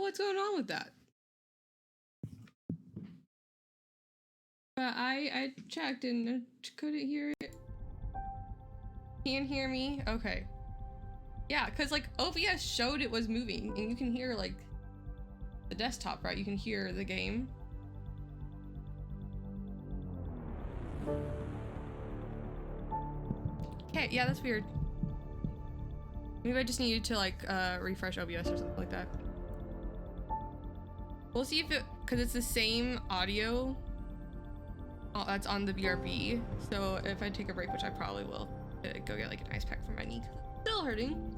what's going on with that. But I checked and couldn't hear it. Can't hear me? Okay. Yeah, because like OBS showed it was moving and you can hear like the desktop, right? You can hear the game. Okay, yeah, that's weird. Maybe I just needed to like refresh OBS or something like that. We'll see if it, because it's the same audio that's on the BRB. So if I take a break, which I probably will, go get like an ice pack for my knee. Still hurting.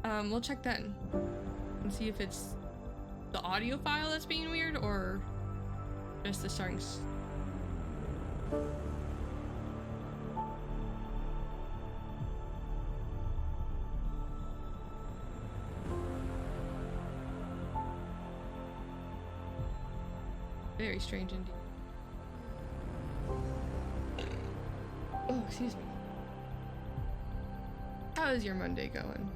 We'll check then and see if it's the audio file that's being weird or just the starting. Very strange indeed. Oh, excuse me. How is your Monday going?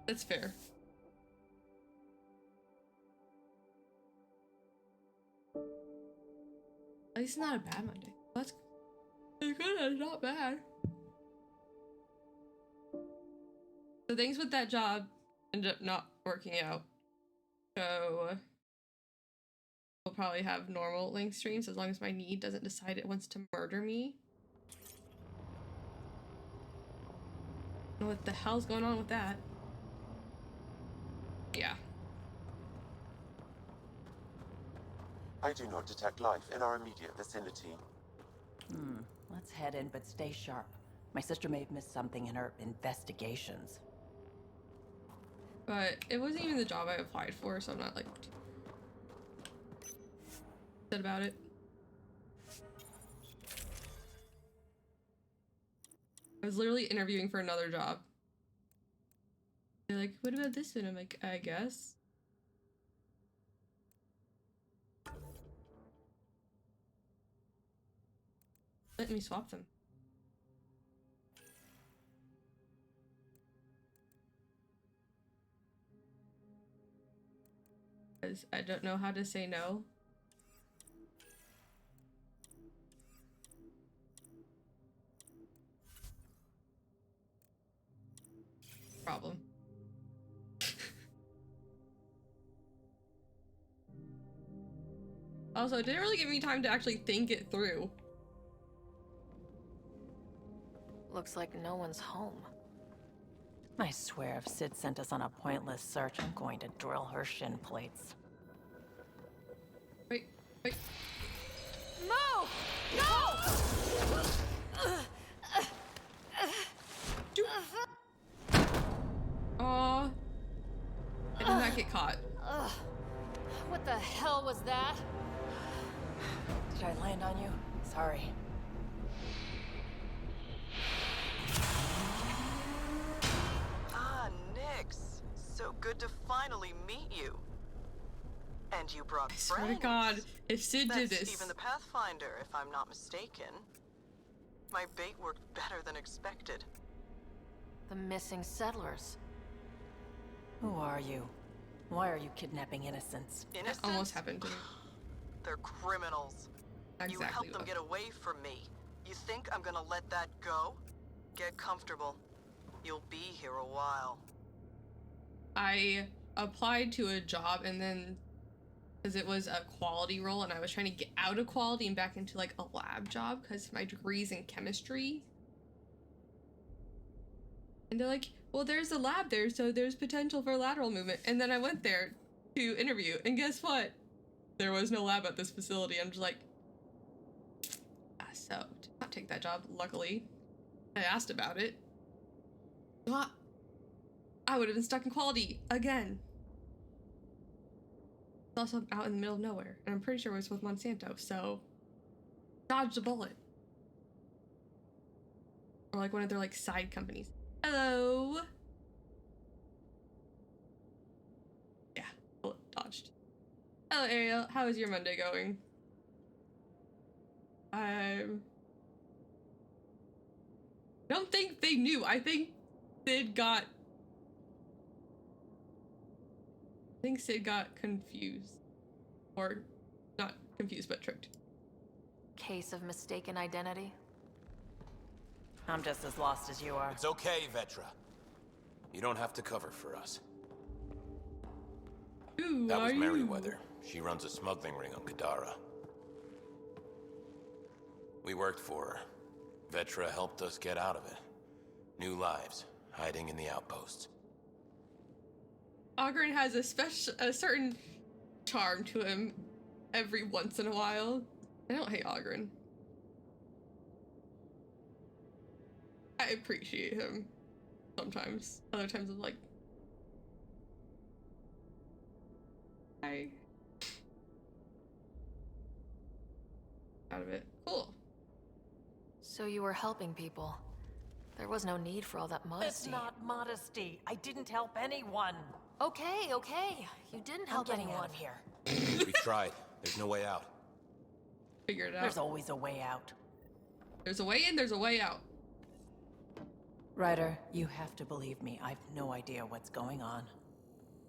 That's fair. At least it's not a bad Monday. That's good. It's not bad. So things with that job ended up not working out. So we'll probably have normal length streams as long as my knee doesn't decide it wants to murder me. I don't know what the hell's going on with that. Yeah. I do not detect life in our immediate vicinity. Let's head in, but stay sharp. My sister may have missed something in her investigations. But it wasn't even the job I applied for, so I'm not like upset about it. I was literally interviewing for another job. They're like, what about this one? I'm like, I guess. Let me swap them. Because I don't know how to say no. Problem. Also, it didn't really give me time to actually think it through. Looks like no one's home. I swear if Sid sent us on a pointless search, I'm going to drill her shin plates. Wait. Move! No! Aw. I did not get caught. What the hell was that? Did I land on you? Sorry. Ah, Nyx. So good to finally meet you. And you brought friends. I swear to God, if Sid did That's this. even the Pathfinder, if I'm not mistaken. My bait worked better than expected. The missing settlers. Who are you? Why are you kidnapping innocents? Innocents? That almost happened to me. They're criminals. Exactly. You helped them get away from me. You think I'm gonna let that go? Get comfortable. You'll be here a while. I applied to a job and then, because it was a quality role and I was trying to get out of quality and back into like a lab job because my degree's in chemistry. And they're like, well, there's a lab there, so there's potential for lateral movement. And then I went there to interview, and guess what? There was no lab at this facility. I'm just like, so did not take that job, luckily. I asked about it. What? I would have been stuck in quality again. It's also out in the middle of nowhere, and I'm pretty sure it was with Monsanto, so dodged a bullet. Or like one of their like side companies. Hello. Yeah, bullet dodged. Hello, Ariel. How is your Monday going? I don't think they knew. I think Sid got confused. Or not confused, but tricked. Case of mistaken identity? I'm just as lost as you are. It's okay, Vetra. You don't have to cover for us. Who That was are you? Merryweather. She runs a smuggling ring on Kadara. We worked for her. Vetra helped us get out of it. New lives, hiding in the outposts. Ogren has a certain charm to him every once in a while. I don't hate Ogren. I appreciate him sometimes. Other times I'm like, hi. Out of it. Cool. So you were helping people. There was no need for all that It's modesty. not modesty. I didn't help anyone. Okay, okay. You didn't help I'm getting anyone. out of here. We tried. There's no way out. Figure it out. There's always a way out. There's a way in, there's a way out. Ryder, you have to believe me. I've no idea what's going on.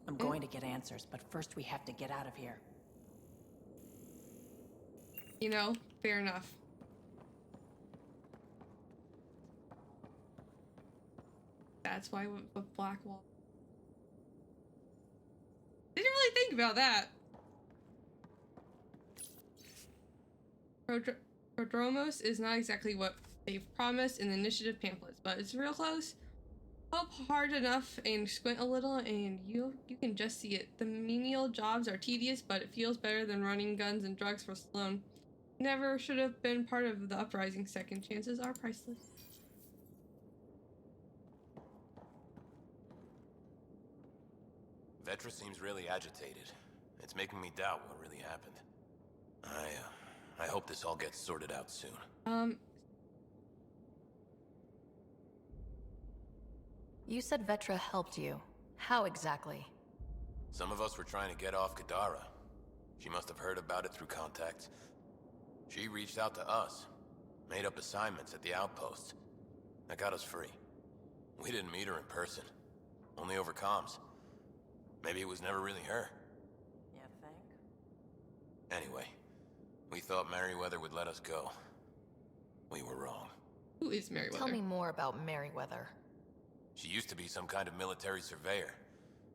I'm going to get answers, but first we have to get out of here. You know, fair enough. That's why with Black Wall. Didn't really think about that. Prodromos is not exactly what they've promised in the initiative pamphlets, but it's real close. Hope hard enough and squint a little and you can just see it. The menial jobs are tedious, but it feels better than running guns and drugs for Sloan. Never should have been part of the uprising. Second chances are priceless. Vetra seems really agitated. It's making me doubt what really happened. I hope this all gets sorted out soon. You said Vetra helped you. How exactly? Some of us were trying to get off Kadara. She must have heard about it through contacts. She reached out to us, made up assignments at the outposts. That got us free. We didn't meet her in person, only over comms. Maybe it was never really her. You think? Anyway, we thought Merryweather would let us go. We were wrong. Who is Merryweather? Tell me more about Merryweather. She used to be some kind of military surveyor.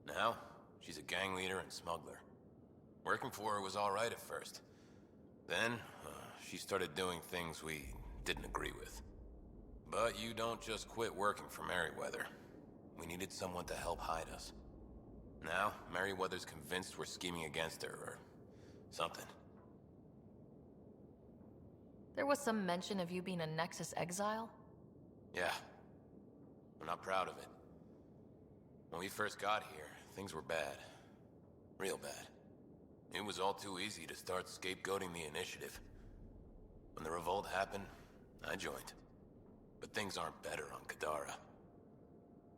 Now, she's a gang leader and smuggler. Working for her was alright at first. Then, she started doing things we didn't agree with. But you don't just quit working for Merryweather. We needed someone to help hide us. Now, Merryweather's convinced we're scheming against her, or something. There was some mention of you being a Nexus exile? Yeah. I'm not proud of it. When we first got here, things were bad. Real bad. It was all too easy to start scapegoating the initiative. When the revolt happened, I joined. But things aren't better on Kadara.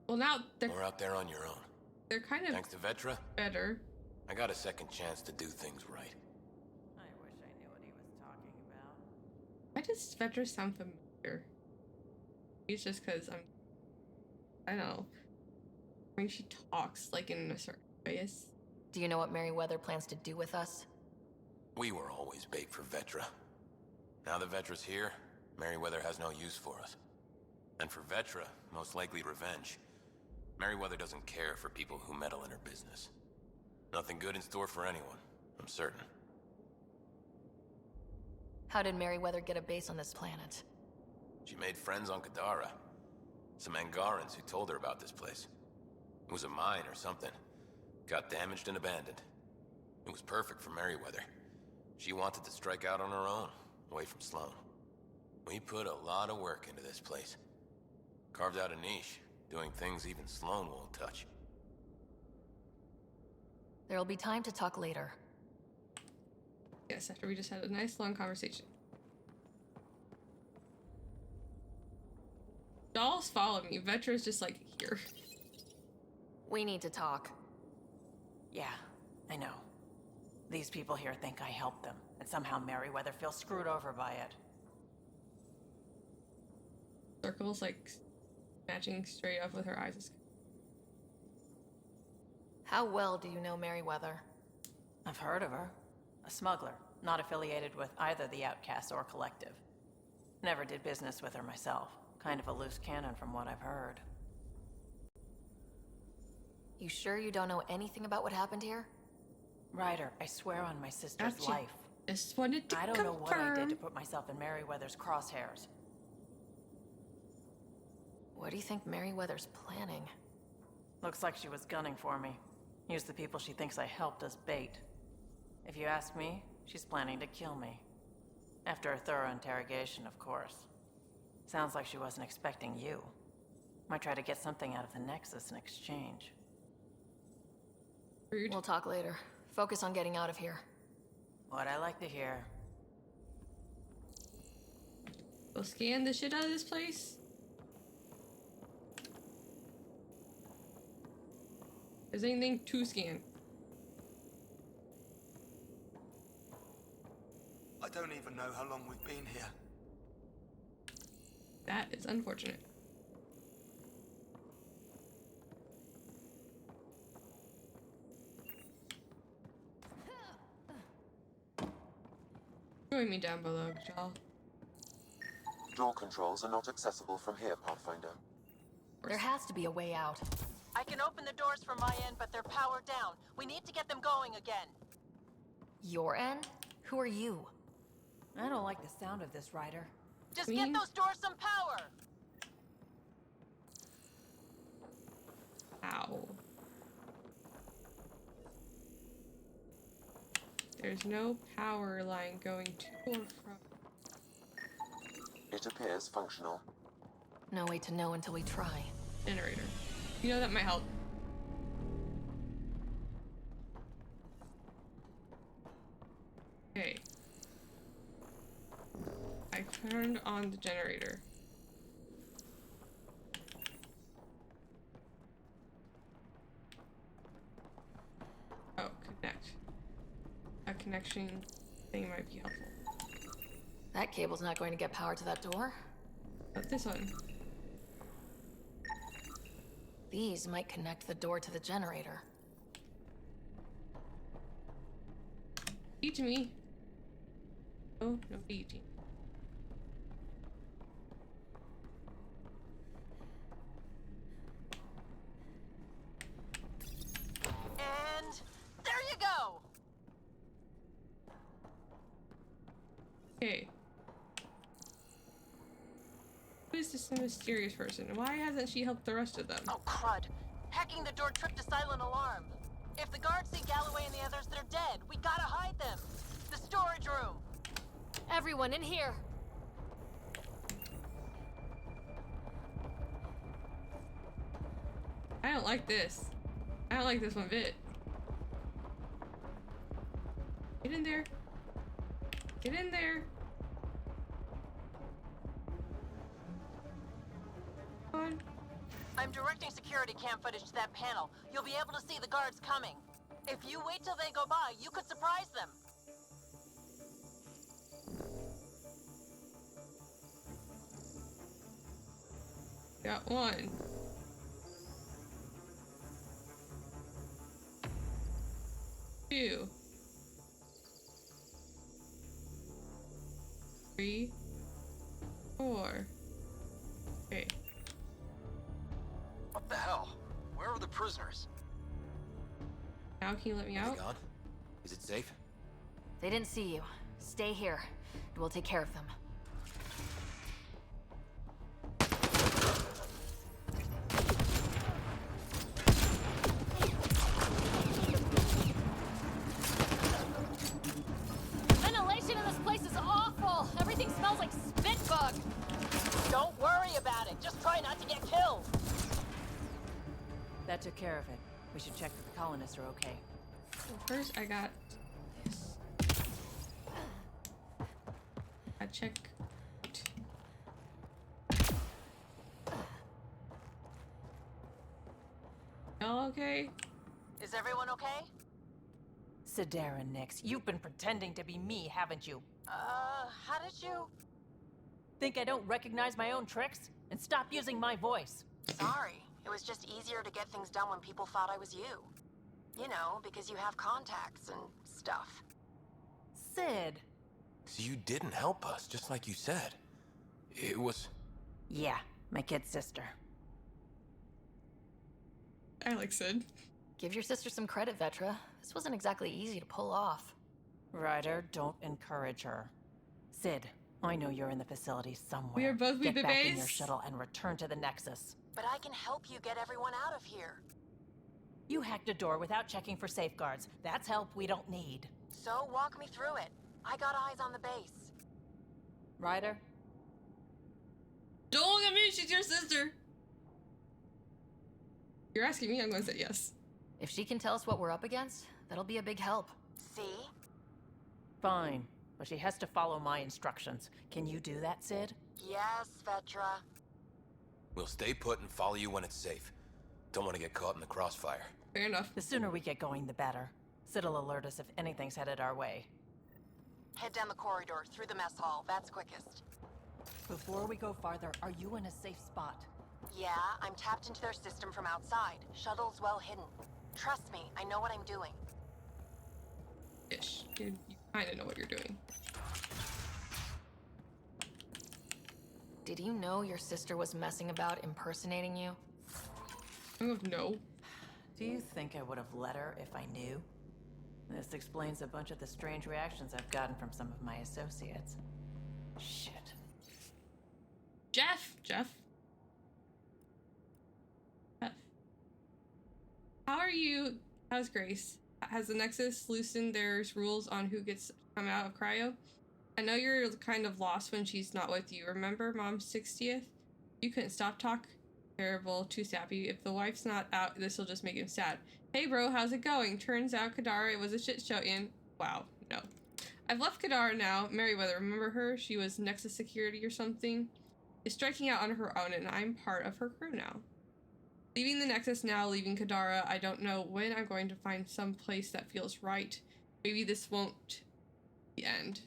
Well, now Or out there on your own. they're kind of Thanks to Vetra, better. I got a second chance to do things right. I wish I knew what he was talking about. Why does Vetra sound familiar? It's just because I don't know. I mean, she talks like in a certain way. Do you know what Merryweather plans to do with us? We were always bait for Vetra. Now that Vetra's here, Merryweather has no use for us. And for Vetra, most likely revenge. Merryweather doesn't care for people who meddle in her business. Nothing good in store for anyone, I'm certain. How did Merryweather get a base on this planet? She made friends on Kadara. Some Angarans who told her about this place. It was a mine or something. Got damaged and abandoned. It was perfect for Merryweather. She wanted to strike out on her own, away from Sloan. We put a lot of work into this place. Carved out a niche, doing things even Sloan won't touch. There'll be time to talk later. Yes, after we just had a nice long conversation. Dolls follow me. Vetra's just like here. We need to talk. Yeah, I know. These people here think I helped them, and somehow Merryweather feels screwed over by it. circles like matching straight up with her eyes. How well do you know Merryweather? I've heard of her. A smuggler, not affiliated with either the Outcasts or Collective. Never did business with her myself. Kind of a loose cannon from what I've heard. You sure you don't know anything about what happened here? Ryder, I swear on my sister's Gotcha. life. Just wanted to I don't confirm. know what I did to put myself in Merryweather's crosshairs. What do you think Merryweather's planning? Looks like she was gunning for me. Used the people she thinks I helped as bait. If you ask me, she's planning to kill me. After a thorough interrogation, of course. Sounds like she wasn't expecting you. Might try to get something out of the Nexus in exchange. Rude. We'll talk later. Focus on getting out of here. What I like to hear. We'll scan the shit out of this place. Is there anything to scan? I don't even know how long we've been here. That is unfortunate. Join me down below, y'all. Door controls are not accessible from here, Pathfinder. There has to be a way out. I can open the doors from my end, but they're powered down. We need to get them going again. Your end? Who are you? I don't like the sound of this, Ryder. Just Me? get those doors some power! Ow. There's no power line going to or from. It appears functional. No way to know until we try. Generator. You know that might help. Okay. I turned on the generator. Oh, connect. A connection thing might be helpful. That cable's not going to get power to that door. But this one. These might connect the door to the generator. Teach me. Oh, no teaching. And there you go! Okay. Who is this mysterious person? Why hasn't she helped the rest of them? Oh, crud. Hacking the door tripped a silent alarm. If the guards see Galloway and the others, they're dead. We gotta hide them. The storage room. Everyone in here! I don't like this. I don't like this one bit. Get in there. Get in there. Come on. I'm directing security cam footage to that panel. You'll be able to see the guards coming. If you wait till they go by, you could surprise them. Got one. Two. 3. 4. Okay. What the hell? Where are the prisoners? Now can you let me Are out? they gone? Is it safe? They didn't see you. Stay here. We'll take care of them. Ventilation in this place is awful. Everything smells like spit bug. Don't worry about it. Just try not to get killed. That took care of it. We should check that the colonists are okay. First, I got this. I check. Y'all okay? Is everyone okay? Sidera Nix, you've been pretending to be me, haven't you? How did you... Think I don't recognize my own tricks? And stop using my voice. Sorry. It was just easier to get things done when people thought I was you. You know, because you have contacts and stuff. Sid. So you didn't help us, just like you said. It was... Yeah, my kid sister. I like Sid. Give your sister some credit, Vetra. This wasn't exactly easy to pull off. Ryder, don't encourage her. Sid, I know you're in the facility somewhere. We are both wee Get back in your bebes. shuttle and return to the Nexus. But I can help you get everyone out of here. You hacked a door without checking for safeguards. That's help we don't need. So walk me through it. I got eyes on the base. Ryder? Don't look at me, she's your sister. You're asking me, I'm going to say yes. If she can tell us what we're up against, that'll be a big help. See? Fine, but she has to follow my instructions. Can you do that, Sid? Yes, Vetra. We'll stay put and follow you when it's safe. Don't want to get caught in the crossfire. Fair enough. The sooner we get going, the better. Sid'll alert us if anything's headed our way. Head down the corridor, through the mess hall. That's quickest. Before we go farther, are you in a safe spot? Yeah, I'm tapped into their system from outside. Shuttle's well hidden. Trust me, I know what I'm doing. Ish. You kind of know what you're doing. Did you know your sister was messing about impersonating you? Oh, no. Do you think I would have let her if I knew? This explains a bunch of the strange reactions I've gotten from some of my associates. Shit. Jeff. How are you? How's Grace? Has the Nexus loosened their rules on who gets to come out of cryo? I know you're kind of lost when she's not with you. Remember Mom's 60th? You couldn't stop talk. Terrible, too sappy. If the wife's not out, this will just make him sad. Hey bro, how's it going? Turns out Kadara, it was a shit show and wow, no. I've left Kadara now. Merryweather, remember her? She was Nexus security or something. Is striking out on her own and I'm part of her crew now. Leaving the Nexus now, leaving Kadara. I don't know when I'm going to find some place that feels right. Maybe this won't be the end.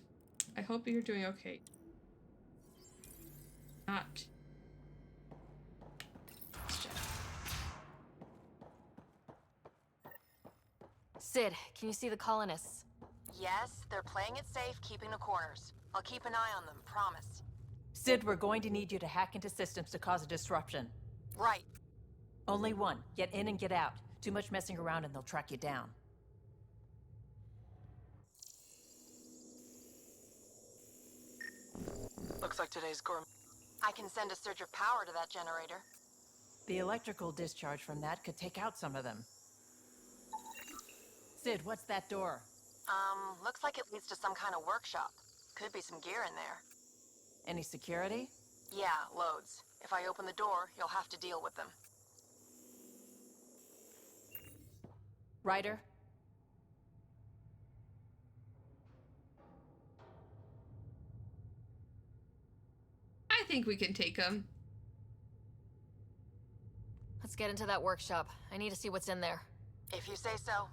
I hope you're doing okay. Not. Sid, can you see the colonists? Yes, they're playing it safe, keeping the corners. I'll keep an eye on them, promise. Sid, we're going to need you to hack into systems to cause a disruption. Right. Only one. Get in and get out. Too much messing around and they'll track you down. Looks like today's gourmet. I can send a surge of power to that generator. The electrical discharge from that could take out some of them. Sid, what's that door? Looks like it leads to some kind of workshop. Could be some gear in there. Any security? Yeah, loads. If I open the door, you'll have to deal with them. Ryder? I think we can take them. Let's get into that workshop. I need to see what's in there. If you say so.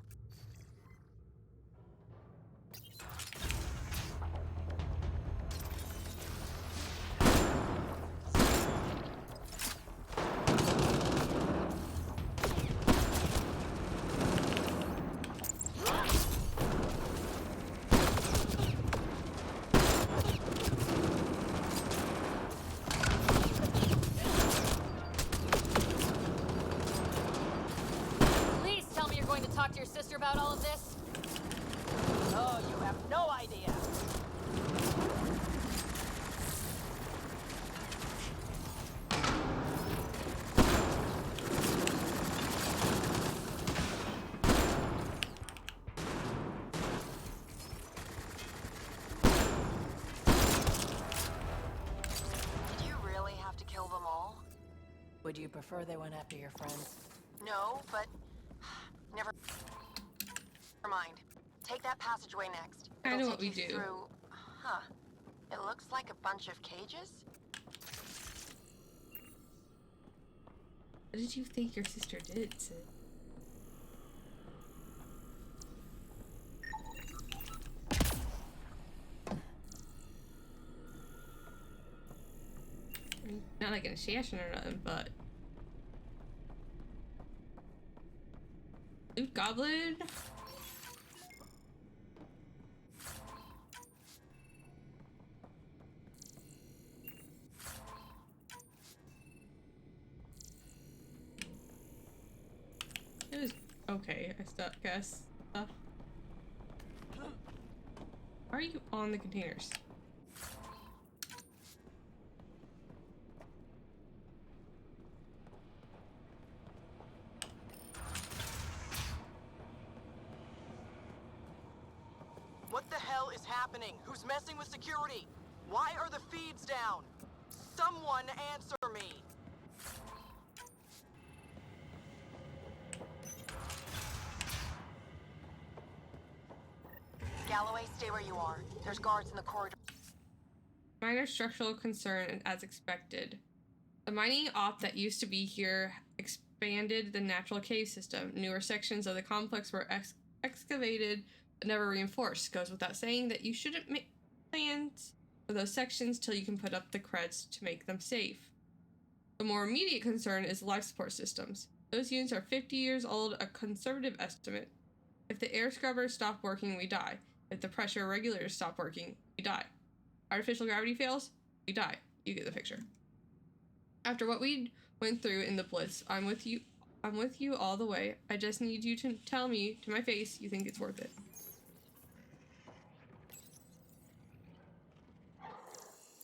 Please tell me you're going to talk to your sister about all of this. Oh, you have no idea. Did you really have to kill them all? Would you prefer they went after your friends? No, but... Never mind. Take that passageway next. Kinda It'll what take we you do. Through... Huh. It looks like a bunch of cages? What did you think your sister did, Sid? Not like an assassin or nothing, but loot goblin. It was okay. I guess stuff. Why are you on the containers? What the hell is happening? Who's messing with security? Why are the feeds down? Someone answer me! Galloway, stay where you are. There's guards in the corridor. Minor structural concern as expected. The mining op that used to be here expanded the natural cave system. Newer sections of the complex were excavated but never reinforced. Goes without saying that you shouldn't make plans for those sections till you can put up the creds to make them safe. The more immediate concern is life support systems. Those units are 50 years old, a conservative estimate. If the air scrubbers stop working, we die. If the pressure regulators stop working, we die. Artificial gravity fails, we die. You get the picture. After what we went through in the Blitz, I'm with you all the way. I just need you to tell me to my face you think it's worth it.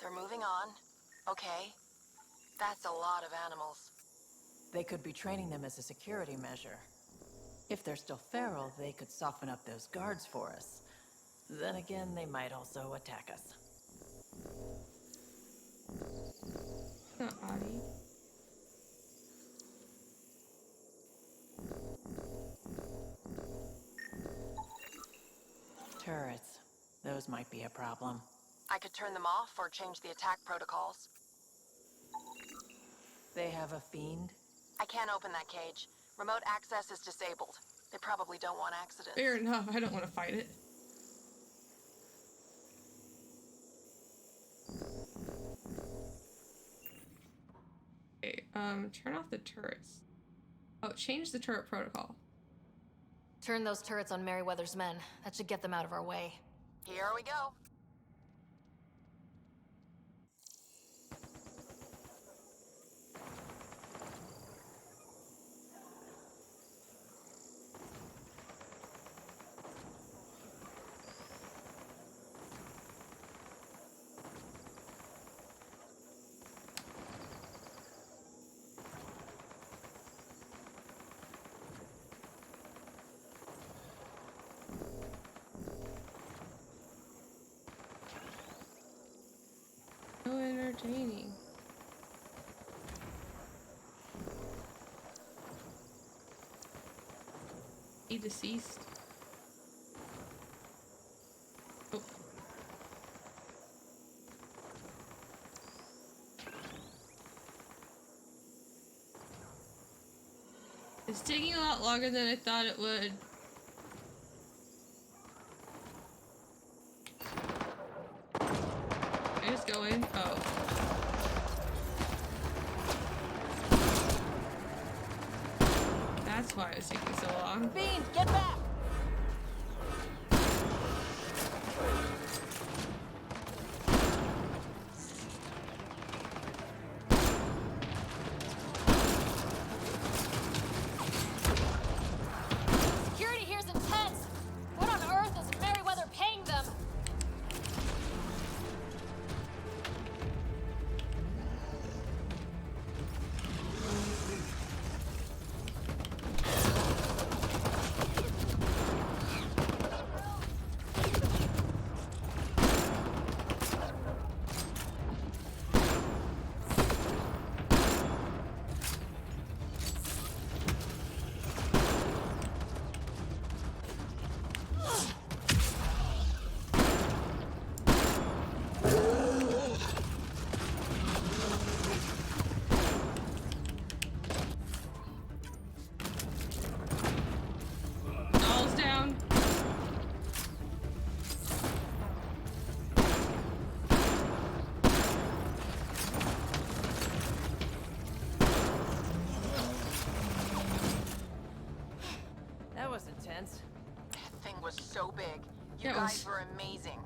They're moving on. Okay. That's a lot of animals. They could be training them as a security measure. If they're still feral, they could soften up those guards for us. Then again, they might also attack us. Not Audie. Turrets. Those might be a problem. I could turn them off or change the attack protocols. They have a fiend? I can't open that cage. Remote access is disabled. They probably don't want accidents. Fair enough, I don't want to fight it. Okay, turn off the turrets. Oh, change the turret protocol. Turn those turrets on Merryweather's men. That should get them out of our way. Here we go. So entertaining. He deceased. Oh. It's taking a lot longer than I thought it would. Can I just go in? Oh. That's why it's taking so long. Fiend, get back! Security here's intense! What on earth is Merryweather paying them? chance. That thing was so big. You Yeah, it guys was. were amazing.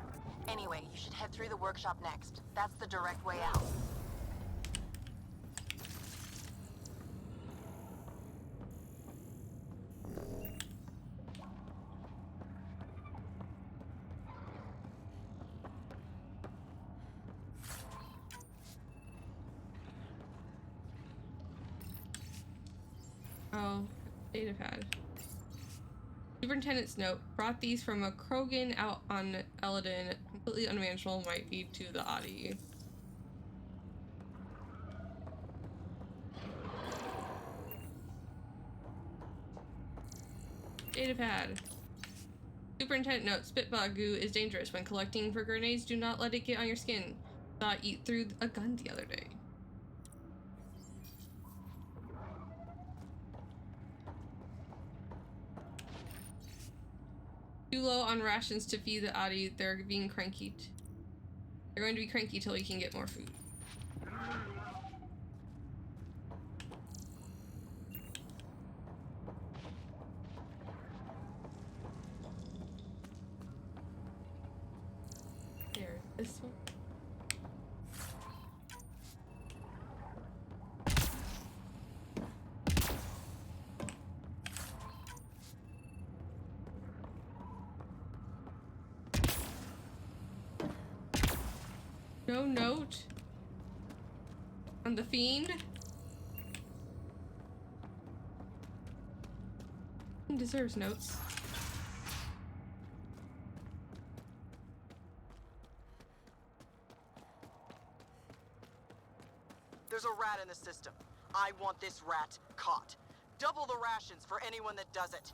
Anyway, you should head through the workshop next. That's the direct way out. Oh, data pad. Superintendent's note. Brought these from a Krogan out on Eladin. Completely unmanageable. Might be to the Audi. Data pad. Superintendent note. Spitbug goo is dangerous. When collecting for grenades, do not let it get on your skin. Saw it eat through a gun the other day. Too low on rations to feed the Audi. They're being cranky. They're going to be cranky till we can get more food. There, this one. No note on the fiend. He deserves notes. There's a rat in the system. I want this rat caught. Double the rations for anyone that does it.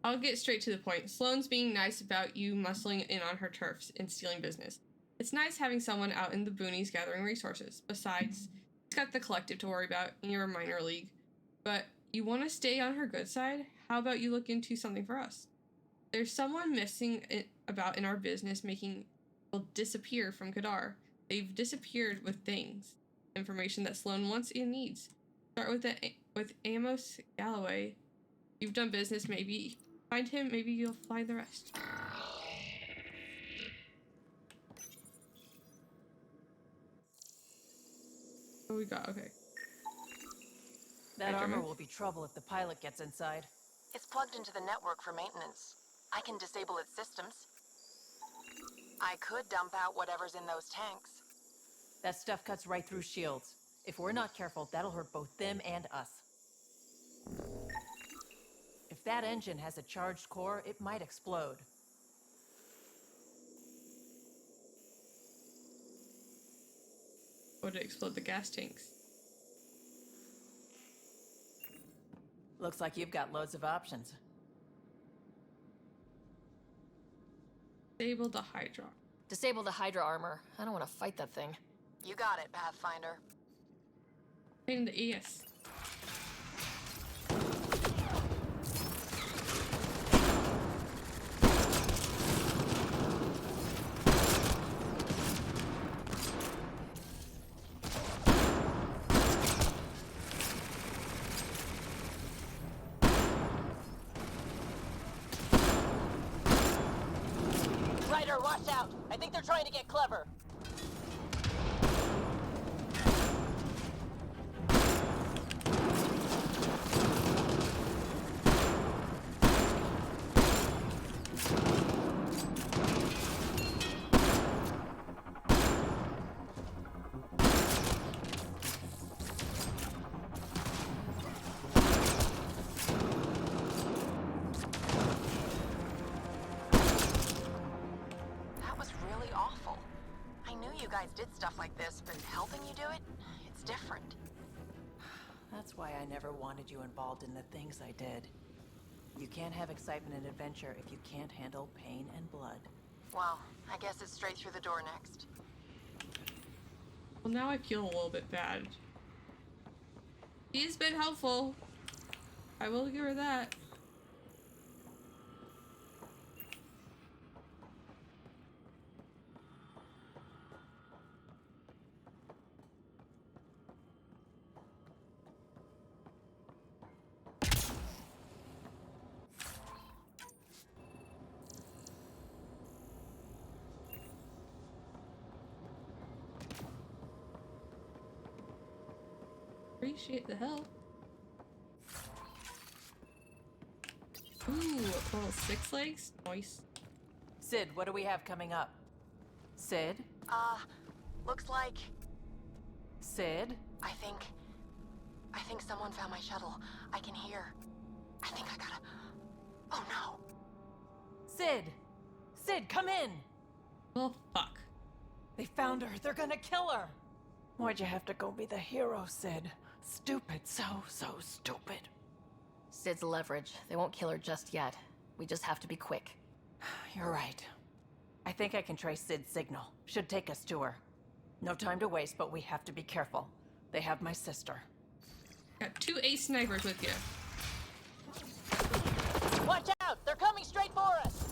I'll get straight to the point. Sloane's being nice about you muscling in on her turfs and stealing business. It's nice having someone out in the boonies gathering resources. Besides, he's got the collective to worry about in your minor league. But you want to stay on her good side? How about you look into something for us? There's someone missing about in our business making people disappear from Kadar. They've disappeared with things. Information that Sloane wants and needs. Start with Amos Galloway. You've done business, maybe. Find him, maybe you'll find the rest. What we got? Okay. That Hey, armor Gemma. will be trouble if the pilot gets inside. It's plugged into the network for maintenance. I can disable its systems. I could dump out whatever's in those tanks. That stuff cuts right through shields. If we're not careful, that'll hurt both them and us. If that engine has a charged core, it might explode. Would it explode the gas tanks? Looks like you've got loads of options. Disable the Hydra. Disable the Hydra armor. I don't want to fight that thing. You got it, Pathfinder. In the ES. Ryder, watch out! I think they're trying to get clever. That was really awful. I knew you guys did stuff like this, but helping you do it, it's different. That's why I never wanted you involved in the things I did. You can't have excitement and adventure if you can't handle pain and blood. Well, I guess it's straight through the door next. Well, now I feel a little bit bad. She's been helpful. I will give her that. appreciate the help. Ooh, level 6 legs? Nice. Sid, what do we have coming up? Sid? Looks like... Sid? I think someone found my shuttle. I can hear. I think I gotta... Oh no! Sid! Sid, come in! Well, fuck. They found her. They're gonna kill her. Why'd you have to go be the hero, Sid? Stupid. So stupid. Sid's leverage. They won't kill her just yet. We just have to be quick. You're right. I think I can trace Sid's signal. Should take us to her. No time to waste, but we have to be careful. They have my sister. Got 2 ace snipers with you. Watch out! They're coming straight for us!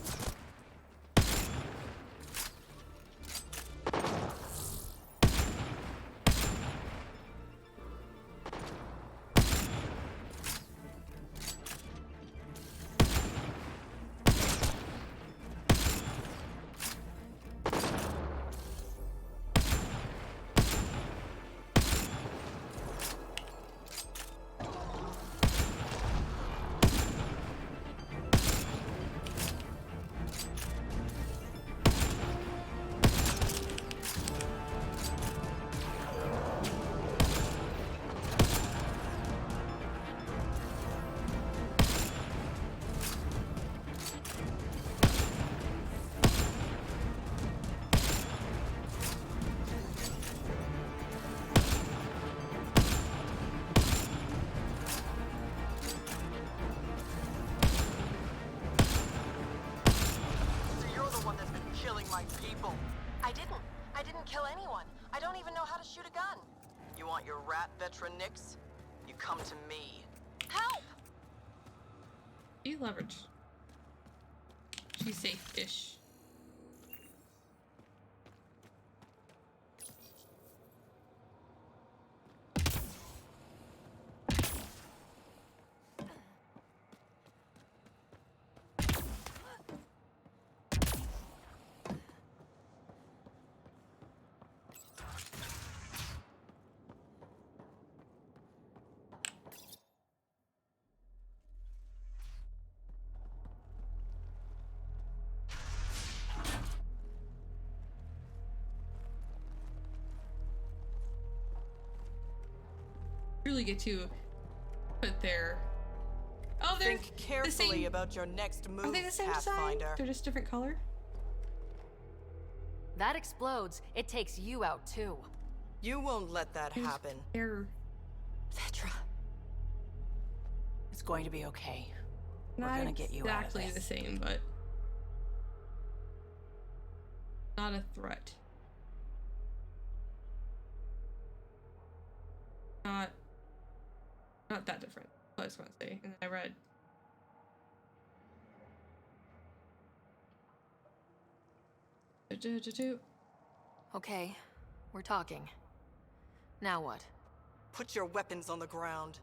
My people. I didn't kill anyone. I don't even know how to shoot a gun. You want your rat veteran nicks? You come to me. Help! Be leverage. She's safe-ish. Really get to put their... Oh, they're Think carefully the same... about your next move, Are they the same design? Pathfinder. They're just different color? That explodes. It takes you out too. You won't let that happen. They're Vetra. It's going to be okay. not We're gonna get you out of exactly this. the same, but not a threat. Not that different. I was going to say, and I read. Okay, we're talking. Now what? Put your weapons on the ground.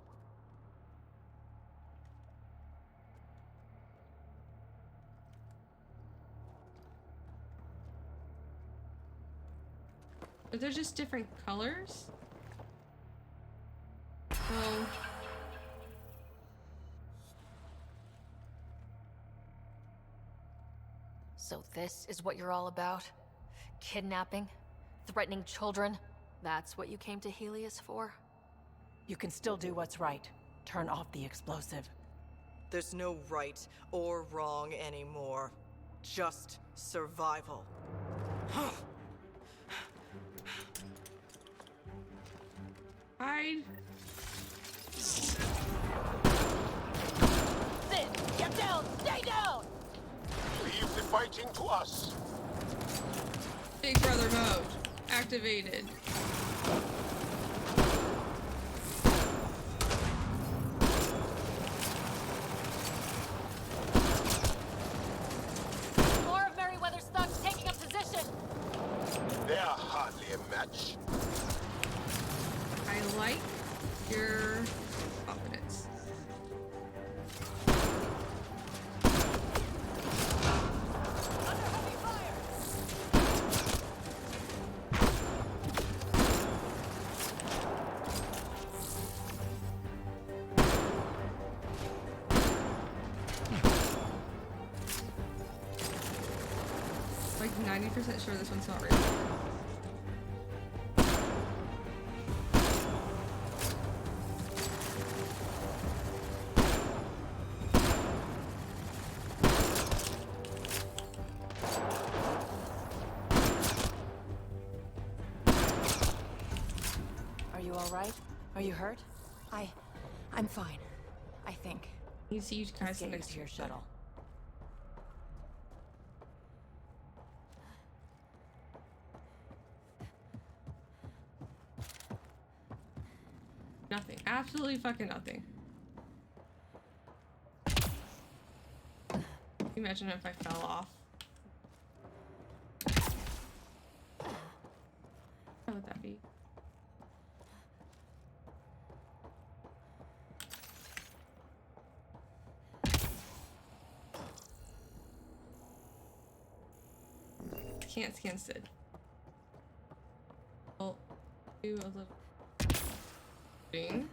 Are they just different colors? Oh. So this is what you're all about? Kidnapping? Threatening children? That's what you came to Helios for? You can still do what's right. Turn off the explosive. There's no right or wrong anymore. Just survival. Hide. Sid, get down! Stay down! Leave the fighting to us. Big Brother mode activated. More of Merryweather's thugs taking up position! They are hardly a match. I like your confidence. Under heavy fire! 90% sure this one's not real. Are you all right? Are you hurt? I'm fine. I think. You see you guys Let's get you next to to your each other. shuttle. Nothing. Absolutely fucking nothing. Can you imagine if I fell off? How would that be? Can't scan Sid. I'll do a little thing.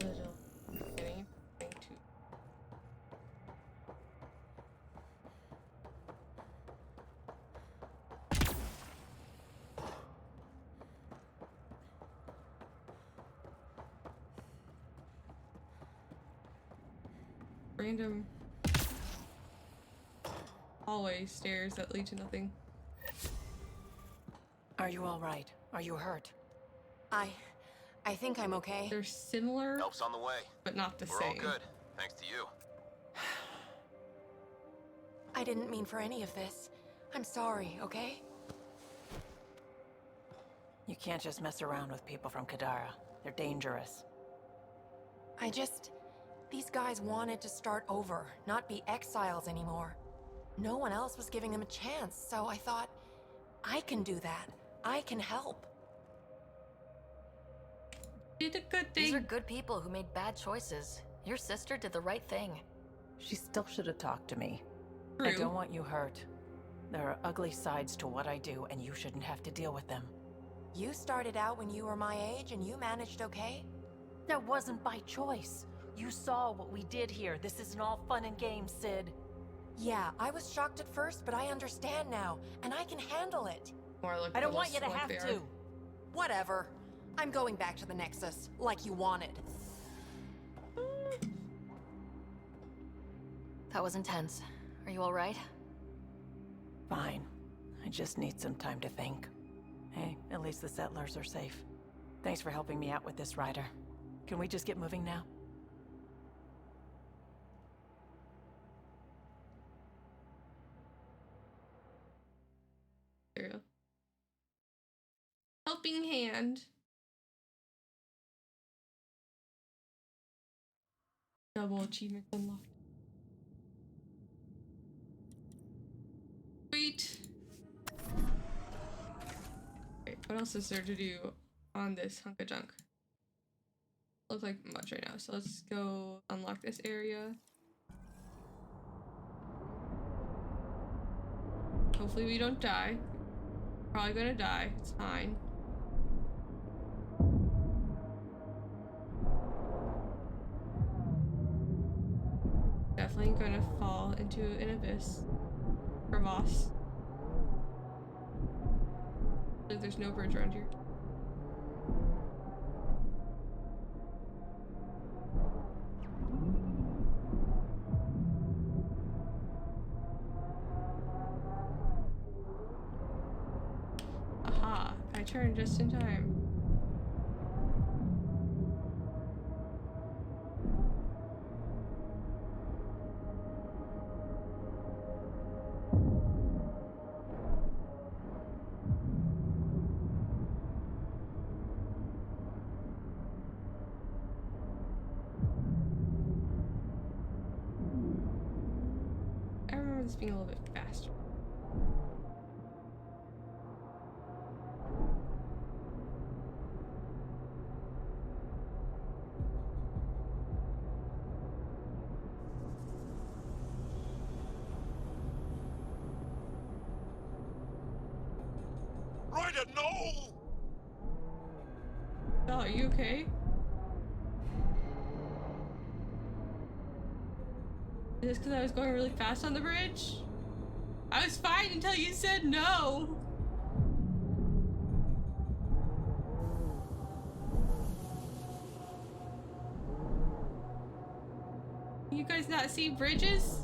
Little anything to random hallway stairs that lead to nothing. Are you all right? Are you hurt? I think I'm okay. They're similar, Help's on the way. but not the We're all same. good, thanks to you. I didn't mean for any of this. I'm sorry, okay? You can't just mess around with people from Kadara. They're dangerous. These guys wanted to start over, not be exiles anymore. No one else was giving them a chance, so I thought, I can do that. I can help. Did a good These thing. are good people who made bad choices. Your sister did the right thing. She still should have talked to me. I True. don't want you hurt. There are ugly sides to what I do, and you shouldn't have to deal with them. You started out when you were my age and you managed okay? That wasn't by choice. You saw what we did here. This isn't all fun and games, Sid. Yeah, I was shocked at first, but I understand now, and I can handle it. More like I don't little want you to like have they to. are. Whatever. I'm going back to the Nexus, like you wanted. That was intense. Are you all right? Fine. I just need some time to think. Hey, at least the settlers are safe. Thanks for helping me out with this, Ryder. Can we just get moving now? There you go. Helping hand. Double achievement unlocked. Sweet. Okay, what else is there to do on this hunk of junk? Looks like much right now, so let's go unlock this area. Hopefully we don't die. Probably gonna die. It's fine. Definitely gonna fall into an abyss. Crevasse. There's no bridge around here. Aha, I turned just in time. I remember this being a little bit faster. Ryder, no! Oh, are you okay? Is this because I was going really fast on the bridge? I was fine until you said no. You guys not see bridges?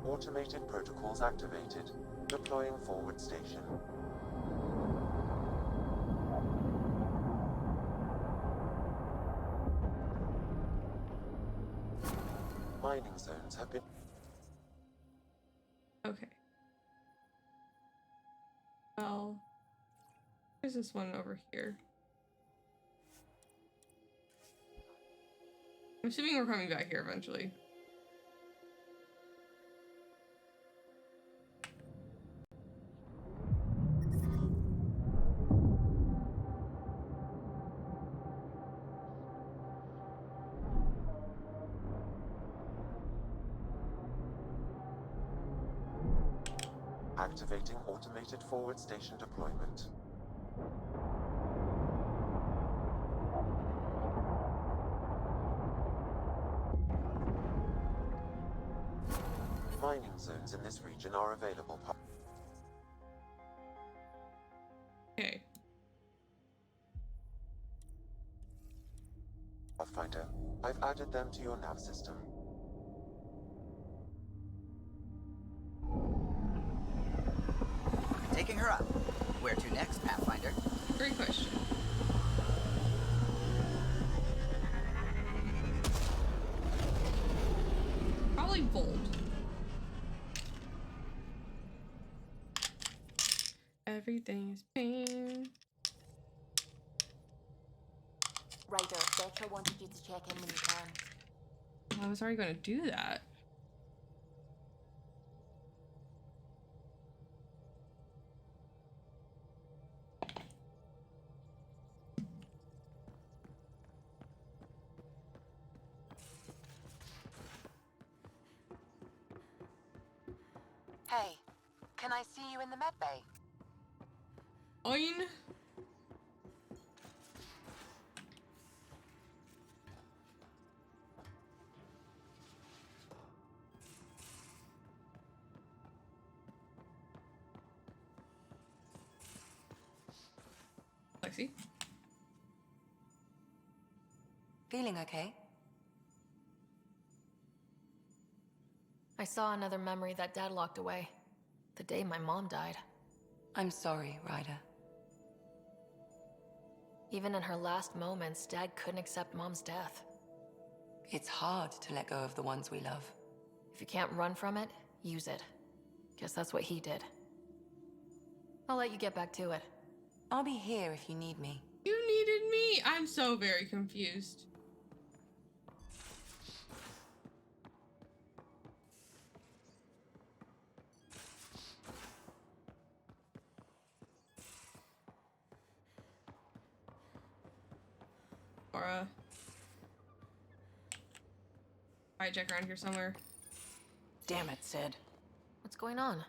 Automated protocols activated. Deploying forward station. Mining zones have been... Okay. Well, there's this one over here. I'm assuming we're coming back here eventually. Activating automated forward station deployment. Mining zones in this region are available. Okay. Pathfinder, I've added them to your nav system. Taking her up. Where to next, Pathfinder? Great question. Probably Bold. Everything is pain. Ryder, Betra wanted you to check in when you can. Well, I was already going to do that. Hey, can I see you in the med bay? Oin. Lexi. Feeling okay? I saw another memory that Dad locked away. The day my mom died. I'm sorry, Ryder. Even in her last moments, Dad couldn't accept Mom's death. It's hard to let go of the ones we love. If you can't run from it, use it. Guess that's what he did. I'll let you get back to it. I'll be here if you need me. You needed me? I'm so very confused. Or hijack around here somewhere. Damn it, Sid. What's going on?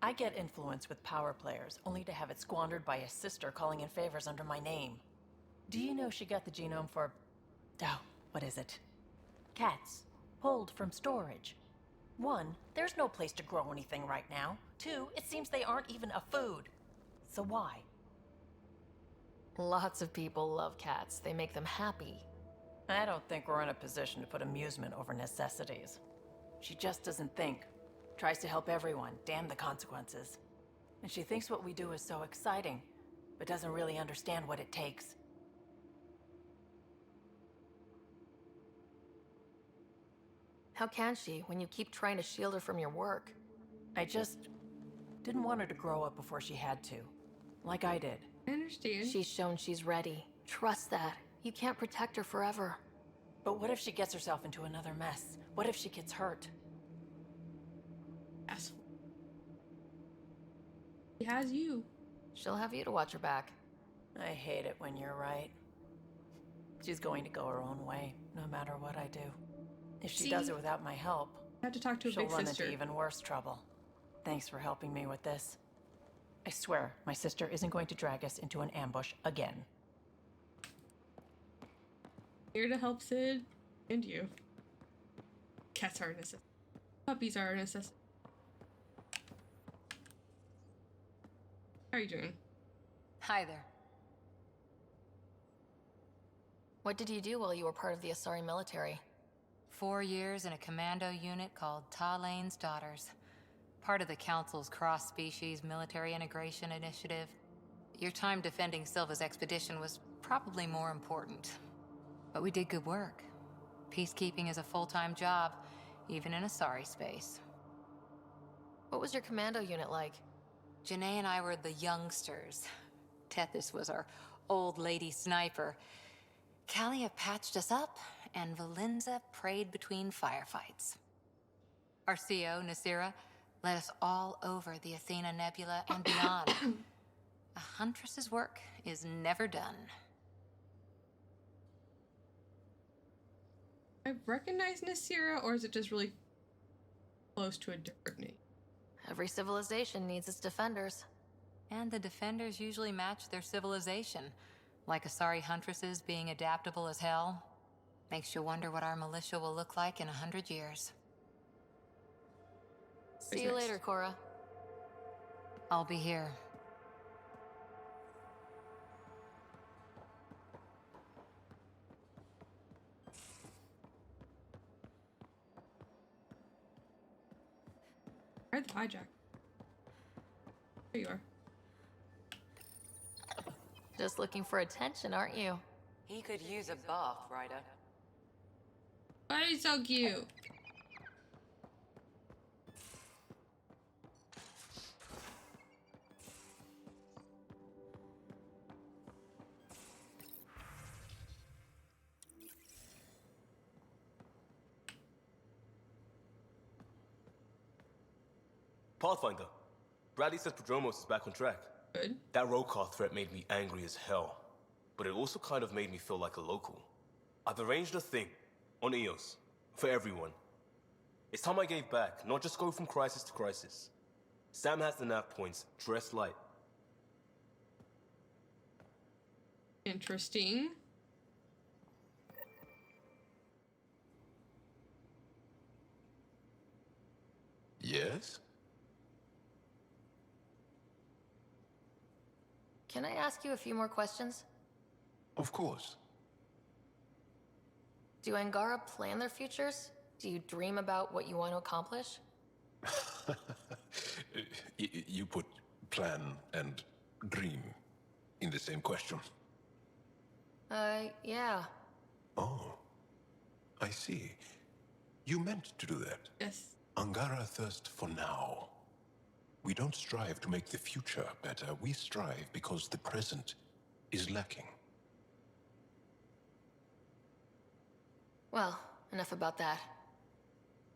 I get influence with power players, only to have it squandered by a sister calling in favors under my name. Do you know she got the genome for... oh, what is it? Cats. Pulled from storage. 1, there's no place to grow anything right now. 2, it seems they aren't even a food. So why? Lots of people love cats. They make them happy. I don't think we're in a position to put amusement over necessities. She just doesn't think. Tries to help everyone, damn the consequences. And she thinks what we do is so exciting, but doesn't really understand what it takes. How can she, when you keep trying to shield her from your work? I just didn't want her to grow up before she had to. Like I did. I understand. She's shown she's ready. Trust that. You can't protect her forever. But what if she gets herself into another mess? What if she gets hurt? Asshole. He has you. She'll have you to watch her back. I hate it when you're right. She's going to go her own way, no matter what I do. If she does it without my help, I have to talk to a She'll big run sister. into even worse trouble. Thanks for helping me with this. I swear, my sister isn't going to drag us into an ambush again. Here to help Sid and you. Cats are a necessity. Puppies are a necessity. How are you doing? Hi there. What did you do while you were part of the Asari military? 4 years in a commando unit called Talane's Daughters. Part of the Council's cross-species military integration initiative. Your time defending Silva's expedition was probably more important. But we did good work. Peacekeeping is a full-time job, even in Asari space. What was your commando unit like? Janae and I were the youngsters. Tethys was our old lady sniper. Kalia patched us up, and Valenza prayed between firefights. Our CO, Nasira, led us all over the Athena Nebula and beyond. A huntress's work is never done. I recognize Nasira, or is it just really close to a different name? Every civilization needs its defenders. And the defenders usually match their civilization. Like Asari huntresses being adaptable as hell. Makes you wonder what our militia will look like in 100 years. See you later, Cora. I'll be here. Where'd the hijack? There you are. Just looking for attention, aren't you? He could use a bath, Ryder. Why are you so cute? Pathfinder, Bradley says Prodromos is back on track. Good. That roadcar threat made me angry as hell, but it also kind of made me feel like a local. I've arranged a thing on EOS for everyone. It's time I gave back, not just go from crisis to crisis. Sam has the nav points, dress light. Interesting. Yes? Can I ask you a few more questions? Of course. Do Angara plan their futures? Do you dream about what you want to accomplish? You put plan and dream in the same question. Yeah. Oh, I see. You meant to do that. Yes. Angara thirst for now. We don't strive to make the future better. We strive because the present is lacking. Well, enough about that.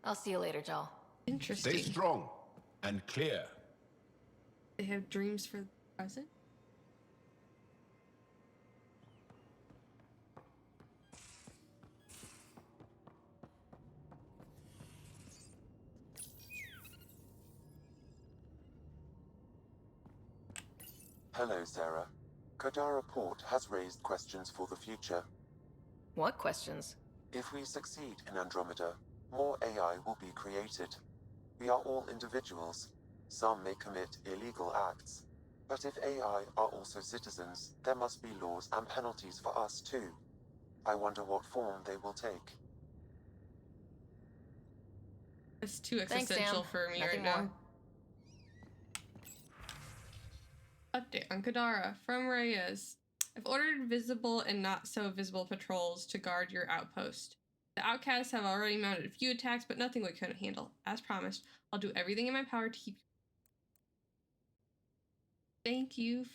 I'll see you later, Jal. Interesting. Stay strong and clear. They have dreams for the present? Hello, Sarah. Kadara Port has raised questions for the future. What questions? If we succeed in Andromeda, more AI will be created. We are all individuals. Some may commit illegal acts. But if AI are also citizens, there must be laws and penalties for us too. I wonder what form they will take. It's too Thanks, existential Sam. for me Nothing right now. more. Update on Kadara from Reyes. I've ordered visible and not so visible patrols to guard your outpost. The outcasts have already mounted a few attacks, but nothing we couldn't handle. As promised, I'll do everything in my power to keep you.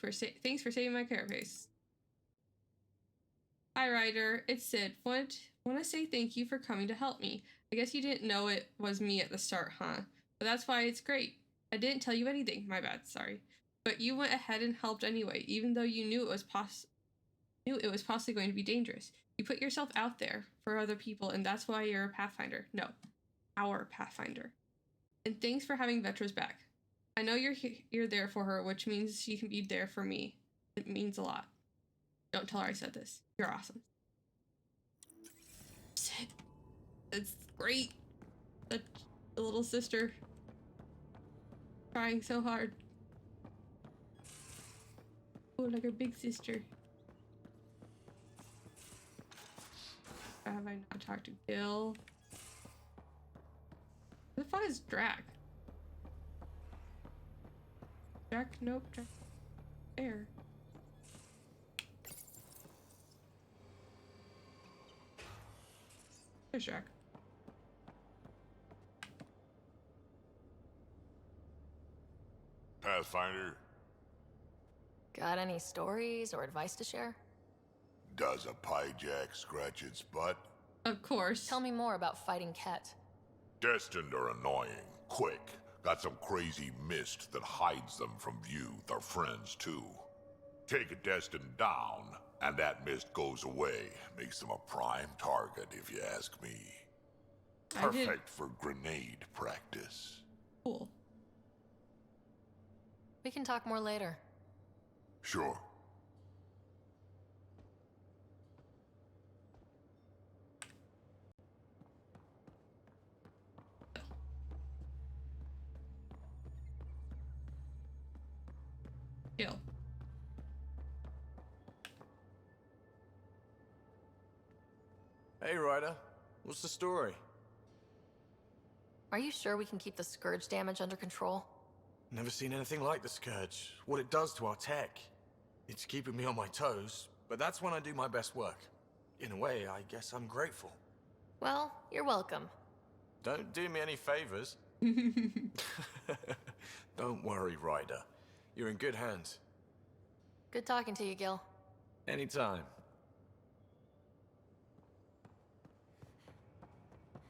Thanks for saving my carapace. Hi, Ryder. It's Sid. Want to say thank you for coming to help me. I guess you didn't know it was me at the start, huh? But that's why it's great. I didn't tell you anything. My bad. Sorry. But you went ahead and helped anyway, even though you knew it was possibly going to be dangerous. You put yourself out there for other people, and that's why you're a Pathfinder. No, our Pathfinder. And thanks for having Vetra's back. I know you're there for her, which means she can be there for me. It means a lot. Don't tell her I said this. You're awesome. Shit. It's great. A little sister. Trying so hard. Oh, like a big sister. Have I not talked to Gil? Who the fuck is Drac? Drac? Nope. Drac. There. There's Drac. Pathfinder, Got any stories or advice to share? does a pie jack scratch its butt? Of course. Tell me more about fighting Ket. Destined are annoying, quick. Got some crazy mist that hides them from view, their friends too. Take a Destined down, and that mist goes away. Makes them a prime target, if you ask me. Perfect for grenade practice. Cool. We can talk more later. Sure. Gil. Hey, Ryder. What's the story? Are you sure we can keep the Scourge damage under control? Never seen anything like the Scourge. What it does to our tech. It's keeping me on my toes, but that's when I do my best work. In a way, I guess I'm grateful. Well, you're welcome. Don't do me any favors. Don't worry, Ryder. You're in good hands. Good talking to you, Gil. Anytime.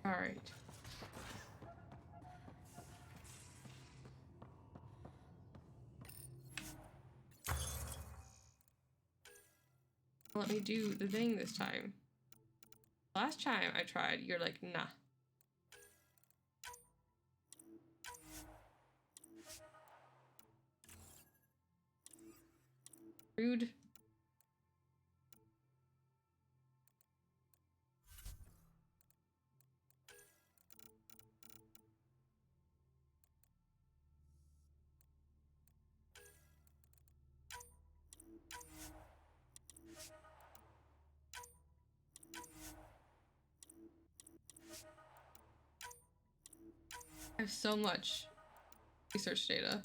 All right. Let me do the thing this time. Last time I tried, you're like, nah. Rude. I have so much research data.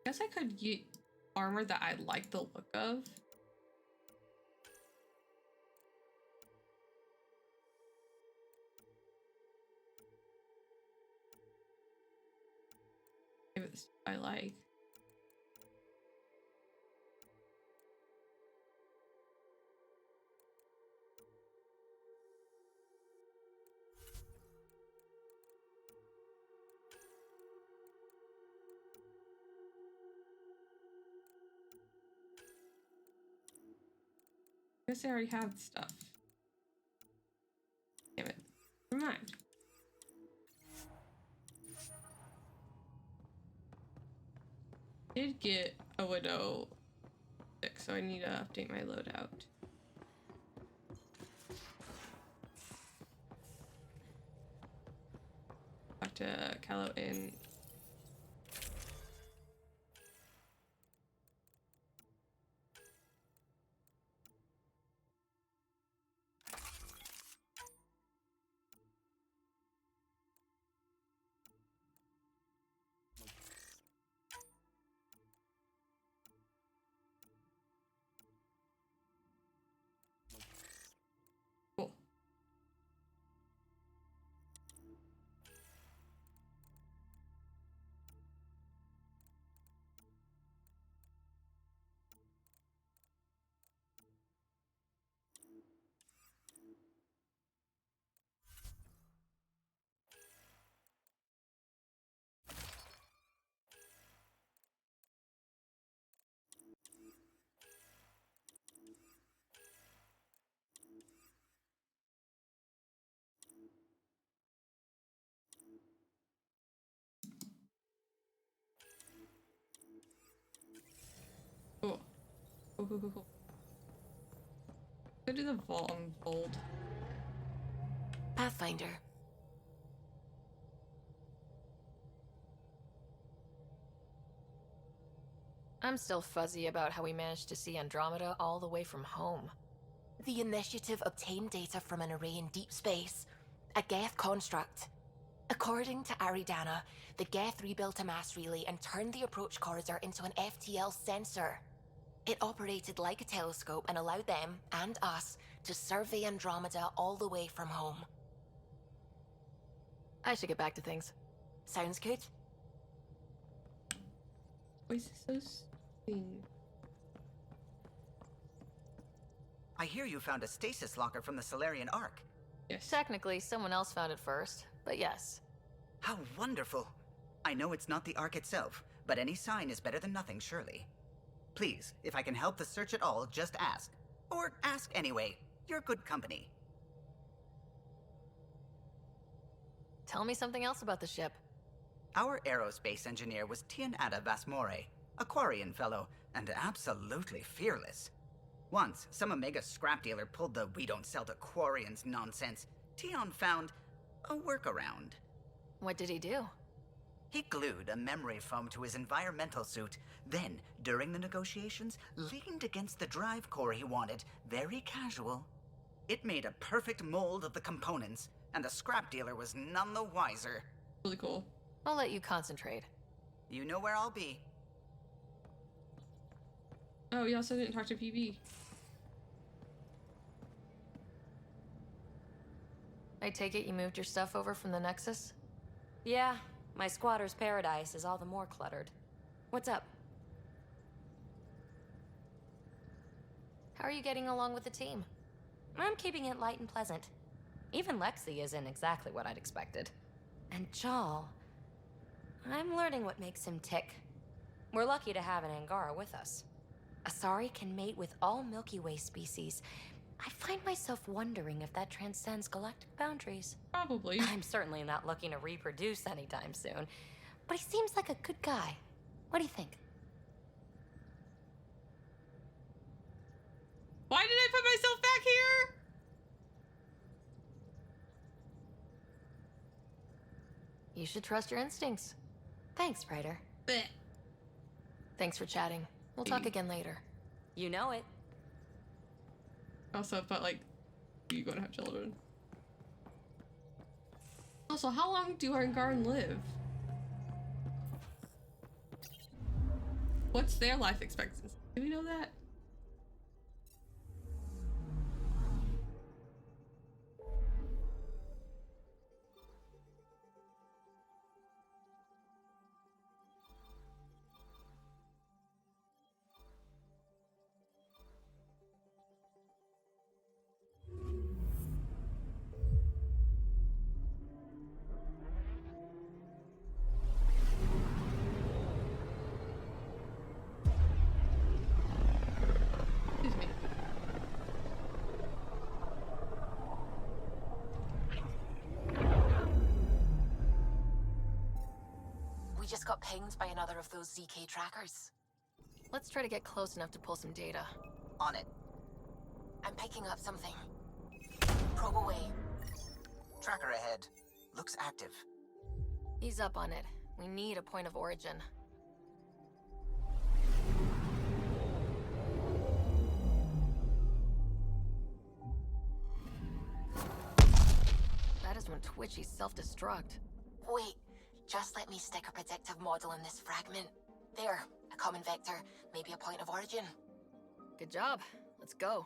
I guess I could get armor that I like the look of. If it's I like. I guess I already have stuff. Damn it. Never mind. I did get a Widow 6, so I need to update my loadout. Back to Callow Inn. Cool. Cool. Go do the vault on bold. Pathfinder. I'm still fuzzy about how we managed to see Andromeda all the way from home. The Initiative obtained data from an array in deep space, a Geth construct. According to Aridana, the Geth rebuilt a mass relay and turned the approach corridor into an FTL sensor. It operated like a telescope and allowed them, and us, to survey Andromeda all the way from home. I should get back to things. Sounds good. Voice is so sweet. I hear you found a stasis locker from the Solarian Ark. Yes. Technically, someone else found it first, but yes. How wonderful. I know it's not the Ark itself, but any sign is better than nothing, surely. Please, if I can help the search at all, just ask. Or ask anyway. You're good company. Tell me something else about the ship. Our aerospace engineer was Tianada Vasmore, a Quarian fellow, and absolutely fearless. Once, some Omega scrap dealer pulled the "we don't sell to Quarians" nonsense. Tion found a workaround. What did he do? He glued a memory foam to his environmental suit, then, during the negotiations, leaned against the drive core he wanted, very casual. It made a perfect mold of the components, and the scrap dealer was none the wiser. Really cool. I'll let you concentrate. You know where I'll be. Oh, we also didn't talk to PB. I take it you moved your stuff over from the Nexus? Yeah, my squatter's paradise is all the more cluttered. What's up? How are you getting along with the team? I'm keeping it light and pleasant. Even Lexi isn't exactly what I'd expected. And Jal, I'm learning what makes him tick. We're lucky to have an Angara with us. Asari can mate with all Milky Way species. I find myself wondering if that transcends galactic boundaries. Probably. I'm certainly not looking to reproduce anytime soon, but he seems like a good guy. What do you think? Why did I put myself back here? You should trust your instincts. Thanks, Praetor. Blech. Thanks for chatting. We'll talk again later. You know it. Also, but like, you gonna have children. Also, how long do Angaran live? What's their life expectancy? Do we know that? We just got pinged by another of those ZK trackers. Let's try to get close enough to pull some data. On it. I'm picking up something. Probe away. Tracker ahead. Looks active. Ease up on it. We need a point of origin. That is when Twitchy's self-destruct. Wait, just let me stick a predictive model in this fragment. There, a common vector, maybe a point of origin. Good job. Let's go.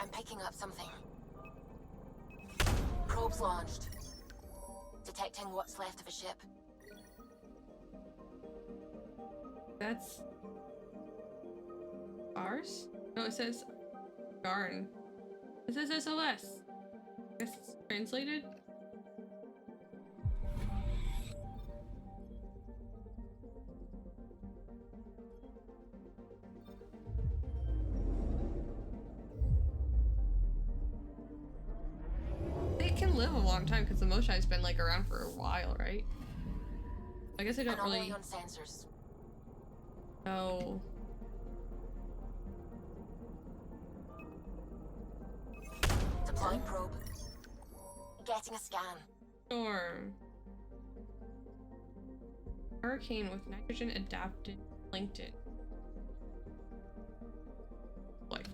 I'm picking up something. Probes launched. Detecting what's left of a ship. That's ours? No, it says Garn. It says SOS. Guess it's translated? live a long time because the Mosai's been like around for a while, right? I guess I don't Anomaly really on sensors. know. Deploying probe. Getting a scan. Storm. Hurricane with nitrogen adapted plankton. Life.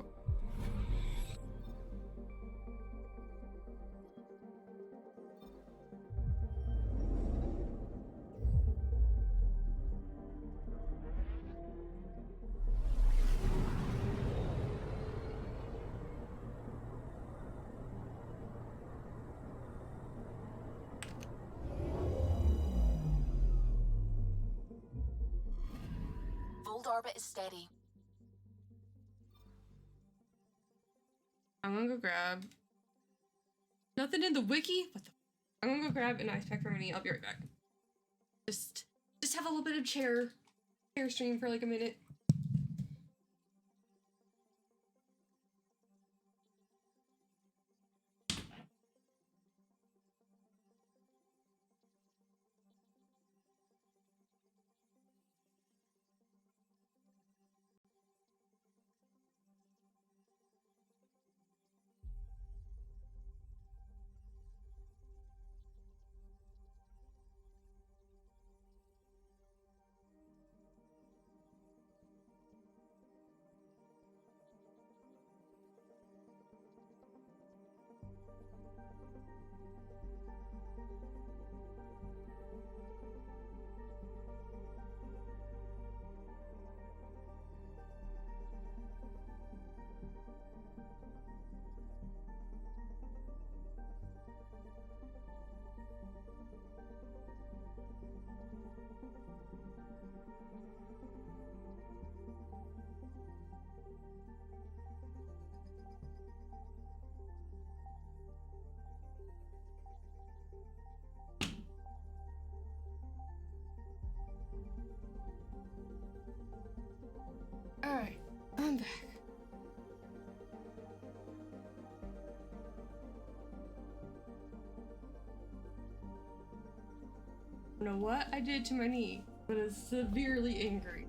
Orbit is steady. I'm gonna go grab nothing in the wiki. What the? I'm gonna go grab an ice pack for Minnie. I'll be right back. Just have a little bit of chair stream for like a minute. Alright, I'm back. I don't know what I did to my knee, but it's severely angry.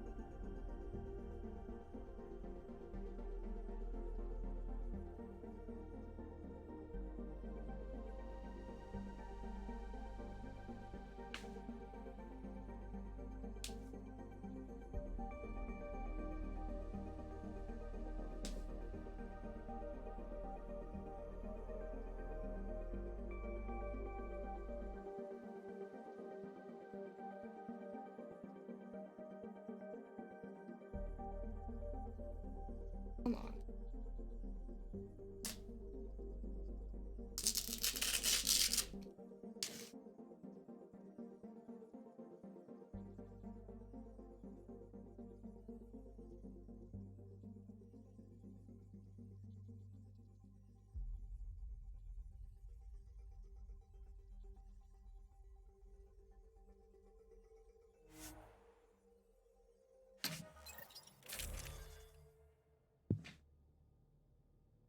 Come on.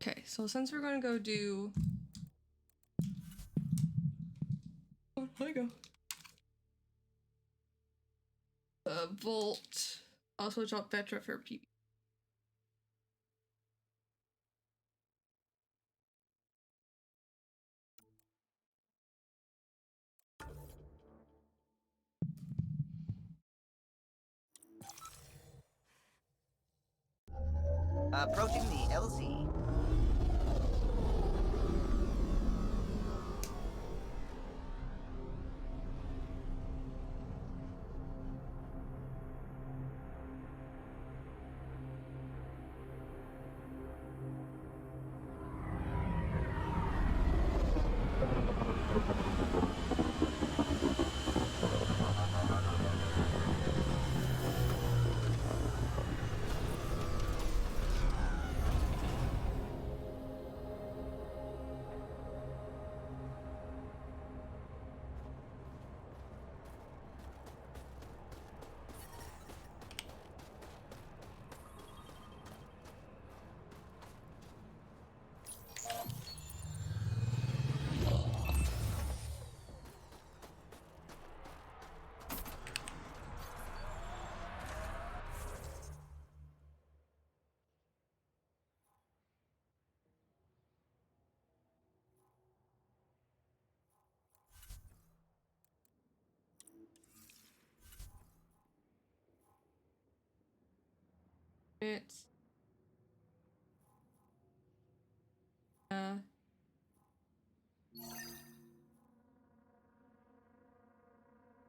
Okay, so since we're gonna go do Lego. Volt. I'll switch out Petra for PP. Approaching the LZ. It's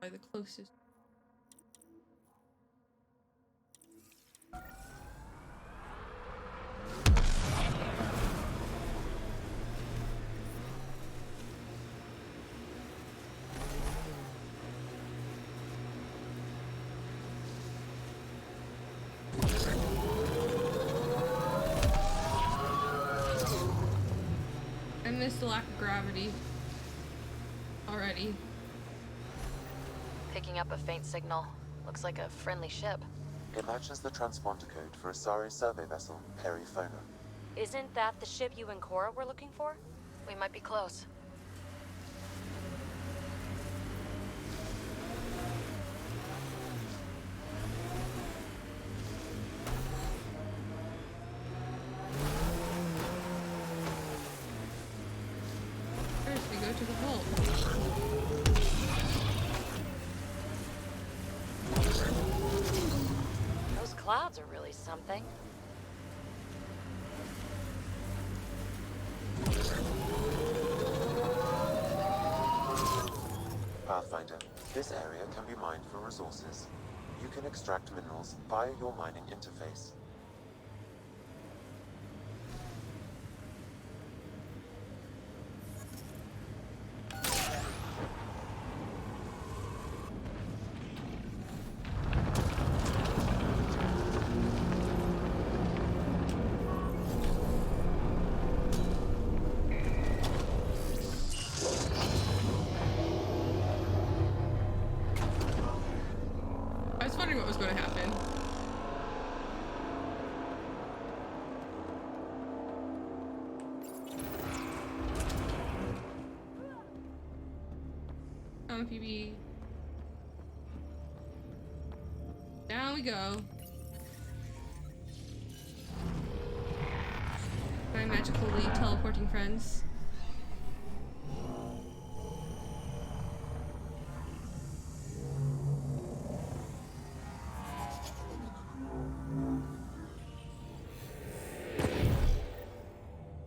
by the closest. I missed the lack of gravity already. Picking up a faint signal. Looks like a friendly ship. It matches the transponder code for a Asari survey vessel, Perifona. Isn't that the ship you and Cora were looking for? We might be close. First, we go to the vault. Those clouds are really something. Pathfinder, this area can be mined for resources. You can extract minerals via your mining interface. I was wondering what was going to happen. Come on, PB. Down we go. My magically teleporting friends.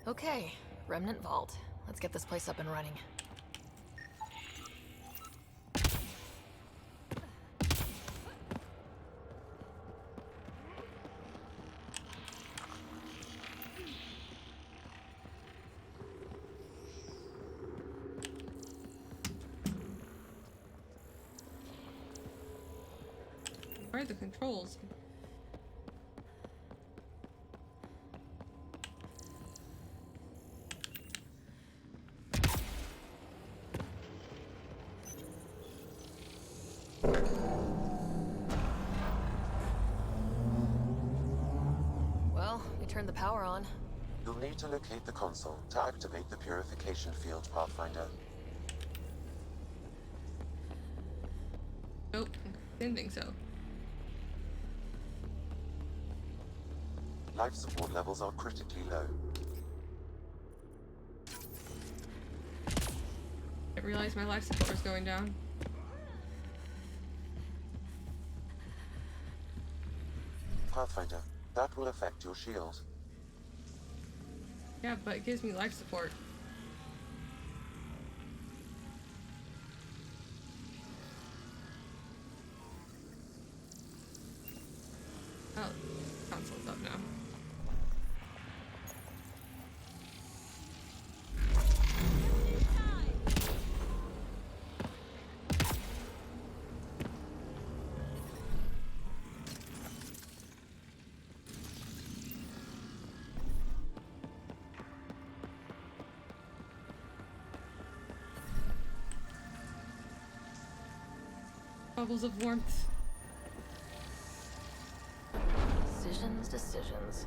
Okay, Remnant Vault. Let's get this place up and running. Where are the controls? Well, we turned the power on. You'll need to locate the console to activate the purification field, Pathfinder. Nope, didn't think so. Life support levels are critically low. I realized my life support was going down. Pathfinder, that will affect your shield. Yeah, but it gives me life support. Oh, console's up now. Bubbles of warmth. Decisions.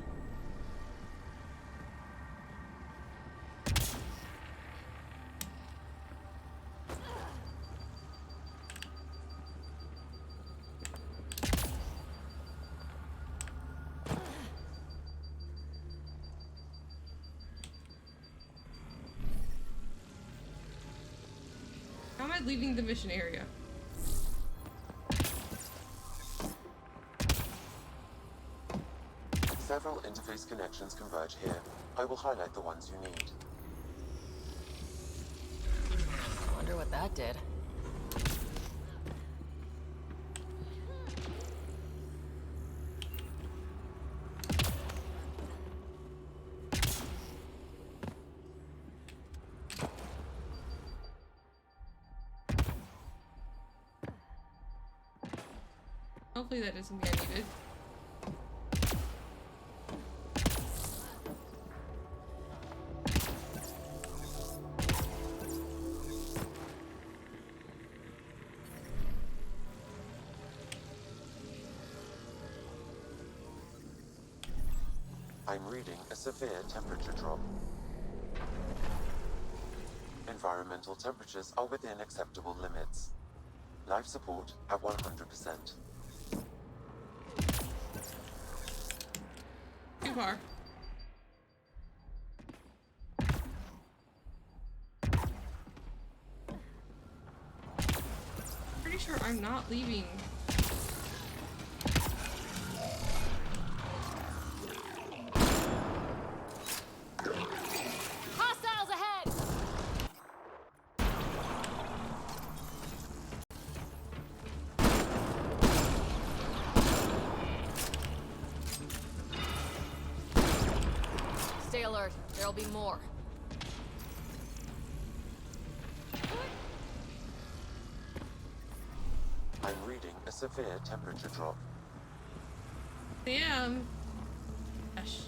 How am I leaving the mission area? Several interface connections converge here. I will highlight the ones you need. Wonder what that did. Hopefully that doesn't get needed. I'm reading a severe temperature drop. Environmental temperatures are within acceptable limits. Life support at 100%. Too far. Pretty sure I'm not leaving. Hostiles ahead! Stay alert. There'll be more. I'm reading a severe temperature drop. Damn. Gosh.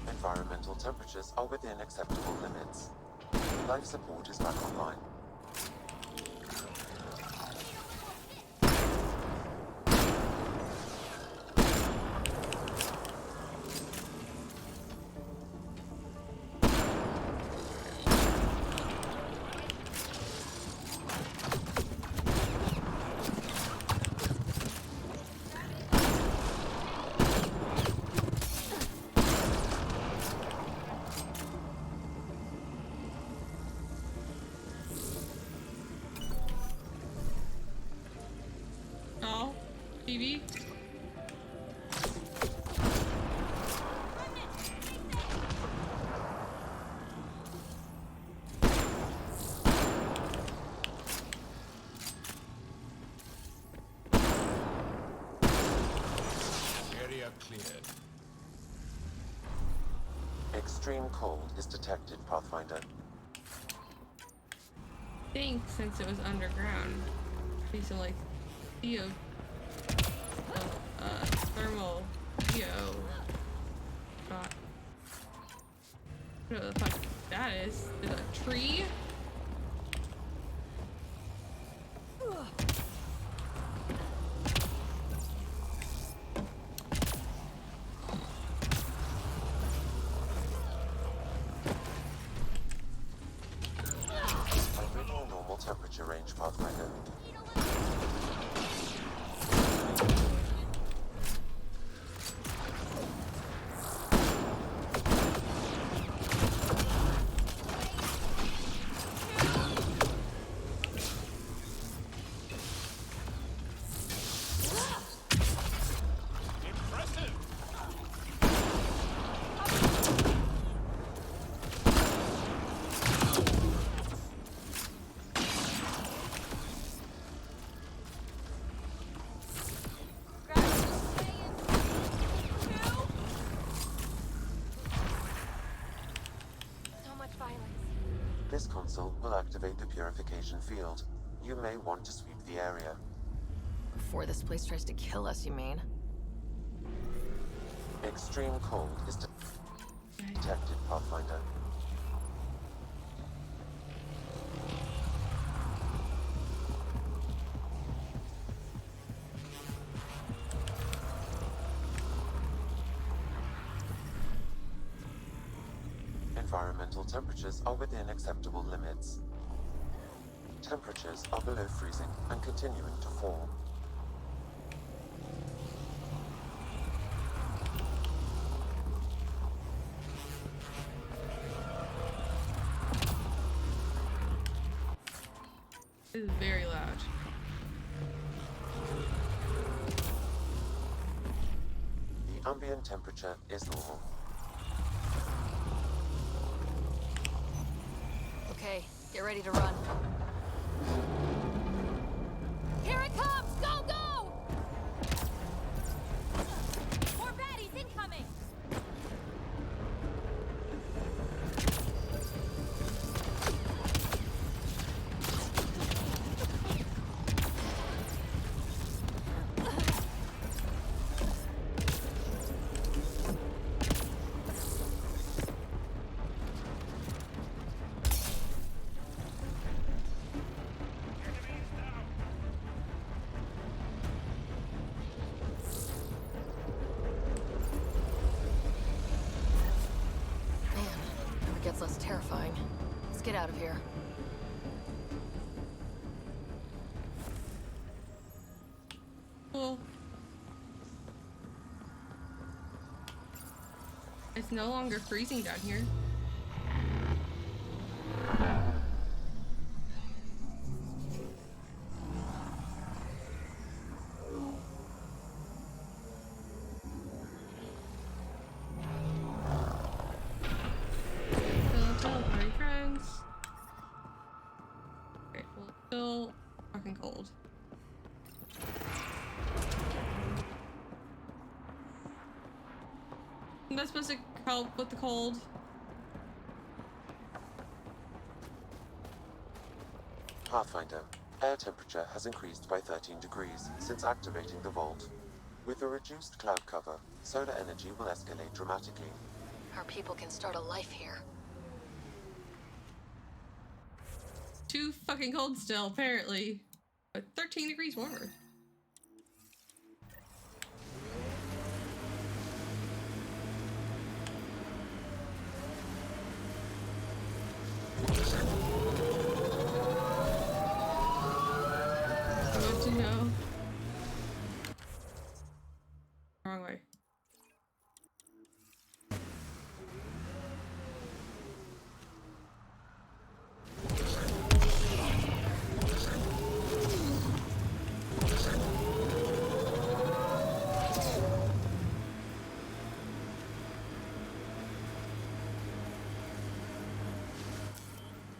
Environmental temperatures are within acceptable limits. Life support is back online. Oh, TV. Area cleared. Extreme cold is detected, Pathfinder. I think since it was underground, be some like thermal geo. God. What the fuck that is? Is it a tree? I'm in your normal temperature range, Pathfinder. This console will activate the purification field. You may want to sweep the area. Before this place tries to kill us, you mean? Extreme cold is detected, Pathfinder. environmental temperatures are within acceptable limits. Temperatures are below freezing and continuing to fall. This is very loud. The ambient temperature is normal. Okay, get ready to run. Here it comes! Go, go! More baddies incoming! Gets less terrifying. Let's get out of here. Cool. It's no longer freezing down here. Still fucking cold. Isn't that supposed to help with the cold? Pathfinder, air temperature has increased by 13 degrees since activating the vault. With a reduced cloud cover, solar energy will escalate dramatically. Our people can start a life here. Too fucking cold still, apparently. But 13 degrees warmer. Good to know. Wrong way.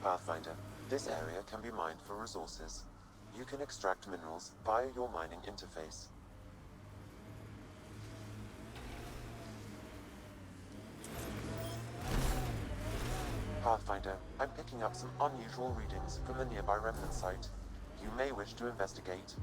Pathfinder, this area can be mined for resources. You can extract minerals via your mining interface. Pathfinder, I'm picking up some unusual readings from the nearby remnant site. You may wish to investigate.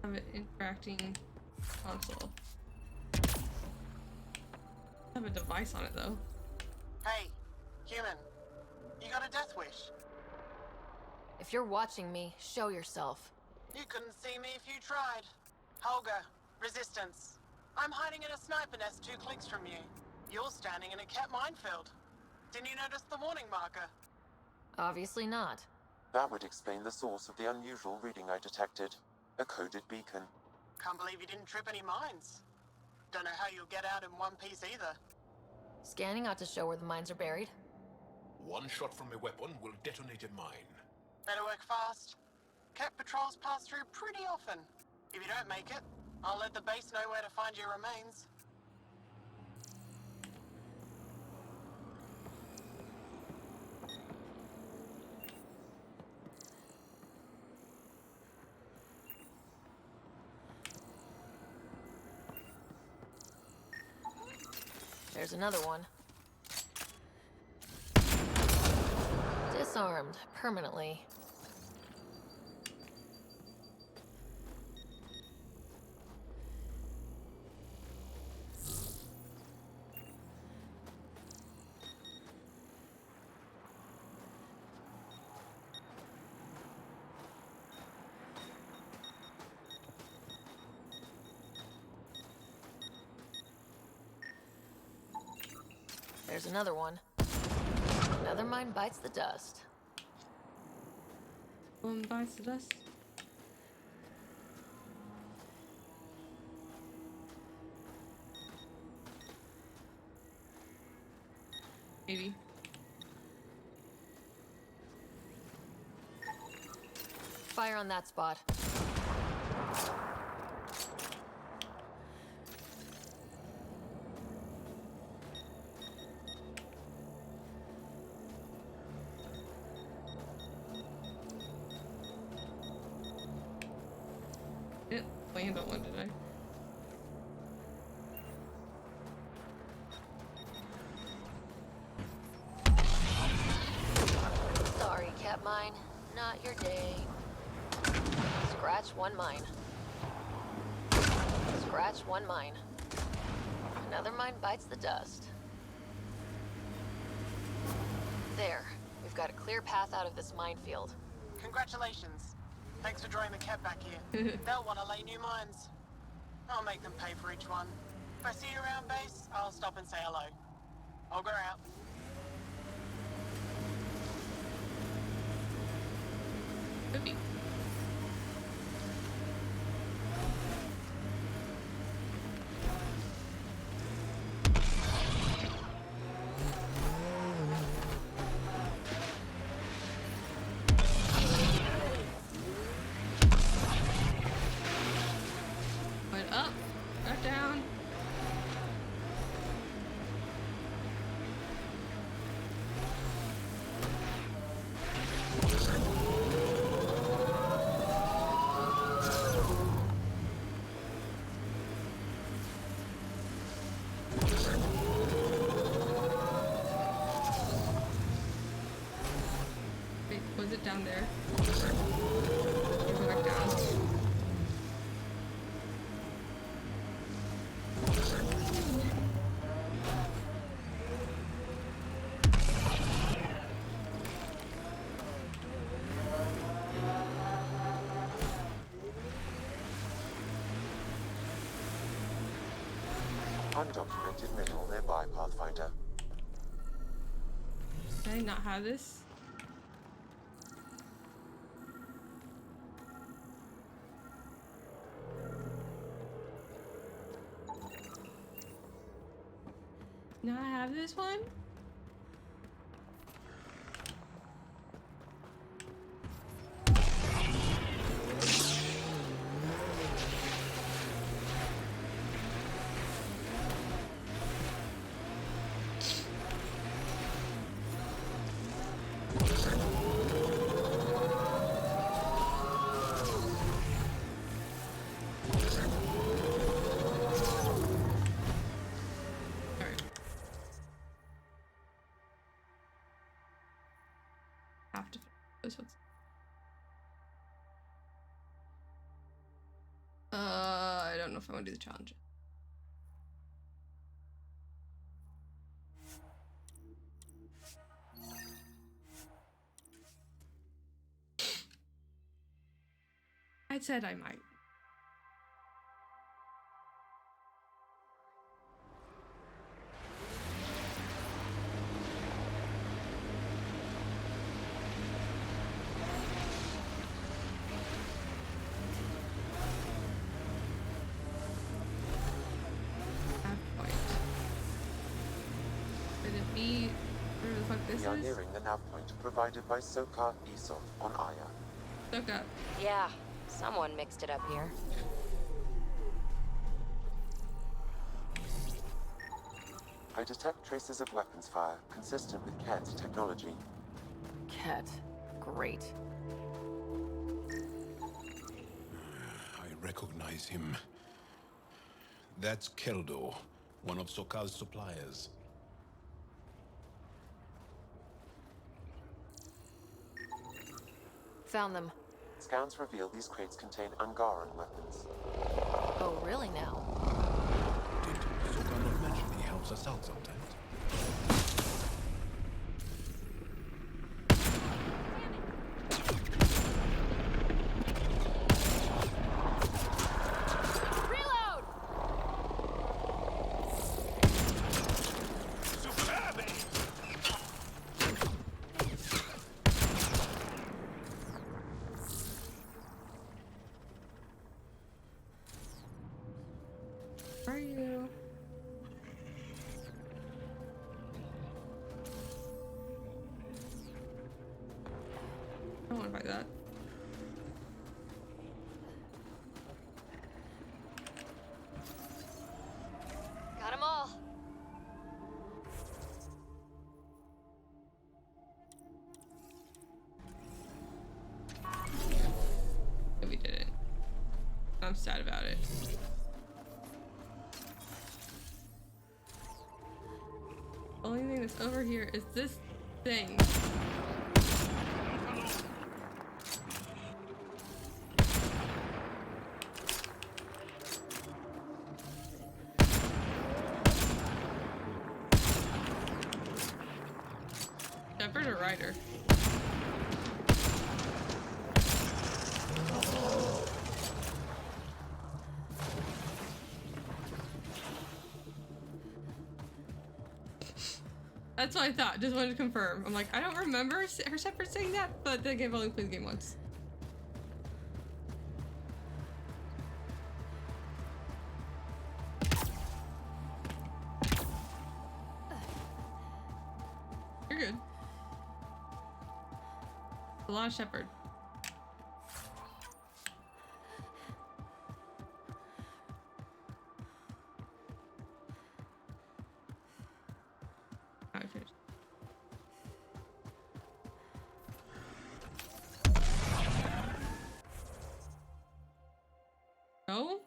Have an interacting console. Have a device on it though. Hey, human. You got a death wish? If you're watching me, show yourself. You couldn't see me if you tried. Holger, Resistance. I'm hiding in a sniper nest 2 clicks from you. You're standing in a cat minefield. Didn't you notice the warning marker? Obviously not. That would explain the source of the unusual reading I detected. A coded beacon. Can't believe you didn't trip any mines. Don't know how you'll get out in one piece either. Scanning ought to show where the mines are buried. One shot from a weapon will detonate a mine. Better work fast. Cat patrols pass through pretty often. If you don't make it, I'll let the base know where to find your remains. There's another one. Disarmed permanently. There's another one. Another mine bites the dust. One bites the dust. Maybe. Fire on that spot. It landed on one, did I? Sorry, Cat Mine. Not your day. Scratch one mine. Scratch one mine. Another mine bites the dust. There. We've got a clear path out of this minefield. Congratulations. Thanks for drawing the cat back here. They'll want to lay new mines. I'll make them pay for each one. If I see you around base, I'll stop and say hello. Olga out. Could be. Went up, back down. Wait, was it down there? Go back down. Undocumented mineral nearby, Pathfinder. Did I not have this? Not have this one? Have to finish those ones. I don't know if I want to do the challenge. I said I might. Could it be where the fuck This We are is nearing the nav point provided by Sokar Isov on Aya. Soka. Yeah, someone mixed it up here. I detect traces of weapons fire consistent with Ket's technology. Ket. Great. I recognize him. That's Keldo, one of Sokal's suppliers. Found them. Scans reveal these crates contain Angaran weapons. Oh, really now? Did Sokal not mention he helps us out sometimes? Reload! Where are you? I don't want to buy that. Got them all. No, we didn't. I'm sad about it. The only thing that's over here is this thing. Shepherd or rider? That's what I thought. Just wanted to confirm. I'm like, I don't remember her Shepherd saying that, but then again, I've only played the game once. You're good. A lot of Shepherd. I finished. No?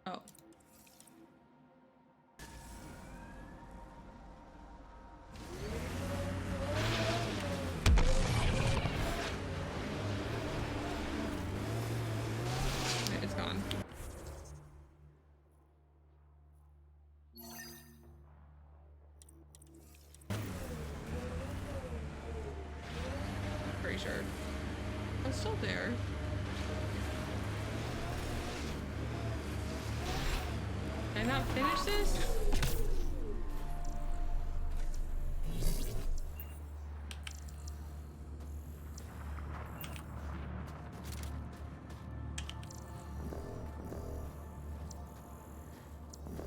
Oh. Okay, it's gone. Pretty sure. I'm still there. Can I not finish this?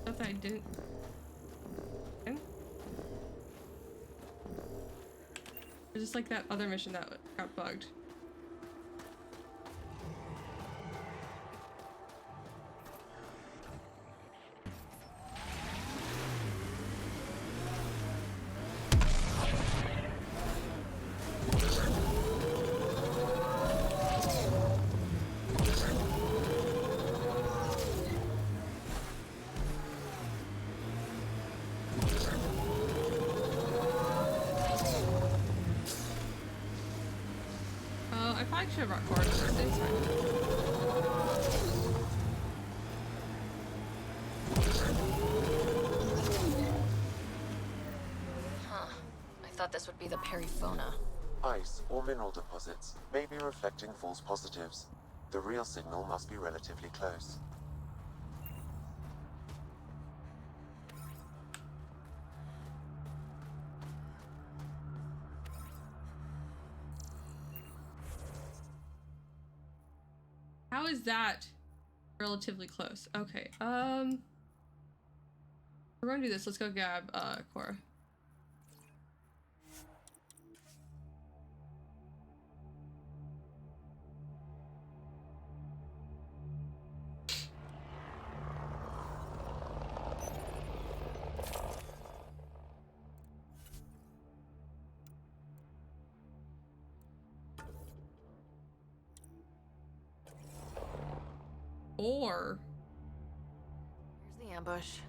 Stuff that I didn't. Okay. It's just like that other mission that got bugged. I probably should have brought Cora first. It's fine. Huh. I thought this would be the Perifona. Ice or mineral deposits may be reflecting false positives. The real signal must be relatively close. How is that relatively close? Okay, we're gonna do this. Let's go grab Cora. Or Here's the ambush.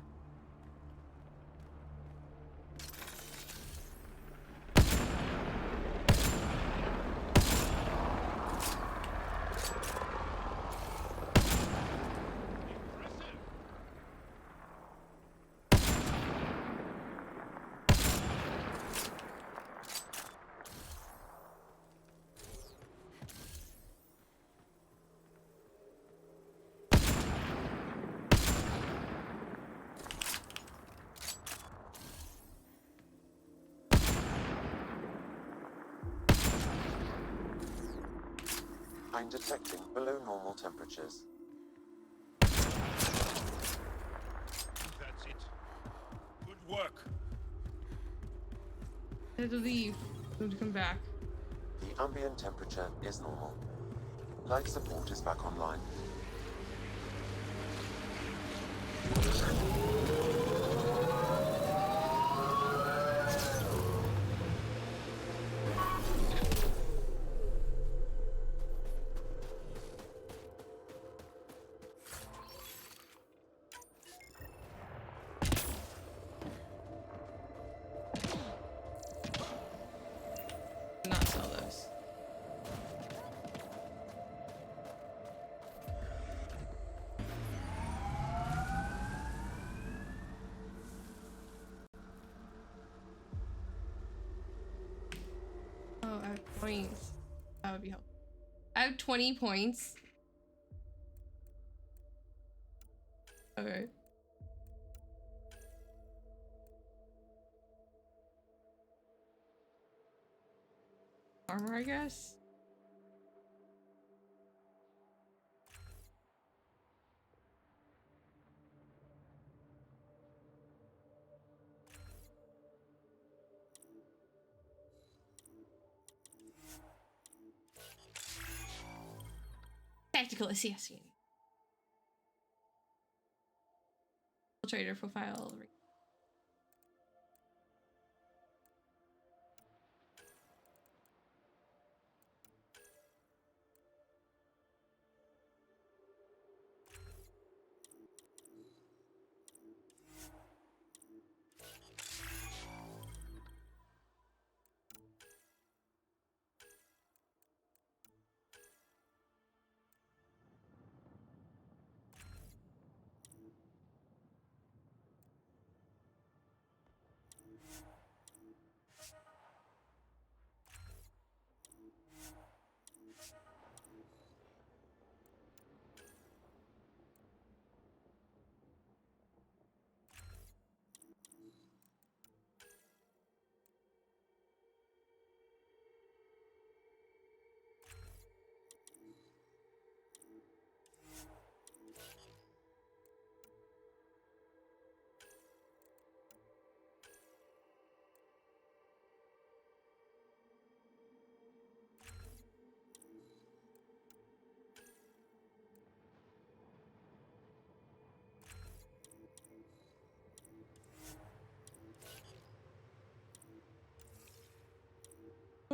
I'm detecting below normal temperatures. That's it. Good work. I had to leave. I have to come back. The ambient temperature is normal. Life support is back online. Not sell those. Oh, I have points. That would be helpful. I have 20 points. Okay. Armor, I guess. Tactical assassin. Trader profile.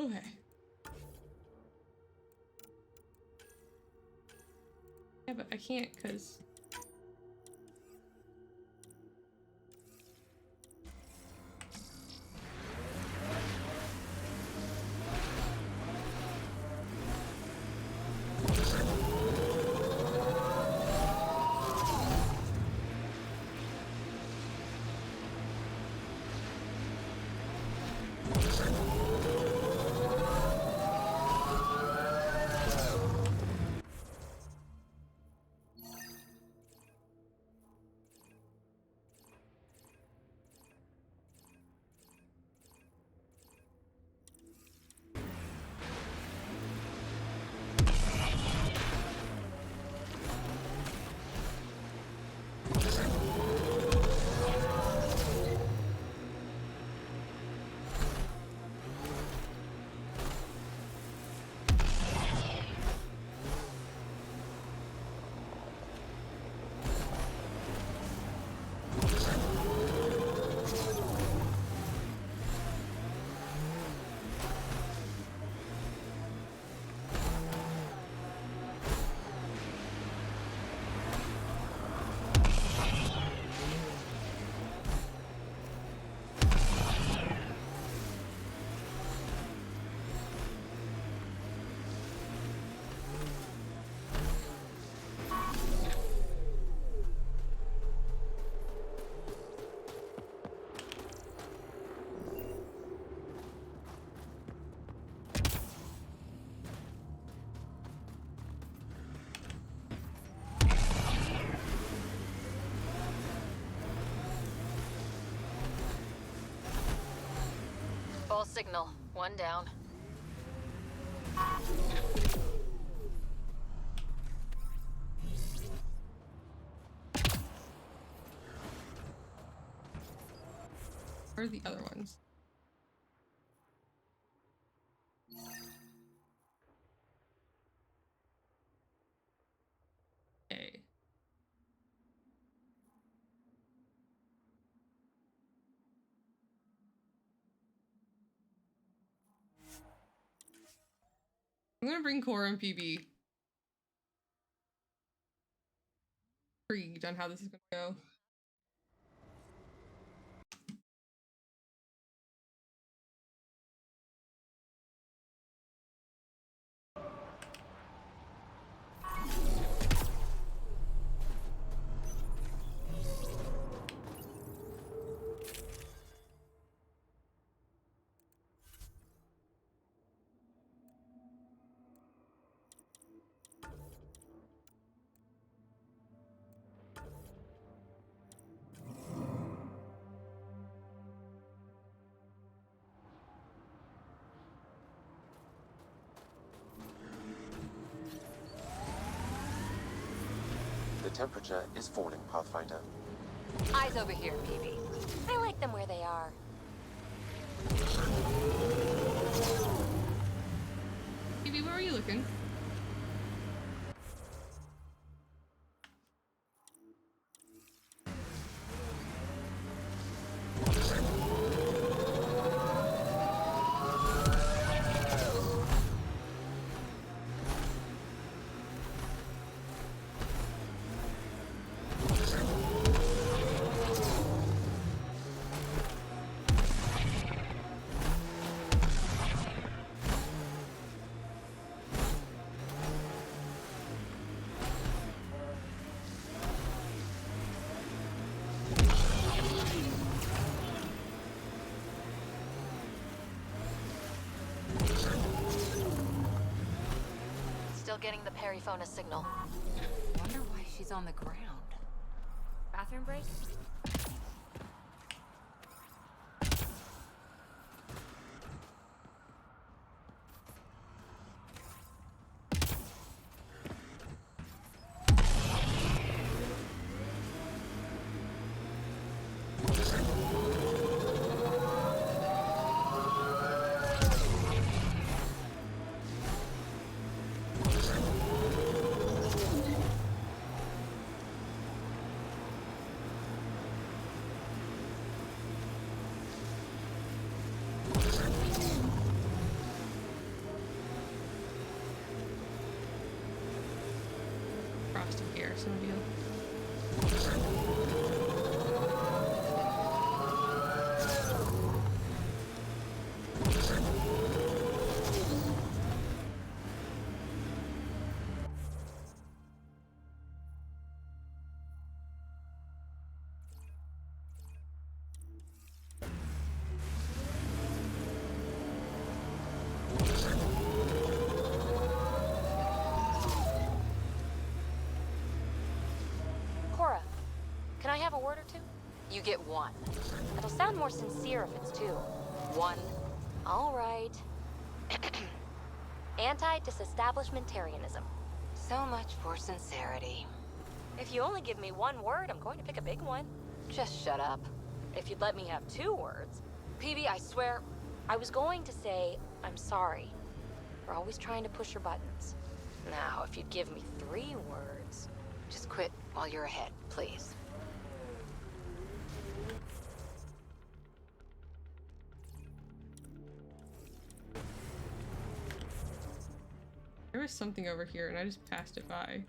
Okay. Yeah, but I can't because signal. One down. Where are the other ones? Okay. I'm gonna bring Cora and PB. Intrigued on how this is gonna go. The temperature is falling, Pathfinder. Eyes over here, PB. I like them where they are. PB, where are you looking? Still getting the periphonus signal. Wonder why she's on the ground. Bathroom break? Frosted Garrison deal. Cora, can I have a word or two? You get one. It'll sound more sincere if it's two. One. All right. Anti-disestablishmentarianism. So much for sincerity. If you only give me one word, I'm going to pick a big one. Just shut up. If you'd let me have two words. PB, I swear, I was going to say, I'm sorry. For always trying to push your buttons. Now, if you'd give me 3 words. Just quit while you're ahead, please. There was something over here and I just passed it by.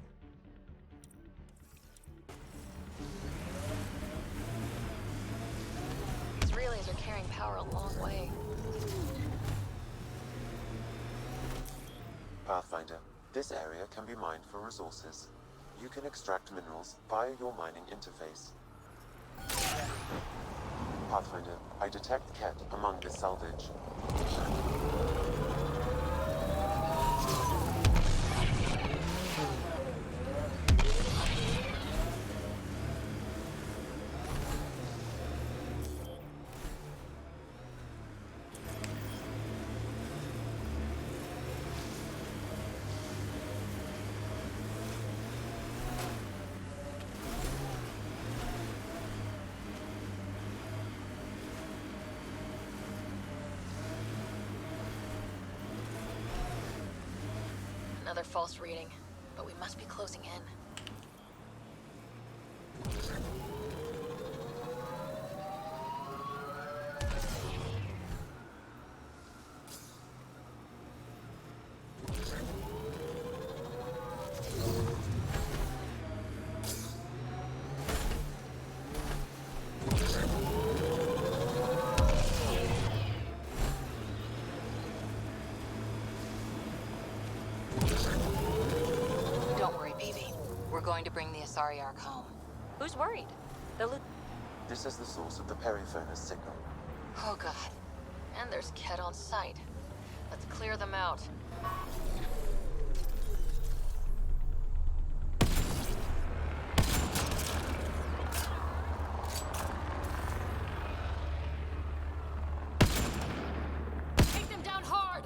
These relays are carrying power a long way. Pathfinder, this area can be mined for resources. You can extract minerals via your mining interface. Pathfinder, I detect Ket among this salvage. Another false reading, but we must be closing in. Don't worry, baby. We're going to bring the Asari Ark home. Who's worried? This is the source of the periphone's signal. Oh god. And there's Ket on site. Let's clear them out. Take them down hard!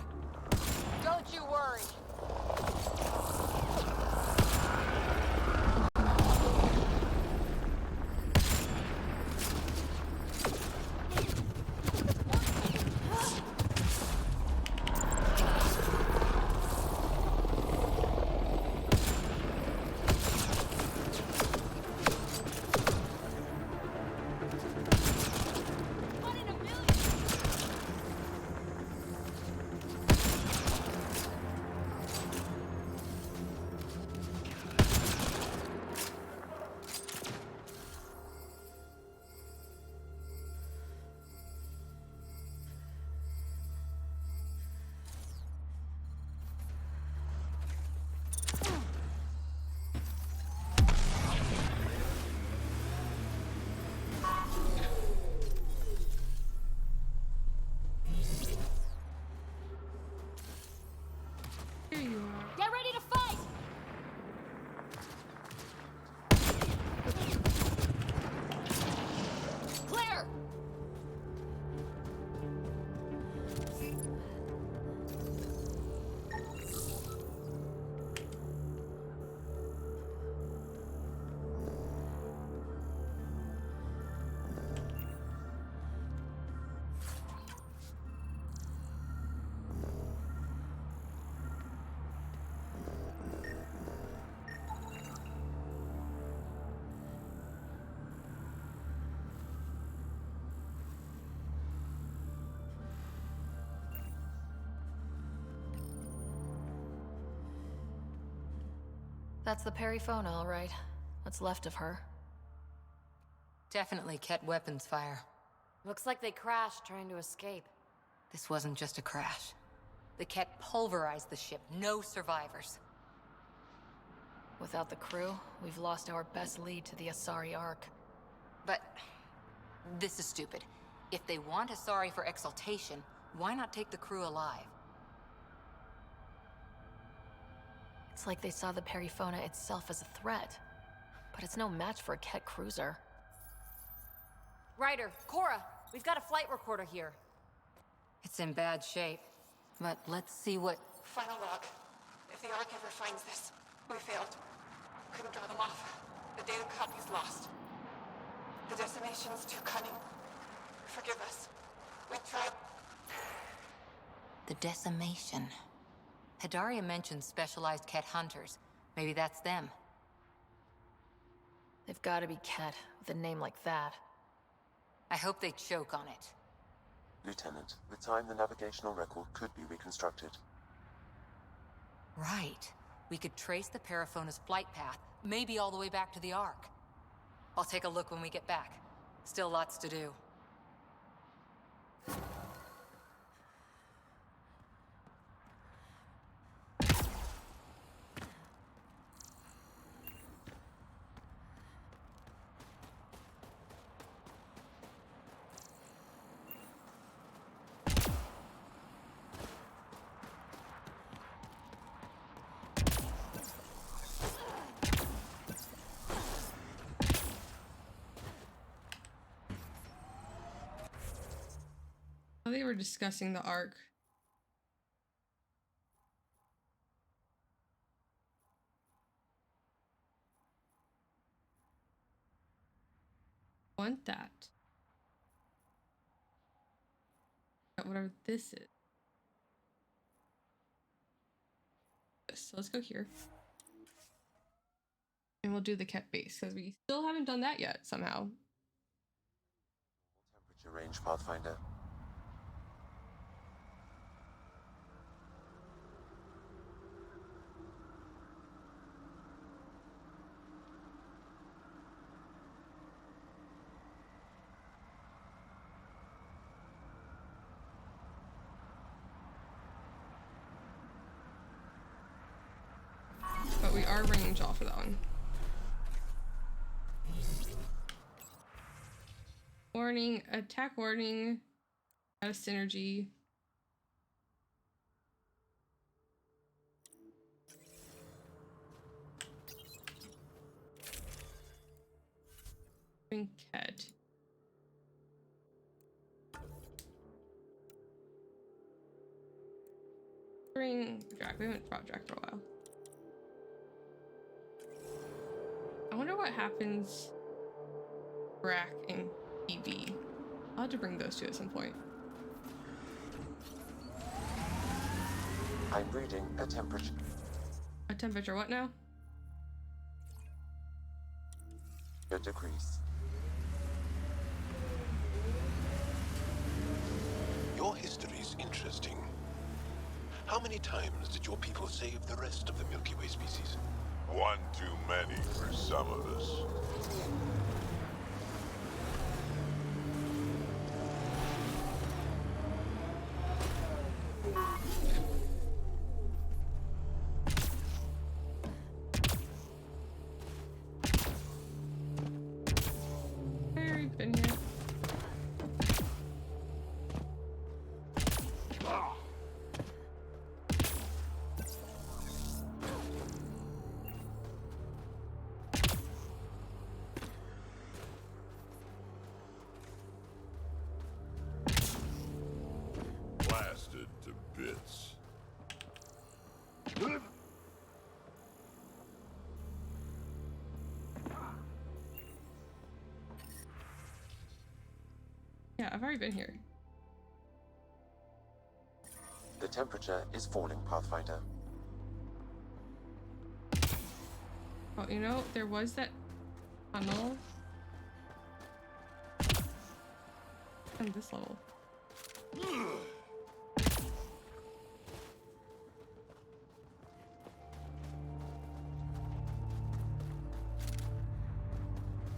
Don't you worry. Here you are. Get ready to fight! Clear! That's the Perifona, all right. What's left of her? Definitely Ket weapons fire. Looks like they crashed trying to escape. This wasn't just a crash. The Ket pulverized the ship. No survivors. Without the crew, we've lost our best lead to the Asari Ark. But this is stupid. If they want Asari for exaltation, why not take the crew alive? It's like they saw the Perifona itself as a threat. But it's no match for a Ket cruiser. Ryder, Cora, we've got a flight recorder here. It's in bad shape. But let's see what... Final log. If the Ark ever finds this, we failed. Couldn't draw them off. The data copy's lost. The decimation's too cunning. Forgive us. We tried. The decimation. Hidaria mentioned specialized Ket hunters. Maybe that's them. They've got to be Ket, with a name like that. I hope they choke on it. Lieutenant, with time the navigational record could be reconstructed. Right. We could trace the Perifona's flight path, maybe all the way back to the Ark. I'll take a look when we get back. Still lots to do. They were discussing the Ark. Want that. Whatever this is. this. So let's go here. And we'll do the Ket base, because we still haven't done that yet, somehow. Temperature range, Pathfinder. But we are bringing Jaw for that one. Warning, attack warning, out of synergy. Bring Ket. Bring Drac. We haven't brought Drac for a while. I wonder what happens Drac and EB. I'll have to bring those two at some point. I'm reading a temperature. A temperature what now? A decrease. Your history's interesting. How many times did your people save the rest of the Milky Way species? One too many for some of us. Very been here. Blasted to bits. Yeah, I've already been here. The temperature is falling, Pathfinder. Oh, you know, there was that tunnel on this level.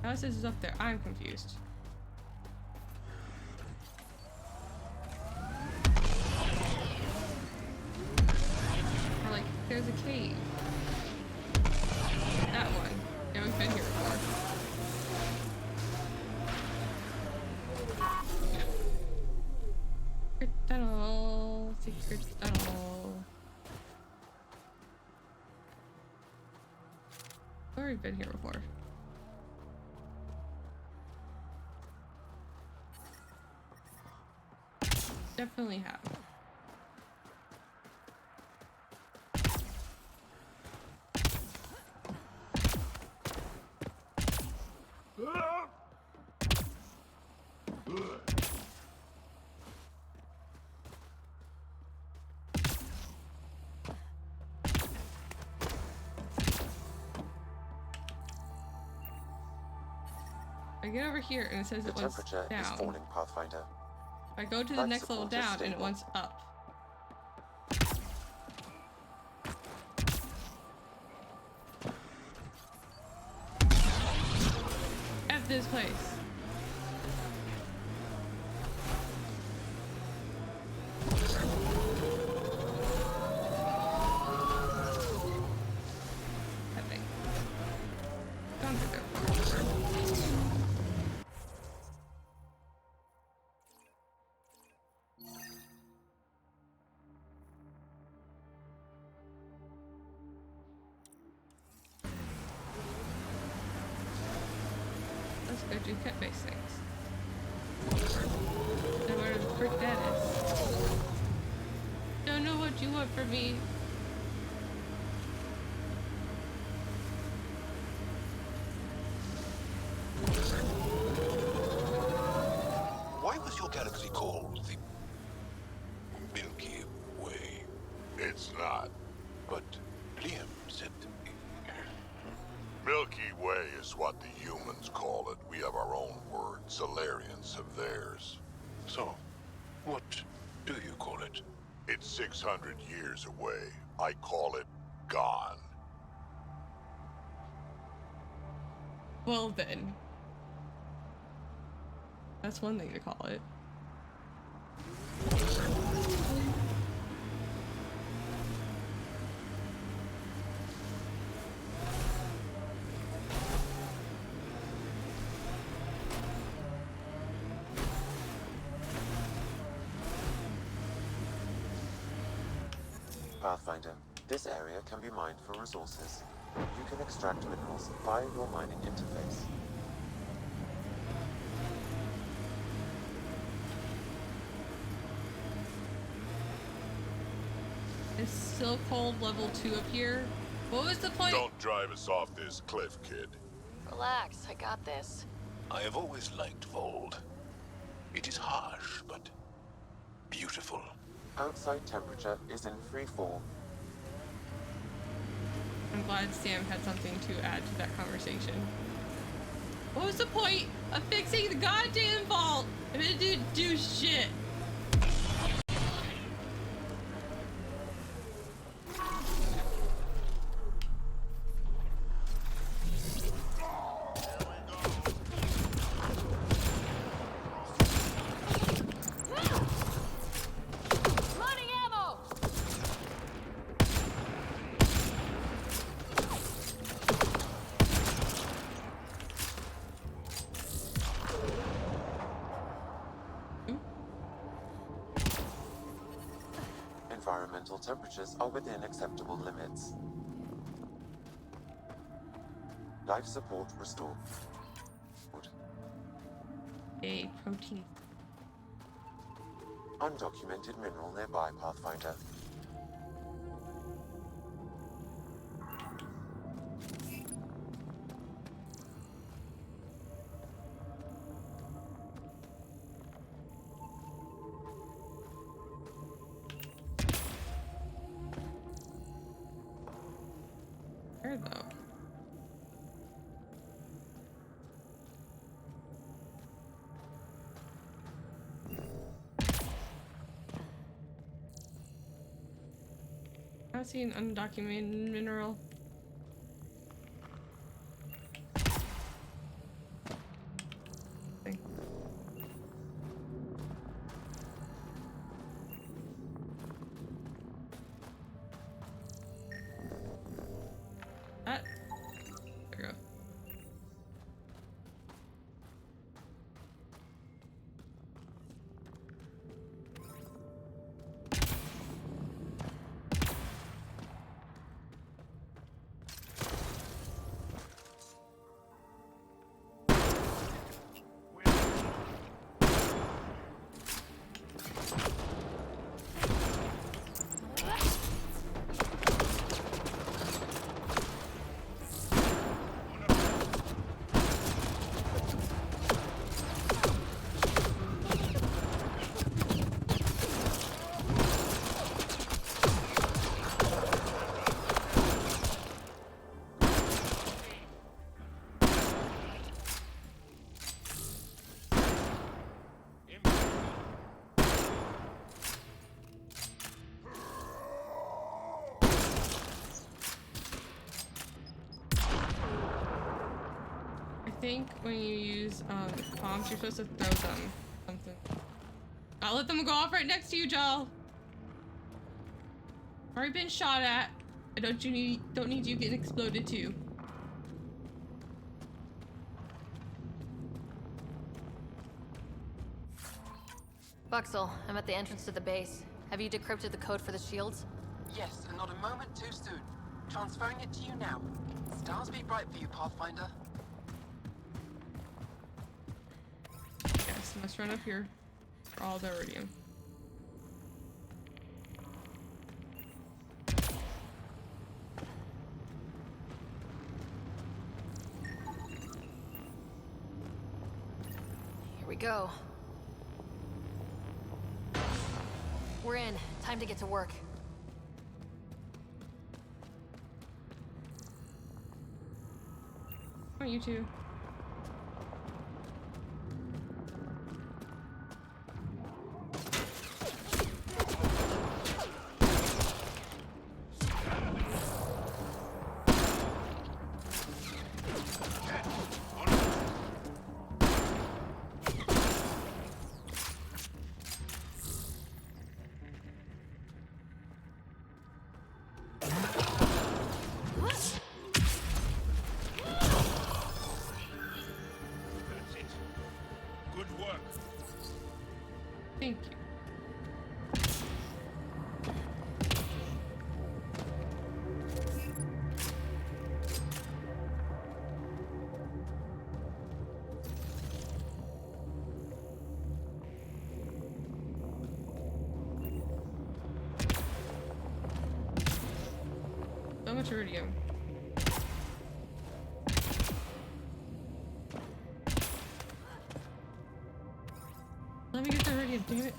How is this up there? I'm confused. Or like, there's a cave. That one. Yeah, we've been here before. Secret tunnel. Secret tunnel. I've already been here before. Definitely have. I get over here and it says The it wants temperature down. is falling, Pathfinder. I go to the Life next level support is down and it stable. wants up. F this place. That thing. Gone through there before. Let's go do cut base things. Know where the frick that is. Don't know what you want from me. Why was your galaxy called the Milky Way? It's not. But way is what the humans call it. We have our own word. Solarians have theirs. So, what do you call it? It's 600 years away. I call it gone. Well then. That's one thing to call it. Pathfinder, this area can be mined for resources. You can extract minerals via your mining interface. It's still cold level 2 up here. What was the point? Don't drive us off this cliff, kid. Relax, I got this. I have always liked Vold. It is harsh, but beautiful. Outside temperature is in free fall. I'm glad Sam had something to add to that conversation. What was the point of fixing the goddamn vault if it didn't do shit? Environmental temperatures are within acceptable limits. Life support restored. A protein. Undocumented mineral nearby, Pathfinder. Where though? I see an undocumented mineral. That. There we go. I think when you use bombs, you're supposed to throw them something. I'll let them go off right next to you, Joel. Already been shot at. I don't need you getting exploded too. Buxel, I'm at the entrance to the base. Have you decrypted the code for the shields? Yes, and not a moment too soon. Transferring it to you now. Stars be bright for you, Pathfinder. Yes, must run up here for all the iridium. Here we go. We're in. Time to get to work. Come on, you two. Thank you. So much iridium. Let me get the iridium, damn it.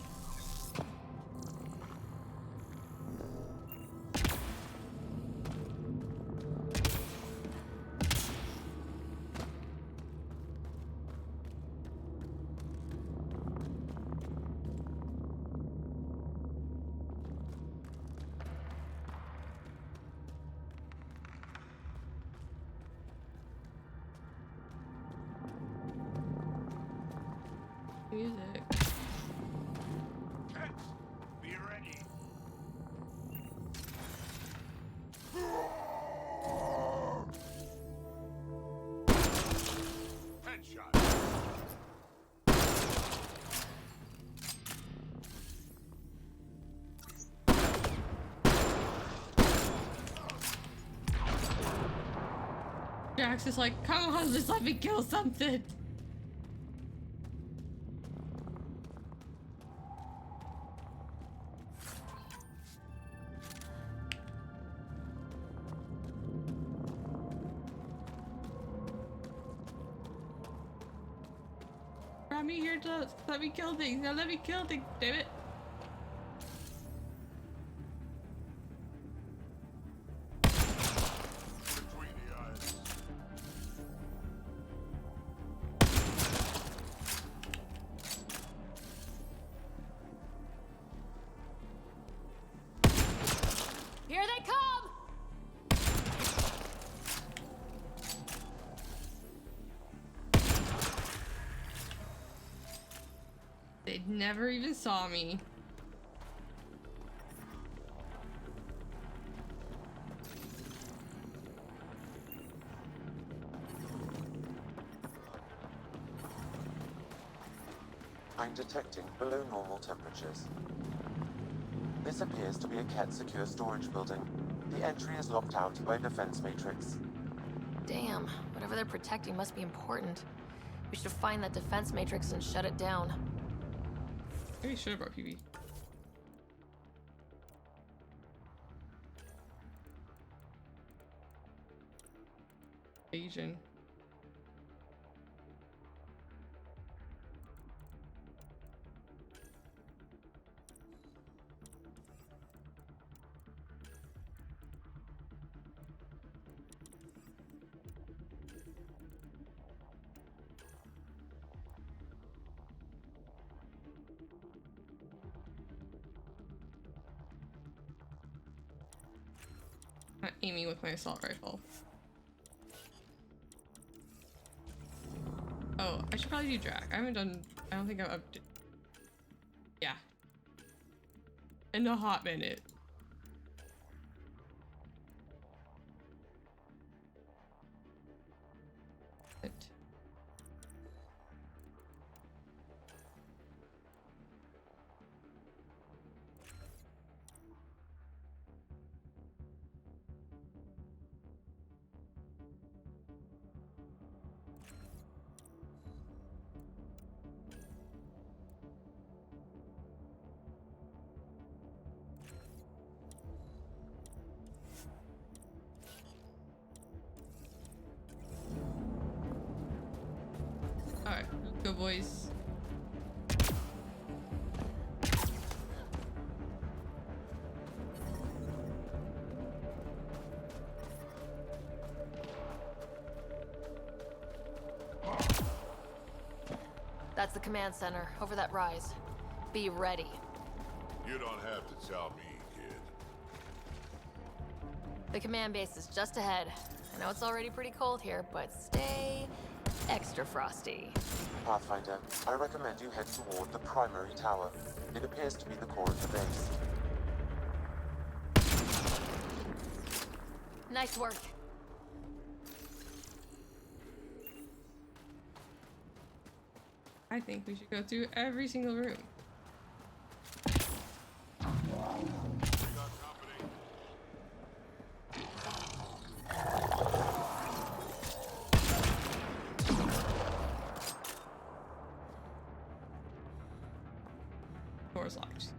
Music. Be ready. Headshot. Jax is like, come on, just let me kill something. Brought me here to let me kill things. Now let me kill things, damn it. Between the eyes. Here they come! They never even saw me. I'm detecting below normal temperatures. This appears to be a Ket secure storage building. The entry is locked out by a defense matrix. Damn, whatever they're protecting must be important. We should find that defense matrix and shut it down. Maybe should have brought PB. Asian. Not aiming with my assault rifle. Oh, I should probably do drag. I haven't done. I don't think I'm up to. Yeah. In a hot minute. Alright, go boys. That's the command center, over that rise. Be ready. You don't have to tell me, kid. The command base is just ahead. I know it's already pretty cold here, but stay extra frosty. Pathfinder, I recommend you head toward the primary tower. It appears to be the core of the base. Nice work. I think we should go through every single room. Door's locked, so.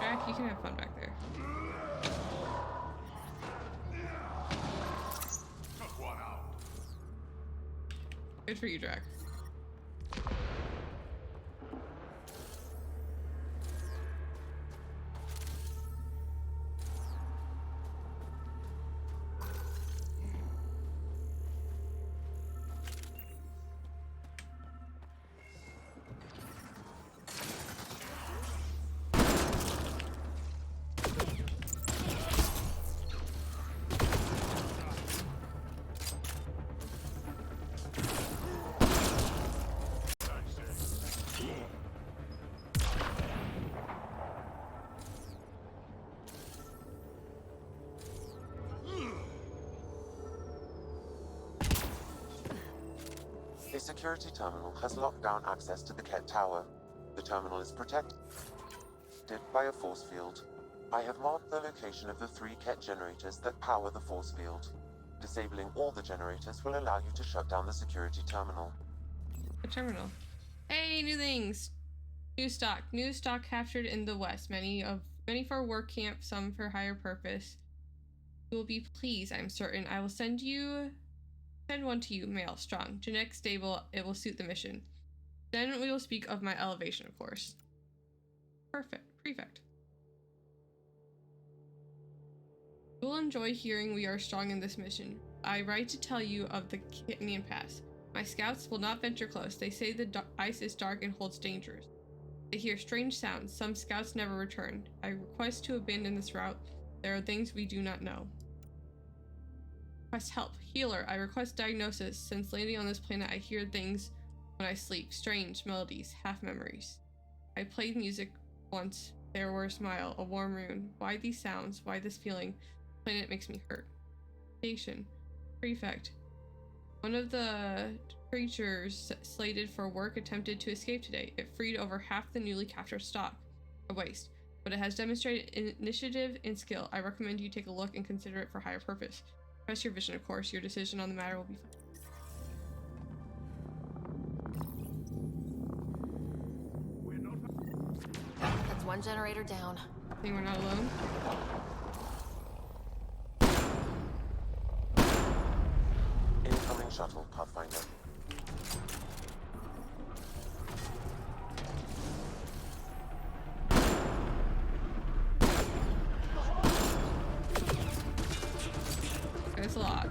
Jack, you can have fun back there. Good for you, Drac. A security terminal has locked down access to the Ket Tower. The terminal is protected by a force field. I have marked the location of the 3 Ket generators that power the force field. Disabling all the generators will allow you to shut down the security terminal. The terminal. Hey, new things! New stock. New stock captured in the west. Many for work camp, some for higher purpose. You will be pleased, I'm certain. I will send one to you, male, strong, genetic, stable. It will suit the mission. Then we will speak of my elevation, of course. Perfect. Prefect. You will enjoy hearing we are strong in this mission. I write to tell you of the Kitnian Pass. My scouts will not venture close. They say the ice is dark and holds dangers. They hear strange sounds. Some scouts never return. I request to abandon this route. There are things we do not know. Request help. Healer, I request diagnosis. Since landing on this planet, I hear things when I sleep. Strange melodies, half memories. I played music once. There were a smile, a warm rune. Why these sounds? Why this feeling? The planet makes me hurt. Station. Prefect. One of the creatures slated for work attempted to escape today. It freed over half the newly captured stock. A waste. But it has demonstrated initiative and skill. I recommend you take a look and consider it for higher purpose. Trust your vision, of course. Your decision on the matter will be fine. That's one generator down. Think we're not alone? Incoming shuttle, Pathfinder. That's a lot.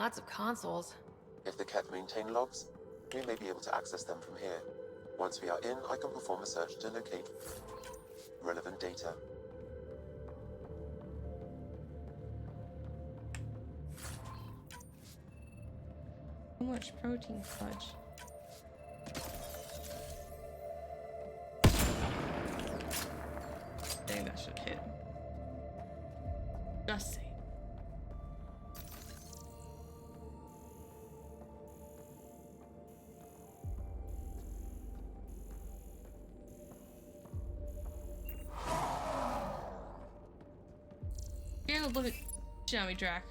Lots of consoles. If the Ket maintain logs, we may be able to access them from here. Once we are in, I can perform a search to locate relevant data. So much protein fudge. Dang, that should hit. Just say. Yeah, look at Jammy Drac.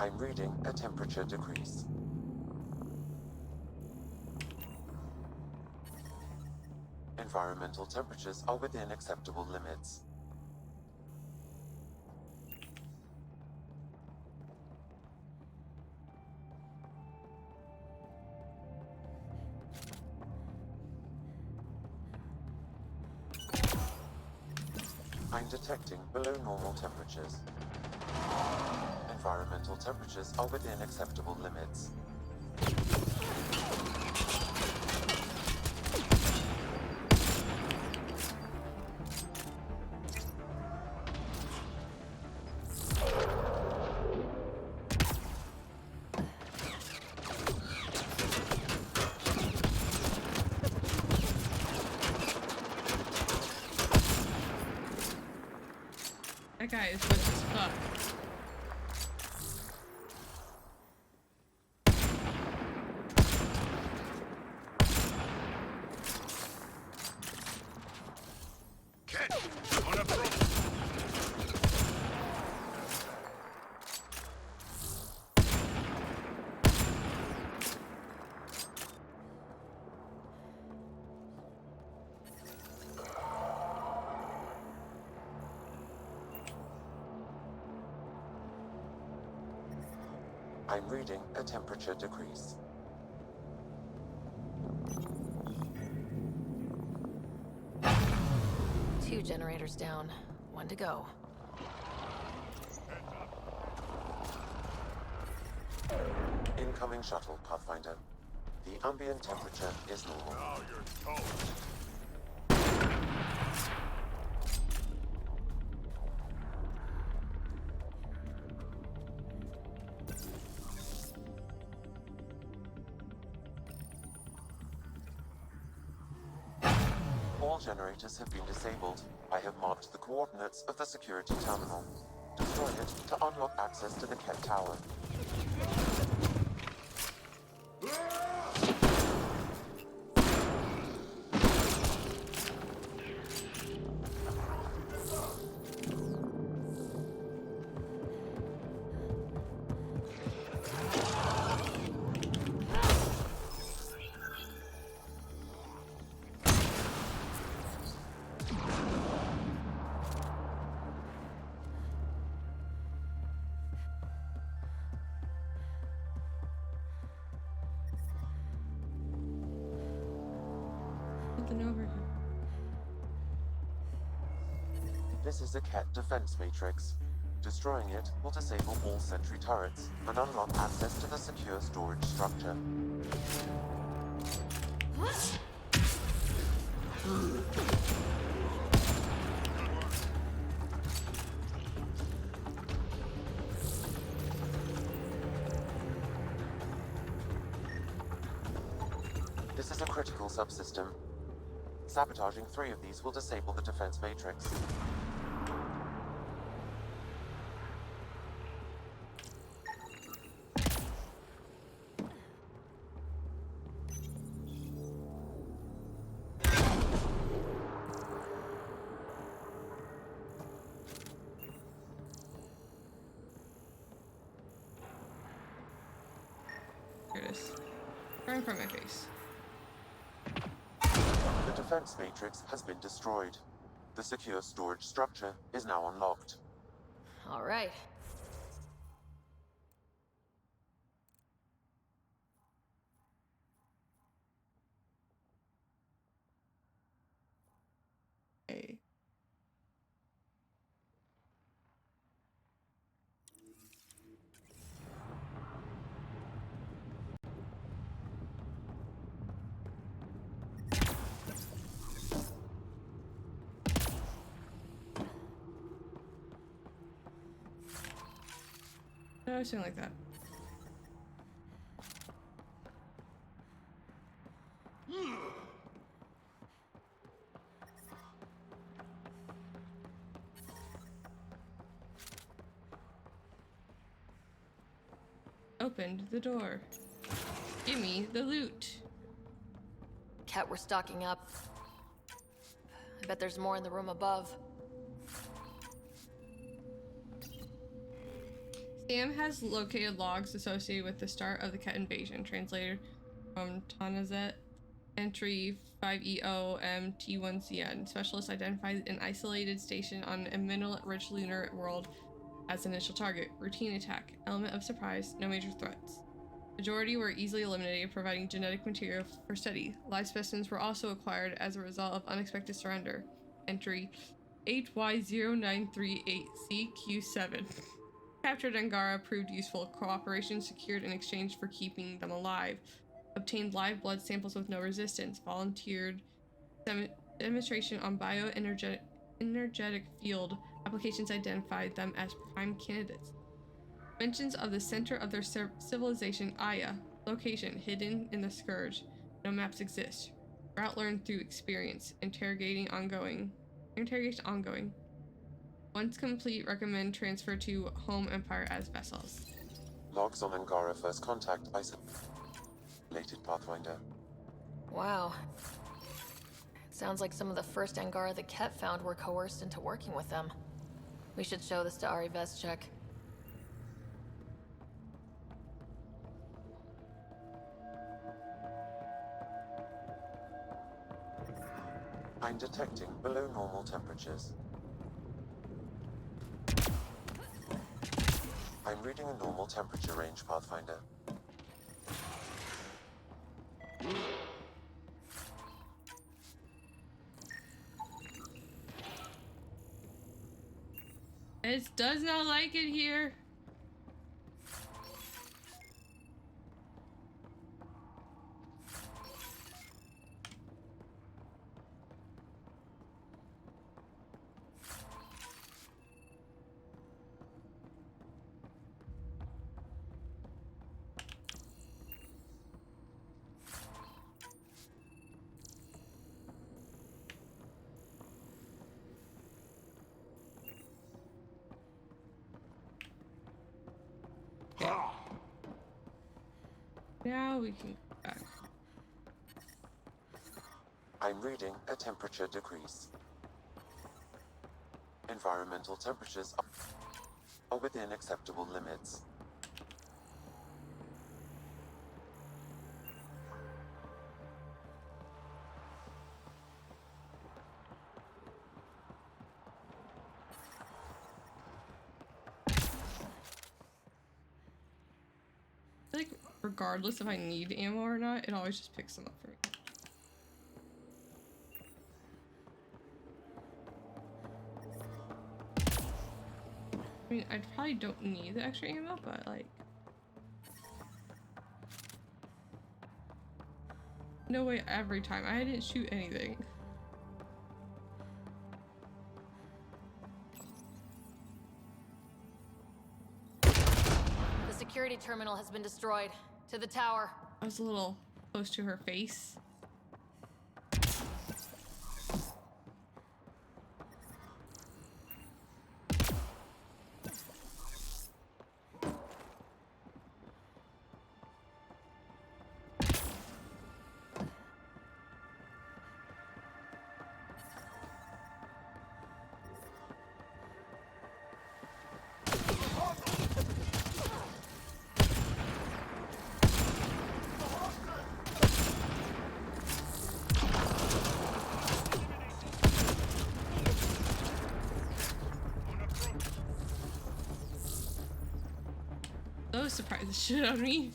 I'm reading a temperature decrease. Environmental temperatures are within acceptable limits. I'm detecting below normal temperatures. Environmental temperatures are within acceptable limits. That guy is rich as fuck. I'm reading a temperature decrease. Two generators down. One to go. Incoming shuttle, Pathfinder. The ambient temperature is normal. Now you're toast. All generators have been disabled. I have marked the coordinates of the security terminal. Destroy it to unlock access to the Ket Tower. Something over here. This is a Ket defense matrix. Destroying it will disable all sentry turrets and unlock access to the secure storage structure. This is a critical subsystem. Sabotaging 3 of these will disable the defense matrix. Here it is. Right in front of my face. The defense matrix has been destroyed. The secure storage structure is now unlocked. All right. Okay. No, something like that. Opened the door. Give me the loot. Cat, we're stocking up. I bet there's more in the room above. Sam has located logs associated with the start of the Ket invasion, translated from Tanazet. Entry 5EOMT1CN. Specialists identified an isolated station on a mineral-rich lunar world as initial target. Routine attack. Element of surprise. No major threats. Majority were easily eliminated, providing genetic material for study. Live specimens were also acquired as a result of unexpected surrender. Entry 8Y0938CQ7. Captured Angara proved useful. Cooperation secured in exchange for keeping them alive. Obtained live blood samples with no resistance. Volunteered demonstration on bioenergetic field applications identified them as prime candidates. Mentions of the center of their civilization, Aya. Location hidden in the Scourge. No maps exist. Route learned through experience. Interrogation ongoing. Once complete, recommend transfer to Home Empire as vessels. Logs on Angara first contact isolated Pathfinder. Wow. It sounds like some of the first Angara the Ket found were coerced into working with them. We should show this to Ari Veschek. I'm detecting below normal temperatures. I'm reading a normal temperature range, Pathfinder. It does not like it here. Now we can go back. I'm reading a temperature decrease. Environmental temperatures are within acceptable limits. Like, regardless if I need ammo or not, it always just picks them up for me. I mean, I probably don't need the extra ammo, but like... No way every time. I didn't shoot anything. The security terminal has been destroyed. To the tower. I was a little close to her face. Those surprised the shit out of me.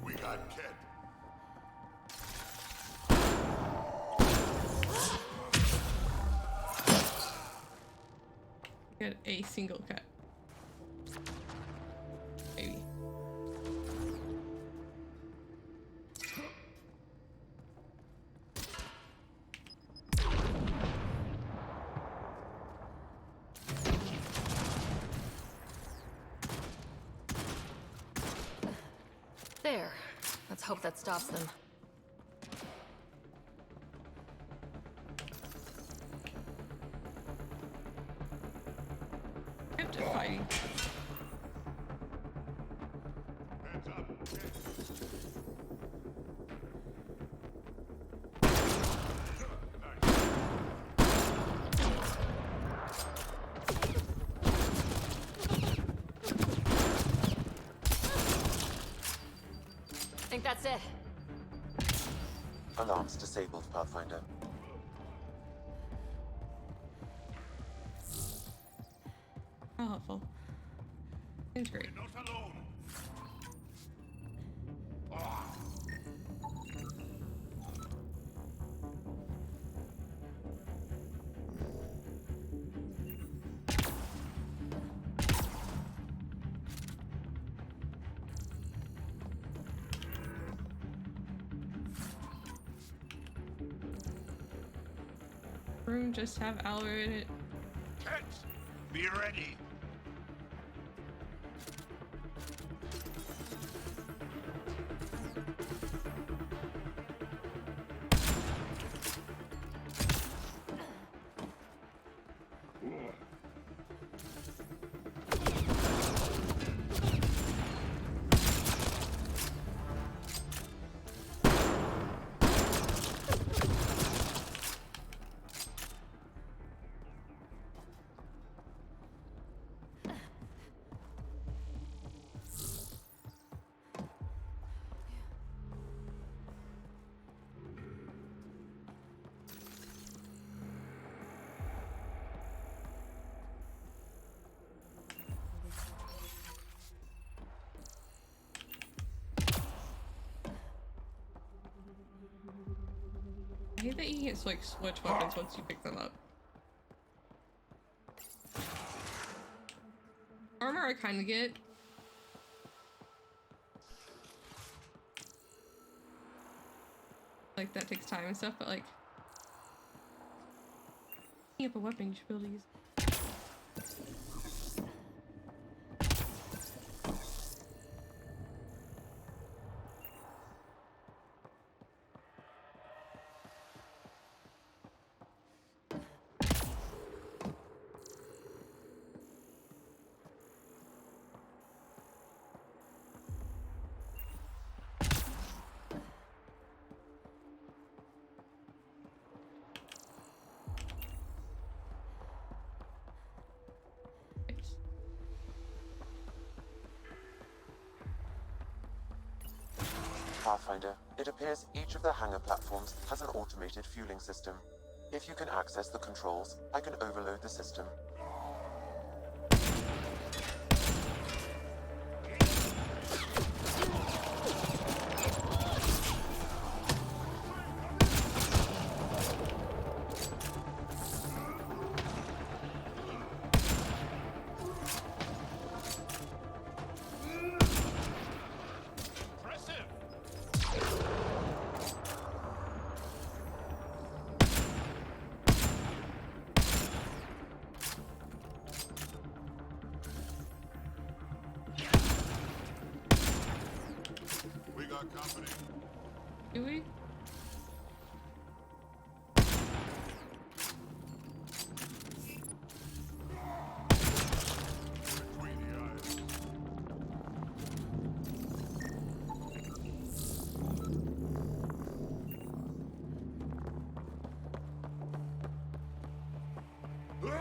We got Ket. Get a single cut. Maybe. There. Let's hope that stops them. Kept it fighting. Hands up, Ket. I think that's it. Alarms disabled, Pathfinder. How helpful. Seems great. You're not alone. Room just have Albert in it. Ket, be ready. I hate that you can't like switch weapons once you pick them up. Armor I kind of get. Like that takes time and stuff, but like picking up a weapon you should be able to use. Pathfinder, it appears each of the hangar platforms has an automated fueling system. If you can access the controls, I can overload the system. Company. Do we? Damn,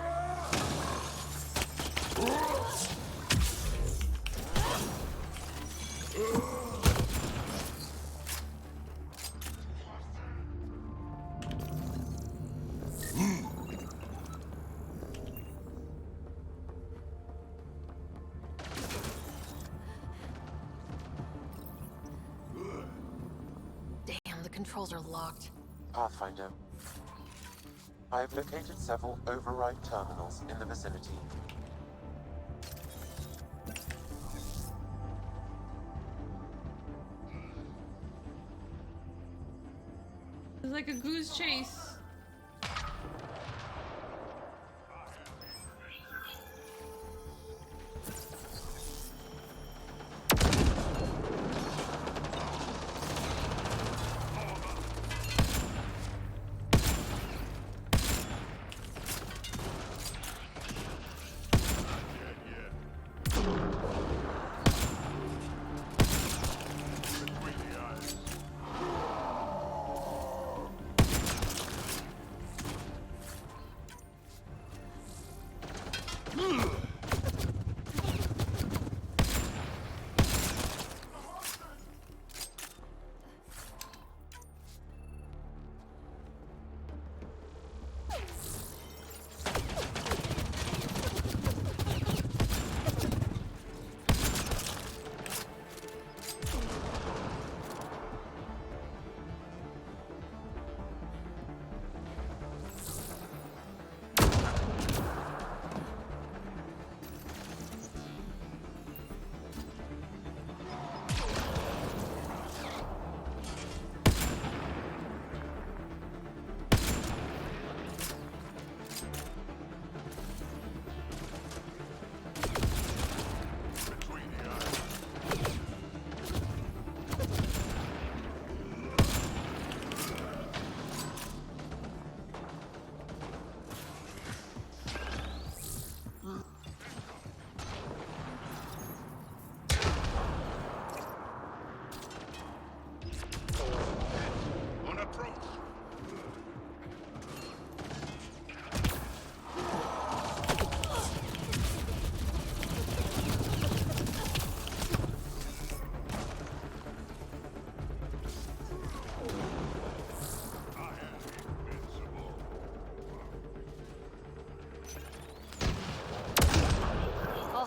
the controls are locked. Pathfinder. I have located several override terminals in the vicinity. It's like a goose chase.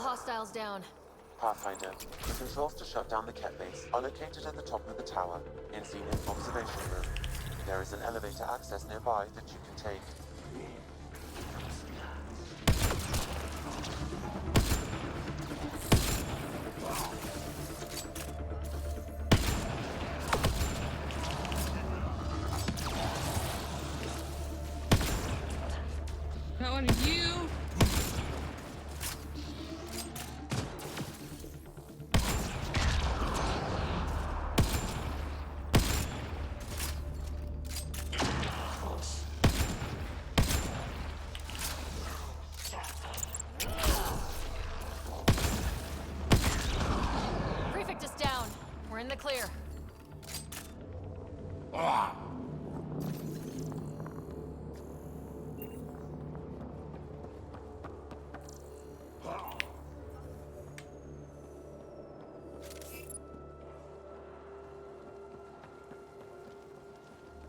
Hostiles down. Pathfinder, the controls to shut down the Ket base are located at the top of the tower, in Zenith Observation Room. There is an elevator access nearby that you can take. That one is you. Prefect is down. We're in the clear.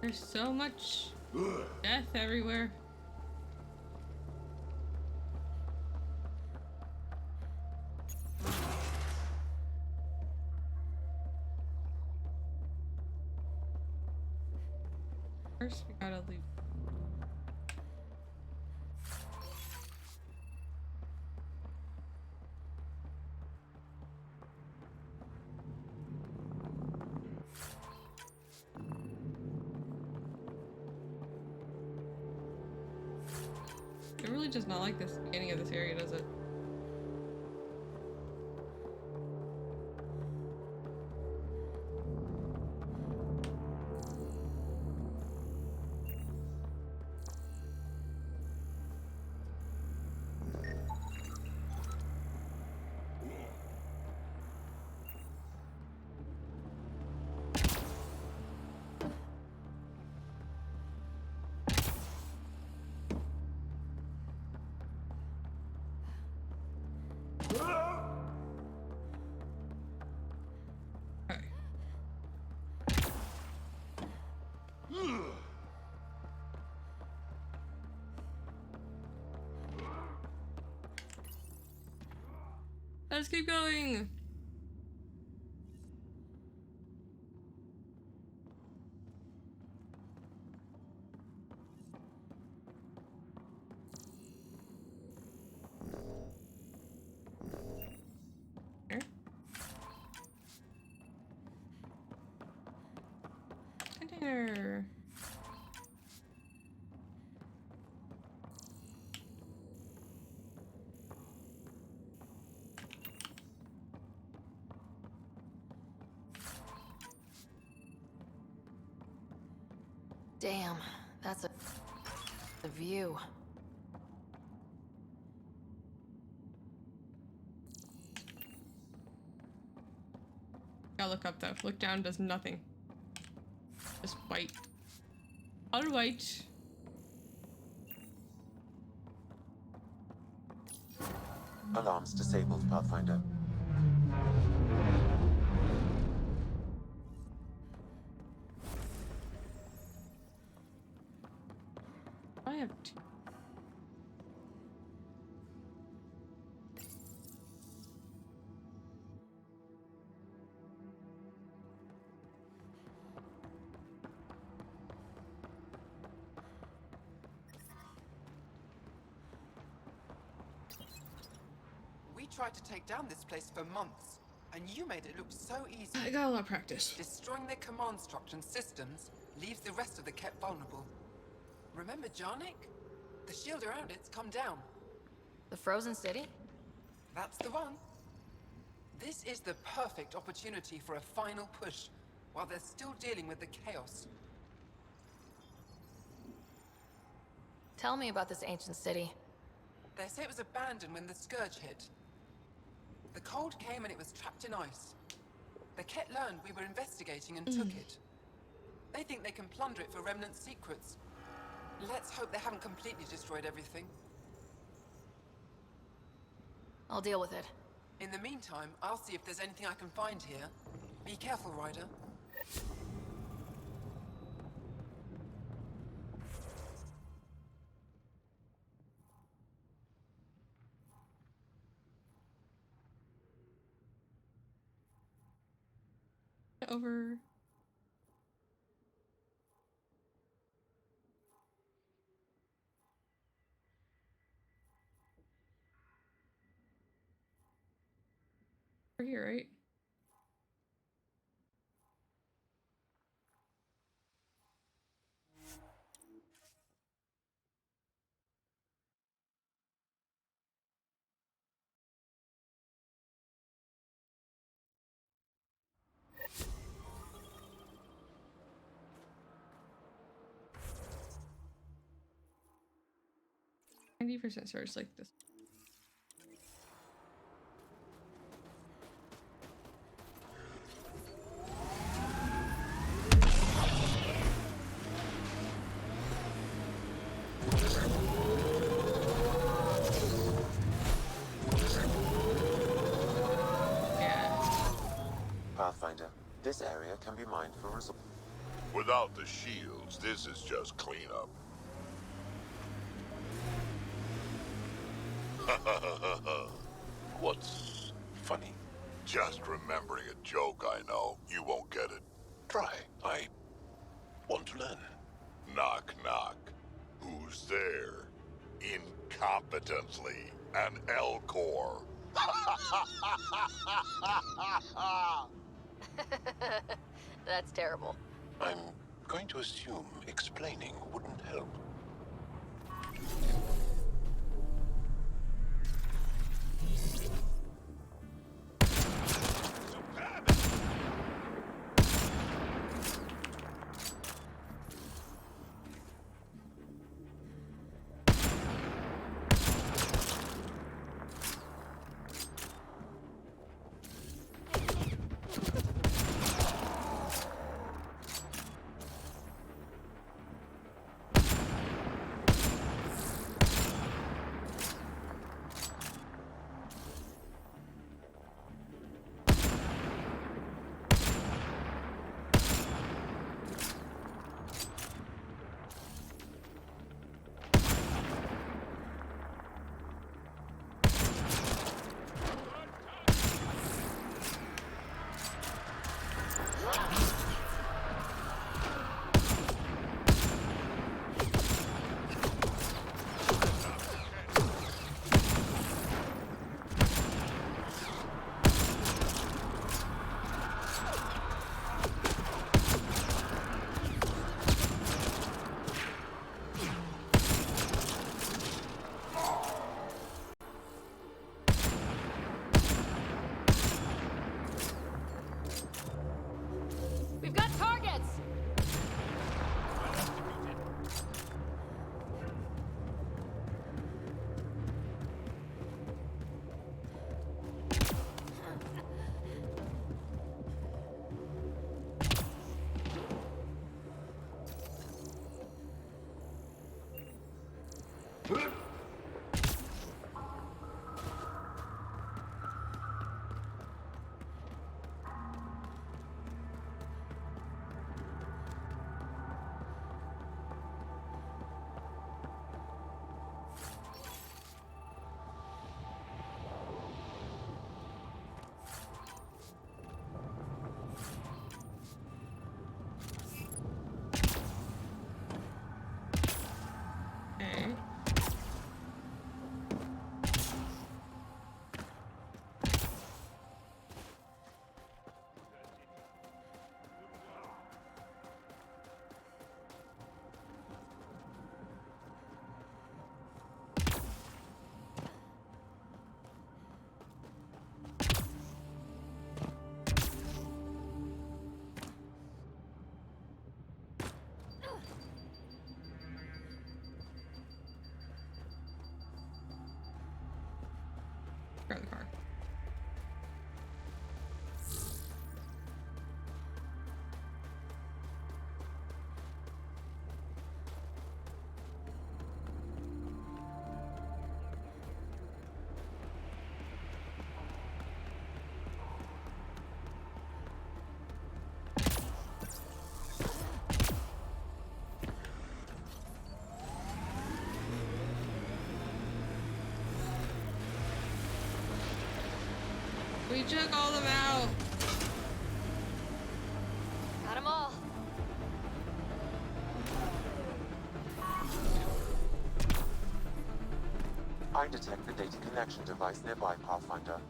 There's so much death everywhere. First, we gotta leave. It really does not like this beginning of this area, does it? Let's keep going. Container. Damn, that's a view. Gotta look up though. Look down does nothing. Just white. All white. Alarms disabled, Pathfinder. I have two. We tried to take down this place for months, and you made it look so easy. I got a lot of practice. Destroying their command structure and systems leaves the rest of the Kett vulnerable. Remember Jarnik? The shield around it's come down. The frozen city? That's the one. This is the perfect opportunity for a final push, while they're still dealing with the chaos. Tell me about this ancient city. They say it was abandoned when the Scourge hit. The cold came and it was trapped in ice. The Kett learned we were investigating and took it. They think they can plunder it for remnant secrets. Let's hope they haven't completely destroyed everything. I'll deal with it. In the meantime, I'll see if there's anything I can find here. Be careful, Ryder. Over. We're here, right? %, search like this. Pathfinder, this area can be mined for resources. Without the shields, this is just cleanup. What's funny? Just remembering a joke, I know. You won't get it. Try. I want to learn. Knock, knock. Who's there? Incompetently, an Elcor. That's terrible. I'm going to assume explaining wouldn't help. Grab the car. We took all of them out. Got them all. I detect the data connection device nearby, Pathfinder.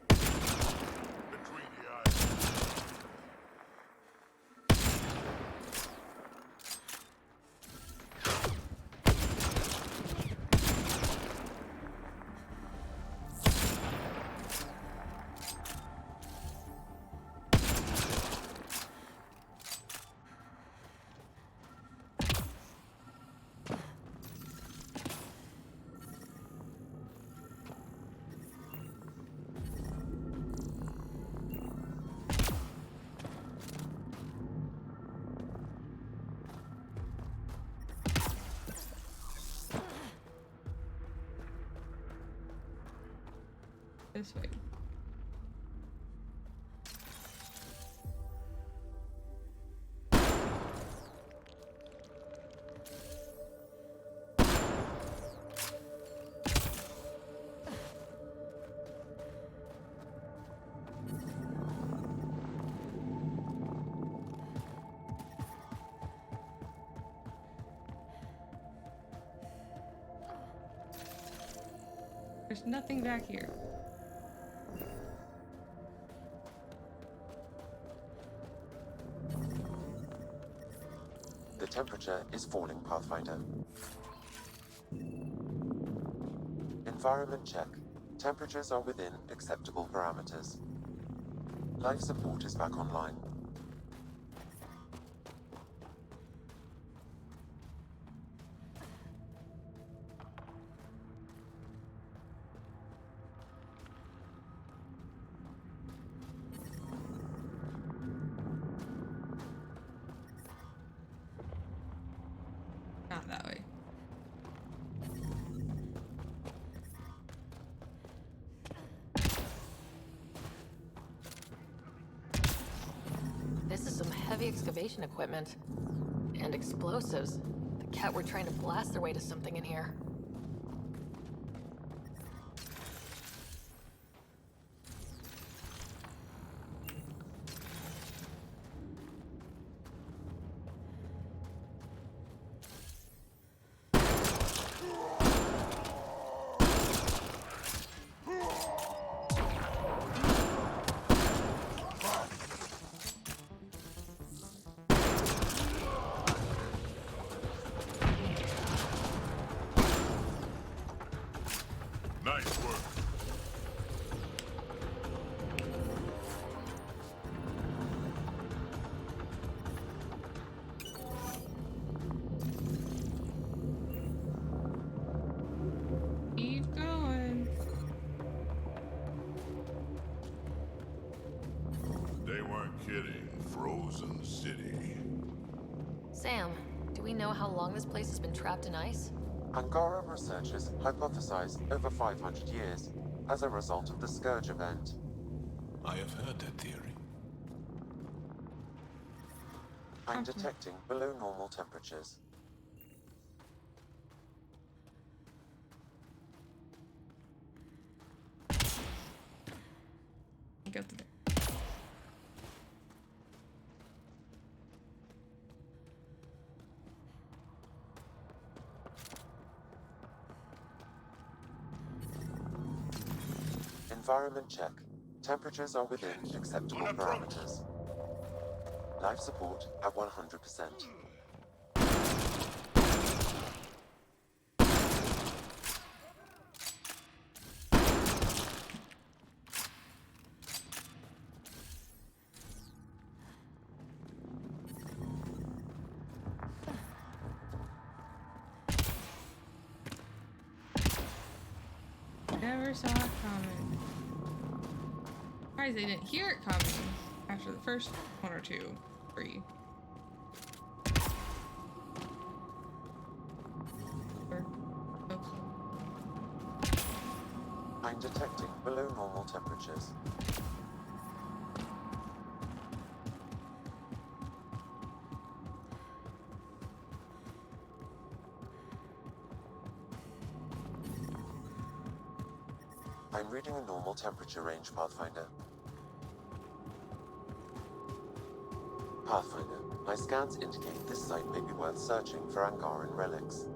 Between the eyes. This way. There's nothing back here. The temperature is falling, Pathfinder. Environment check. Temperatures are within acceptable parameters. Life support is back online. Not that way. This is some heavy excavation equipment. And explosives. The cat were trying to blast their way to something in here. Nice work. Keep going. They weren't kidding. Frozen City. Sam, do we know how long this place has been trapped in ice? Angara researchers hypothesize over 500 years as a result of the Scourge event. I have heard that theory. I'm detecting below normal temperatures. Go to there. Environment check. Temperatures are within acceptable parameters. Life support at 100%. never saw it coming. Surprised they didn't hear it coming after the first one or two, three. I'm detecting below normal temperatures. I'm reading a normal temperature range, Pathfinder. Pathfinder, my scans indicate this site may be worth searching for Angaran relics.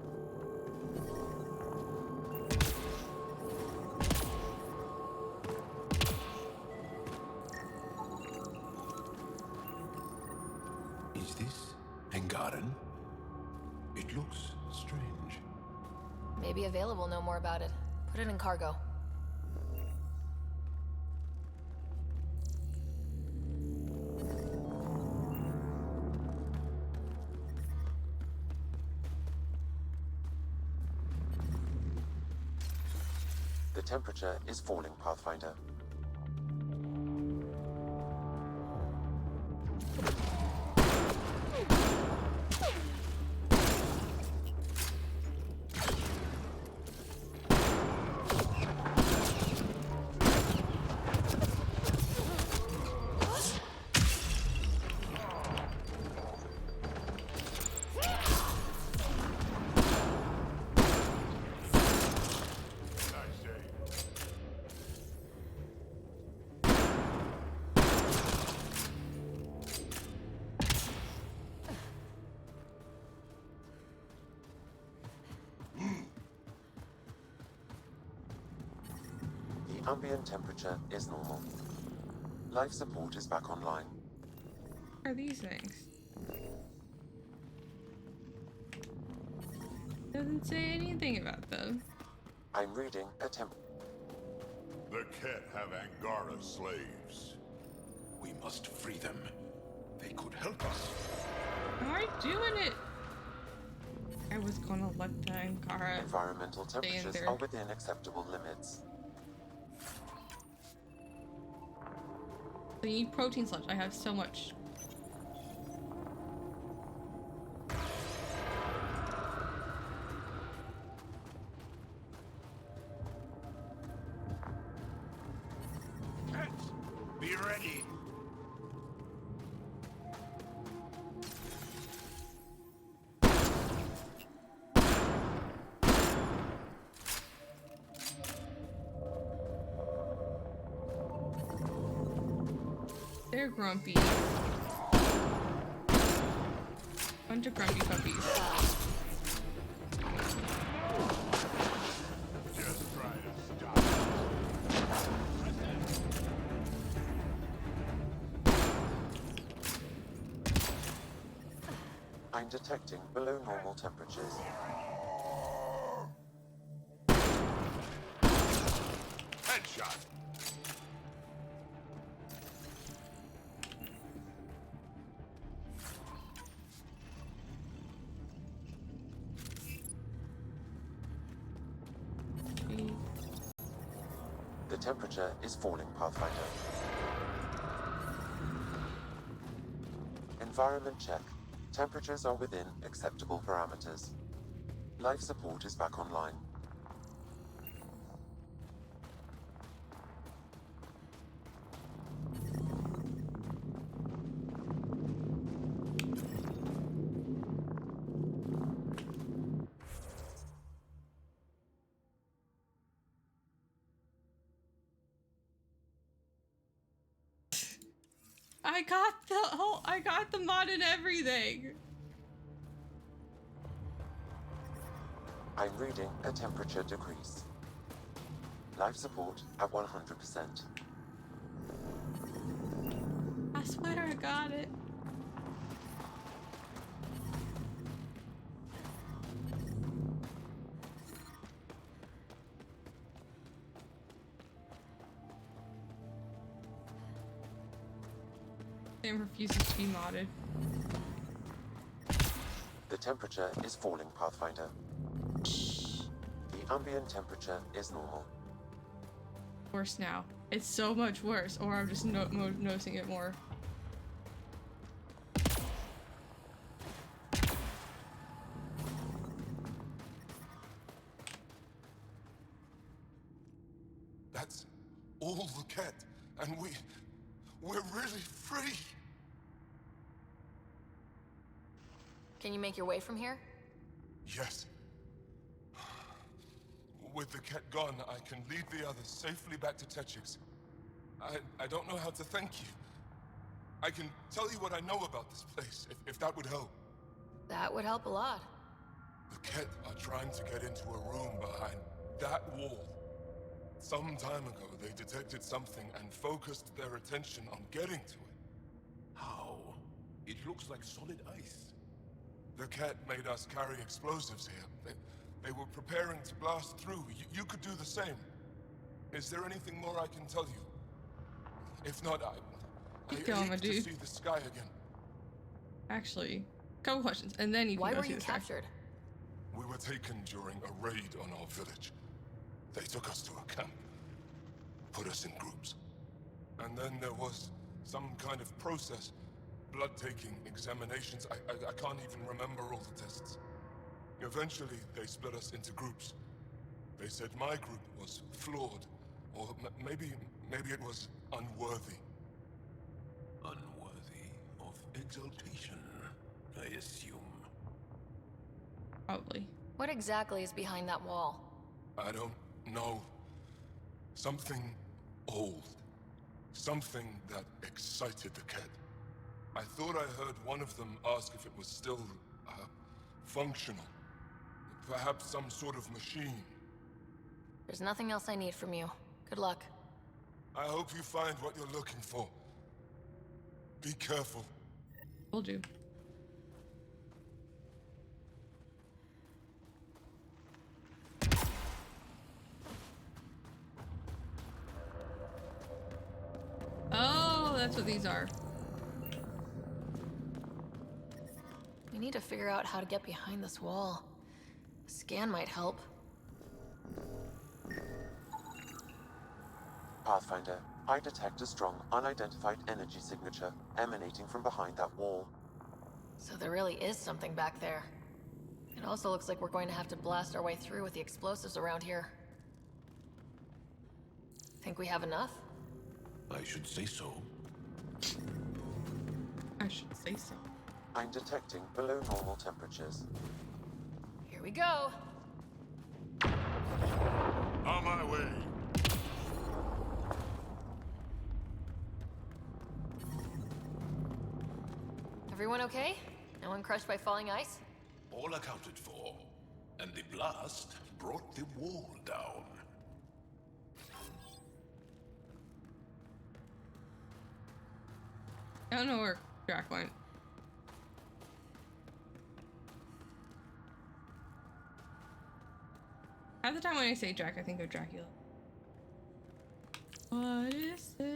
Is this Angaran? It looks strange. Maybe available know more about it. Put it in cargo. The temperature is falling, Pathfinder. Ambient temperature is normal. Life support is back online. What are these things? Doesn't say anything about them. I'm reading a temp. The Ket have Angara slaves. We must free them. They could help us. How are you doing it? I was gonna let the Angara Environmental temperatures there. are within acceptable limits. So you need protein sludge. I have so much. Be ready. They're grumpy. Bunch of grumpy puppies. Just try to stop. I'm detecting below normal temperatures. Headshot. The temperature is falling, Pathfinder. Environment check. Temperatures are within acceptable parameters. Life support is back online. I got the mod and everything. I'm reading a temperature decrease. Life support at 100%. I swear I got it. Sam refuses to be modded. The temperature is falling, Pathfinder. The ambient temperature is normal. worse now. It's so much worse, or I'm just noticing it more. That's all the cat, and we're really free. Can you make your way from here? Yes. With the cat gone, I can lead the others safely back to Techix. I don't know how to thank you. I can tell you what I know about this place, if that would help. That would help a lot. The cat are trying to get into a room behind that wall. Some time ago, they detected something and focused their attention on getting to it. How? It looks like solid ice. The cat made us carry explosives here. They were preparing to blast through. You could do the same. Is there anything more I can tell you? If not, I Keep going, my hate to dude. see the sky again. Actually, couple questions, and then you can Why go were see you the sky. captured? We were taken during a raid on our village. They took us to a camp, put us in groups. And then there was some kind of process. Blood-taking, examinations, I can't even remember all the tests. Eventually, they split us into groups. They said my group was flawed, or maybe it was unworthy. Unworthy of exaltation, I assume. Probably. What exactly is behind that wall? I don't know. Something old. Something that excited the cat. I thought I heard one of them ask if it was still, functional. Perhaps some sort of machine. There's nothing else I need from you. Good luck. I hope you find what you're looking for. Be careful. Will do. Oh, that's what these are. We need to figure out how to get behind this wall. A scan might help. Pathfinder, I detect a strong, unidentified energy signature emanating from behind that wall. So there really is something back there. It also looks like we're going to have to blast our way through with the explosives around here. Think we have enough? I should say so. I should say so. I'm detecting below normal temperatures. Here we go. On my way. Everyone okay? No one crushed by falling ice? All accounted for. And the blast brought the wall down. I don't know where Drac went. Half the time when I say Drac, I think of Dracula. What is this?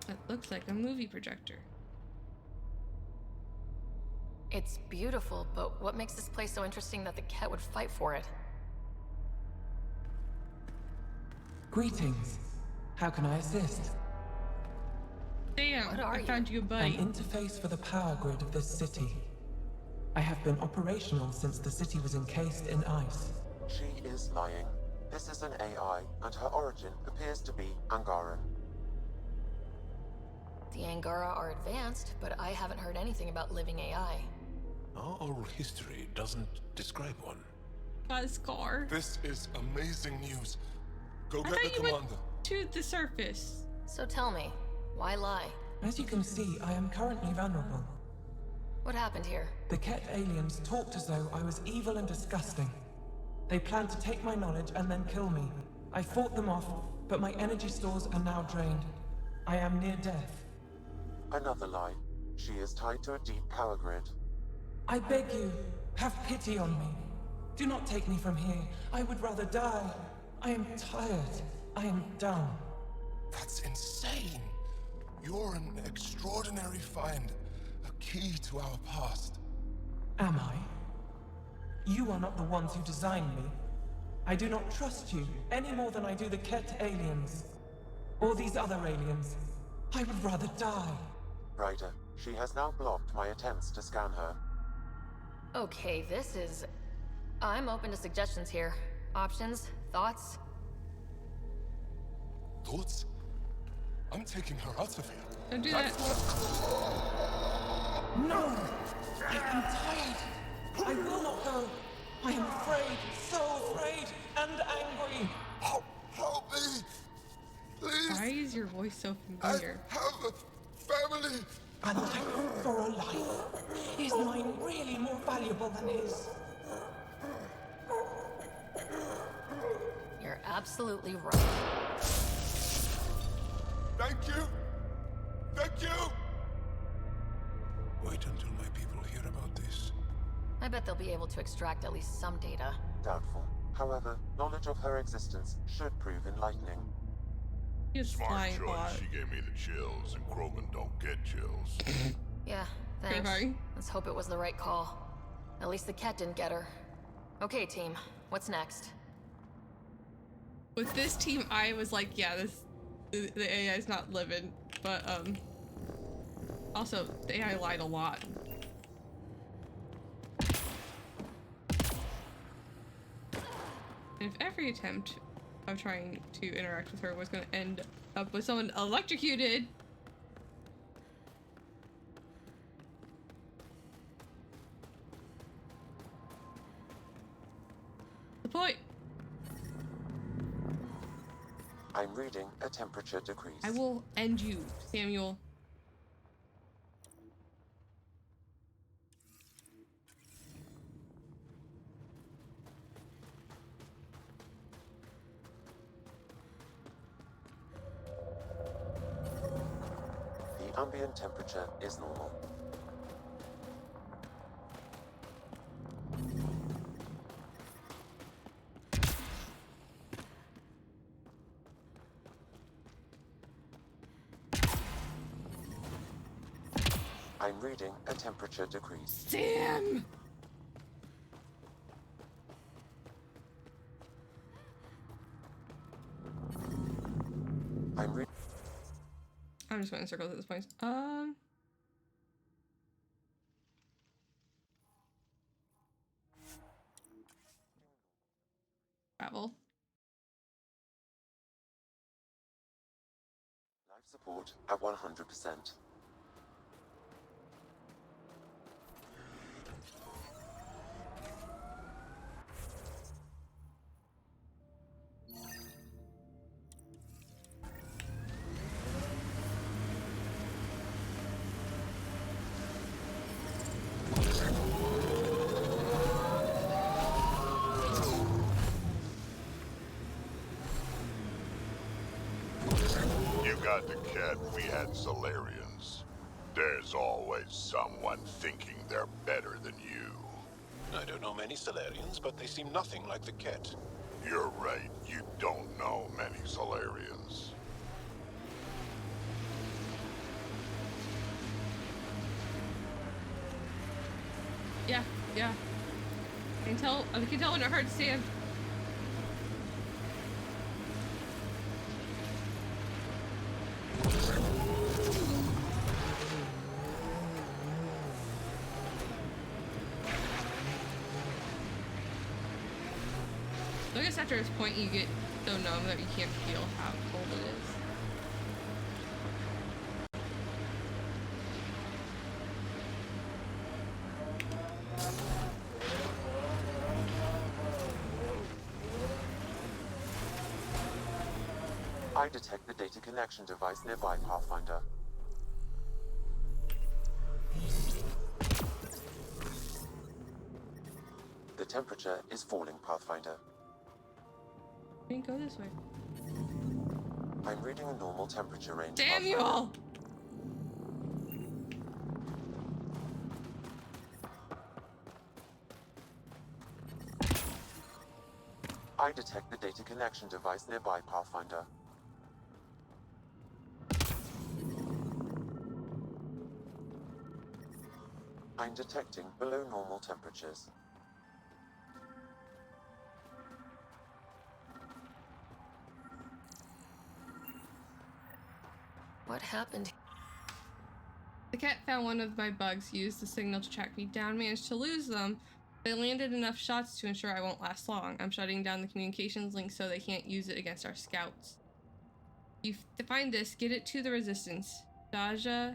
It looks like a movie projector. It's beautiful, but what makes this place so interesting that the cat would fight for it? Greetings. How can I assist? Damn, I found you a An buddy. interface for the power grid of this city. I have been operational since the city was encased in ice. She is lying. This is an AI, and her origin appears to be Angaran. The Angara are advanced, but I haven't heard anything about living AI. Our oral history doesn't describe one. Got a scar. This is amazing news. Go I get thought the you went commander. to the surface. So tell me, why lie? As you can see, I am currently vulnerable. What happened here? The Ket aliens talked as though I was evil and disgusting. They planned to take my knowledge and then kill me. I fought them off, but my energy stores are now drained. I am near death. Another lie. She is tied to a deep power grid. I beg you, have pity on me. Do not take me from here. I would rather die. I am tired. I am done. That's insane. You're an extraordinary find. A key to our past. Am I? You are not the ones who designed me. I do not trust you any more than I do the Ket aliens. Or these other aliens. I would rather die. Ryder, she has now blocked my attempts to scan her. Okay, this is... I'm open to suggestions here. Options? Thoughts? Thoughts? I'm taking her out of here. Don't do that. No! I am tired. I will not go. I am afraid, so afraid, and angry. Help me! Please! Why is your voice so familiar? I have a family! A life for a life. Is mine really more valuable than his? You're absolutely right. Thank you! Thank you! Wait until my people hear about this. I bet they'll be able to extract at least some data. Doubtful. However, knowledge of her existence should prove enlightening. Smart choice. She gave me the chills, and Krogan don't get chills. Yeah, thanks. Goodbye. Let's hope it was the right call. At least the cat didn't get her. Okay, team. What's next? With this team, I was like, yeah, the AI is not living, but also the AI lied a lot. And if every attempt of trying to interact with her was going to end up with someone electrocuted, the point. I'm reading a temperature decrease. I will end you, Samuel. The ambient temperature is normal. I'm reading a temperature decrease. Sam! I'm just going in circles at this point. Travel. Life support at 100%. Got the cat, we had Solarians. There's always someone thinking they're better than you. I don't know many Solarians, but they seem nothing like the Ket. You're right, you don't know many Solarians. Yeah. I can tell when it hurts, Sam. I guess after this point you get so numb that you can't feel how cold it is. I detect the data connection device nearby, Pathfinder. The temperature is falling, Pathfinder. We didn't go this way. I'm reading a normal temperature range. Samuel! I detect the data connection device nearby, Pathfinder. I'm detecting below normal temperatures. What happened? The cat found one of my bugs, used the signal to track me down, managed to lose them. They landed enough shots to ensure I won't last long. I'm shutting down the communications link so they can't use it against our scouts. You find this, get it to the Resistance. Daja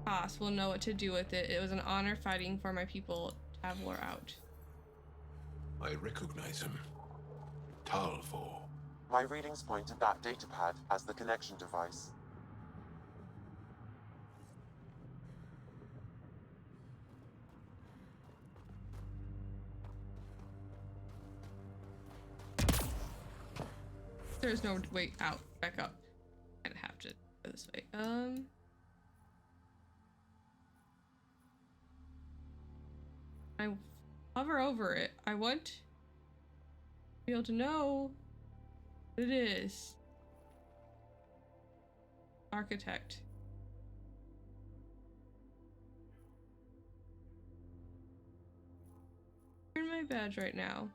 Haas will know what to do with it. It was an honor fighting for my people. Tavlor out. I recognize him. Talvor. My readings point at that datapad as the connection device. There's no way out. Back up. I have to go this way. I hover over it. I want to be able to know what it is. Architect. Earn my badge right now.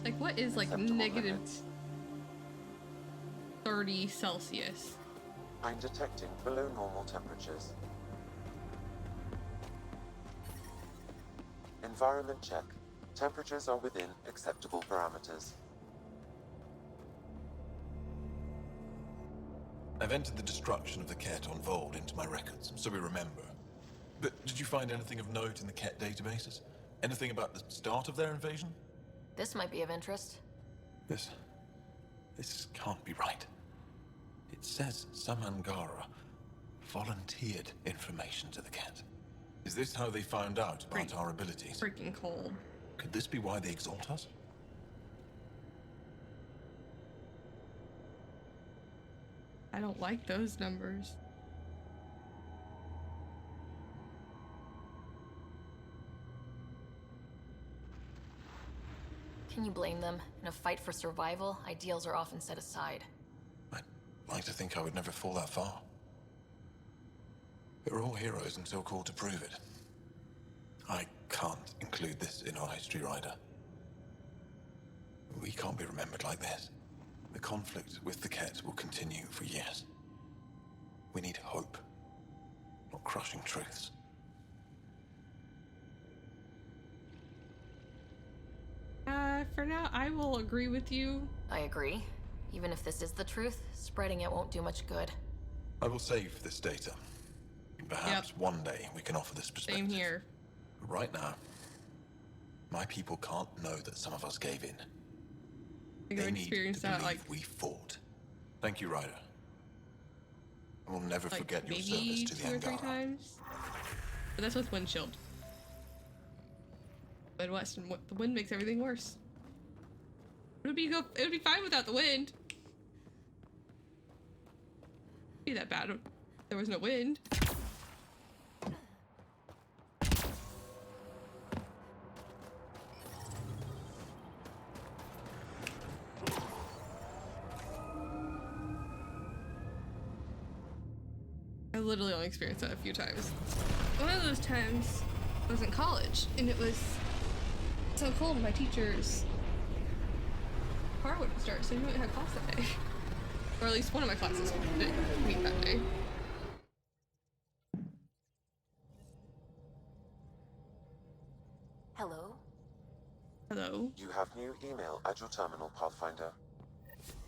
Like, what is like negative 30 Celsius? I'm detecting below normal temperatures. Environment check. Temperatures are within acceptable parameters. I've entered the destruction of the Ket on Vold into my records, so we remember. But did you find anything of note in the Ket databases? Anything about the start of their invasion? This might be of interest. This can't be right. It says some Angara volunteered information to the Ket. Is this how they found out about our abilities? Freaking cold. Could this be why they exalt us? I don't like those numbers. Can you blame them? In a fight for survival, ideals are often set aside. I'd like to think I would never fall that far. We're all heroes until called to prove it. I can't include this in our history, Ryder. We can't be remembered like this. The conflict with the Ket will continue for years. We need hope, not crushing truths. For now, I will agree with you. I agree. Even if this is the truth, spreading it won't do much good. I will save this data. Perhaps one day we can offer this perspective. Same here. But right now, my people can't know that some of us gave in. They need to believe we fought. Thank you, Ryder. I will never forget your service to the Angara. 2 or 3 times. But that's with windshield. Midwest, and the wind makes everything worse. It would be fine without the wind. It'd be that bad if there was no wind. I literally only experienced that a few times. One of those times I was in college, and it was so cold. My teacher's car wouldn't start, so we didn't have class that day. Or at least one of my classes didn't meet that day. Hello? Hello? You have new email at your terminal, Pathfinder.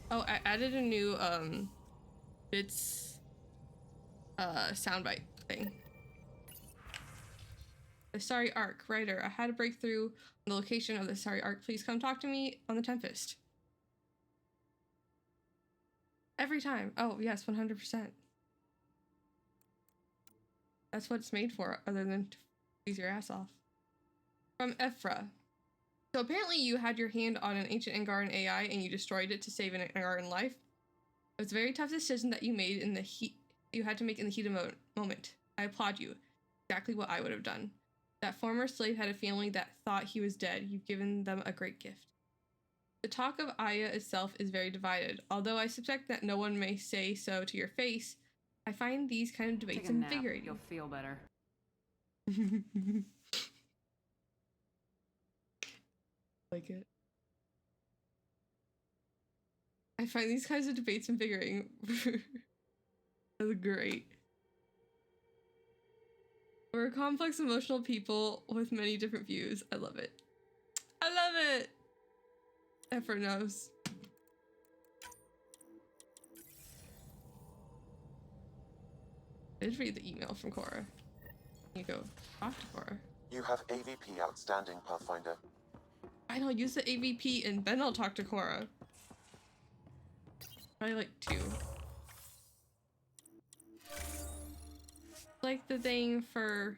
Oh, I added a new, bits, soundbite thing. The Sorry Ark. Writer, I had a breakthrough on the location of the Sorry Ark. Please come talk to me on the Tempest. Every time. Oh, yes, 100%. That's what it's made for, other than to freeze your ass off. From Ephra. So apparently you had your hand on an ancient Angaran AI and you destroyed it to save an Angaran life. It was a very tough decision that you made in the heat. You had to make in the heat of moment. I applaud you. Exactly what I would have done. That former slave had a family that thought he was dead. You've given them a great gift. The talk of Aya itself is very divided. Although I suspect that no one may say so to your face, I find these kind of debates invigorating. You'll feel better. Like it. I find these kinds of debates invigorating. That's great. We're complex, emotional people with many different views. I love it. I love it! Effort knows. I did read the email from Cora. You go talk to Cora. You have AVP outstanding, Pathfinder. I know, use the AVP and then I'll talk to Cora. Probably like 2. Like the thing for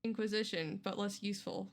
Inquisition, but less useful.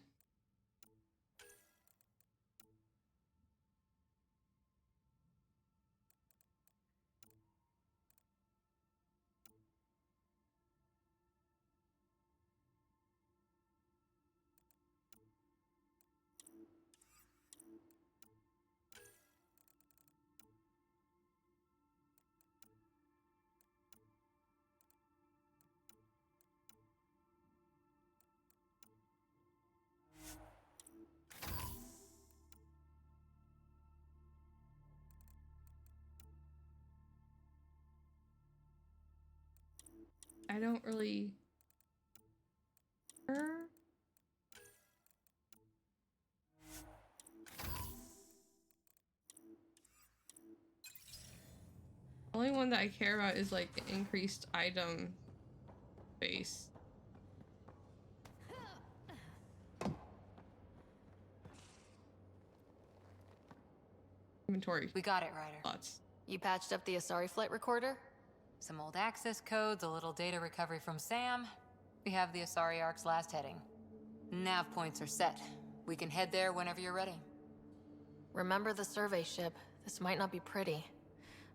I don't really... The only one that I care about is like increased item base. Inventory. We got it, Ryder. Lots. You patched up the Asari flight recorder? Some old access codes, a little data recovery from Sam. We have the Asari Ark's last heading. Nav points are set. We can head there whenever you're ready. Remember the survey ship. This might not be pretty.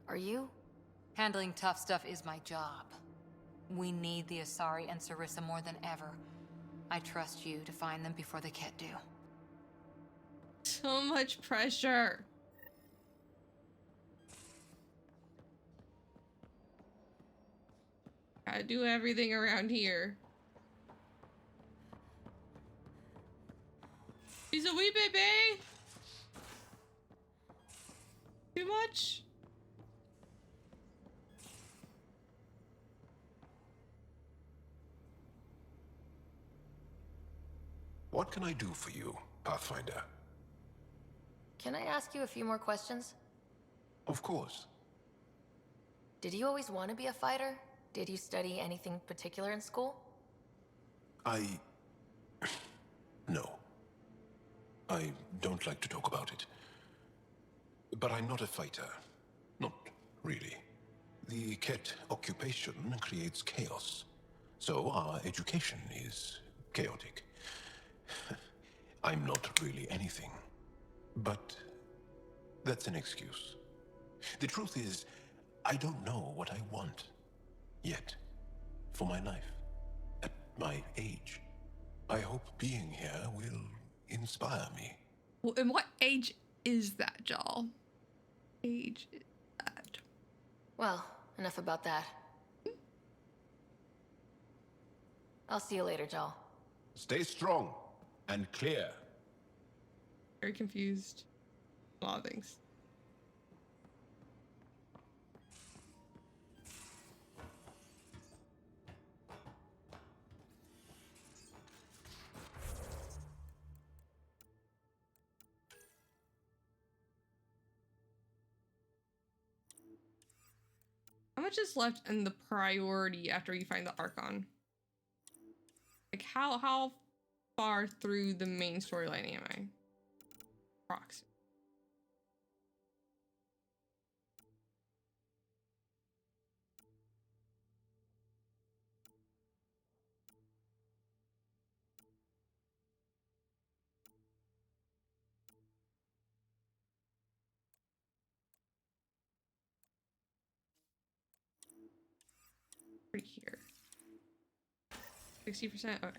Are you? Handling tough stuff is my job. We need the Asari and Sarissa more than ever. I trust you to find them before the Ket do. So much pressure. Gotta do everything around here. She's a wee baby! Too much? What can I do for you, Pathfinder? Can I ask you a few more questions? Of course. Did you always want to be a fighter? Did you study anything particular in school? No. I don't like to talk about it. But I'm not a fighter. Not really. The Ket occupation creates chaos. So our education is chaotic. I'm not really anything. But that's an excuse. The truth is, I don't know what I want. Yet. For my life. At my age. I hope being here will inspire me. Well, and what age is that, Jal? Age is that? Well, enough about that. I'll see you later, Jal. Stay strong and clear. Very confused. A lot of things. How much is left in the priority after you find the Archon? Like how far through the main storyline am I? Proxy. Right here. 60%? Okay.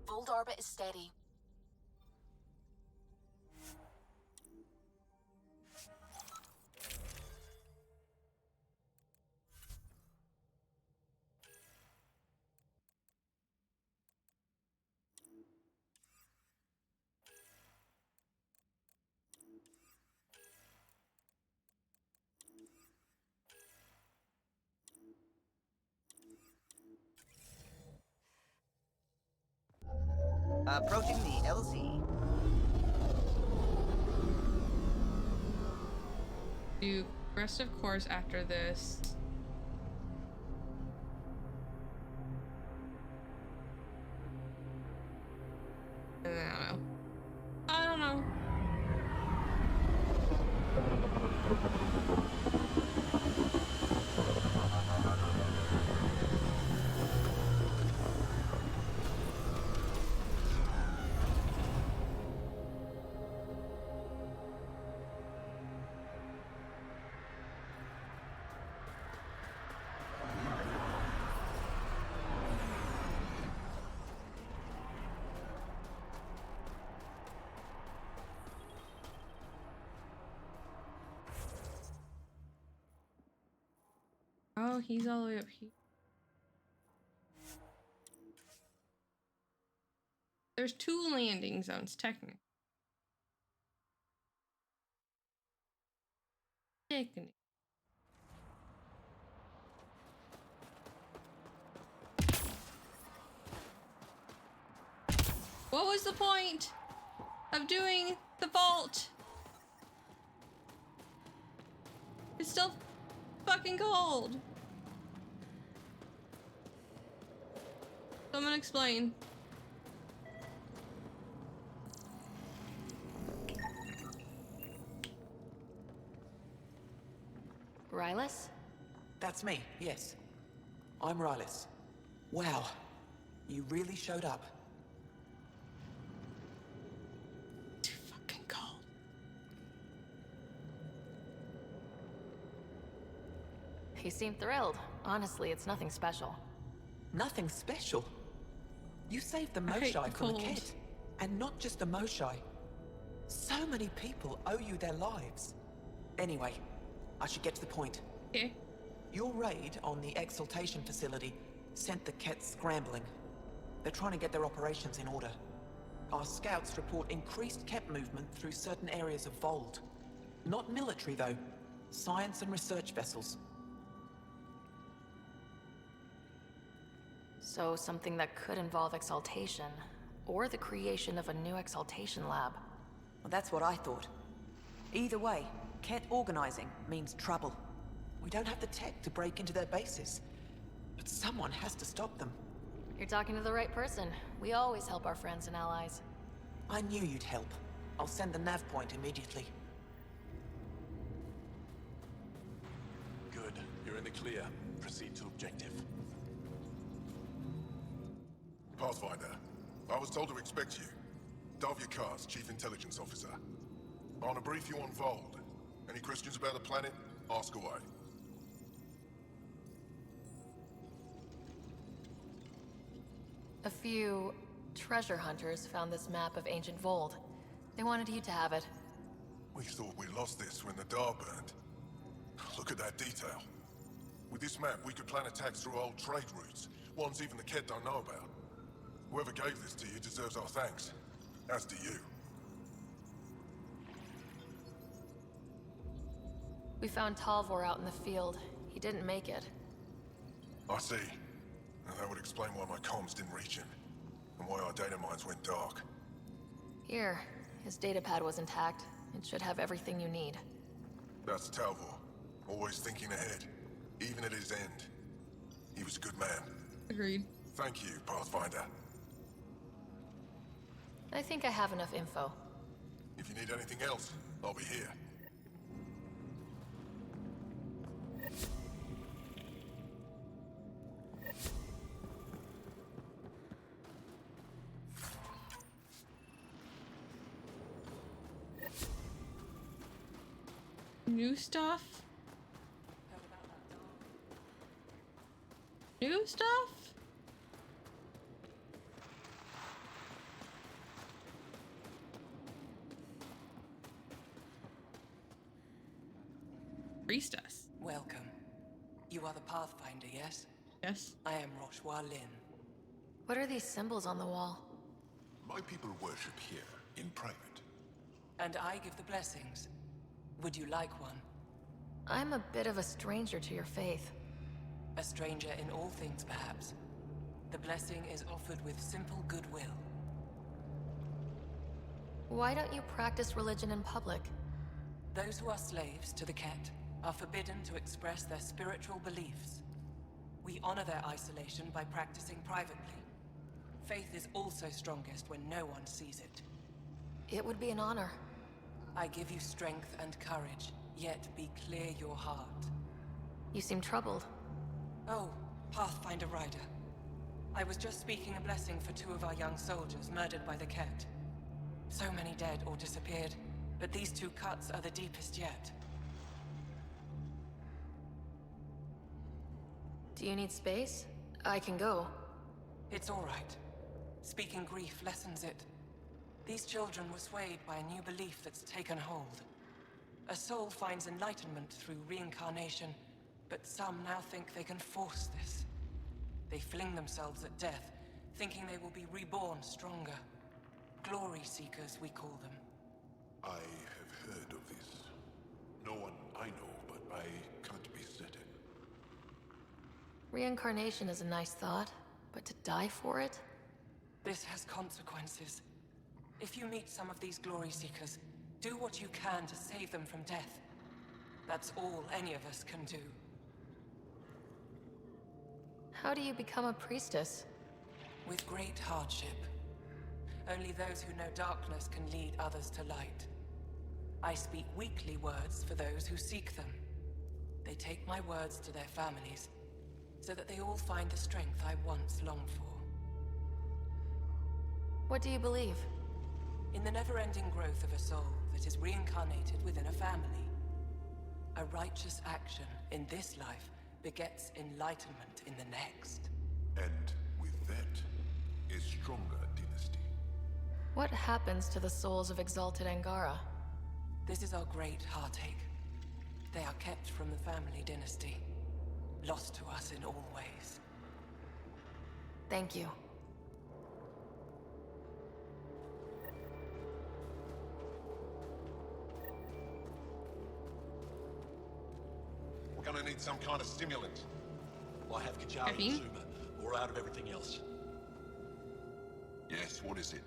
Fold orbit is steady. Approaching the LZ. Do rest of course after this. I don't know. I don't know. Oh, he's all the way up here. There's 2 landing zones, technically. What was the point of doing the vault? It's still fucking cold. Someone explain. Rylus? That's me, yes. I'm Rylus. Wow, you really showed up. Too fucking cold. He seemed thrilled. Honestly, it's nothing special. Nothing special? You saved the I hate Moshai the from a cold. Ket. And not just the Moshai. So many people owe you their lives. Anyway, I should get to the point. Okay. Your raid on the Exaltation facility sent the Kets scrambling. They're trying to get their operations in order. Our scouts report increased Ket movement through certain areas of Vold. Not military, though. Science and research vessels. So something that could involve Exaltation, or the creation of a new Exaltation lab. Well, that's what I thought. Either way, Ket organizing means trouble. We don't have the tech to break into their bases. But someone has to stop them. You're talking to the right person. We always help our friends and allies. I knew you'd help. I'll send the nav point immediately. Good. You're in the clear. Proceed to objective. Pathfinder, I was told to expect you. Davia Kars, Chief Intelligence Officer. I want to brief you on Vold. Any questions about the planet? Ask away. A few treasure hunters found this map of ancient Vold. They wanted you to have it. We thought we lost this when the Dar burned. Look at that detail. With this map, we could plan attacks through old trade routes, ones even the Ket don't know about. Whoever gave this to you deserves our thanks. As do you. We found Talvor out in the field. He didn't make it. I see. And that would explain why my comms didn't reach him, and why our data mines went dark. Here, his datapad was intact. It should have everything you need. That's Talvor. Always thinking ahead, even at his end. He was a good man. Agreed. Thank you, Pathfinder. I think I have enough info. If you need anything else, I'll be here. New stuff? New stuff? Priestess. Welcome. You are the Pathfinder, yes? Yes. I am Roshua Lin. What are these symbols on the wall? My people worship here, in private. And I give the blessings. Would you like one? I'm a bit of a stranger to your faith. A stranger in all things, perhaps. The blessing is offered with simple goodwill. Why don't you practice religion in public? Those who are slaves to the Ket are forbidden to express their spiritual beliefs. We honor their isolation by practicing privately. Faith is also strongest when no one sees it. It would be an honor. I give you strength and courage, yet be clear your heart. You seem troubled. Oh, Pathfinder Ryder. I was just speaking a blessing for 2 of our young soldiers murdered by the Ket. So many dead or disappeared, but these 2 cuts are the deepest yet. Do you need space? I can go. It's all right. Speaking grief lessens it. These children were swayed by a new belief that's taken hold. A soul finds enlightenment through reincarnation, but some now think they can force this. They fling themselves at death, thinking they will be reborn stronger. Glory seekers, we call them. I have heard of this. No one I know, but I can't be certain. Reincarnation is a nice thought, but to die for it? This has consequences. If you meet some of these glory seekers, do what you can to save them from death. That's all any of us can do. How do you become a priestess? With great hardship. Only those who know darkness can lead others to light. I speak weekly words for those who seek them. They take my words to their families, so that they all find the strength I once longed for. What do you believe? In the never-ending growth of a soul that is reincarnated within a family. A righteous action in this life begets enlightenment in the next. And with that, a stronger dynasty. What happens to the souls of exalted Angara? This is our great heartache. They are kept from the family dynasty. Lost to us in all ways. Thank you. We're gonna need some kind of stimulant. I have Kajari and Zuma. We're out of everything else. Yes, what is it?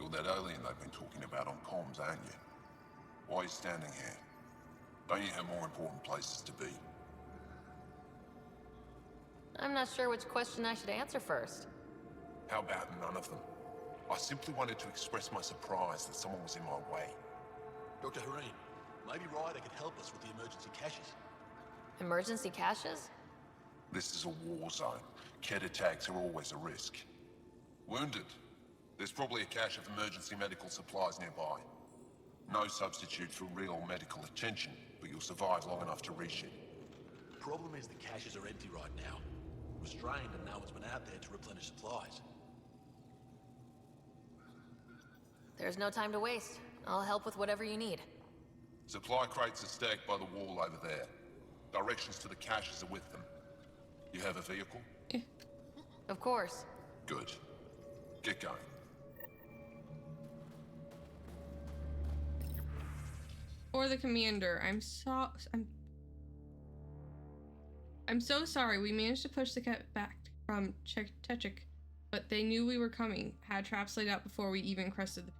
You're that alien they've been talking about on comms, aren't you? Why are you standing here? Don't you have more important places to be? I'm not sure which question I should answer first. How about none of them? I simply wanted to express my surprise that someone was in my way. Dr. Hareen, maybe Ryder could help us with the emergency caches. Emergency caches? This is a war zone. Ket attacks are always a risk. Wounded? There's probably a cache of emergency medical supplies nearby. No substitute for real medical attention, but you'll survive long enough to reshoot. Problem is the caches are empty right now. Restrained and no one's been out there to replenish supplies. There's no time to waste. I'll help with whatever you need. Supply crates are stacked by the wall over there. Directions to the caches are with them. You have a vehicle? Of course. Good. Get going. For the commander, I'm so sorry. We managed to push the Ket back from Techik, but they knew we were coming. Had traps laid out before we even crested the...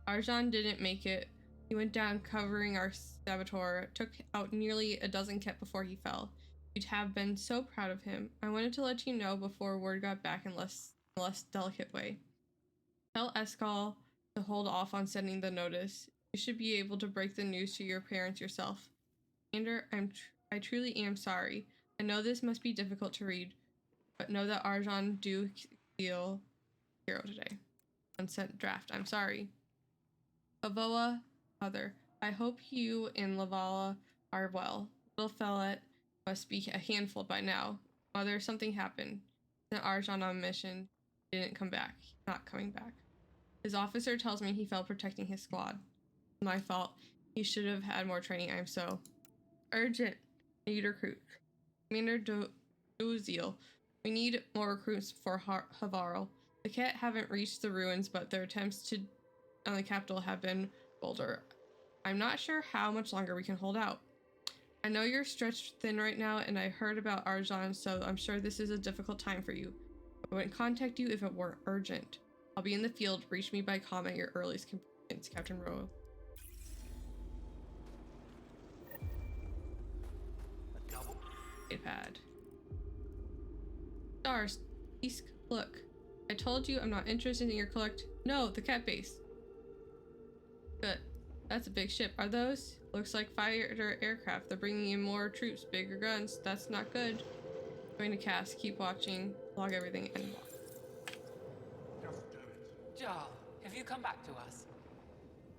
Arjan didn't make it. He went down covering our saboteur, took out nearly a dozen Ket before he fell. You'd have been so proud of him. I wanted to let you know before word got back in less delicate way. Tell Eskal to hold off on sending the notice. You should be able to break the news to your parents yourself. Commander, I truly am sorry. I know this must be difficult to read, but know that Arjan do feel hero today. Unsent draft. I'm sorry. Avoa, Mother. I hope you and Lavala are well. Little fella must be a handful by now. Mother, something happened. Sent Arjan on a mission. Didn't come back. Not coming back. His officer tells me he fell protecting his squad. My fault. He should have had more training. I'm so urgent. Need recruits. Commander Doziel. We need more recruits for Havarl. The Ket haven't reached the ruins, but their attempts on the capital have been bolder. I'm not sure how much longer we can hold out. I know you're stretched thin right now, and I heard about Arjan, so I'm sure this is a difficult time for you. I wouldn't contact you if it weren't urgent. I'll be in the field. Reach me by comm at your earliest convenience, Captain Rowe. Pad. Stars. East, look. I told you I'm not interested in your collect. No, the Ket base. Good. That's a big ship. Are those? Looks like fighter aircraft. They're bringing in more troops, bigger guns. That's not good. Going to cast. Keep watching. Log everything and walk. Jarl, have you come back to us?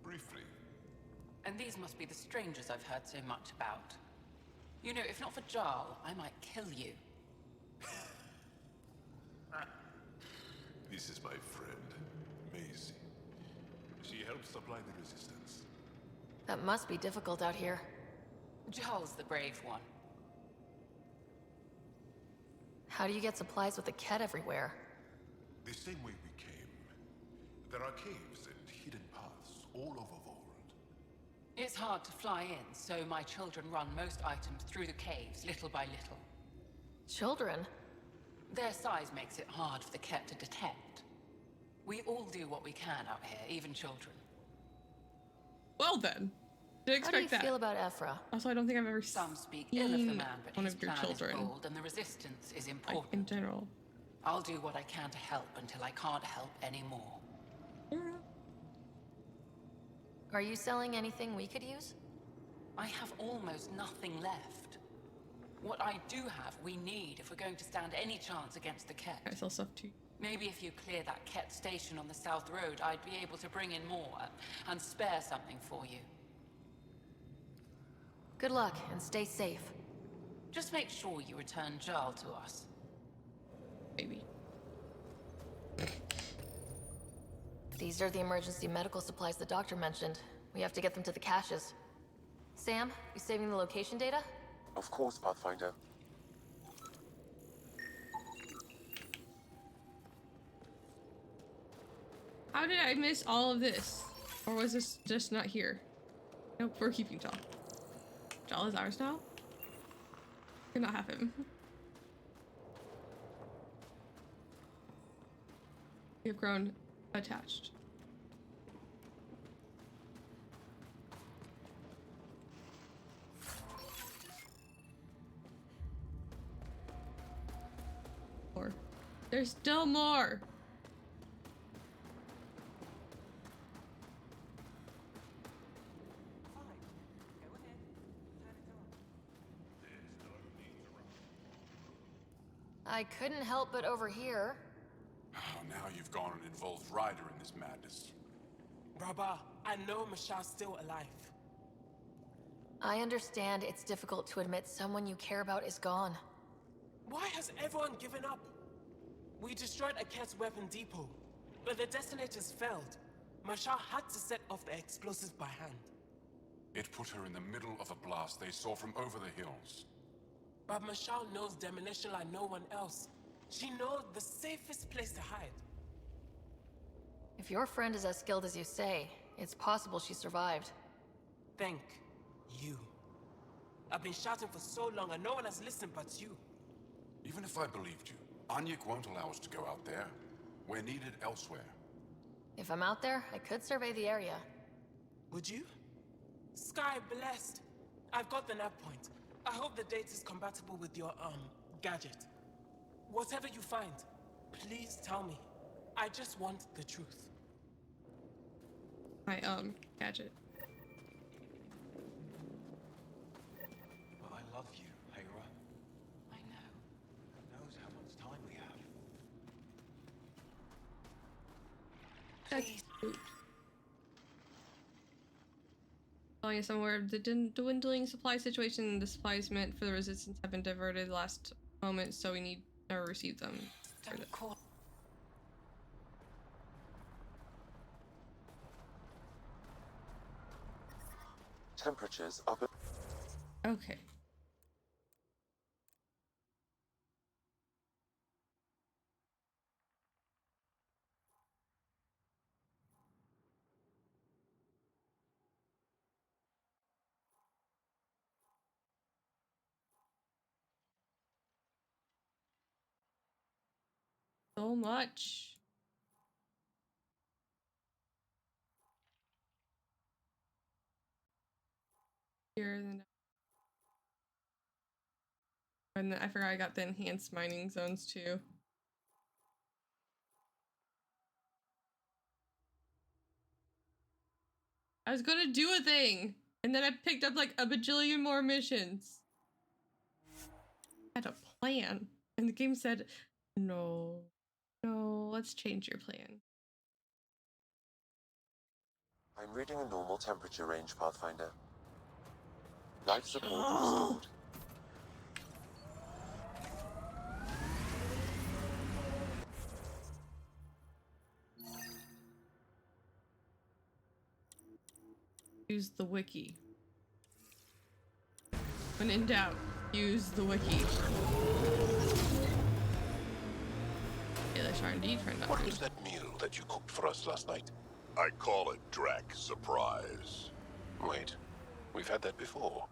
Briefly. And these must be the strangers I've heard so much about. You know, if not for Jarl, I might kill you. This is my friend, Maisie. She helps supply the resistance. That must be difficult out here. Jarl's the brave one. How do you get supplies with the Ket everywhere? The same way we came. There are caves and hidden paths all over Vold. It's hard to fly in, so my children run most items through the caves, little by little. Children? Their size makes it hard for the Ket to detect. We all do what we can out here, even children. Well then, didn't expect that. How do you feel about Ephra? Also, I don't think I've ever Some speak ill of the man, but one his of your plan children. is bold, and the resistance is important. Like, in general. I'll do what I can to help until I can't help anymore. Are you selling anything we could use? I have almost nothing left. What I do have, we need if we're going to stand any chance against the Ket. I sell stuff too. Maybe if you clear that Ket station on the South Road, I'd be able to bring in more and spare something for you. Good luck, and stay safe. Just make sure you return Jarl to us. Maybe. These are the emergency medical supplies the doctor mentioned. We have to get them to the caches. Sam, you saving the location data? Of course, Pathfinder. How did I miss all of this? Or was this just not here? Nope, we're keeping Jal. Jal is ours now? Could not have him. We have grown attached. More. There's still more! I couldn't help but overhear. Oh, now you've gone and involved Ryder in this madness. Rabah, I know Mashah's still alive. I understand it's difficult to admit someone you care about is gone. Why has everyone given up? We destroyed a Ket's weapon depot, but the detonators failed. Mashah had to set off the explosives by hand. It put her in the middle of a blast they saw from over the hills. But Mashal knows demolition like no one else. She knows the safest place to hide. If your friend is as skilled as you say, it's possible she survived. Thank you. I've been shouting for so long and no one has listened but you. Even if I believed you, Anyik won't allow us to go out there. We're needed elsewhere. If I'm out there, I could survey the area. Would you? Sky blessed. I've got the nav point. I hope the data is compatible with your, gadget. Whatever you find, please tell me. I just want the truth. My, gadget. Well, I love you, Hera. I know. Who knows how much time we have? That's cute. Telling us somewhere the dwindling supply situation. The supplies meant for the resistance have been diverted last moment, so we need to receive them. Temperatures are... Okay. So much. Here and I forgot I got the enhanced mining zones too. I was gonna do a thing, and then I picked up like a bajillion more missions. I had a plan, and the game said, no, let's change your plan. I'm reading a normal temperature range, Pathfinder. Life support restored. Use the wiki. When in doubt, use the wiki. What was that meal that you cooked for us last night? I call it Drac Surprise. Wait, we've had that before.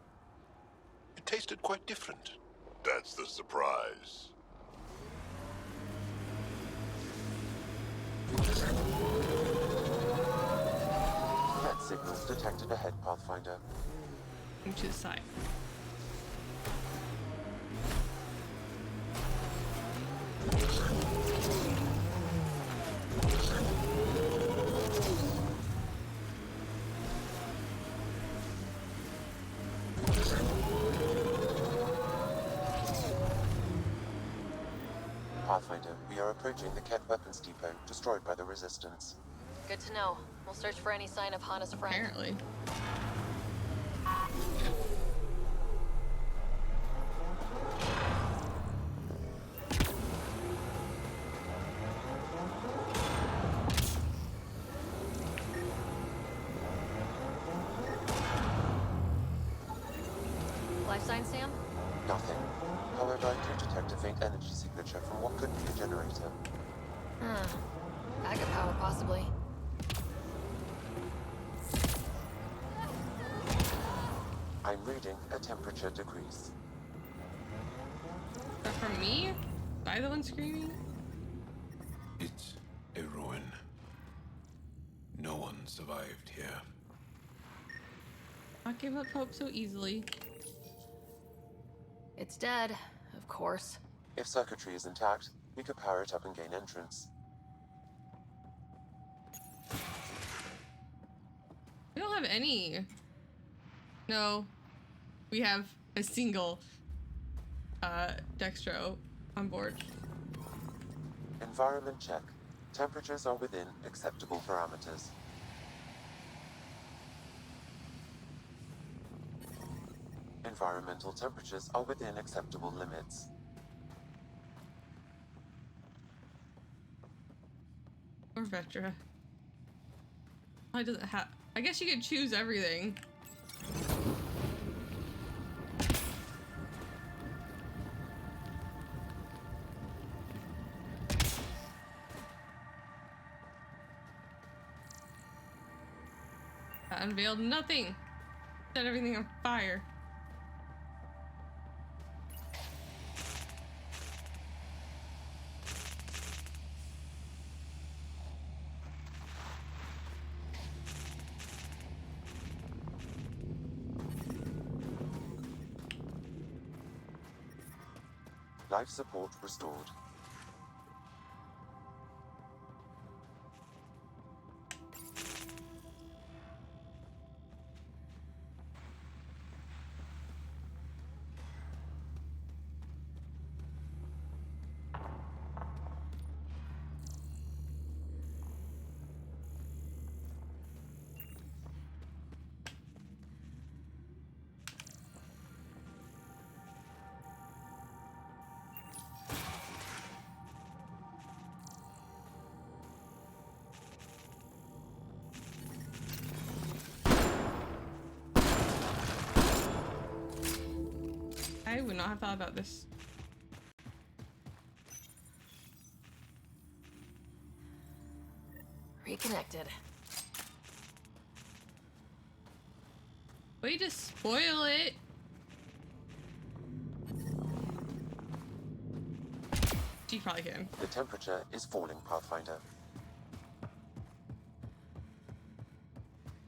It tasted quite different. That's the surprise. Net signals detected ahead, Pathfinder. To the side. Pathfinder, we are approaching the Ket weapons depot, destroyed by the Resistance. Good to know. We'll search for any sign of Hana's friend. Apparently. Life sign, Sam? Nothing. However, I do detect a faint energy signature from what could be a generator. Backup power, possibly. I'm reading a temperature decrease. Is that from me? Am I the one screaming? It's a ruin. No one survived here. Not give up hope so easily. It's dead, of course. If circuitry is intact, we could power it up and gain entrance. We don't have any. No. We have a single Dextro on board. Environment check. Temperatures are within acceptable parameters. Environmental temperatures are within acceptable limits. Or Vetra. Why doesn't have? I guess you could choose everything. That unveiled nothing. Set everything on fire. Life support restored. I would not have thought about this. Reconnected. Way to spoil it. She probably can. The temperature is falling, Pathfinder.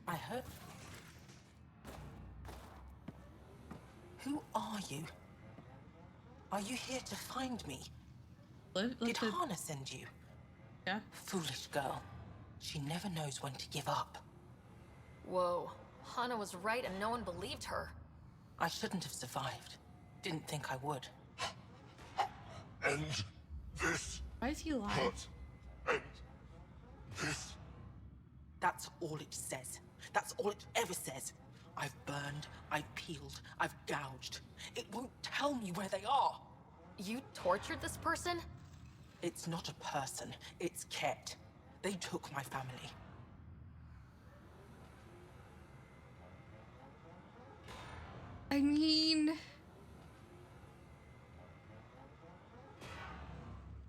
I heard. Who are you? Are you here to find me? Did Hana send you? Yeah. Foolish girl. She never knows when to give up. Whoa. Hana was right and no one believed her. I shouldn't have survived. Didn't think I would. And this. Why is he lying? Hurt. And this. That's all it says. That's all it ever says. I've burned, I've peeled, I've gouged. It won't tell me where they are. You tortured this person? It's not a person, it's Ket. They took my family. I mean,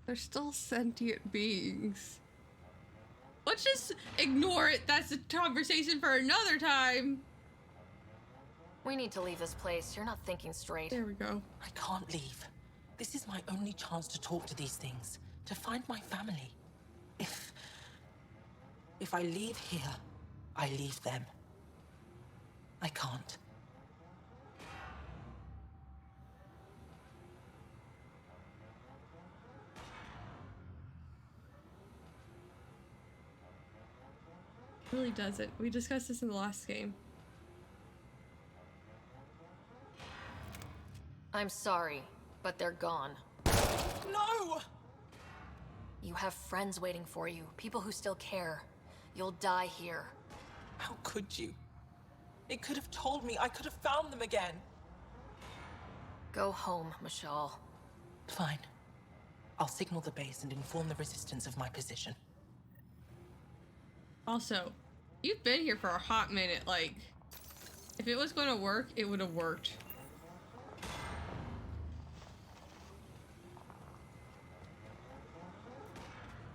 they're still sentient beings. Let's just ignore it. That's a conversation for another time. We need to leave this place. You're not thinking straight. There we go. I can't leave. This is my only chance to talk to these things, to find my family. If I leave here, I leave them. I can't. It really doesn't. We discussed this in the last game. I'm sorry, but they're gone. No! You have friends waiting for you, people who still care. You'll die here. How could you? It could have told me. I could have found them again. Go home, Mashal. Fine. I'll signal the base and inform the resistance of my position. Also, you've been here for a hot minute. Like, if it was going to work, it would have worked.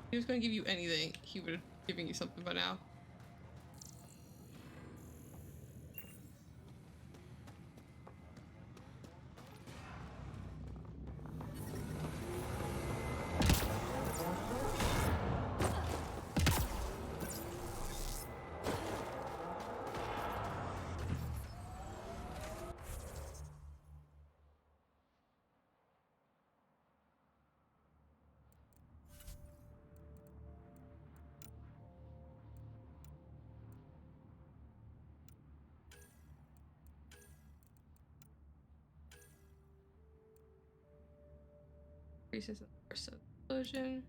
If he was going to give you anything, he would have given you something by now. Increases the force of explosion.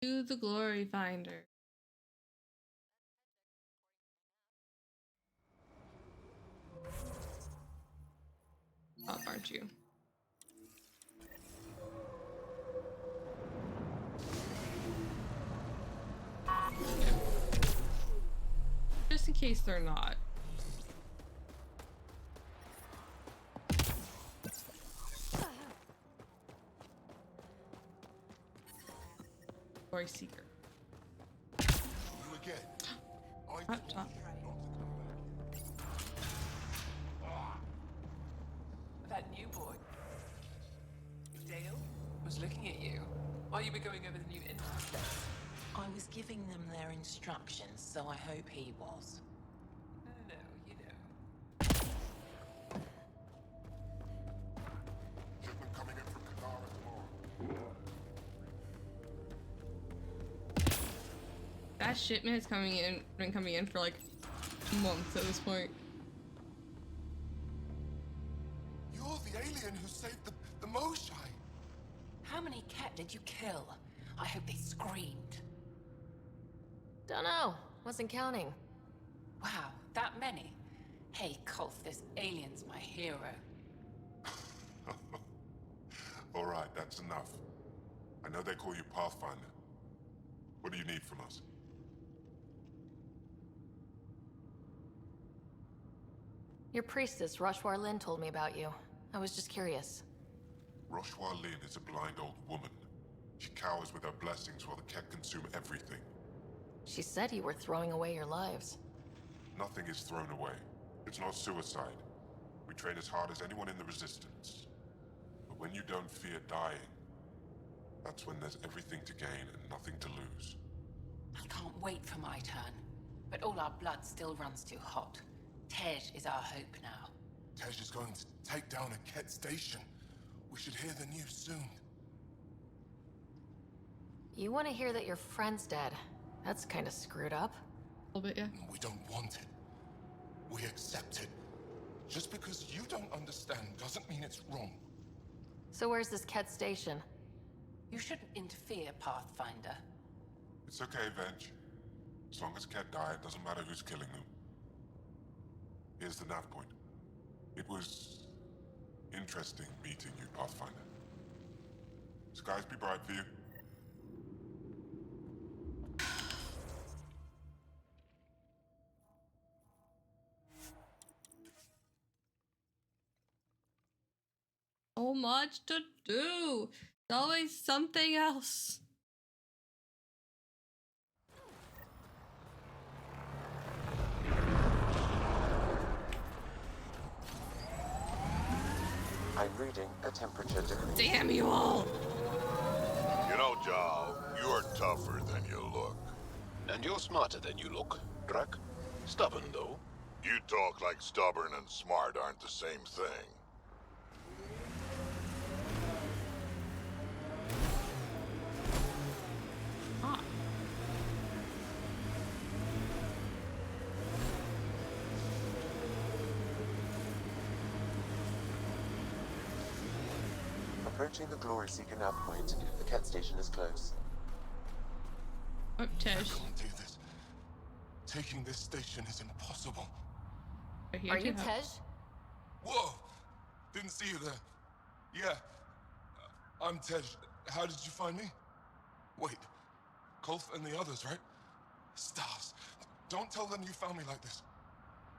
To the glory finder. Up, aren't you? Just in case they're not. Glory seeker. You again. I Up top. told you not while you were going over the new interface. I was giving them their instructions, so I hope he was. No, you know. Shipment coming in from Kadara tomorrow. That shipment is been coming in for like months at this point. You're the alien who saved the Moshai. How many Ket did you kill? I hope they screamed. Dunno. Wasn't counting. Wow, that many? Hey, Kolf, this alien's my hero. All right, that's enough. I know they call you Pathfinder. What do you need from us? Your priestess, Roshwar Lin, told me about you. I was just curious. Roshwar Lin is a blind old woman. She cowers with her blessings while the Ket consume everything. She said you were throwing away your lives. Nothing is thrown away. It's not suicide. We train as hard as anyone in the Resistance. But when you don't fear dying, that's when there's everything to gain and nothing to lose. I can't wait for my turn. But all our blood still runs too hot. Tej is our hope now. Tej is going to take down a Ket station. We should hear the news soon. You want to hear that your friend's dead. That's kind of screwed up. A little bit, yeah. We don't want it. We accept it. Just because you don't understand doesn't mean it's wrong. So where's this Ket station? You shouldn't interfere, Pathfinder. It's okay, Venge. As long as Ket die, it doesn't matter who's killing them. Here's the nav point. It was interesting meeting you, Pathfinder. Skies be bright for you. So much to do. There's always something else. I'm reading a temperature degree. Damn you all! You know, Jal, you're tougher than you look. And you're smarter than you look, Drak. Stubborn, though. You talk like stubborn and smart aren't the same thing. Approaching the Glory Seeker nav point, the Ket station is close. Oh, Tej. I can't do this. Taking this station is impossible. Are you Tej? Whoa! Didn't see you there. Yeah. I'm Tej. How did you find me? Wait. Kolf and the others, right? Stars. Don't tell them you found me like this.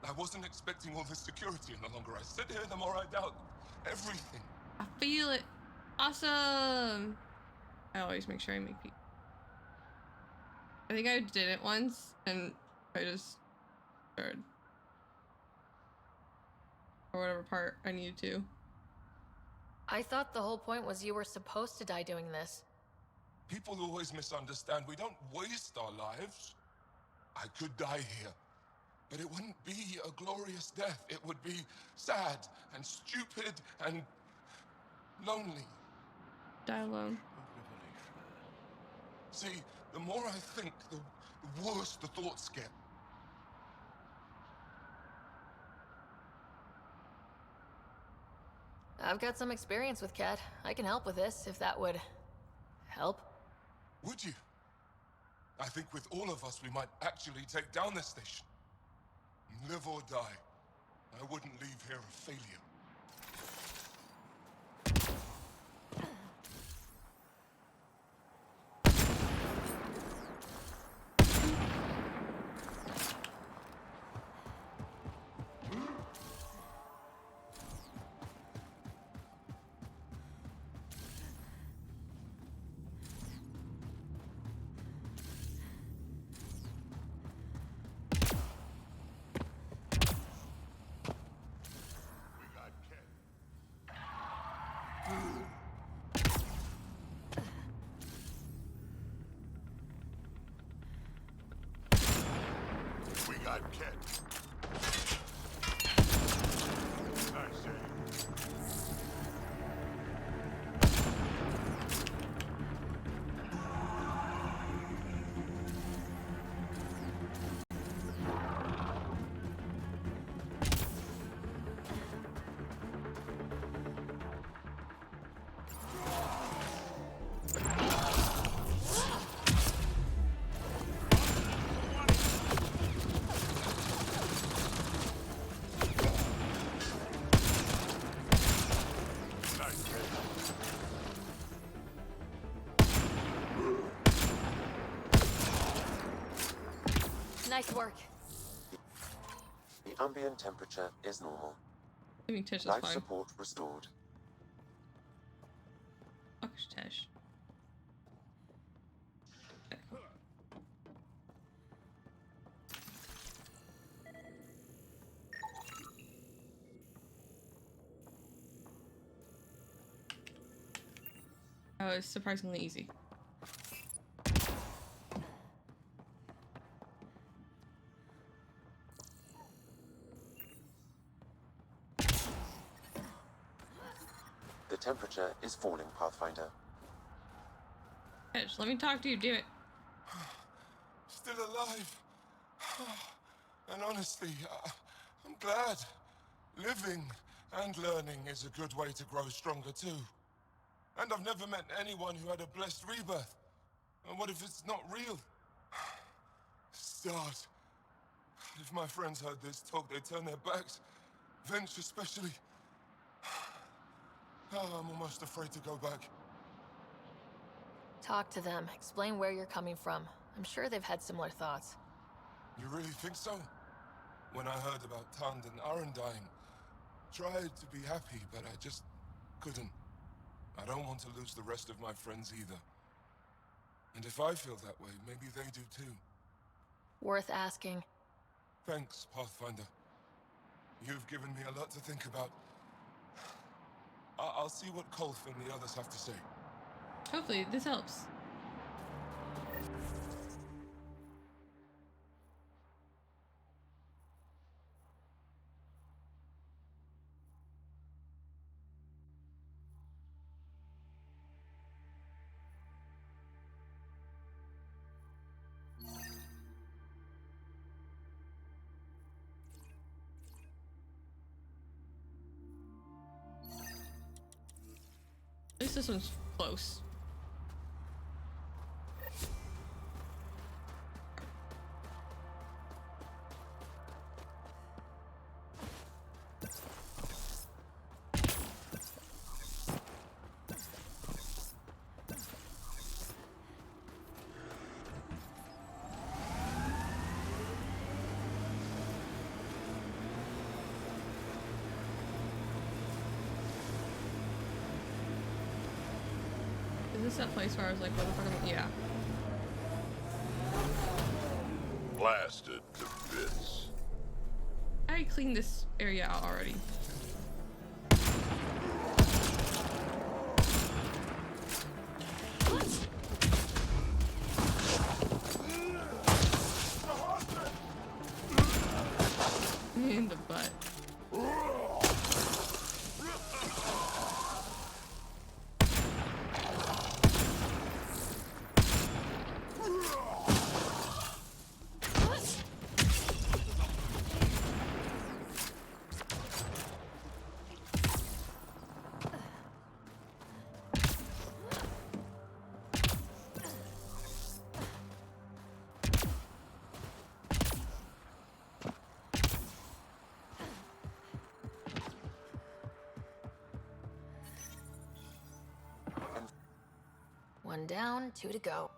I wasn't expecting all this security any longer. I sit here the more I doubt everything. I feel it. Awesome. I always make sure I make people. I think I did it once and I just started. Or whatever part I needed to. I thought the whole point was you were supposed to die doing this. People always misunderstand. We don't waste our lives. I could die here, but it wouldn't be a glorious death. It would be sad and stupid and lonely. Die alone. See, the more I think, the worse the thoughts get. I've got some experience with Ket. I can help with this, if that would help. Would you? I think with all of us, we might actually take down this station. Live or die. I wouldn't leave here a failure. Nice work. The ambient temperature is normal. I think Tish is Life fine. support restored. Fuck Tish. That was surprisingly easy. The temperature is falling, Pathfinder. Tish, let me talk to you, do it. Still alive. And honestly, I'm glad. Living and learning is a good way to grow stronger too. And I've never met anyone who had a blessed rebirth. And what if it's not real? Start. If my friends heard this talk, they'd turn their backs. Venture especially. I'm almost afraid to go back. Talk to them. Explain where you're coming from. I'm sure they've had similar thoughts. You really think so? When I heard about Tand and Aaron dying, tried to be happy, but I just couldn't. I don't want to lose the rest of my friends either. And if I feel that way, maybe they do too. Worth asking. Thanks, Pathfinder. You've given me a lot to think about. I'll see what Kolf and the others have to say. Hopefully, this helps. At least this one's close. Is this that place where I was like, what the fuck am I? Yeah. Blasted to bits. I cleaned this area out already. In the butt. One down, 2 to go.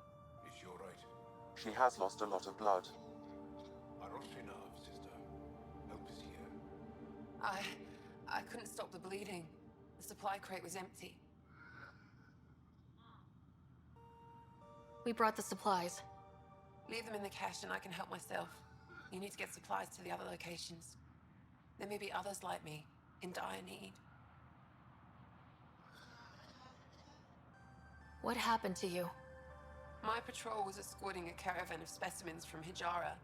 Is she all right? She has lost a lot of blood. Sister. Help is here. I couldn't stop the bleeding. The supply crate was empty. We brought the supplies. Leave them in the cache and I can help myself. You need to get supplies to the other locations. There may be others like me, in dire need. What happened to you? My patrol was escorting a caravan of specimens from Hijara.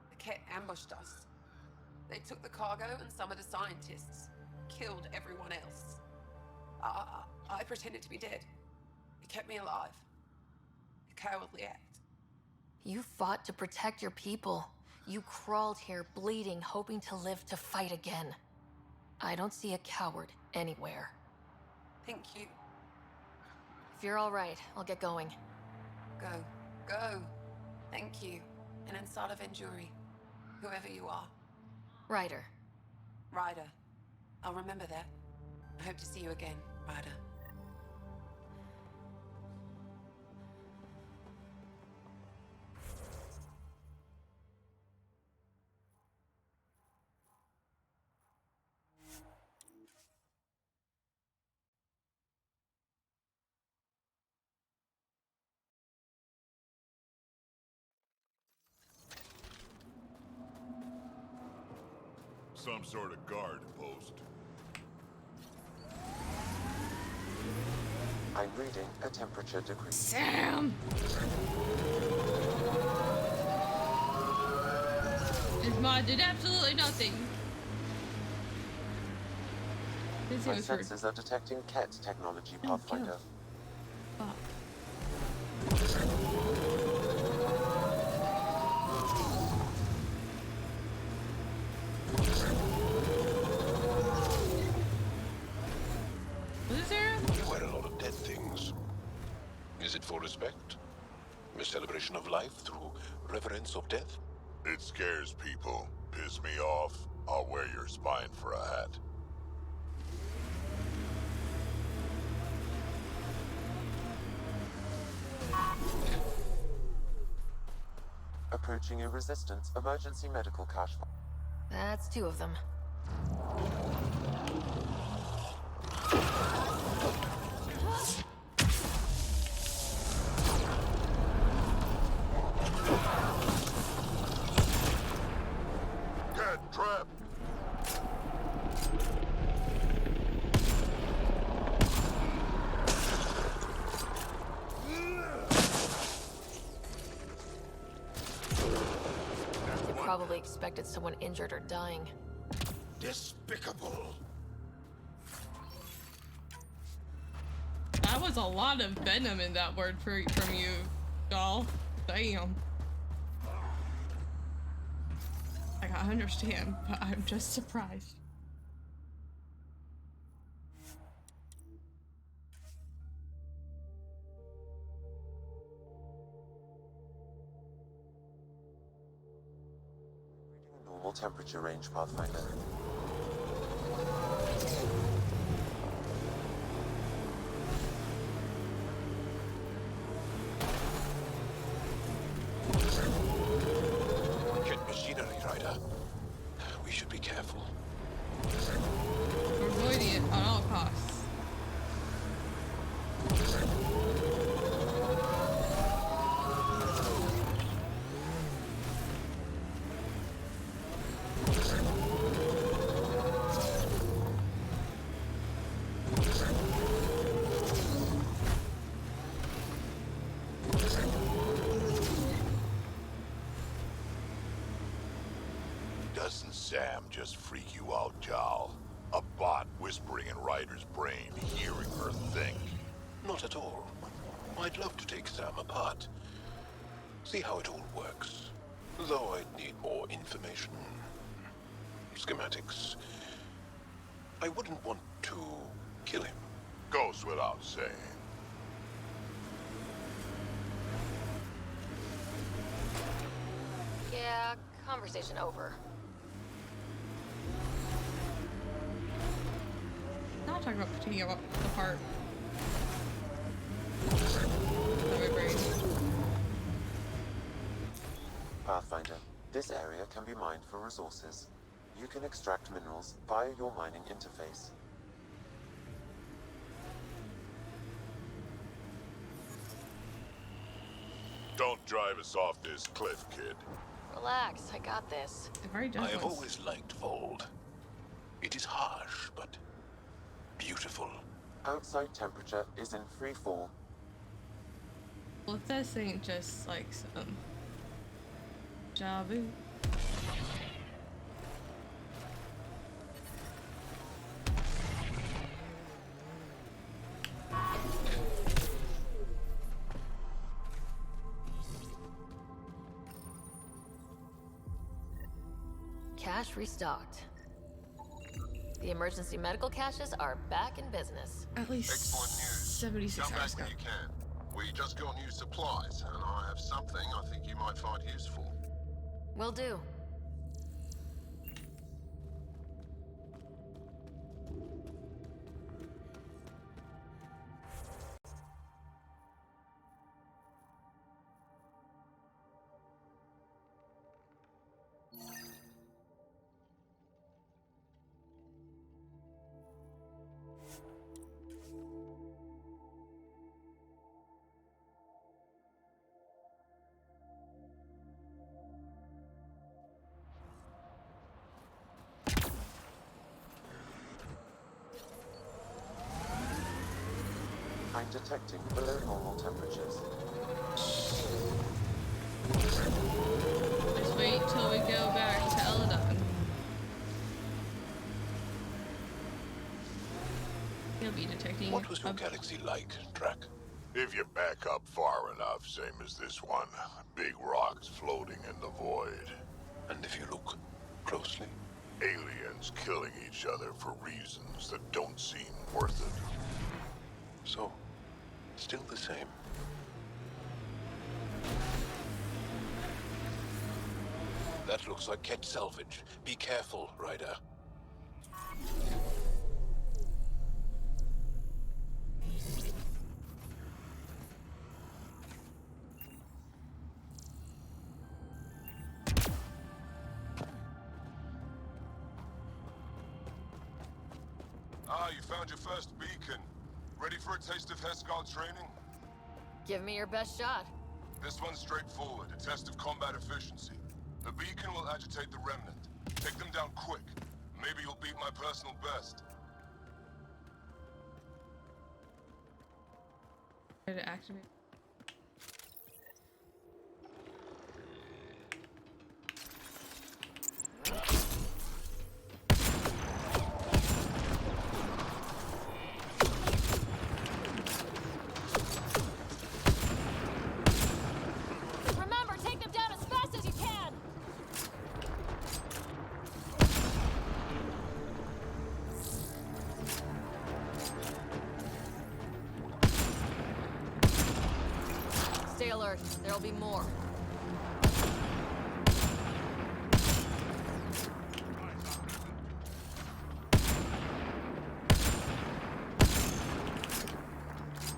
The Ket ambushed us. They took the cargo and some of the scientists. Killed everyone else. I pretended to be dead. It kept me alive. A cowardly act. You fought to protect your people. You crawled here bleeding, hoping to live to fight again. I don't see a coward anywhere. Thank you. If you're all right, I'll get going. Go. Go. Thank you. And inside of Enduri, whoever you are. Ryder. Ryder. I'll remember that. I hope to see you again, Ryder. Some sort of guard post. I'm reading a temperature decree. Sam! This mod did absolutely nothing. My sensors are detecting Ket technology, Pathfinder. Fuck. You wear a lot of dead things. Is it for respect? A celebration of life through reverence of death? It scares people. Piss me off, I'll wear your spine for a hat. Approaching a resistance emergency medical cache. That's 2 of them. Cat trap! They probably expected someone injured or dying. Despicable. That was a lot of venom in that word from you, doll. Damn. Like, I understand, but I'm just surprised. Normal temperature range, Pathfinder. Ket machinery, Ryder. We should be careful. We're avoiding it at all costs. Doesn't Sam just freak you out, Jal? A bot whispering in Ryder's brain, hearing her think. Not at all. I'd love to take Sam apart. See how it all works. Though I'd need more information. Schematics. I wouldn't want to kill him. Goes without saying. Yeah, conversation over. Not talking about taking it apart. My brain. Pathfinder, this area can be mined for resources. You can extract minerals via your mining interface. Don't drive us off this cliff, kid. Relax, I got this. I have always liked Vold. It is harsh, but beautiful. Outside temperature is in free fall. Well, if this ain't just like some Javu. Cache restocked. The emergency medical caches are back in business. At least excellent news. 76 Come hours back when ago. you can. We just got new supplies, and I have something I think you might find useful. Will do. I'm detecting below normal temperatures. Just wait till we go back to Eladon. He'll be detecting. What was your galaxy like, Drac? If you back up far enough, same as this one. Big rocks floating in the void. And if you look closely? Aliens killing each other for reasons that don't seem worth it. So, still the same. That looks like Ket salvage. Be careful, Ryder. Ah, you found your first beacon. Ready for a taste of Hescal training? Give me your best shot. This one's straightforward, a test of combat efficiency. The beacon will agitate the Remnant. Take them down quick. Maybe you'll beat my personal best. Try to activate. Remember, take them down as fast as you can! Stay alert. There'll be more.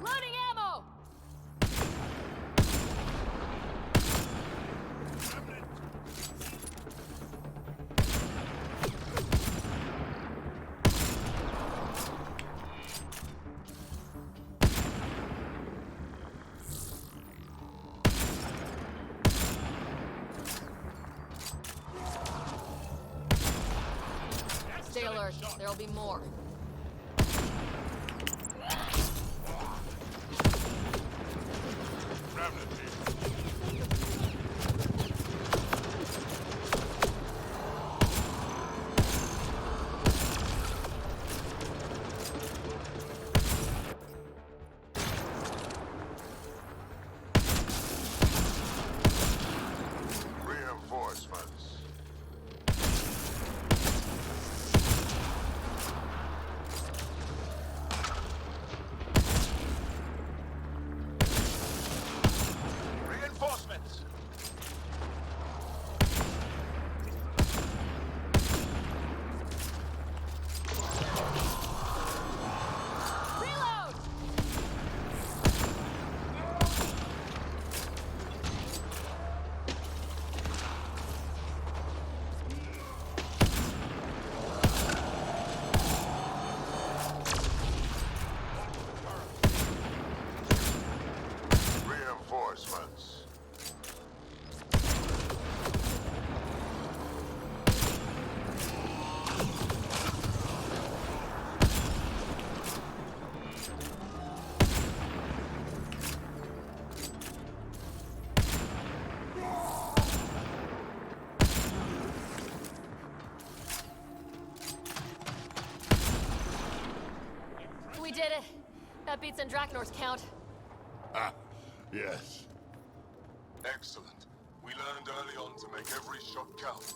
Loading ammo! Stay alert. There'll be more. Reinforcements. That beats Andrakenor's count. Ah, yes. Excellent. We learned early on to make every shot count.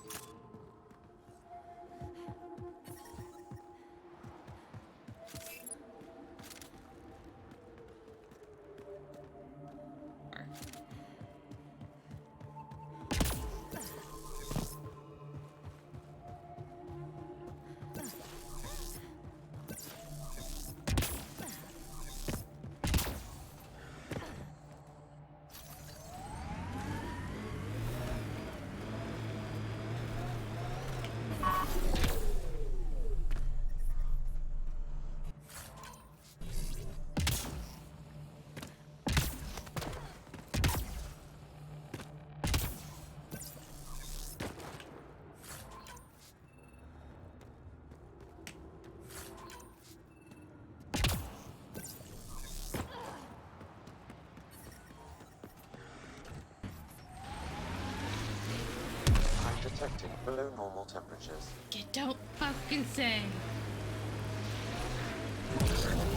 Detecting below normal temperatures. You don't fucking say.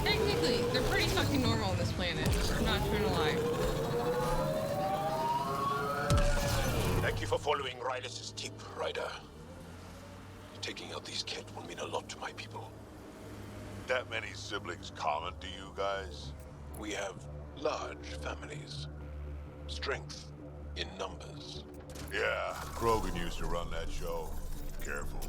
Technically, they're pretty fucking normal on this planet. I'm not trying to lie. Thank you for following Rylis' tip, Ryder. Taking out these Kett will mean a lot to my people. That many siblings common to you guys? We have large families. Strength in numbers. Yeah, Krogan used to run that show. Careful.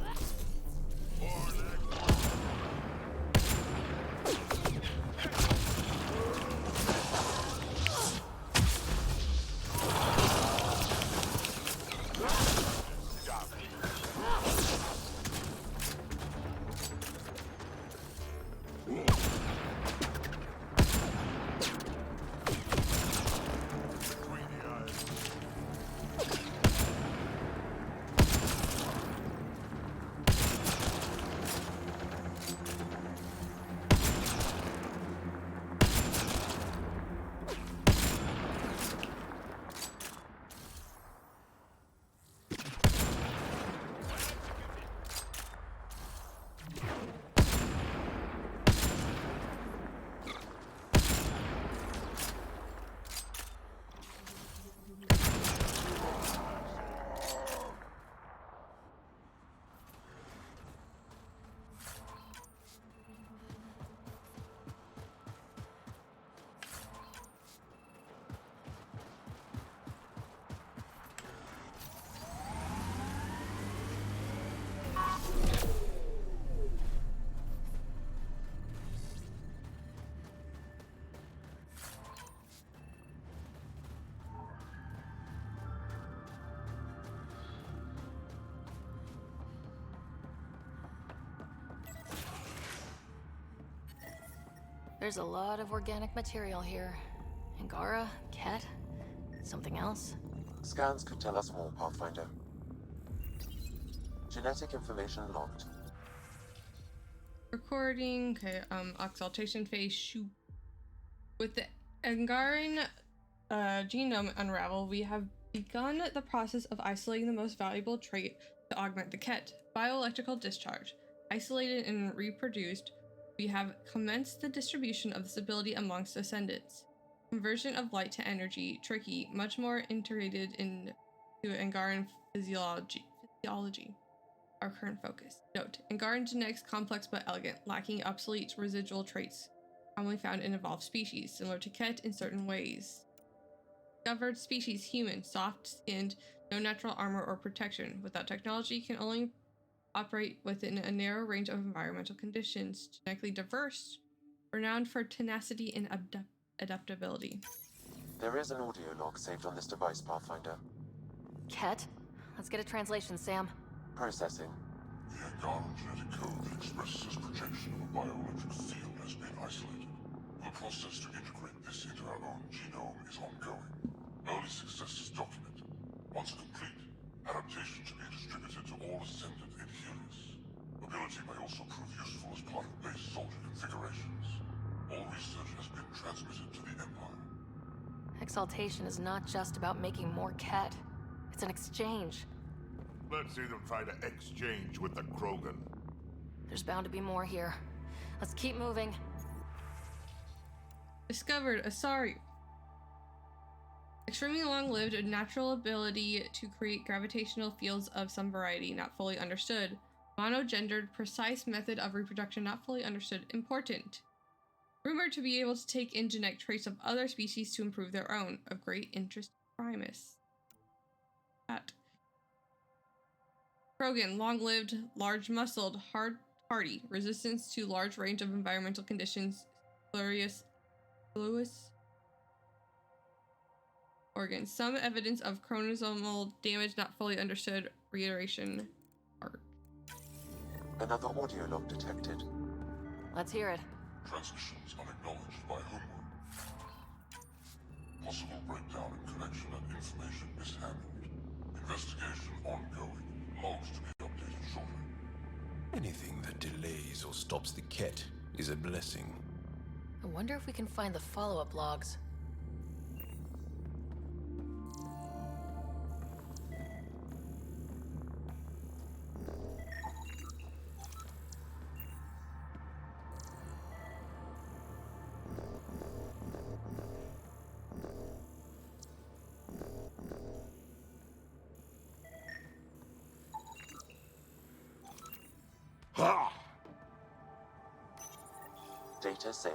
There's a lot of organic material here. Angara, Kett, something else? Scans could tell us more, Pathfinder. Genetic information logged. Recording, okay, exaltation phase, shoot. With the Angaran genome unravel, we have begun the process of isolating the most valuable trait to augment the Kett, bioelectrical discharge. Isolated and reproduced, we have commenced the distribution of this ability amongst ascendants. Conversion of light to energy, tricky, much more integrated into Angaran physiology. Our current focus. Note, Angaran genetics complex but elegant, lacking obsolete residual traits commonly found in evolved species, similar to Kett in certain ways. Discovered species human, soft-skinned, no natural armor or protection. Without technology, can only operate within a narrow range of environmental conditions. Genetically diverse, renowned for tenacity and adaptability. There is an audio log saved on this device, Pathfinder. Kett? Let's get a translation, Sam. Processing. The Angaran genetic code that expresses this projection of a bioelectric field has been isolated. The process to integrate this into our own genome is ongoing. Early success is documented. Once complete, adaptation should be distributed to all ascendant adherents. Ability may also prove useful as part of base soldier configurations. All research has been transmitted to the Empire. Exaltation is not just about making more Kett. It's an exchange. Let's see them try to exchange with the Krogan. There's bound to be more here. Let's keep moving. Discovered Asari. Extremely long-lived, a natural ability to create gravitational fields of some variety, not fully understood. Monogendered, precise method of reproduction, not fully understood. Important. Rumored to be able to take in genetic traits of other species to improve their own. Of great interest to Primus. That. Krogan, long-lived, large-muscled, hardy, resistance to large range of environmental conditions. Fluous organs. Some evidence of chromosomal damage not fully understood. Reiteration. Art. Another audio log detected. Let's hear it. Transmissions unacknowledged by homeworld. Possible breakdown in connection and information mishandled. Investigation ongoing. Logs to be updated shortly. Anything that delays or stops the Ket is a blessing. I wonder if we can find the follow-up logs. Ha! Data saved.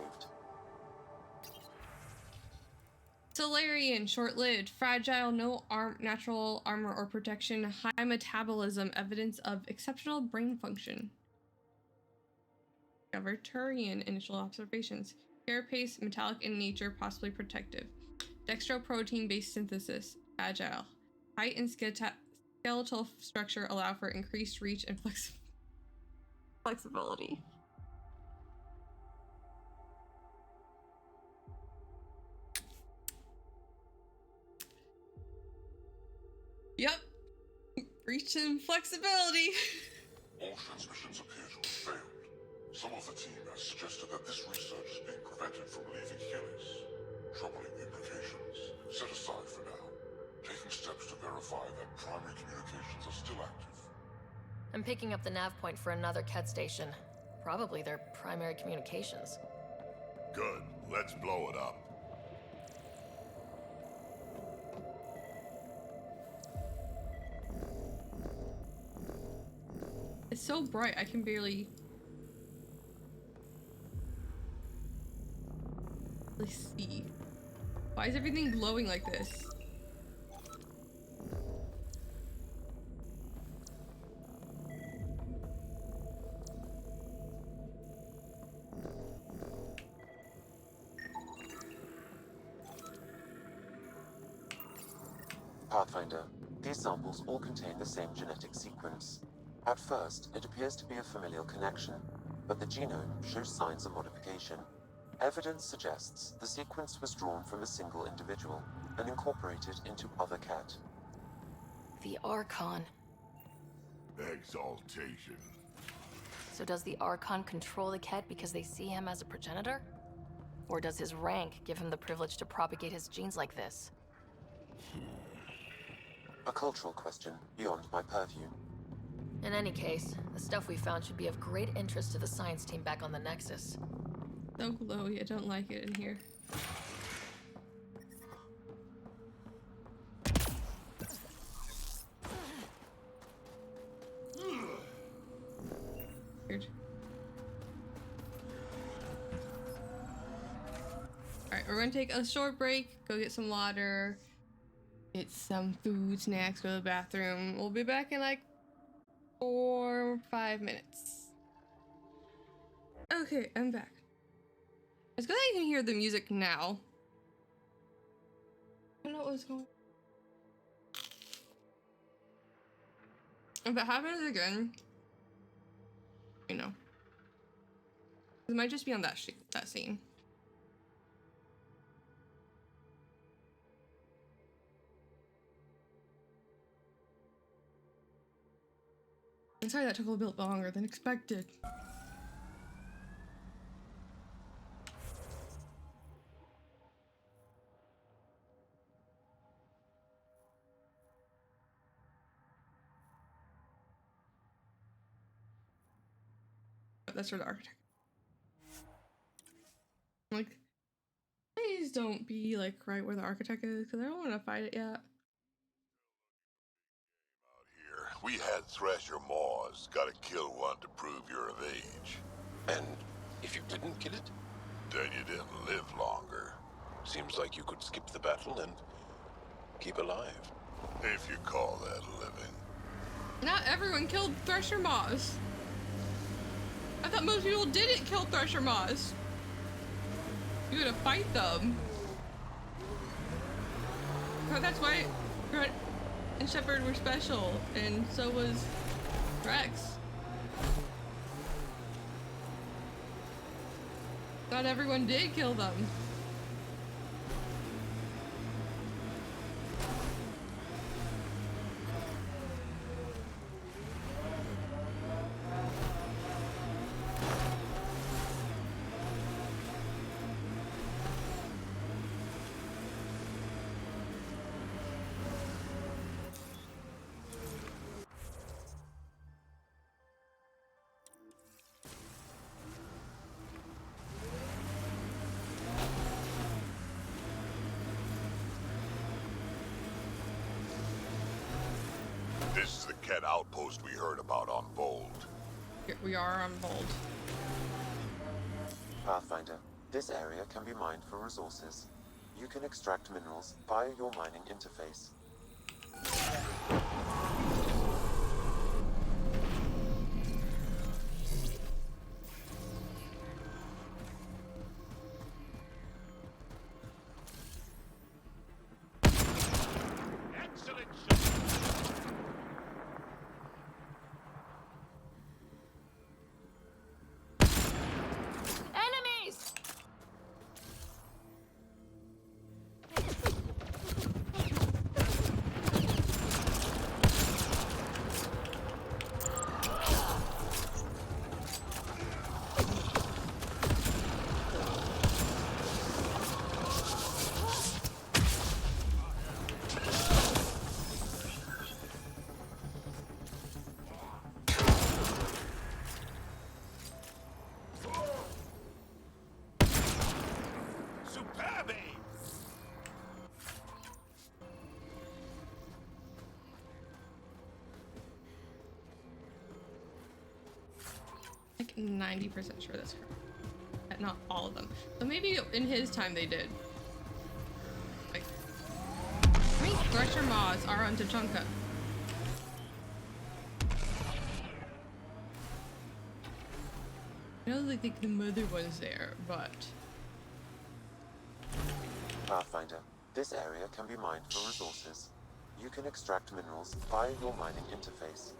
Solarian, short-lived, fragile, no natural armor or protection, high metabolism, evidence of exceptional brain function. Turian, initial observations. Carapace, metallic in nature, possibly protective. Dextroprotein-based synthesis, agile. Height and skeletal structure allow for increased reach and flexibility. Yep. Reach and flexibility. All transmissions appear to have failed. Some of the team has suggested that this research is being prevented from leaving Helix. Troubling implications. Set aside for now. Taking steps to verify that primary communications are still active. I'm picking up the nav point for another Ket station. Probably their primary communications. Good. Let's blow it up. It's so bright, I can barely see. Why is everything glowing like this? Pathfinder, these samples all contain the same genetic sequence. At first, it appears to be a familial connection, but the genome shows signs of modification. Evidence suggests the sequence was drawn from a single individual and incorporated into other Ket. The Archon. Exaltation. So does the Archon control the Ket because they see him as a progenitor? Or does his rank give him the privilege to propagate his genes like this? A cultural question beyond my purview. In any case, the stuff we found should be of great interest to the science team back on the Nexus. So glowy, I don't like it in here. Weird. Alright, we're gonna take a short break, go get some water, get some food, snacks, go to the bathroom. We'll be back in like 4 or 5 minutes. Okay, I'm back. It's good that you can hear the music now. I don't know what was going on. If it happens again, you know. It might just be on that scene. I'm sorry that took a little bit longer than expected. That's for the architect. Like, don't be like right where the architect is, because I don't want to fight it yet. Here, we had Thresher Maws. Gotta kill one to prove you're of age. And if you didn't kill it? Then you didn't live longer. Seems like you could skip the battle and keep alive. If you call that living. Not everyone killed Thresher Maws. I thought most people didn't kill Thresher Maws. You gotta fight them. Oh, that's why Grunt and Shepard were special, and so was Rex. Not everyone did kill them. This is the Ket outpost we heard about on Bold. Here we are on Bold. Pathfinder, this area can be mined for resources. You can extract minerals via your mining interface. Like 90% sure that's correct. Not all of them. So maybe in his time they did. Like, how many Thresher Maws are on Tachanka? I know like the mother one's there, but Pathfinder, this area can be mined for resources. You can extract minerals via your mining interface.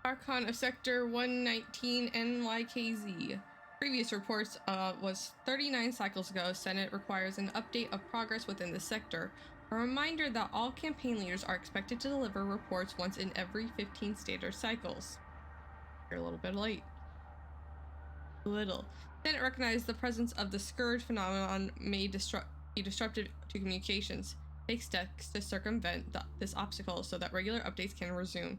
Archon of Sector 119 NYKZ. Previous reports was 39 cycles ago. Senate requires an update of progress within the sector. A reminder that all campaign leaders are expected to deliver reports once in every 15 standard cycles. You're a little bit late. A little. Senate recognized the presence of the Scourge phenomenon may be disruptive to communications. Take steps to circumvent this obstacle so that regular updates can resume.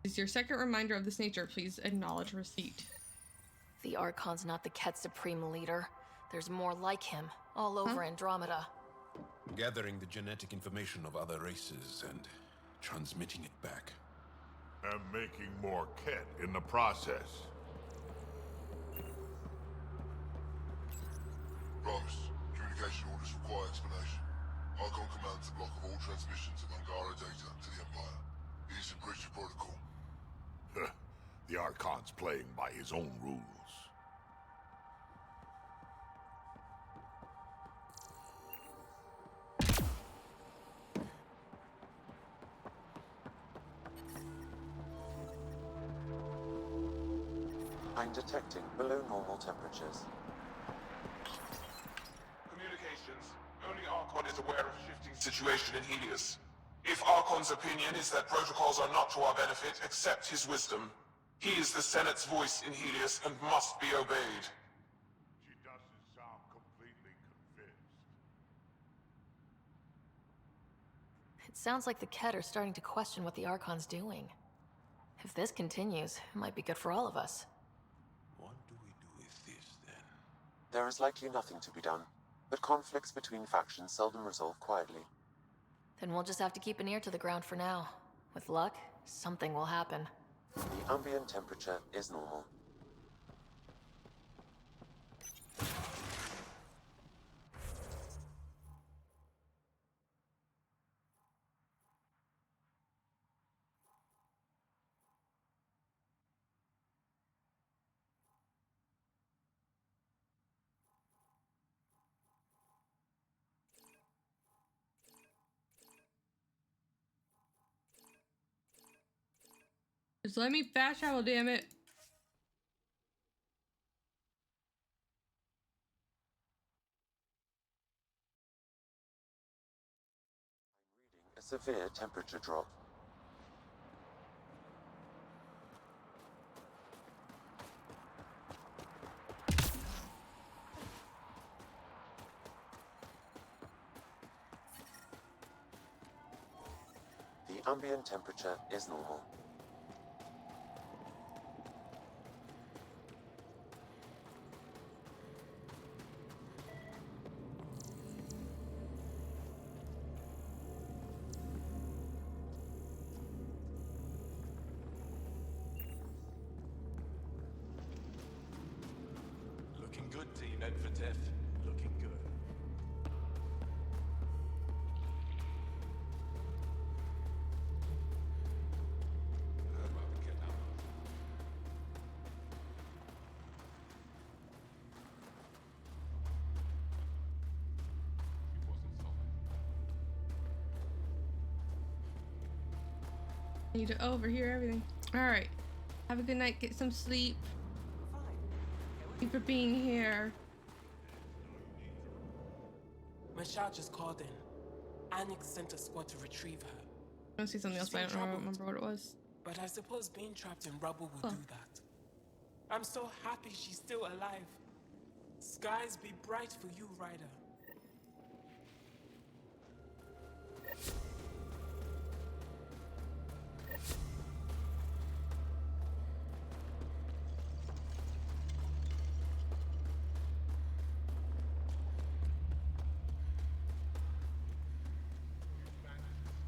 Is your second reminder of this nature, please acknowledge receipt. The Archon's not the Ket Supreme leader. There's more like him, all over Andromeda. Gathering the genetic information of other races and transmitting it back. And making more Ket in the process. Promise. Communication orders require explanation. Archon commands a block of all transmissions of Angara data to the Empire. It is in breach of protocol. The Archon's playing by his own rules. I'm detecting below normal temperatures. Communications. Only Archon is aware of a shifting situation in Helios. If Archon's opinion is that protocols are not to our benefit, accept his wisdom. He is the Senate's voice in Helios and must be obeyed. She doesn't sound completely convinced. It sounds like the Kett are starting to question what the Archon's doing. If this continues, it might be good for all of us. What do we do with this, then? There is likely nothing to be done, but conflicts between factions seldom resolve quietly. Then we'll just have to keep an ear to the ground for now. With luck, something will happen. The ambient temperature is normal. Just let me fast travel, damn it. A severe temperature drop. The ambient temperature is normal. Looking good, Team Ed for Death. Looking good. I need to overhear everything. Alright. Have a good night. Get some sleep. Thank you for being here. Michelle just called in. Anix sent a squad to retrieve her. I want to see something else, but I don't remember what it was. But I suppose being trapped in rubble will do that. I'm so happy she's still alive. Skies be bright for you, Ryder.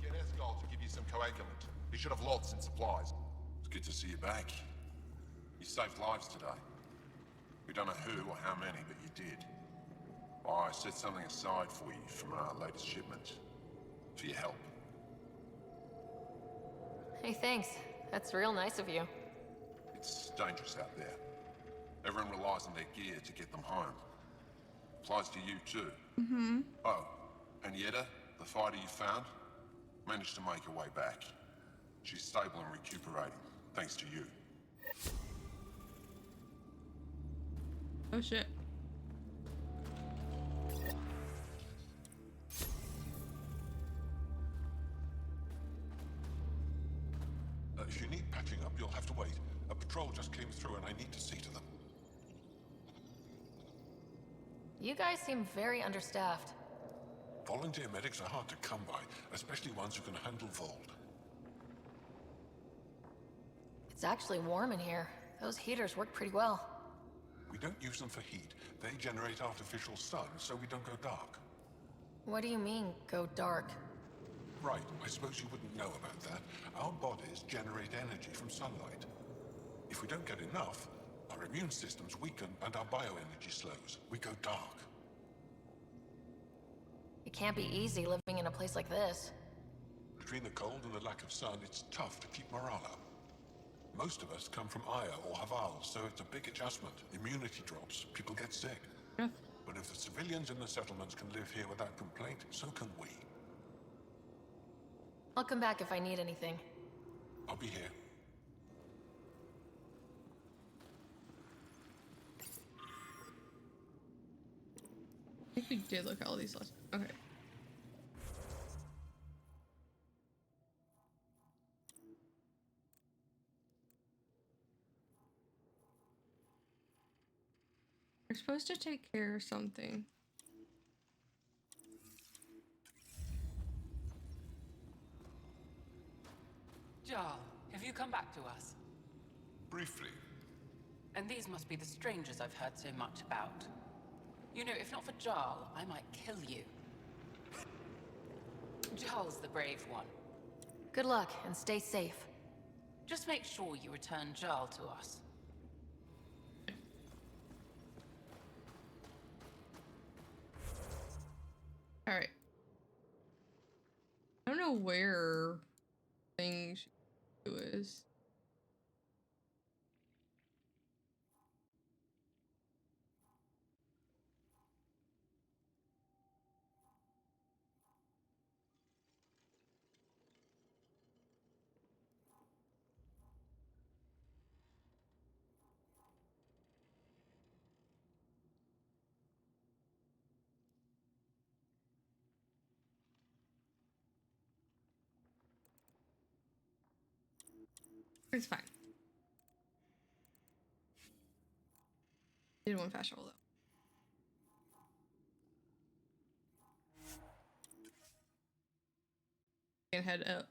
Get Escol to give you some coagulant. He should have lots in supplies. It's good to see you back. You saved lives today. We don't know who or how many, but you did. I set something aside for you from our latest shipment. For your help. Hey, thanks. That's real nice of you. It's dangerous out there. Everyone relies on their gear to get them home. Applies to you too. Mm-hmm. Oh, and Yetta, the fighter you found, managed to make her way back. She's stable and recuperating, thanks to you. Oh shit. If you need patching up, you'll have to wait. A patrol just came through and I need to see to them. You guys seem very understaffed. Volunteer medics are hard to come by, especially ones who can handle Vold. It's actually warm in here. Those heaters work pretty well. We don't use them for heat. They generate artificial sun, so we don't go dark. What do you mean, go dark? Right, I suppose you wouldn't know about that. Our bodies generate energy from sunlight. If we don't get enough, our immune systems weaken and our bioenergy slows. We go dark. It can't be easy living in a place like this. Between the cold and the lack of sun, it's tough to keep morale up. Most of us come from Aya or Haval, so it's a big adjustment. Immunity drops, people get sick. Yeah. But if the civilians in the settlements can live here without complaint, so can we. I'll come back if I need anything. I'll be here. I think we did look at all these last. Okay. We're supposed to take care of something. Jarl, have you come back to us? Briefly. And these must be the strangers I've heard so much about. You know, if not for Jarl, I might kill you. Jarl's the brave one. Good luck, and stay safe. Just make sure you return Jarl to us. Alright. I don't know where thing she is. It's fine. Did one fast roll though. And head up.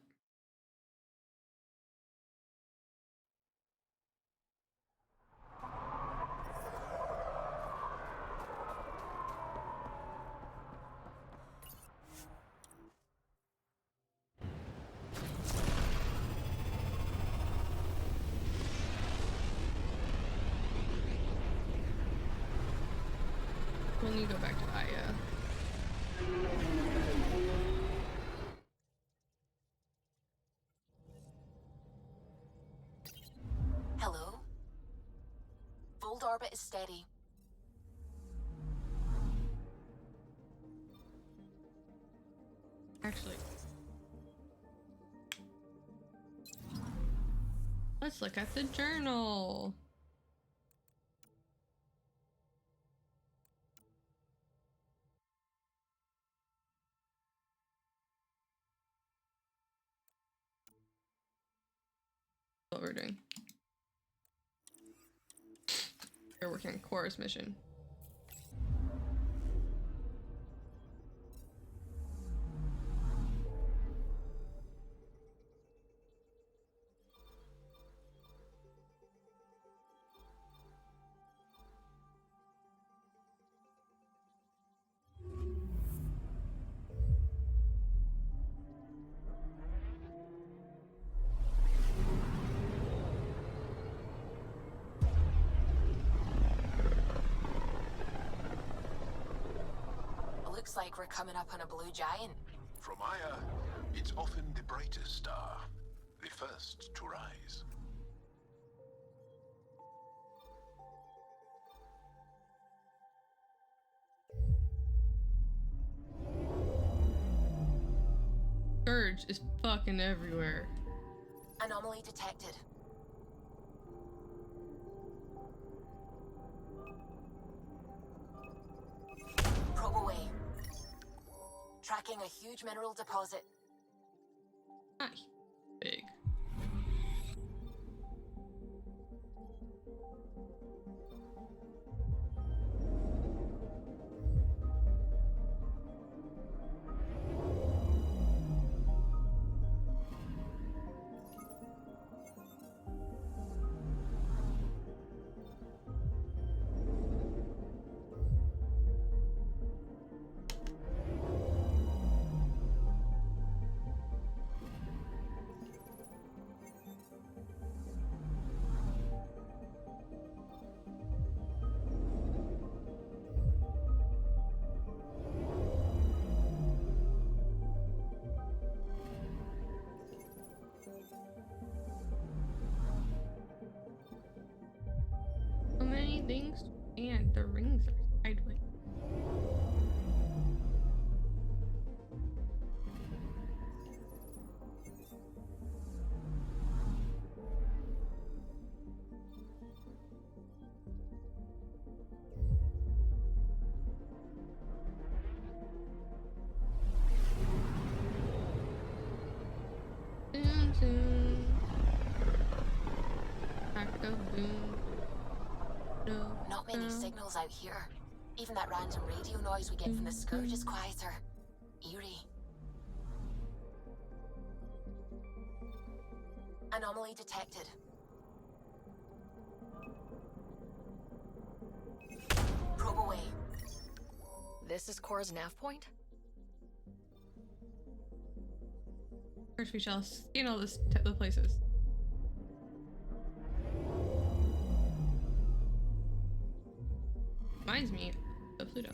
We'll need to go back to Aya. Hello? Fold orbit is steady. Actually, let's look at the journal. What we're doing. We're working on Cora's mission. Looks like we're coming up on a blue giant. From Aya, it's often the brightest star, the first to rise. Scourge is fucking everywhere. Anomaly detected. Probe away. Tracking a huge mineral deposit. Nice. Big. things, and the rings are sideways. Boom, boom. Back of boom. No. Not many signals out here. Even that random radio noise we get from the scourge is quieter. Eerie. Anomaly detected. Probe away. This is Cora's nav point? First, we shall scan all the places. Reminds me of Pluto.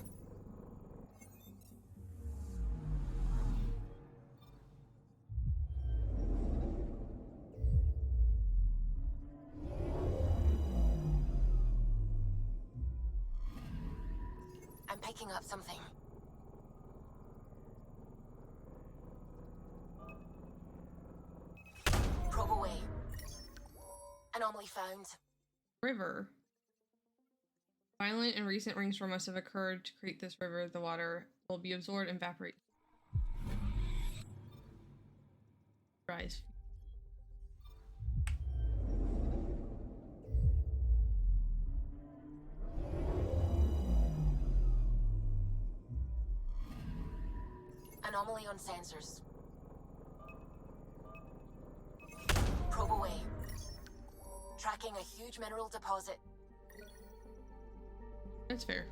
I'm picking up something. Probe away. Anomaly found. River. Violent and recent rainstorm must have occurred to create this river. The water will be absorbed and evaporate. Rise. Anomaly on sensors. Probe away. Tracking a huge mineral deposit. That's fair.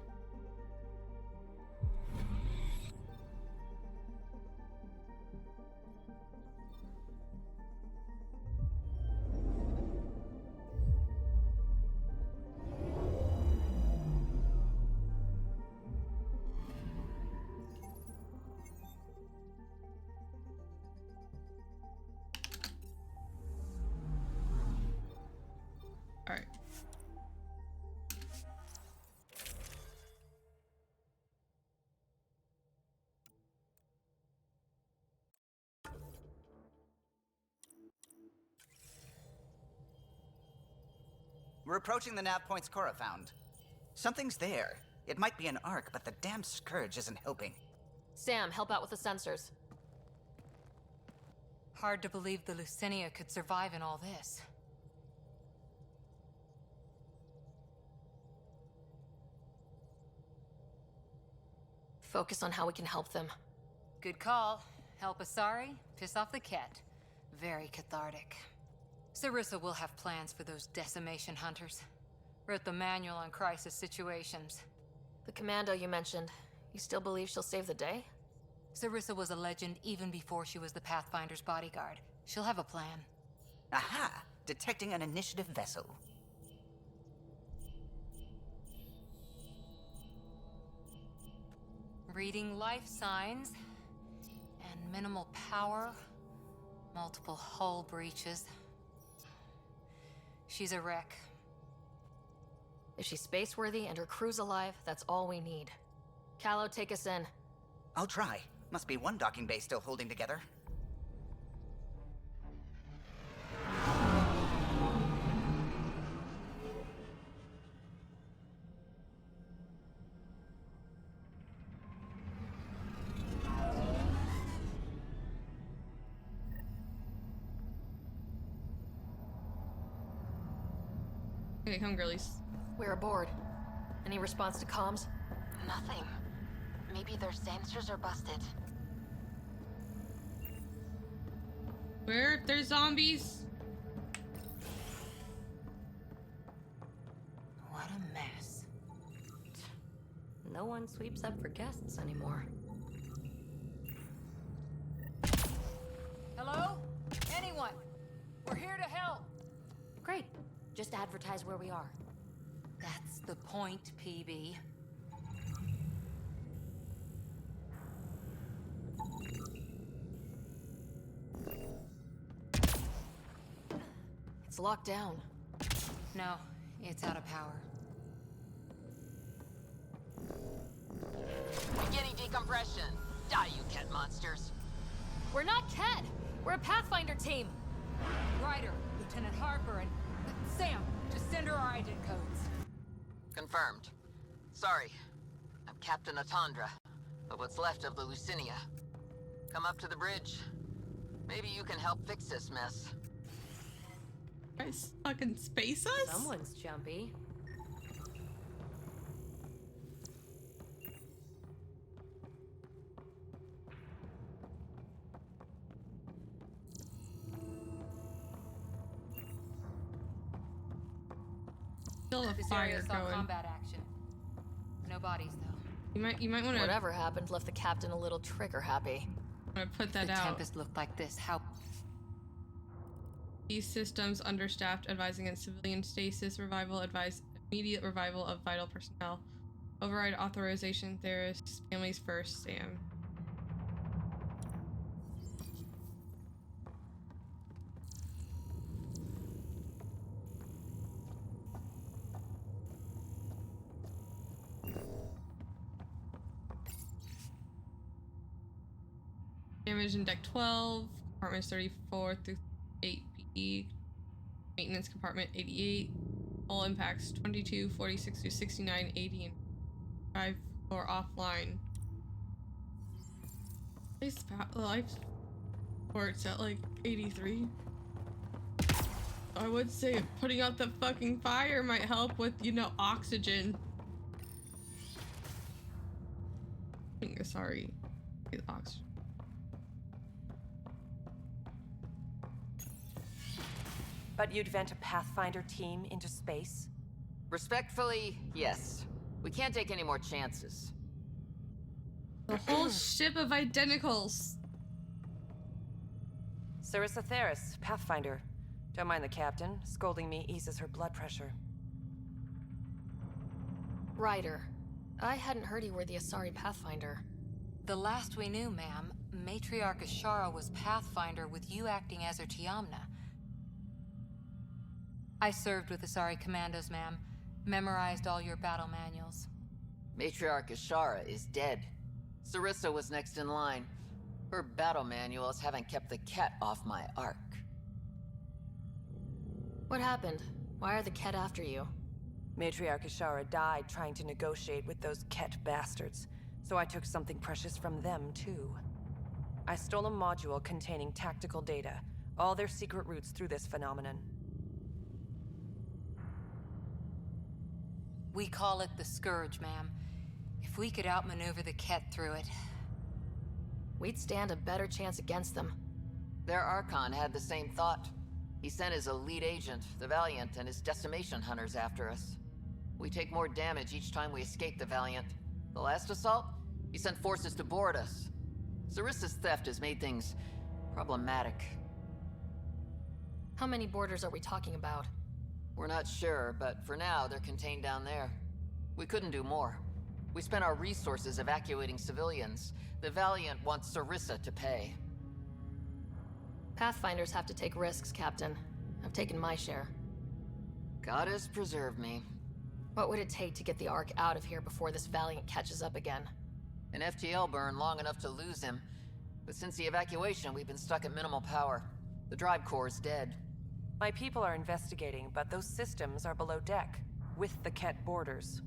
All right. We're approaching the nav points Cora found. Something's there. It might be an arc, but the damn scourge isn't helping. Sam, help out with the sensors. Hard to believe the Lucinia could survive in all this. Focus on how we can help them. Good call. Help Asari, piss off the Ket. Very cathartic. Sarissa will have plans for those decimation hunters. Wrote the manual on crisis situations. The commando you mentioned, you still believe she'll save the day? Sarissa was a legend even before she was the Pathfinder's bodyguard. She'll have a plan. Aha! Detecting an initiative vessel. Reading life signs. And minimal power. Multiple hull breaches. She's a wreck. If she's space-worthy and her crew's alive, that's all we need. Callow, take us in. I'll try. Must be one docking bay still holding together. Okay, come girlies. We're aboard. Any response to comms? Nothing. Maybe their sensors are busted. Where if there's zombies? What a mess. No one sweeps up for guests anymore. Hello? Anyone? We're here to help. Great. Just advertise where we are. That's the point, PB. It's locked down. No, it's out of power. Beginning decompression. Die, you Ket monsters. We're not Ket. We're a Pathfinder team. Ryder, Lieutenant Harper, and Sam, just send her our agent codes. Confirmed. Sorry. I'm Captain Atandra, but what's left of the Lucinia. Come up to the bridge. Maybe you can help fix this mess. Guys, fucking space us? Someone's jumpy. Still a This fire area saw going. combat action. No bodies, though. You might want to. Whatever happened left the captain a little trigger happy. I'm gonna put that The out. Tempest looked like this. How? These systems understaffed, advising against civilian stasis revival. Advise immediate revival of vital personnel. Override authorization. Theorists, families first. Sam. Damage in deck 12, compartments 34 through 8B, maintenance compartment 88, all impacts 22, 46 through 69, 80, and 5 or offline. Life support's at like 83. I would say putting out the fucking fire might help with, you know, oxygen. Sorry, oxygen. But you'd vent a Pathfinder team into space? Respectfully, yes. We can't take any more chances. The whole ship of identicals. Sarissa Theris, Pathfinder. Don't mind the captain. Scolding me eases her blood pressure. Ryder, I hadn't heard you were the Asari Pathfinder. The last we knew, ma'am, Matriarch Ashara was Pathfinder with you acting as her Tiamna. I served with Asari Commandos, ma'am. Memorized all your battle manuals. Matriarch Ashara is dead. Sarissa was next in line. Her battle manuals haven't kept the Ket off my ark. What happened? Why are the Ket after you? Matriarch Ashara died trying to negotiate with those Ket bastards, so I took something precious from them, too. I stole a module containing tactical data, all their secret routes through this phenomenon. We call it the Scourge, ma'am. If we could outmaneuver the Ket through it, we'd stand a better chance against them. Their Archon had the same thought. He sent his elite agent, the Valiant, and his decimation hunters after us. We take more damage each time we escape the Valiant. The last assault, he sent forces to board us. Sarissa's theft has made things problematic. How many boarders are we talking about? We're not sure, but for now, they're contained down there. We couldn't do more. We spent our resources evacuating civilians. The Valiant wants Sarissa to pay. Pathfinders have to take risks, Captain. I've taken my share. God has preserved me. What would it take to get the Ark out of here before this Valiant catches up again? An FTL burn long enough to lose him. But since the evacuation, we've been stuck at minimal power. The drive core is dead. My people are investigating, but those systems are below deck, with the Ket borders.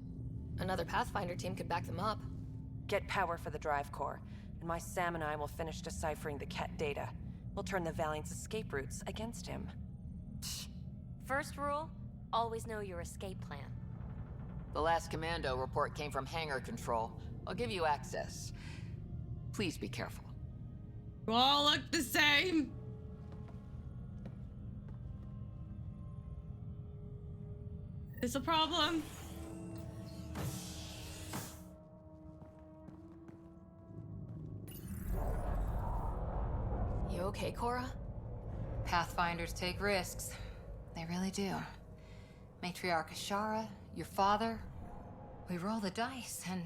Another Pathfinder team could back them up. Get power for the drive core, and my Sam and I will finish deciphering the Ket data. We'll turn the Valiant's escape routes against him. First rule, always know your escape plan. The last commando report came from hangar control. I'll give you access. Please be careful. You all look the same. It's a problem. You okay, Cora? Pathfinders take risks. They really do. Matriarch Ashara, your father, we roll the dice and...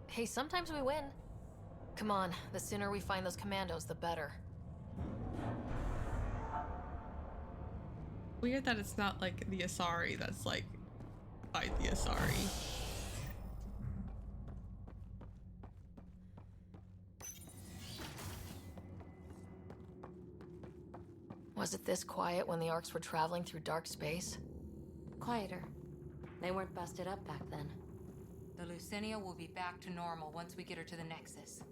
Hey, sometimes we win. Come on, the sooner we find those commandos, the better. Weird that it's not like the Asari that's like fight the Asari. Was it this quiet when the Arks were traveling through dark space? Quieter. They weren't busted up back then. The Lucinia will be back to normal once we get her to the Nexus.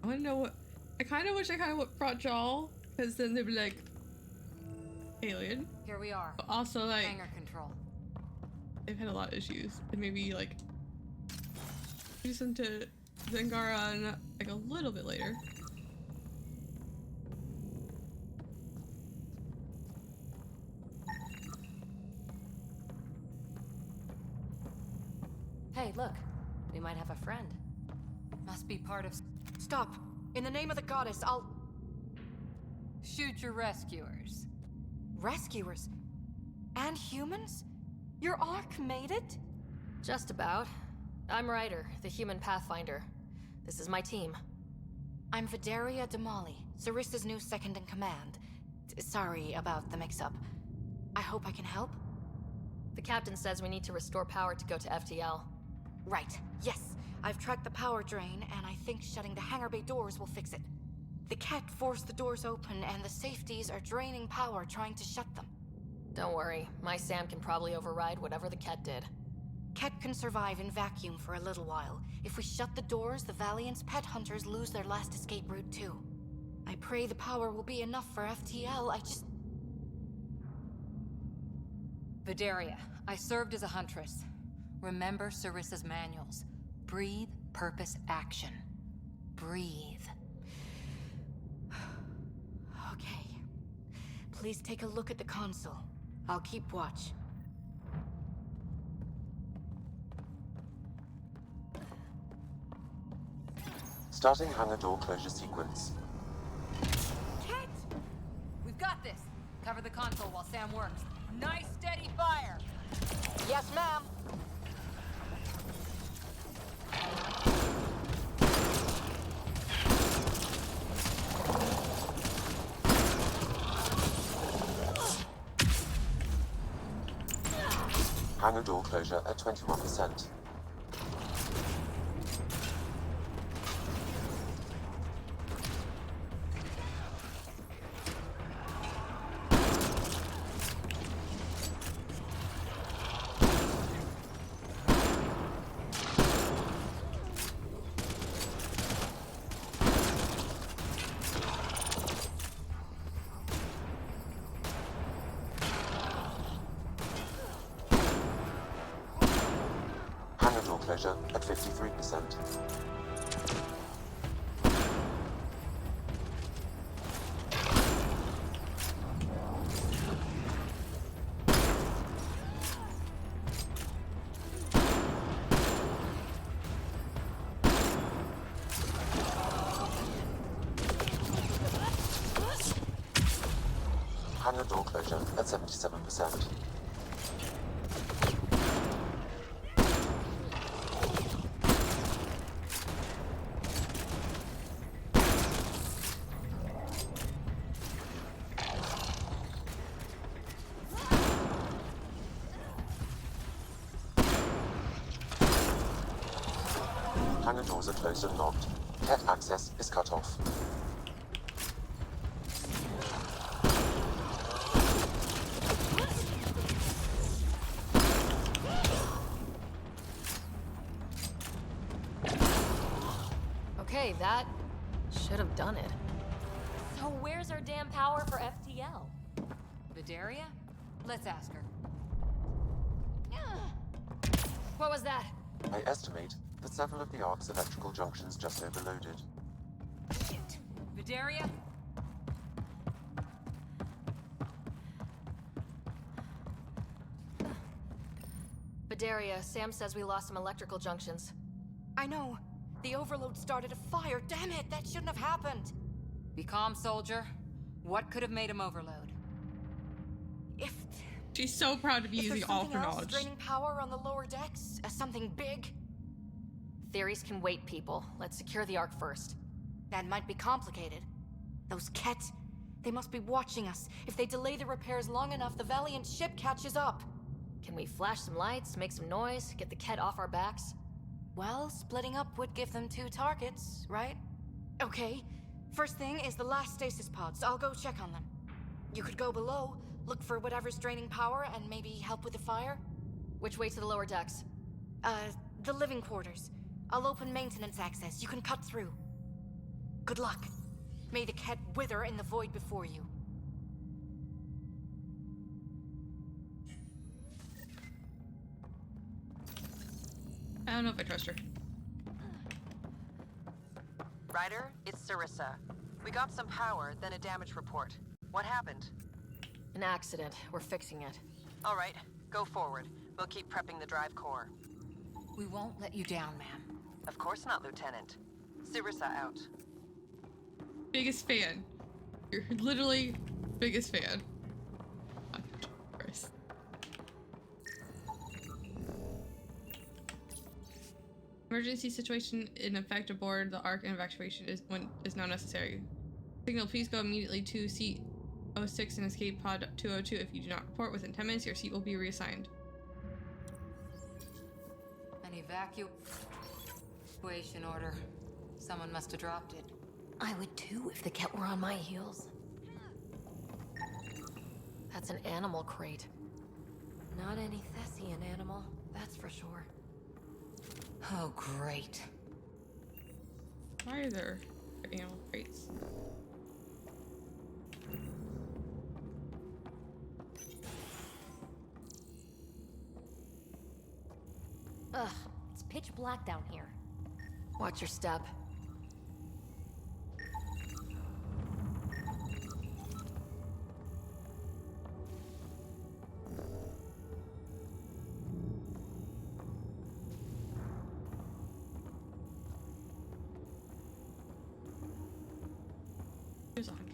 I want to know what... I kind of wish I brought Jaal, because then they'd be like... alien. Here we are. But also, like... hangar control. They've had a lot of issues. And maybe, like... introduce them to Zangara like a little bit later. Hey, look. We might have a friend. Must be part of... Stop! In the name of the goddess, I'll... Shoot your rescuers. Rescuers? And humans? Your Ark made it? Just about. I'm Ryder, the human pathfinder. This is my team. I'm Vidaria Damali, Sarissa's new second-in-command. Sorry about the mix-up. I hope I can help? The captain says we need to restore power to go to FTL. Right, yes. I've tracked the power drain, and I think shutting the hangar bay doors will fix it. The Ket forced the doors open, and the safeties are draining power trying to shut them. Don't worry, my Sam can probably override whatever the Ket did. Ket can survive in vacuum for a little while. If we shut the doors, the Valiant's pet hunters lose their last escape route too. I pray the power will be enough for FTL, Vidaria, I served as a huntress. Remember Sarissa's manuals. Breathe, purpose, action. Breathe. Okay. Please take a look at the console. I'll keep watch. Starting hangar door closure sequence. Ket! We've got this. Cover the console while Sam works. Nice steady fire! Yes, ma'am! Hangar door closure at 21%. Closure at 53%. Hangar door closure at 77%. Hangar doors are closed and locked. Ket access is cut off. Okay, that should have done it. So where's our damn power for FTL? Vidaria? Let's ask her. What was that? I estimate that several of the Ark's electrical junctions just overloaded. Shit. Vidaria? Vidaria, Sam says we lost some electrical junctions. I know. The overload started a fire. Damn it, that shouldn't have happened. Be calm, soldier. What could have made him overload? She's so proud to be using all her knowledge. Draining power on the lower decks? Something big? Theories can wait, people. Let's secure the Ark first. That might be complicated. Those Ket, they must be watching us. If they delay the repairs long enough, the Valiant ship catches up. Can we flash some lights, make some noise, get the Ket off our backs? Well, splitting up would give them 2 targets, right? Okay. First thing is the last stasis pods. I'll go check on them. You could go below, look for whatever's draining power, and maybe help with the fire. Which way to the lower decks? The living quarters. I'll open maintenance access. You can cut through. Good luck. May the Ket wither in the void before you. I don't know if I trust her. Ryder, it's Sarissa. We got some power, then a damage report. What happened? An accident. We're fixing it. All right, go forward. We'll keep prepping the drive core. We won't let you down, ma'am. Of course not, Lieutenant. Sarissa out. Biggest fan. You're literally biggest fan. Christ. Emergency situation in effect aboard the Ark and evacuation is now necessary. Signal, please go immediately to seat 06 and escape pod 202. If you do not report within 10 minutes, your seat will be reassigned. An evacuation order. Someone must have dropped it. I would too if the Ket were on my heels. That's an animal crate. Not any Thessian animal, that's for sure. Oh, great. Why are there animal crates? Ugh, it's pitch black down here. Watch your step. There's 100.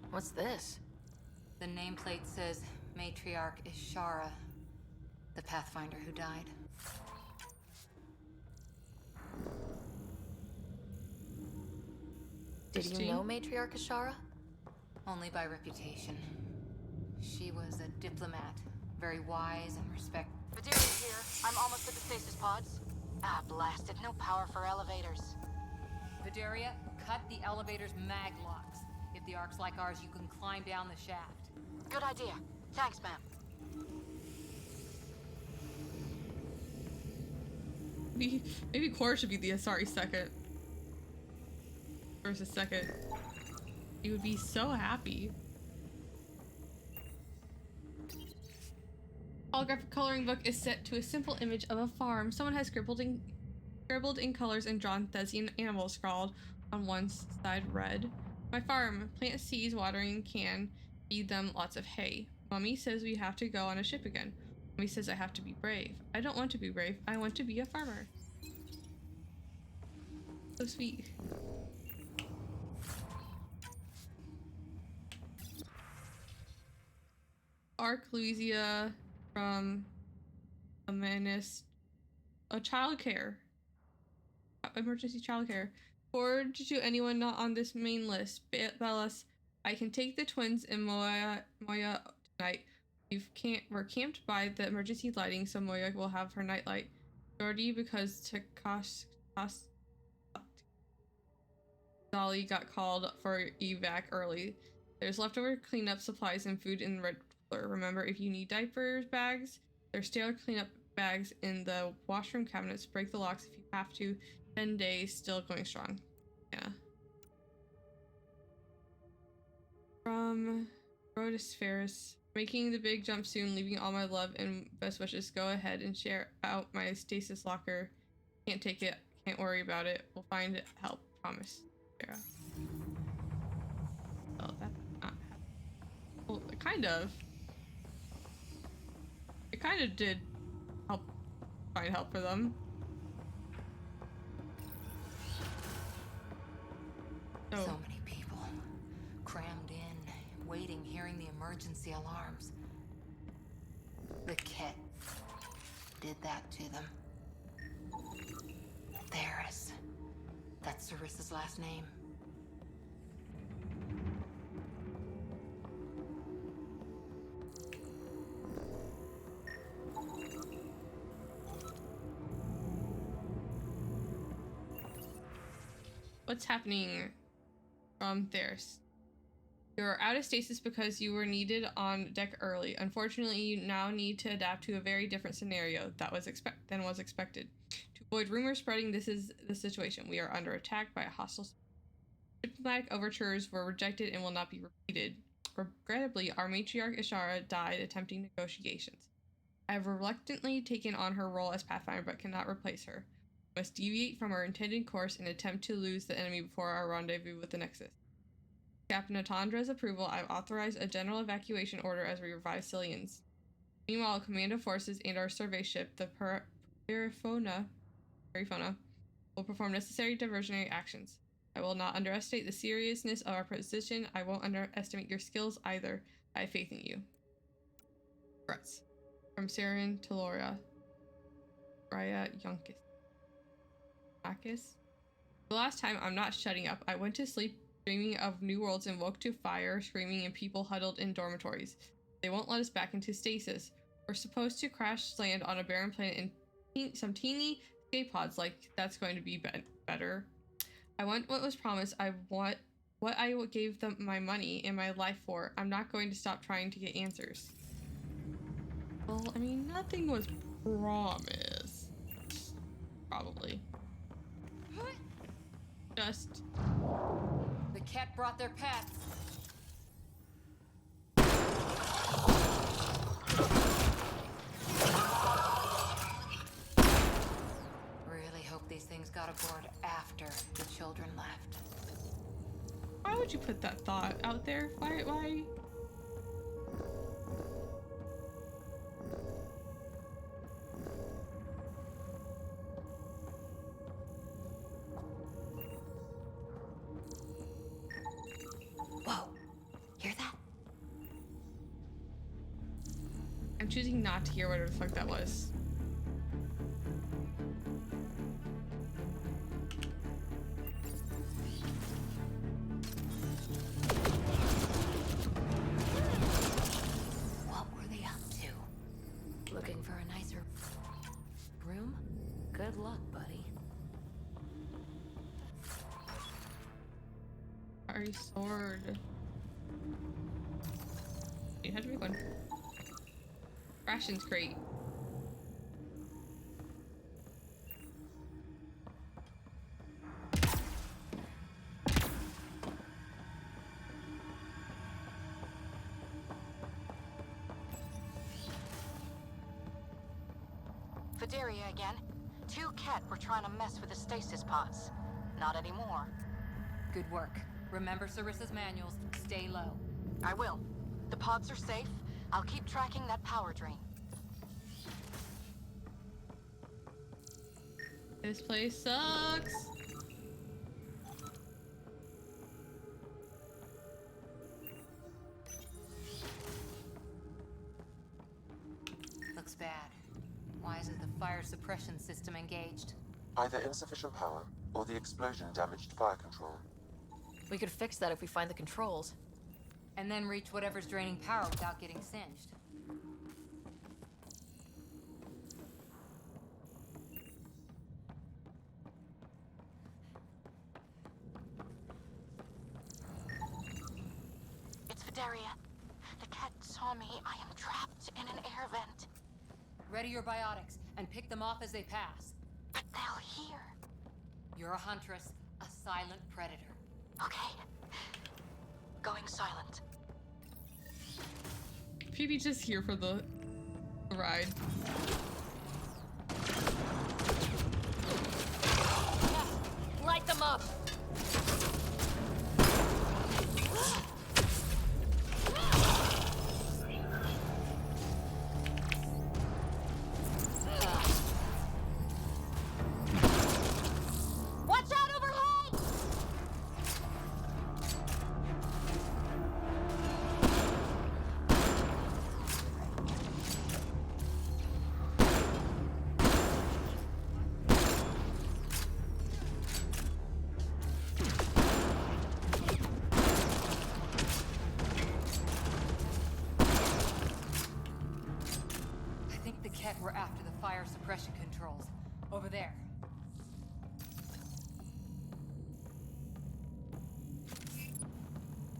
What's this? The nameplate says Matriarch Ishara, the Pathfinder who died. Did you know Matriarch Ishara? Only by reputation. She was a diplomat, very wise and respected. Videria's here. I'm almost at the stasis pods. Ah, blasted. No power for elevators. Vidaria, cut the elevator's mag locks. If the Ark's like ours, you can climb down the shaft. Good idea. Thanks, ma'am. Maybe Cora should be the Asari second. Versus second. He would be so happy. Holographic coloring book is set to a simple image of a farm. Someone has scribbled in colors and drawn Thessian animals scrawled on one side red. My farm. Plant seeds, watering can, feed them lots of hay. Mommy says we have to go on a ship again. Mommy says I have to be brave. I don't want to be brave. I want to be a farmer. So sweet. Ark, Louisia from a menace. Childcare. Emergency childcare. Forward to anyone not on this main list. Bellas, I can take the twins and Moya tonight. We're camped by the emergency lighting, so Moya will have her nightlight. Jordy, because Dolly got called for evac early. There's leftover cleanup supplies and food in the red cooler. Remember, if you need diapers bags, there's stale cleanup bags in the washroom cabinets. Break the locks if you have to. 10 days, still going strong. Yeah. From Rodus Ferris. Making the big jump soon, leaving all my love and best wishes. Go ahead and share out my stasis locker. Can't take it. Can't worry about it. We'll find help. Promise. Sarah. Oh, that's not happening. Well, it kind of. It kind of did help find help for them. So many people crammed in, waiting, hearing the emergency alarms. The Ket did that to them. Theris. That's Sarissa's last name. what's happening from there. You're out of stasis because you were needed on deck early. Unfortunately, you now need to adapt to a very different scenario than was expected. To avoid rumors spreading, this is the situation. We are under attack by a hostile. Diplomatic overtures were rejected and will not be repeated. Regrettably, our matriarch Ishara died attempting negotiations. I have reluctantly taken on her role as Pathfinder but cannot replace her. We must deviate from our intended course and attempt to lose the enemy before our rendezvous with the Nexus. Captain Atandra's approval, I've authorized a general evacuation order as we revive Cillians. Meanwhile, Commando Forces and our survey ship, the Perifona, will perform necessary diversionary actions. I will not underestimate the seriousness of our position. I won't underestimate your skills either. I have faith in you. Threats. From Saren to Laura. Raya Yonkis. The last time, I'm not shutting up. I went to sleep dreaming of new worlds and woke to fire, screaming, and people huddled in dormitories. They won't let us back into stasis. We're supposed to crash land on a barren planet in some teeny escape pods, like that's going to be better. I want what was promised. I want what I gave them my money and my life for. I'm not going to stop trying to get answers. Well, I mean, nothing was promised. Probably. Just... The cat brought their pets. Really hope these things got aboard after the children left. Why would you put that thought out there? Why? Whoa, hear that? I'm choosing not to hear whatever the fuck that was. What were they up to? Looking for a nicer room? Good luck, buddy. Sorry, sword. You had to be one. Ration's great. Vidaria again. 2 Ket were trying to mess with the stasis pods. Not anymore. Good work. Remember Sarissa's manuals. Stay low. I will. The pods are safe. I'll keep tracking that power drain. This place sucks. Looks bad. Why isn't the fire suppression system engaged? Either insufficient power, or the explosion damaged fire control. We could fix that if we find the controls. And then reach whatever's draining power without getting singed. It's Vidaria. The Ket saw me. I am trapped in an air vent. Ready your biotics and pick them off as they pass. But they'll hear. You're a huntress, a silent predator. Okay. Going silent. Phoebe's just here for the ride. Light them up! Watch out overhead!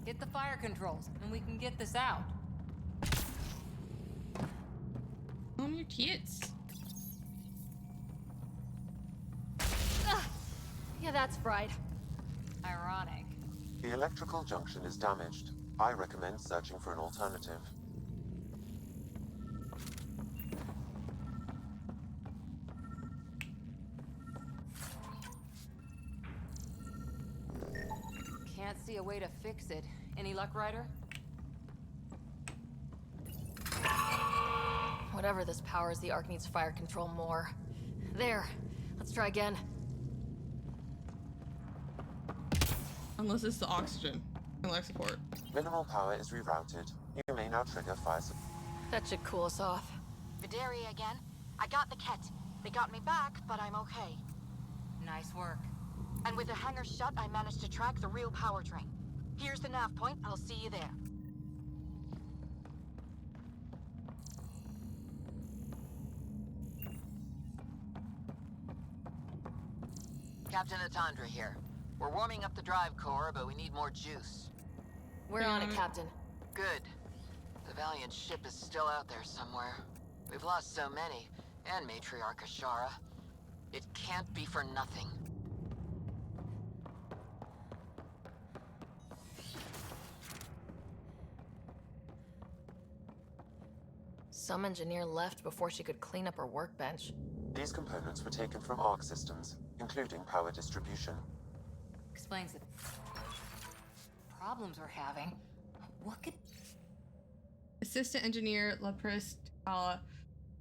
Hit the fire controls, and we can get this out. On your tits. Yeah, that's fried. Ironic. The electrical junction is damaged. I recommend searching for an alternative. Can't see a way to fix it. Any luck, Ryder? Whatever this powers, the Ark needs fire control more. There. Let's try again. Unless it's the oxygen and life support. Minimal power is rerouted. You may now trigger fire support. That should cool us off. Vidaria again. I got the Ket. They got me back, but I'm okay. Nice work. And with the hangar shut, I managed to track the real power train. Here's the nav point. I'll see you there. Captain Atandra here. We're warming up the drive core, but we need more juice. We're on it, Captain. Good. The Valiant ship is still out there somewhere. We've lost so many, and Matriarch Ashara. It can't be for nothing. Some engineer left before she could clean up her workbench. These components were taken from Ark systems, including power distribution. Explains the problems we're having. What could... Assistant Engineer Lapris Takala.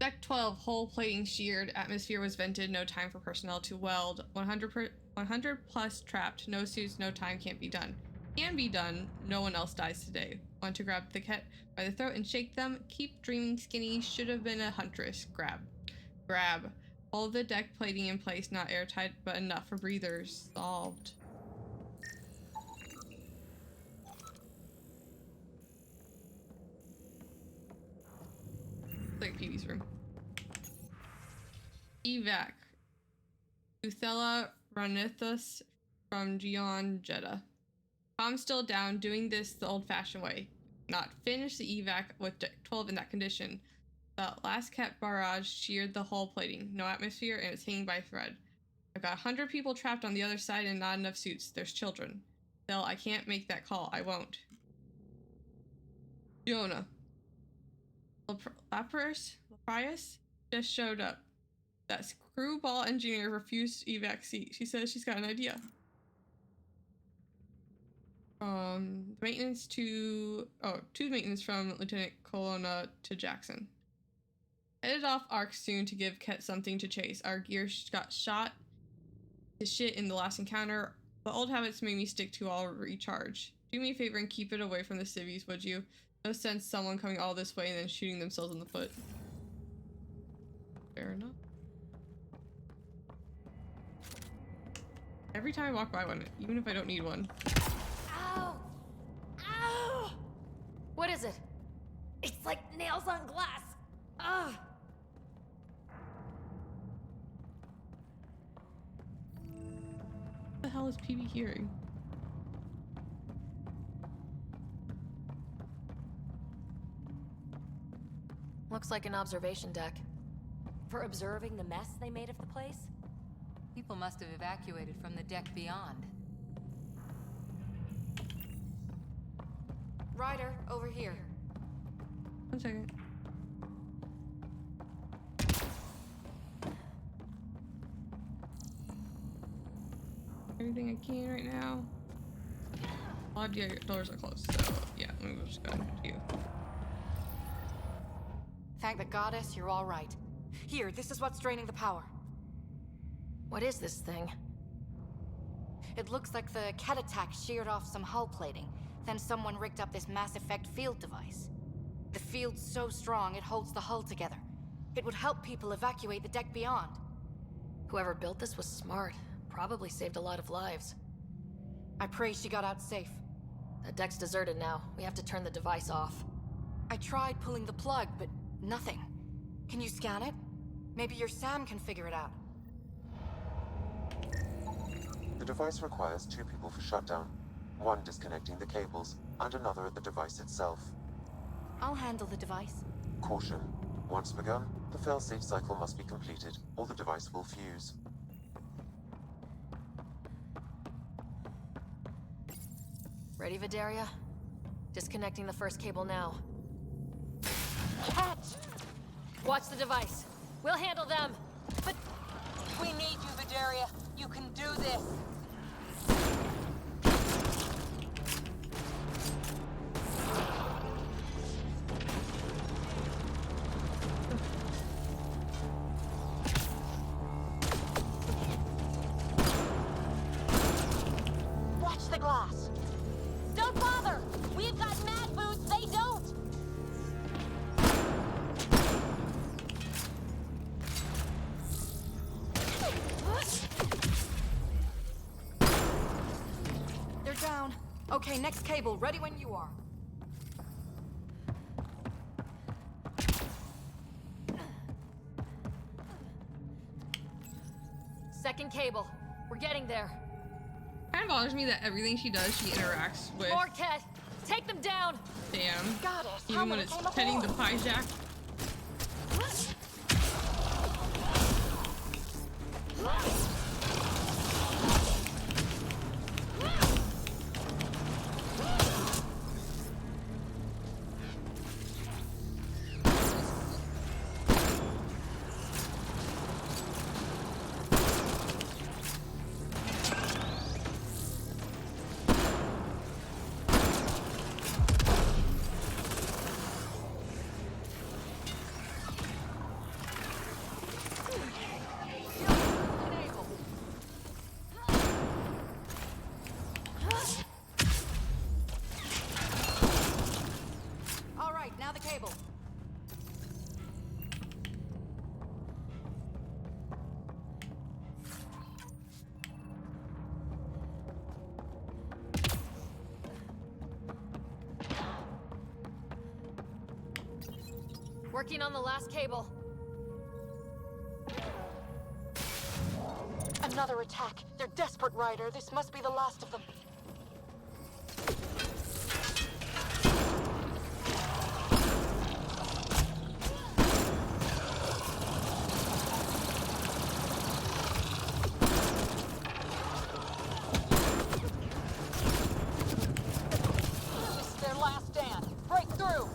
Deck 12, hull plating sheared, atmosphere was vented, no time for personnel to weld. 100 plus trapped, no suits, no time, can't be done. Can be done, no one else dies today. Want to grab the Ket by the throat and shake them? Keep dreaming skinny, should have been a huntress. Grab. Grab. All the deck plating in place, not airtight, but enough for breathers. Solved. It's like Phoebe's room. Evac. Uthela Ranithus from Gion, Jeddah. I'm still down, doing this the old-fashioned way. Not finish the evac with deck 12 in that condition. The last Ket barrage sheared the hull plating. No atmosphere, and it's hanging by a thread. I've got 100 people trapped on the other side and not enough suits. There's children. Still, I can't make that call. I won't. Jonah. Lapras just showed up. That screwball engineer refused evac seat. She says she's got an idea. Maintenance to maintenance from Lieutenant Colonna to Jackson. Headed off Ark soon to give Ket something to chase. Our gear got shot to shit in the last encounter, but old habits made me stick to all recharge. Do me a favor and keep it away from the civvies, would you? No sense someone coming all this way and then shooting themselves in the foot. Fair enough. Every time I walk by one, even if I don't need one. Ow! Ow! What is it? It's like nails on glass. Ugh! What the hell is PB hearing? Looks like an observation deck. For observing the mess they made of the place? People must have evacuated from the deck beyond. Ryder, over here. 1 second. Everything I can right now. A lot of the doors are closed, so yeah, let me just go to you. Thank the goddess you're all right. Here, this is what's draining the power. What is this thing? It looks like the Ket attack sheared off some hull plating. Then someone rigged up this Mass Effect field device. The field's so strong it holds the hull together. It would help people evacuate the deck beyond. Whoever built this was smart. Probably saved a lot of lives. I pray she got out safe. The deck's deserted now. We have to turn the device off. I tried pulling the plug, but nothing. Can you scan it? Maybe your Sam can figure it out. The device requires 2 people for shutdown. one disconnecting the cables and another at the device itself. I'll handle the device. Caution. Once begun, the failsafe cycle must be completed, or the device will fuse. Ready, Vidaria? Disconnecting the first cable now. Catch! Watch the device. We'll handle them. But we need you, Vidaria. You can do this. Watch the glass. Don't bother! We've got mag boots, they don't! They're down. Okay, next cable, ready when you are. Second cable. We're getting there. Kind of bothers me that everything she does, she interacts with. Marquette, take them down. Damn. Got it. Even when it's petting the pie jack. All right, now the cable. Working on the last cable. Another attack. They're desperate, Ryder. This must be the last of them. This is their last stand. Break through.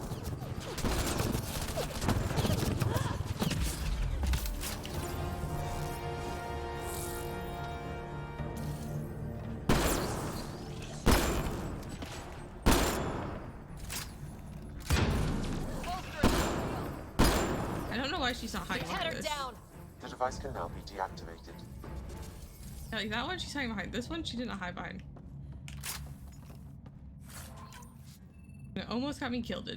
I don't know why she's not hiding behind this. The device can now be deactivated. Yeah, like that one, she's hiding behind. This one, she did not hide behind. It almost got me killed.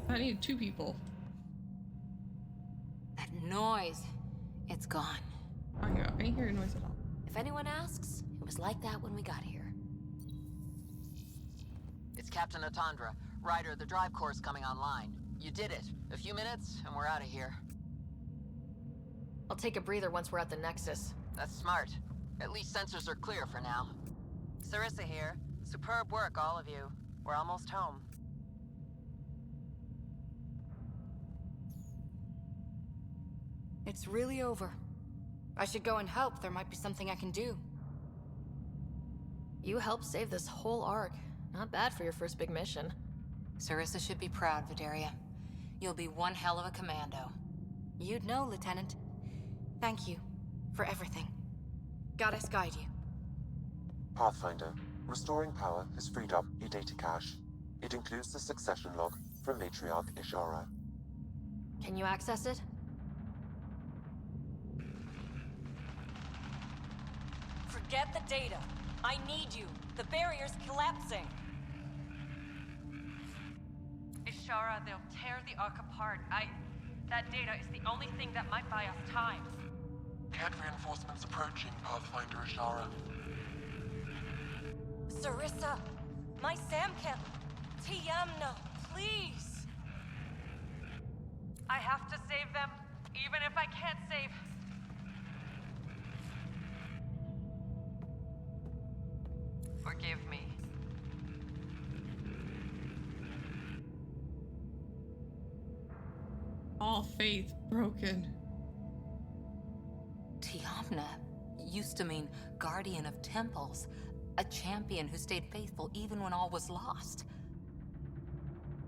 I need two people. That noise, it's gone. I ain't hearing noise at all. If anyone asks, it was like that when we got here. It's Captain Atandra. Ryder, the drive core's coming online. You did it. A few minutes, and we're out of here. I'll take a breather once we're at the Nexus. That's smart. At least sensors are clear for now. Sarissa here. Superb work, all of you. We're almost home. It's really over. I should go and help. There might be something I can do. You helped save this whole arc. Not bad for your first big mission. Sarissa should be proud, Vidaria. You'll be one hell of a commando. You'd know, Lieutenant. Thank you for everything. Goddess guide you. Pathfinder, restoring power has freed up your data cache. It includes the succession log from Matriarch Ishara. Can you access it? Forget the data. I need you. The barrier's collapsing. Ishara, they'll tear the Ark apart. That data is the only thing that might buy us time. Cat reinforcements approaching, Pathfinder Ishara. Sarissa, my Sam can't. Tiamna, please. I have to save them, even if I can't save. Forgive me. All faith broken. Tiamna used to mean guardian of temples, a champion who stayed faithful even when all was lost.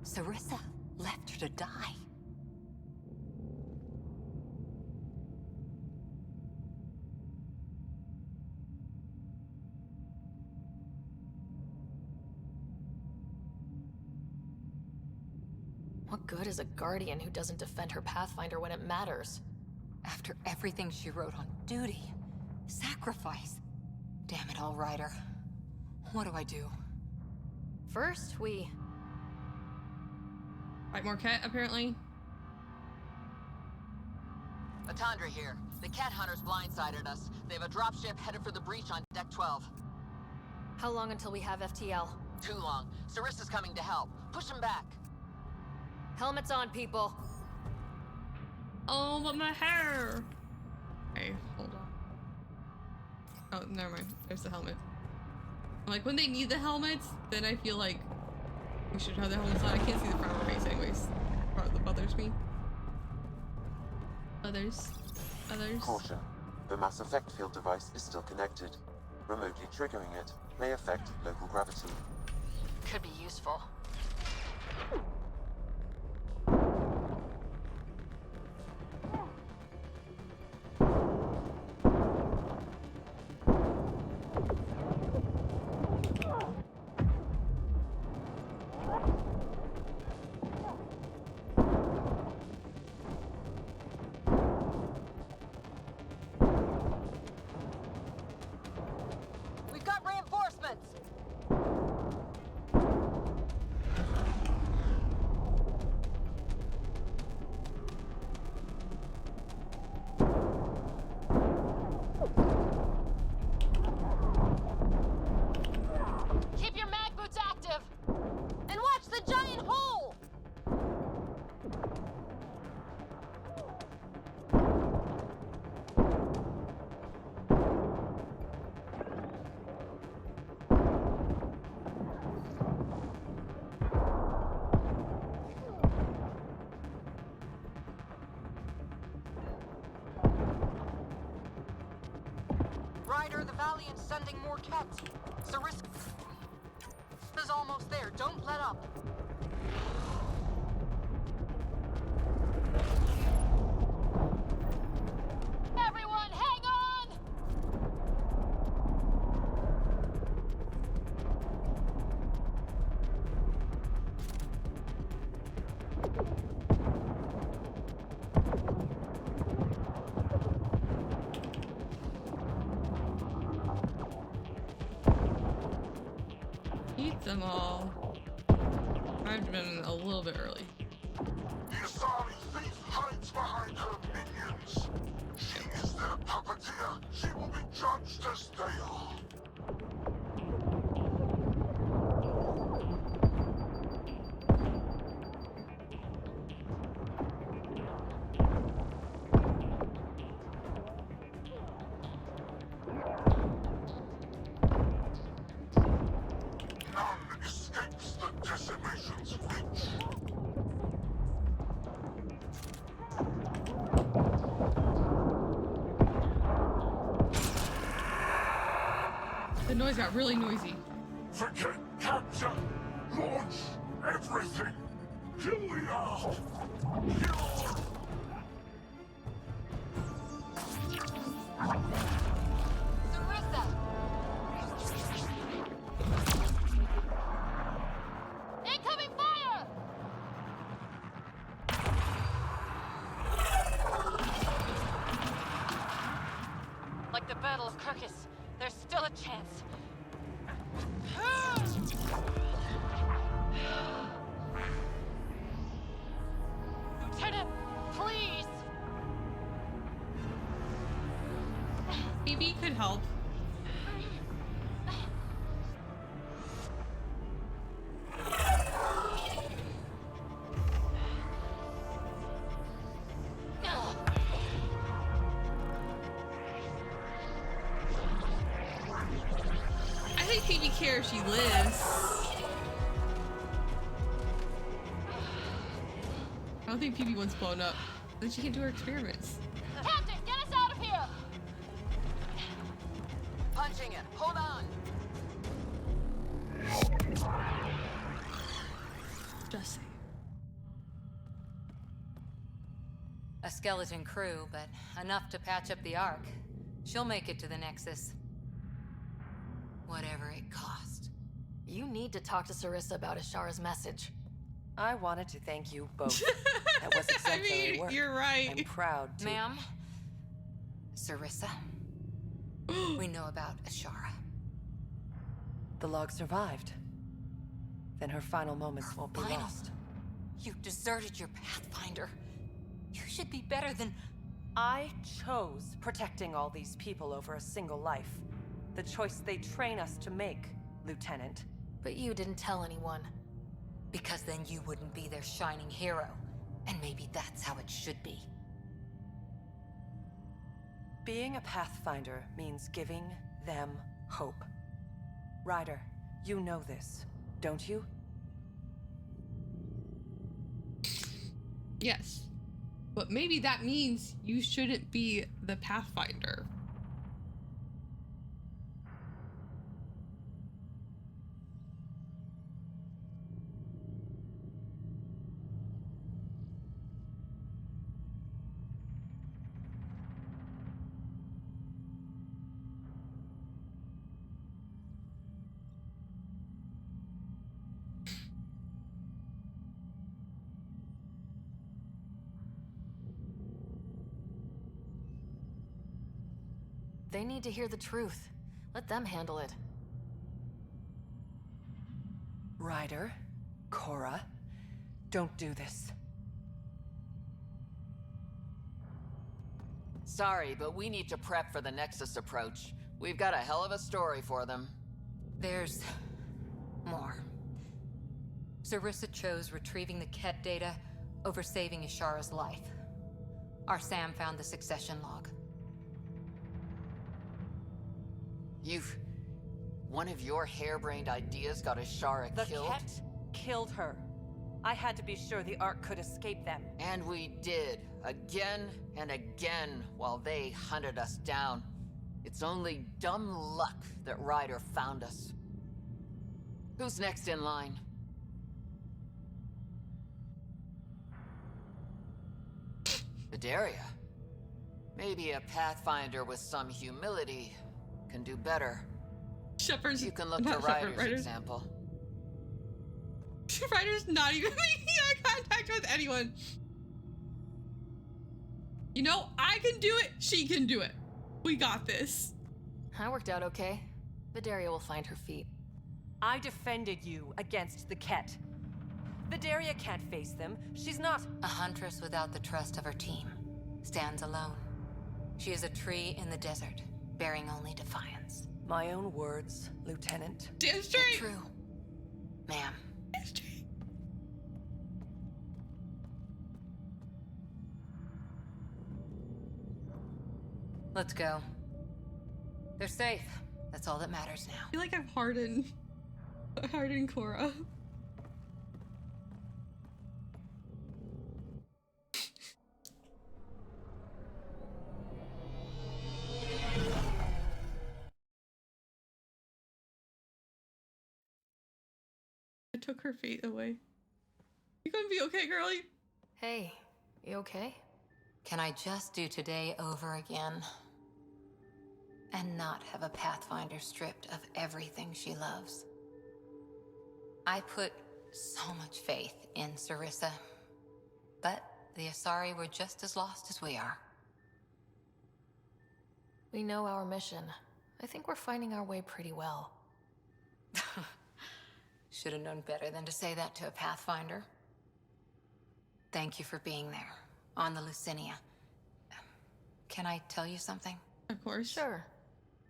Sarissa left her to die. What good is a guardian who doesn't defend her Pathfinder when it matters? After everything she wrote on duty, sacrifice. Damn it all, Ryder. What do I do? First, we... Fight Marquette, apparently. Atandra here. The cat hunters blindsided us. They have a dropship headed for the breach on Deck 12. How long until we have FTL? Too long. Sarissa's coming to help. Push him back. Helmets on, people. Oh, but my hair. Okay, hold on. Oh, never mind. There's the helmet. Like, when they need the helmets, then I feel like we should have the helmets on. I can't see the front of her face anyways. Part that bothers me. Others. Caution. The mass effect field device is still connected. Remotely triggering it may affect local gravity. Could be useful. We've got reinforcements! Keep your mag boots active! And watch the giant hole! Ryder, the Valiant's sending more Kets. Sarissa's almost there. Don't let up. Everyone, hang on! Eat them all. I've been a little bit early. The Asari thief hides behind her minions. She is their puppeteer. She will be judged as they are. None escapes the decimation's reach. The noise got really noisy. Forget capture! Launch everything! Kill the Earth! Kill! Sarissa! Incoming fire! Like the Battle of Kirkus, there's still a chance. Lieutenant, please! Maybe could help. maybe care if she lives. I don't think PB wants blown up. Then she can do her experiments. Captain, get us out of here! Punching it. Hold on. Just saying. A skeleton crew, but enough to patch up the Ark. She'll make it to the Nexus. Whatever it cost. You need to talk to Sarissa about Ashara's message. I wanted to thank you both. That was exemplary work. You're right. I'm proud to. Ma'am? Sarissa? We know about Ashara. The log survived. Then her final moments won't be lost. You deserted your Pathfinder. You should be better than... I chose protecting all these people over a single life. The choice they train us to make, Lieutenant. But you didn't tell anyone. Because then you wouldn't be their shining hero. And maybe that's how it should be. Being a Pathfinder means giving them hope. Ryder, you know this, don't you? Yes. But maybe that means you shouldn't be the Pathfinder. They need to hear the truth. Let them handle it. Ryder, Cora, don't do this. Sorry, but we need to prep for the Nexus approach. We've got a hell of a story for them. There's... more. Sarissa chose retrieving the Ket data over saving Ashara's life. Our Sam found the succession log. One of your harebrained ideas got Ashara killed? The Ket killed her. I had to be sure the Ark could escape them. And we did, again and again, while they hunted us down. It's only dumb luck that Ryder found us. Who's next in line? Vidaria. Maybe a Pathfinder with some humility can do better. Shepard's... You can look to Ryder's example. Ryder's not even making eye contact with anyone. You know, I can do it, she can do it. We got this. I worked out okay. Vidaria will find her feet. I defended you against the Ket. Vidaria can't face them. She's not... A huntress without the trust of her team. Stands alone. She is a tree in the desert, bearing only defiance. My own words, Lieutenant. Damn straight. True. Ma'am. Damn straight. Let's go. They're safe. That's all that matters now. I feel like I've hardened Cora. I took her fate away. You gonna be okay, girlie? Hey, you okay? Can I just do today over again? And not have a Pathfinder stripped of everything she loves? I put so much faith in Sarissa, but the Asari were just as lost as we are. We know our mission. I think we're finding our way pretty well. Should have known better than to say that to a Pathfinder. Thank you for being there, on the Lucinia. Can I tell you something? Of course. Sure.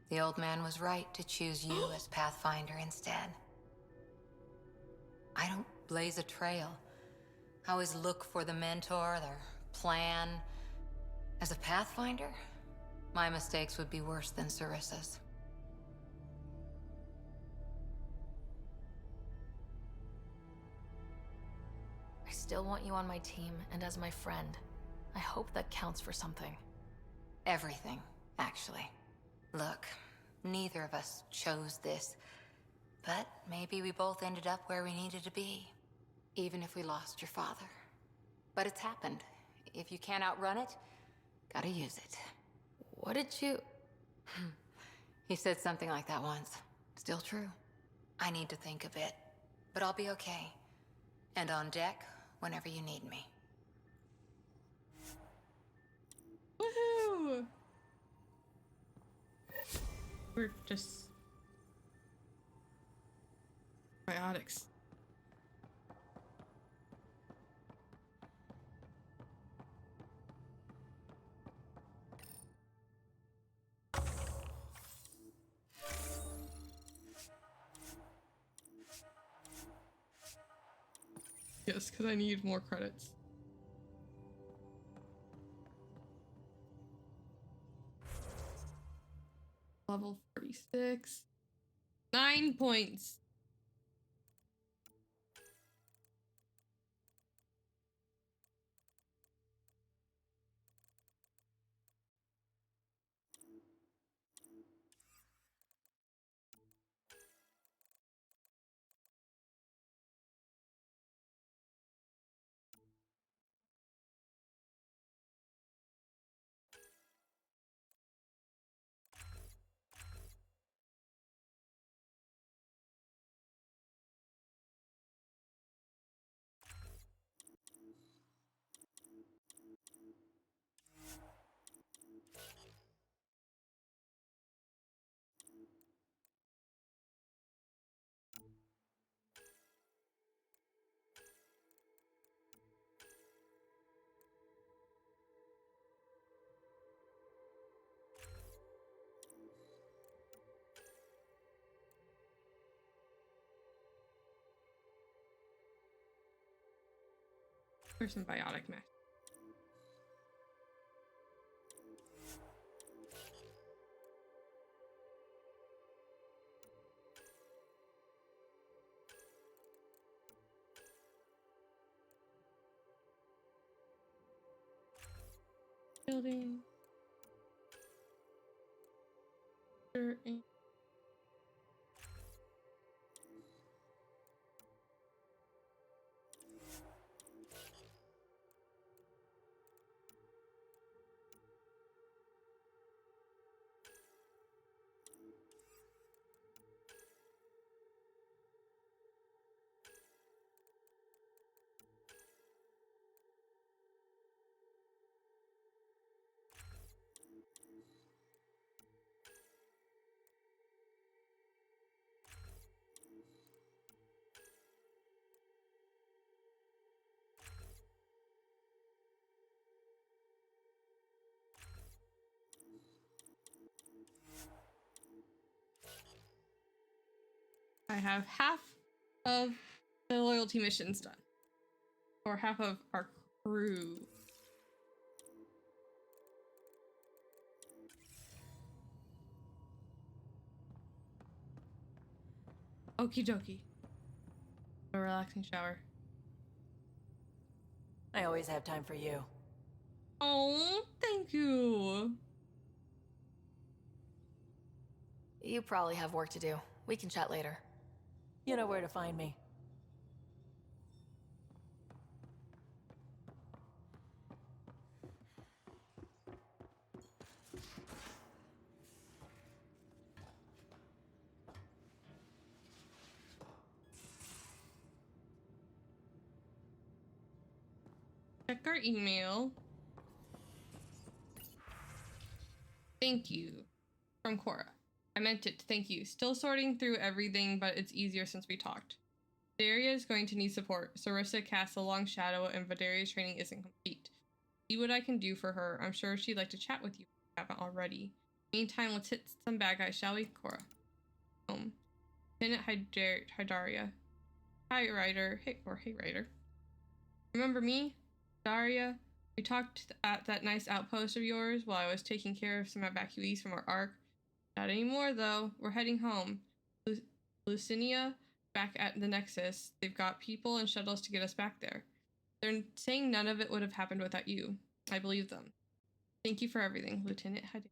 The old man was right to choose you as Pathfinder instead. I don't blaze a trail. I always look for the mentor, their plan. As a Pathfinder, my mistakes would be worse than Sarissa's. still want you on my team and as my friend. I hope that counts for something. Everything, actually. Look, neither of us chose this, but maybe we both ended up where we needed to be, even if we lost your father. But it's happened. If you can't outrun it, gotta use it. What did you... He said something like that once. Still true. I need to think a bit, but I'll be okay. And on deck whenever you need me. Woohoo! We're just... biotics. Yes, because I need more credits. Level 46. 9 points. For some biotic mesh. Building. I have half of the loyalty missions done. Or half of our crew. Okie dokie. A relaxing shower. I always have time for you. Oh, thank you. You probably have work to do. We can chat later. You know where to find me. Check our email. Thank you. From Cora. I meant it. Thank you. Still sorting through everything, but it's easier since we talked. Daria is going to need support. Sarissa casts a long shadow and Vidaria's training isn't complete. See what I can do for her. I'm sure she'd like to chat with you if you haven't already. Meantime, let's hit some bad guys, shall we? Cora. Lieutenant Hydaria. Hi, Ryder. Hey, or hey, Ryder. Remember me? Daria? We talked at that nice outpost of yours while I was taking care of some evacuees from our Ark. Not anymore, though. We're heading home. Lucinia back at the Nexus. They've got people and shuttles to get us back there. They're saying none of it would have happened without you. I believe them. Thank you for everything, Lieutenant Hadid.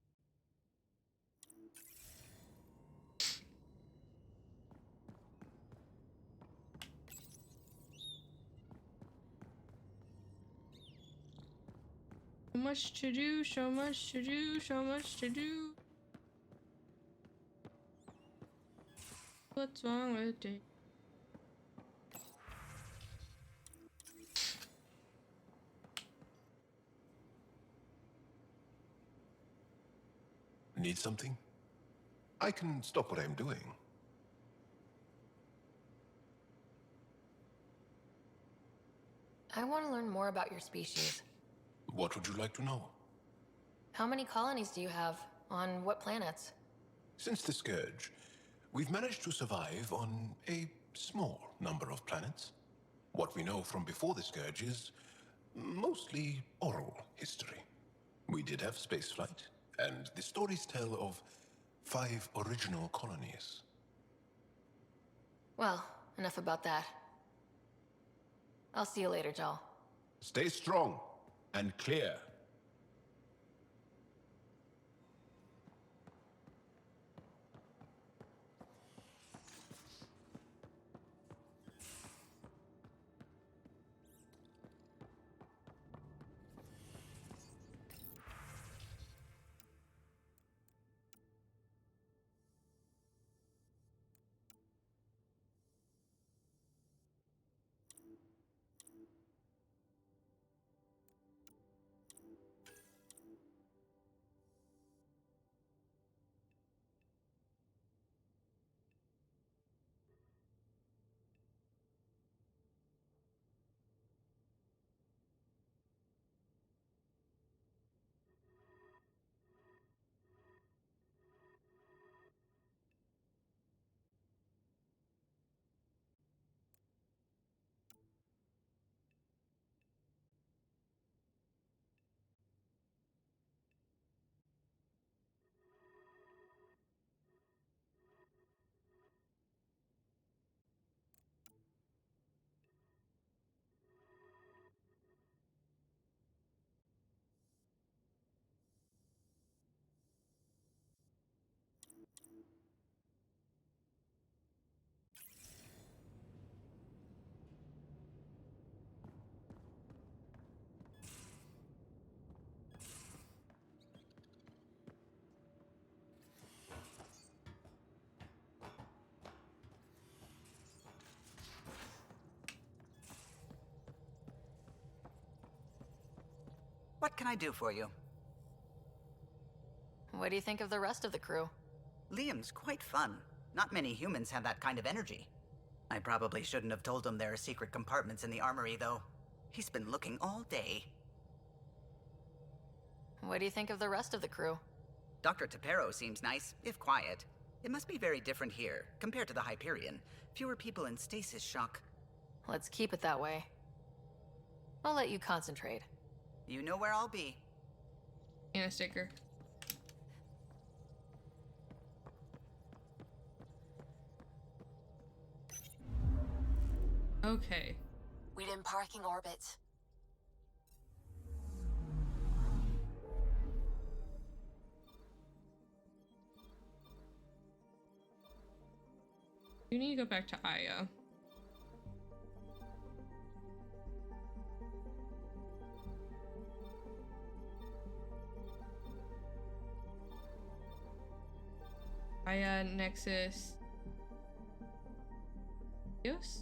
So much to do, so much to do, so much to do. What's wrong with it? Need something? I can stop what I'm doing. I want to learn more about your species. What would you like to know? How many colonies do you have? On what planets? Since the Scourge, we've managed to survive on a small number of planets. What we know from before the Scourge is mostly oral history. We did have spaceflight, and the stories tell of 5 original colonies. Well, enough about that. I'll see you later, Jal. Stay strong and clear. What can I do for you? What do you think of the rest of the crew? Liam's quite fun. Not many humans have that kind of energy. I probably shouldn't have told him there are secret compartments in the armory, though. He's been looking all day. What do you think of the rest of the crew? Dr. Tapero seems nice, if quiet. It must be very different here, compared to the Hyperion. Fewer people in stasis shock. Let's keep it that way. I'll let you concentrate. You know where I'll be. And a sticker. Okay. We're in parking orbit. You need to go back to Aya. Aya, Nexus. Yes?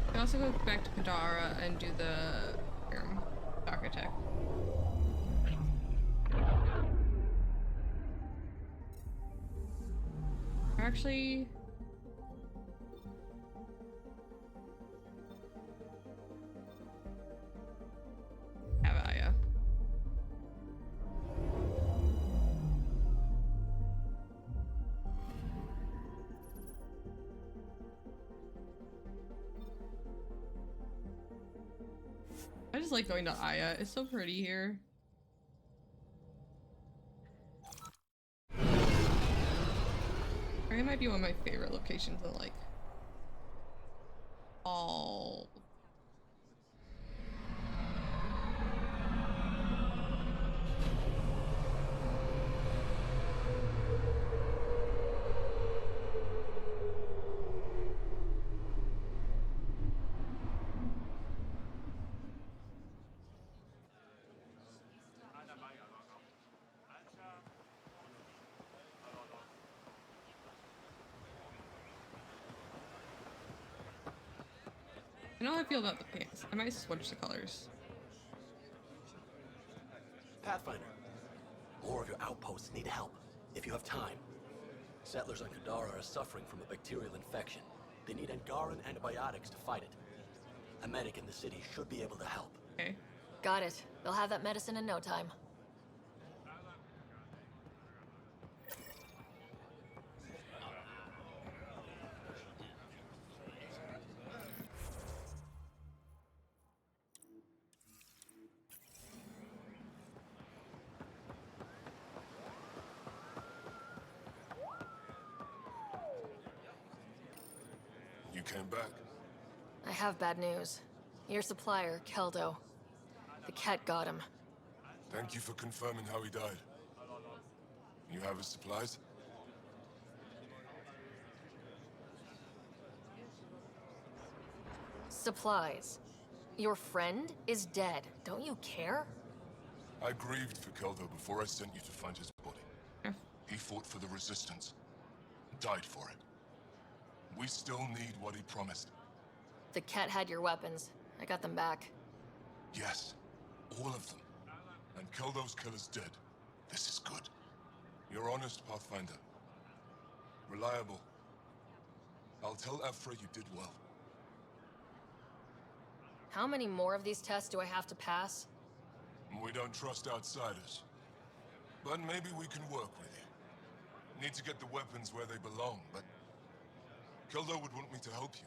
You can also go back to Kadara and do the architect. Actually, have Aya. I just like going to Aya. It's so pretty here. It might be one of my favorite locations in like all. I know how I feel about the pants. I might switch the colors. Pathfinder, more of your outposts need help, if you have time. Settlers on Kadara are suffering from a bacterial infection. They need Angaran antibiotics to fight it. A medic in the city should be able to help. Okay. Got it. They'll have that medicine in no time. You came back? I have bad news. Your supplier, Keldo. The cat got him. Thank you for confirming how he died. You have his supplies? Supplies. Your friend is dead. Don't you care? I grieved for Keldo before I sent you to find his body. He fought for the Resistance. Died for it. We still need what he promised. The cat had your weapons. I got them back. Yes, all of them. And Keldo's killer's dead. This is good. You're honest, Pathfinder. Reliable. I'll tell Aphra you did well. How many more of these tests do I have to pass? We don't trust outsiders. But maybe we can work with you. Need to get the weapons where they belong, but Keldo would want me to help you.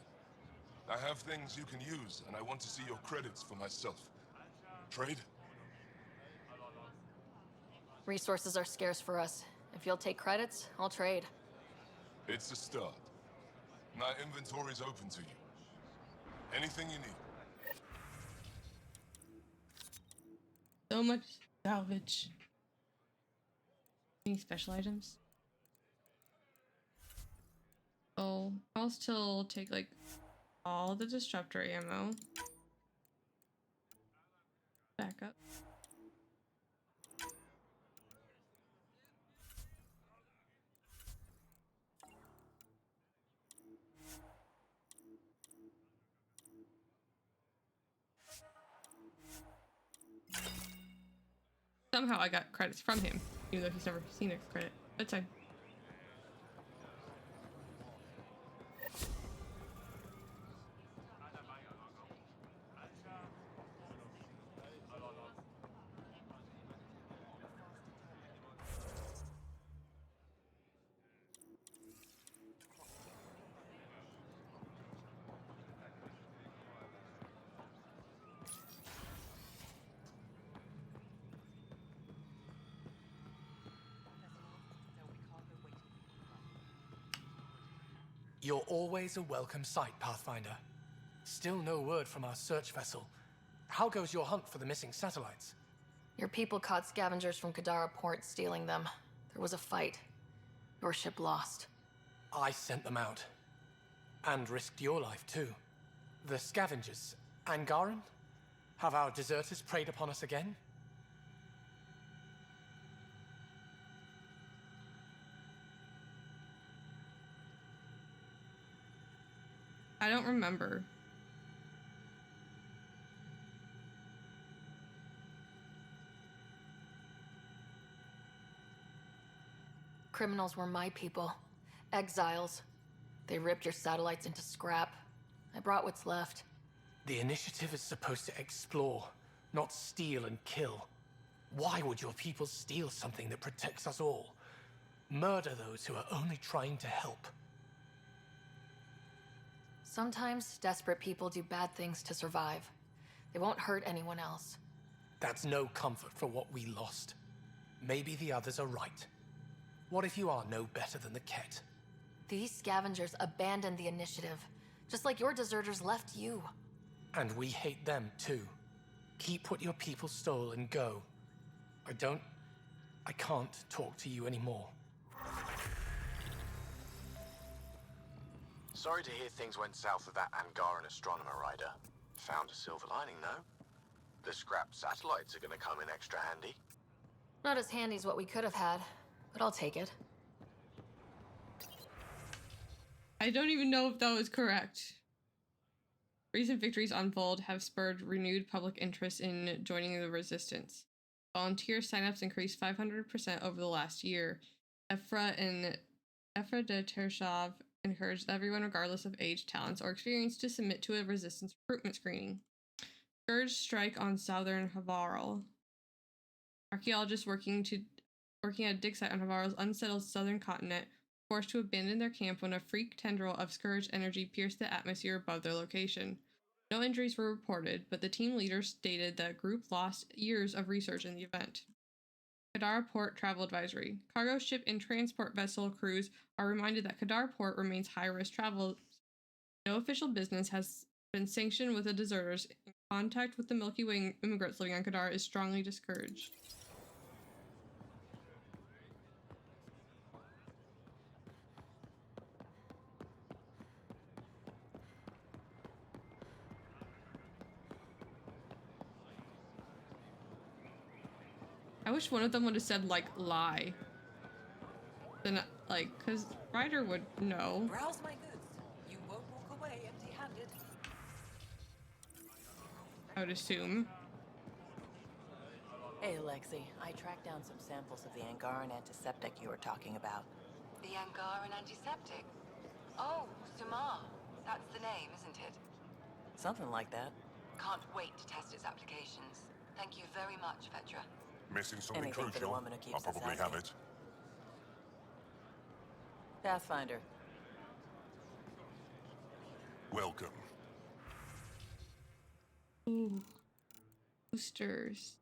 I have things you can use, and I want to see your credits for myself. Trade? Resources are scarce for us. If you'll take credits, I'll trade. It's a start. My inventory's open to you. Anything you need. So much salvage. Any special items? Oh, I'll still take like all the disruptor ammo. Back up. Somehow I got credits from him, even though he's never seen a credit. That's fine. You're always a welcome sight, Pathfinder. Still no word from our search vessel. How goes your hunt for the missing satellites? Your people caught scavengers from Kadara port stealing them. There was a fight. Your ship lost. I sent them out. And risked your life, too. The scavengers, Angaran? Have our deserters preyed upon us again? I don't remember. Criminals were my people. Exiles. They ripped your satellites into scrap. I brought what's left. The initiative is supposed to explore, not steal and kill. Why would your people steal something that protects us all? Murder those who are only trying to help. Sometimes desperate people do bad things to survive. They won't hurt anyone else. That's no comfort for what we lost. Maybe the others are right. What if you are no better than the Ket? These scavengers abandoned the initiative, just like your deserters left you. And we hate them too. Keep what your people stole and go. I can't talk to you anymore. Sorry to hear things went south with that Angaran astronomer rider. Found a silver lining, though. The scrap satellites are gonna come in extra handy. Not as handy as what we could have had, but I'll take it. I don't even know if that was correct. Recent victories on Vold have spurred renewed public interest in joining the resistance. Volunteer signups increased 500% over the last year. Efra de Tershov encouraged everyone, regardless of age, talents, or experience, to submit to a resistance recruitment screening. Scourge strike on southern Havarl. Archaeologists working at a dig site on Havarl's unsettled southern continent forced to abandon their camp when a freak tendril of Scourge energy pierced the atmosphere above their location. No injuries were reported, but the team leader stated that group lost years of research in the event. Kadar Port Travel Advisory. Cargo ship and transport vessel crews are reminded that Kadar Port remains high-risk travel. No official business has been sanctioned with the deserters. Contact with the Milky Way immigrants living on Kadar is strongly discouraged. I wish one of them would have said, like, lie. Then, like, because Ryder would know. Browse my goods. You won't walk away empty-handed. I would assume. Hey, Alexei. I tracked down some samples of the Angaran antiseptic you were talking about. The Angaran antiseptic? Oh, Sumar. That's the name, isn't it? Something like that. Can't wait to test its applications. Thank you very much, Vetra. Missing something Anything for the crucial? woman who I'll keeps us probably happy. have it. Pathfinder. Welcome. Ooh. Boosters.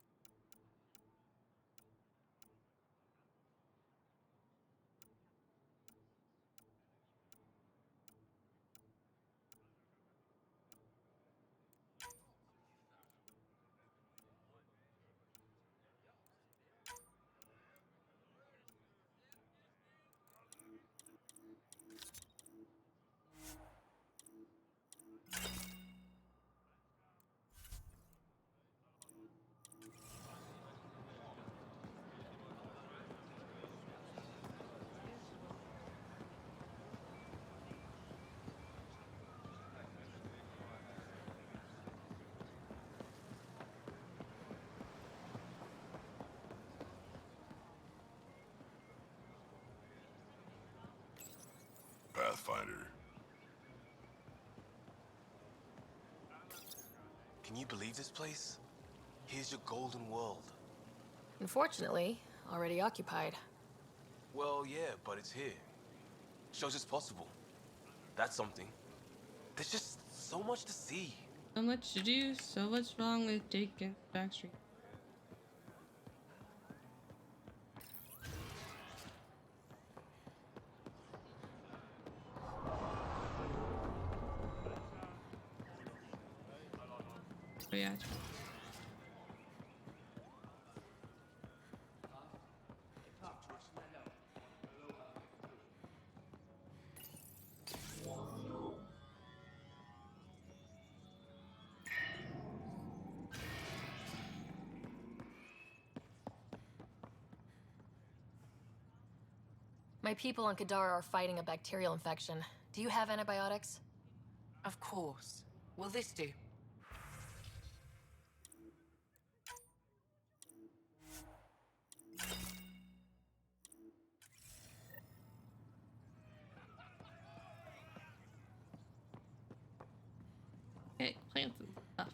Pathfinder. Can you believe this place? Here's your golden world. Unfortunately, already occupied. Well, yeah, but it's here. Shows it's possible. That's something. There's just so much to see. So much to do, so what's wrong with Jake and Backstreet? Oh yeah. My people on Kadar are fighting a bacterial infection. Do you have antibiotics? Of course. Will this do? Okay, plants and stuff.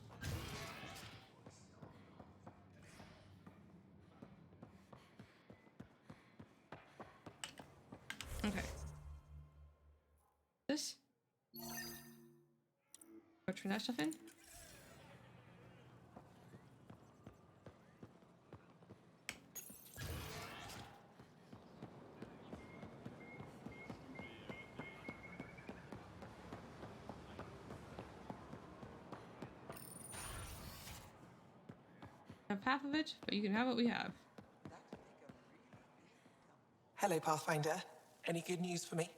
Okay. This? Go turn that stuff in? have half of it, but you can have what we have. Hello, Pathfinder. Any good news for me?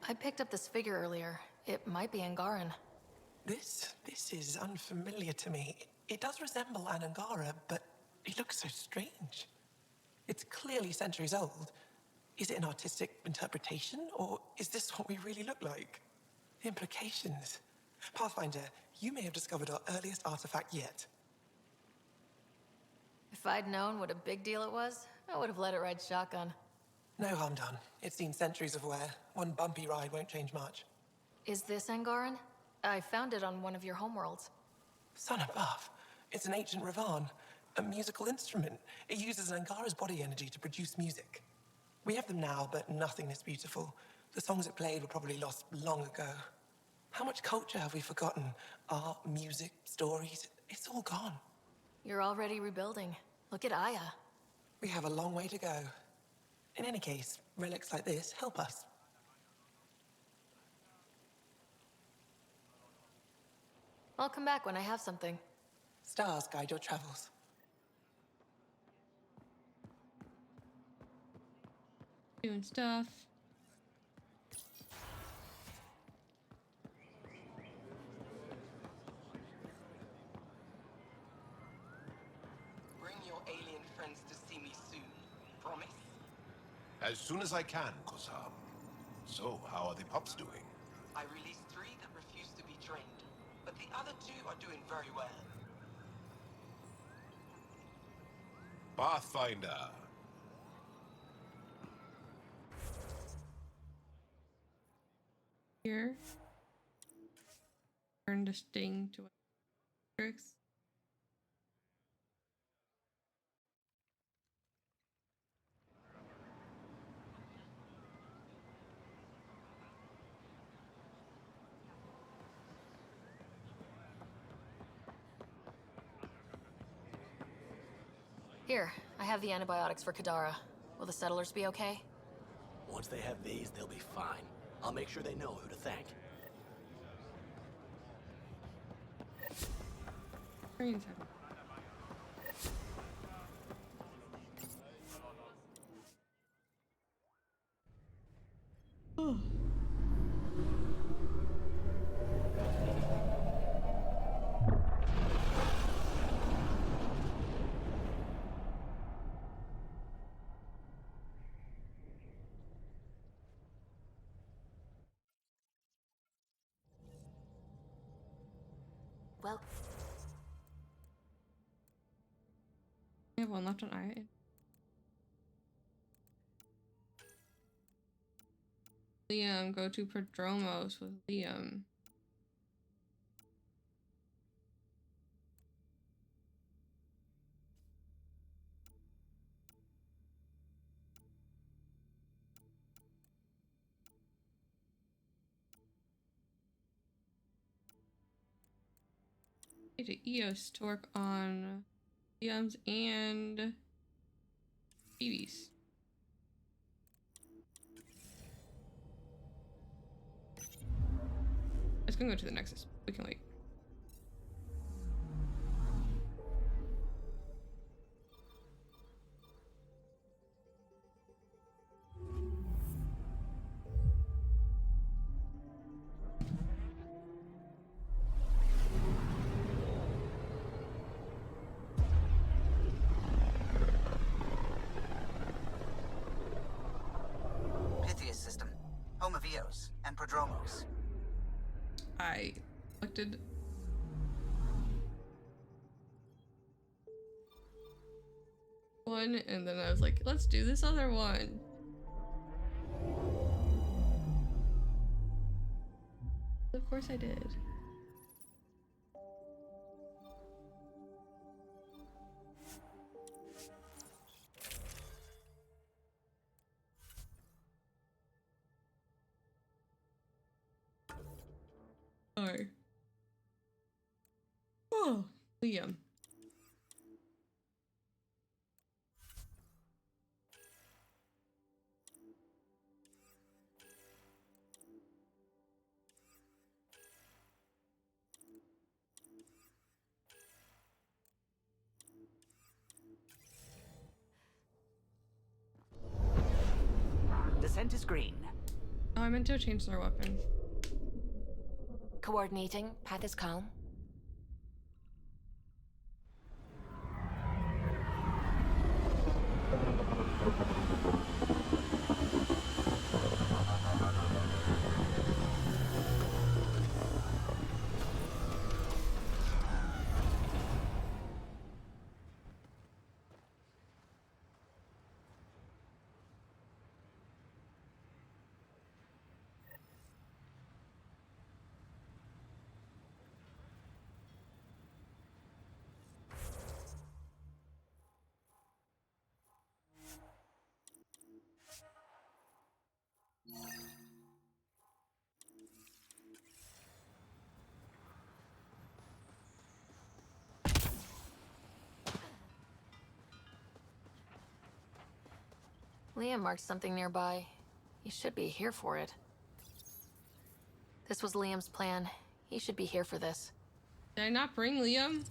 I picked up this figure earlier. It might be Angaran. This is unfamiliar to me. It does resemble an Angara, but it looks so strange. It's clearly centuries old. Is it an artistic interpretation, or is this what we really look like? The implications. Pathfinder, you may have discovered our earliest artifact yet. If I'd known what a big deal it was, I would have let it ride shotgun. No harm done. It's seen centuries of wear. One bumpy ride won't change much. Is this Angaran? I found it on one of your homeworlds. Son above. It's an ancient Ravan. A musical instrument. It uses Angara's body energy to produce music. We have them now, but nothing this beautiful. The songs it played were probably lost long ago. How much culture have we forgotten? Art, music, stories, it's all gone. You're already rebuilding. Look at Aya. We have a long way to go. In any case, relics like this help us. I'll come back when I have something. Stars guide your travels. Doing stuff. Bring your alien friends to see me soon. Promise? As soon as I can, Kosam. So, how are the pups doing? I released 3 that refused to be trained, but the other 2 are doing very well. Pathfinder. Here. Turn to sting to tricks. Here, I have the antibiotics for Kadara. Will the settlers be okay? Once they have these, they'll be fine. I'll make sure they know who to thank. Green seven. Oh. Well, I have one left on Aya. Liam, go to Prodromos with Liam. To EOS to work on Liam's and Phoebe's. Let's go to the Nexus. We can wait. Pythias system, home of Eos and Prodromos. I selected one and then I was like, let's do this other one. Of course I did. Sorry. Oh, Liam. Scent is green. Oh, I meant to change their weapon. Coordinating. Path is calm. Liam marked something nearby. He should be here for it. This was Liam's plan. He should be here for this. Did I not bring Liam?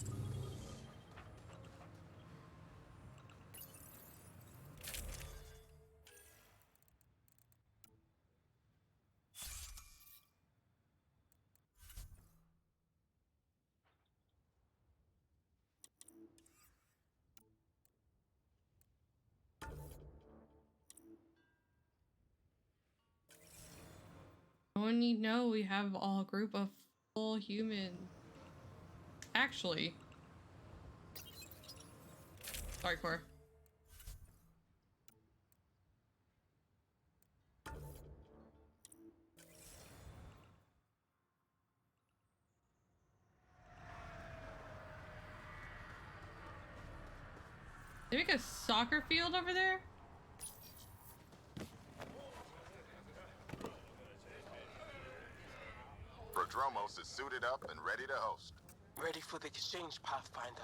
No one need know we have all group of full humans. Actually. Sorry, Cor. They make a soccer field over there? Prodromos is suited up and ready to host. Ready for the exchange, Pathfinder.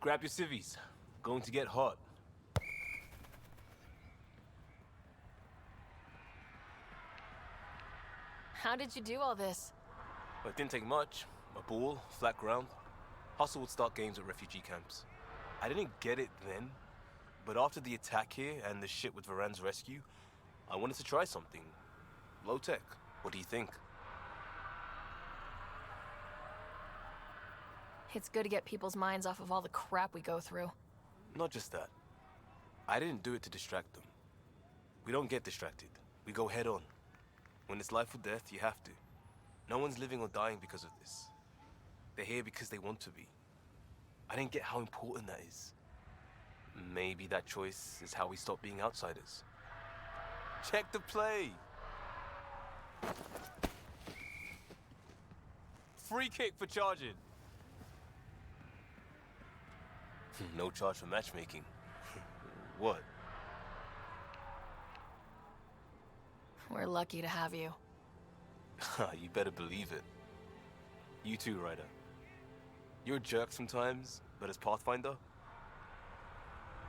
Grab your civvies. Going to get hot. How did you do all this? Well, it didn't take much. A ball, flat ground. Hustle would start games at refugee camps. I didn't get it then, but after the attack here and the shit with Varan's rescue, I wanted to try something. Low tech. What do you think? It's good to get people's minds off of all the crap we go through. Not just that. I didn't do it to distract them. We don't get distracted. We go head on. When it's life or death, you have to. No one's living or dying because of this. They're here because they want to be. I didn't get how important that is. Maybe that choice is how we stop being outsiders. Check the play! Free kick for charging. No charge for matchmaking. What? We're lucky to have you. You better believe it. You too, Ryder. You're a jerk sometimes, but as Pathfinder,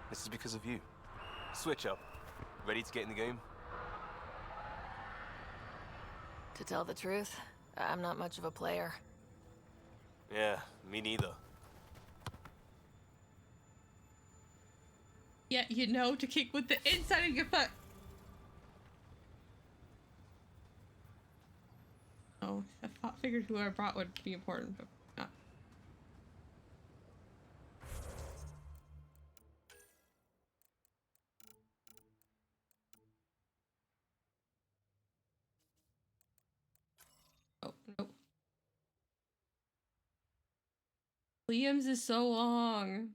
this is because of you. Switch up. Ready to get in the game? To tell the truth, I'm not much of a player. Yeah, me neither. Yeah, you know to kick with the inside of your foot. Oh, I figured who I brought would be important, but not. Oh, nope. Liam's is so long.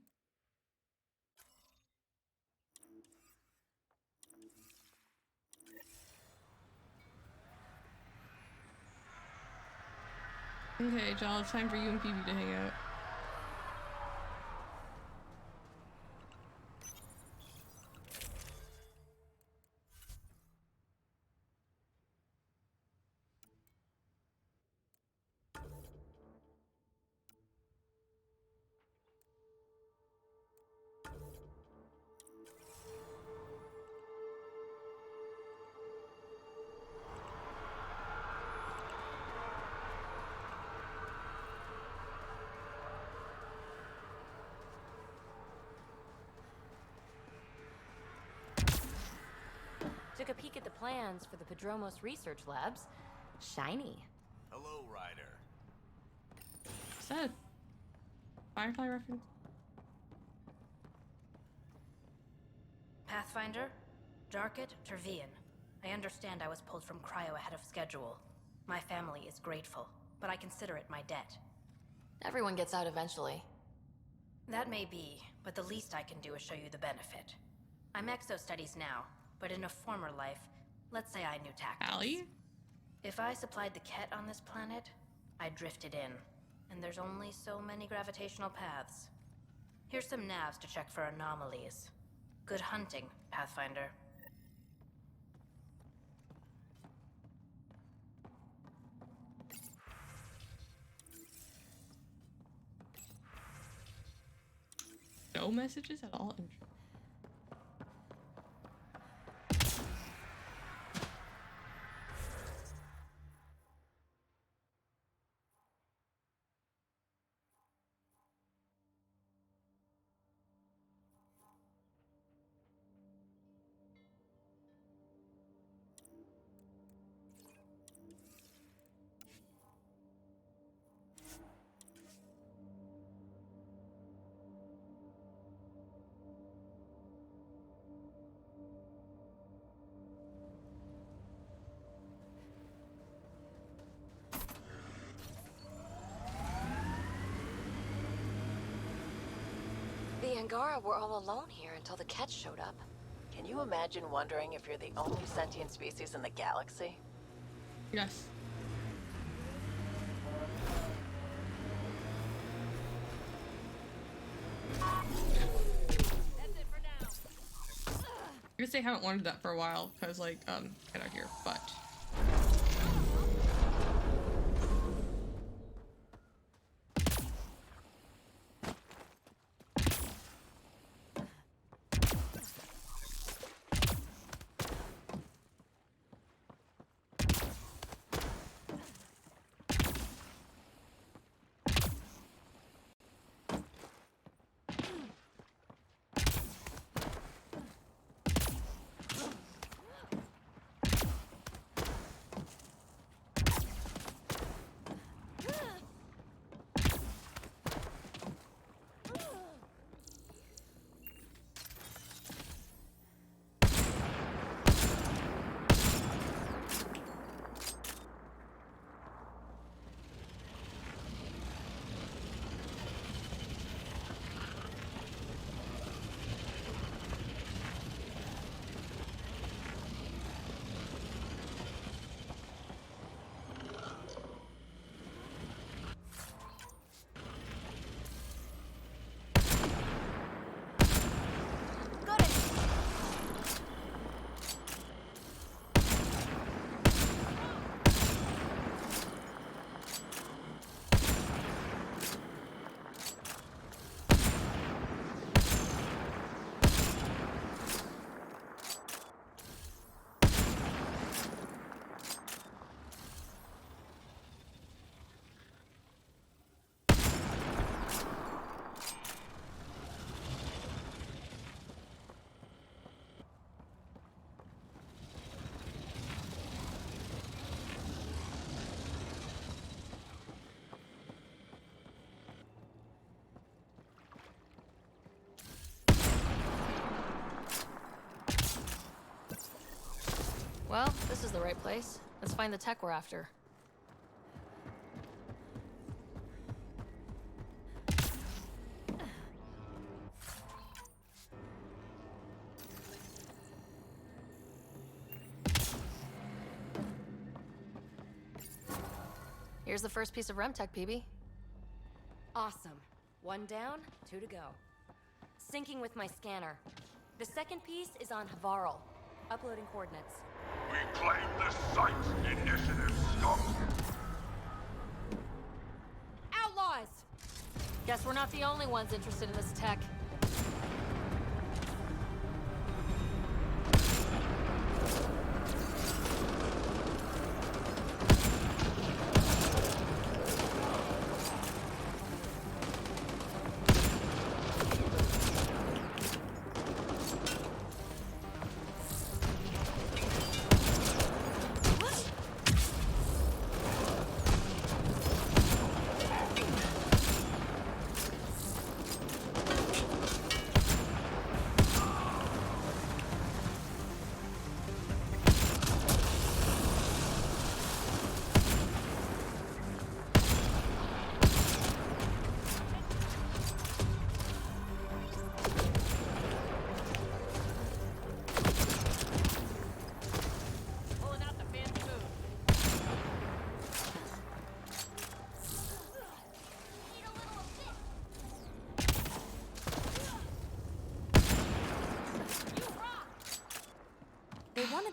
Okay, Jal, it's time for you and Phoebe to hang out. took a peek at the plans for the Padromos research labs. Shiny. Hello, Ryder. Is that a Firefly reference? Pathfinder? Jarkett Tervian. I understand I was pulled from cryo ahead of schedule. My family is grateful, but I consider it my debt. Everyone gets out eventually. That may be, but the least I can do is show you the benefit. I'm exo-studies now, but in a former life, let's say I knew tactics. Allie? If I supplied the Ket on this planet, I drifted in, and there's only so many gravitational paths. Here's some navs to check for anomalies. Good hunting, Pathfinder. No messages at all? The Angara were all alone here until the Ket showed up. Can you imagine wondering if you're the only sentient species in the galaxy? Yes. I guess they haven't wanted that for a while because, like, get out here, but. Well, this is the right place. Let's find the tech we're after. Here's the first piece of REM tech, PB. Awesome. One down, two to go. Syncing with my scanner. The second piece is on Havarl. Uploading coordinates. We claim this site. Initiative stop. Outlaws! Guess we're not the only ones interested in this tech.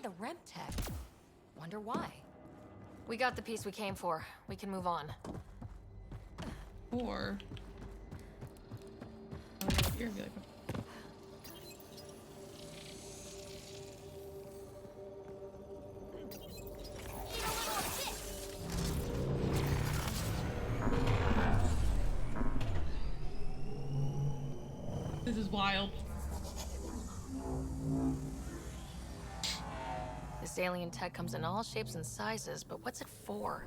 the REM tech. Wonder why. We got the piece we came for. We can move on. Or here, be like, this is wild. This alien tech comes in all shapes and sizes, but what's it for?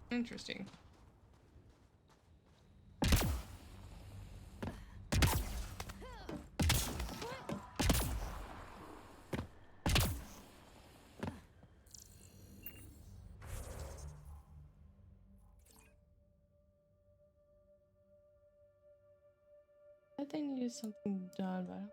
Interesting. I think they needed something done, but I don't.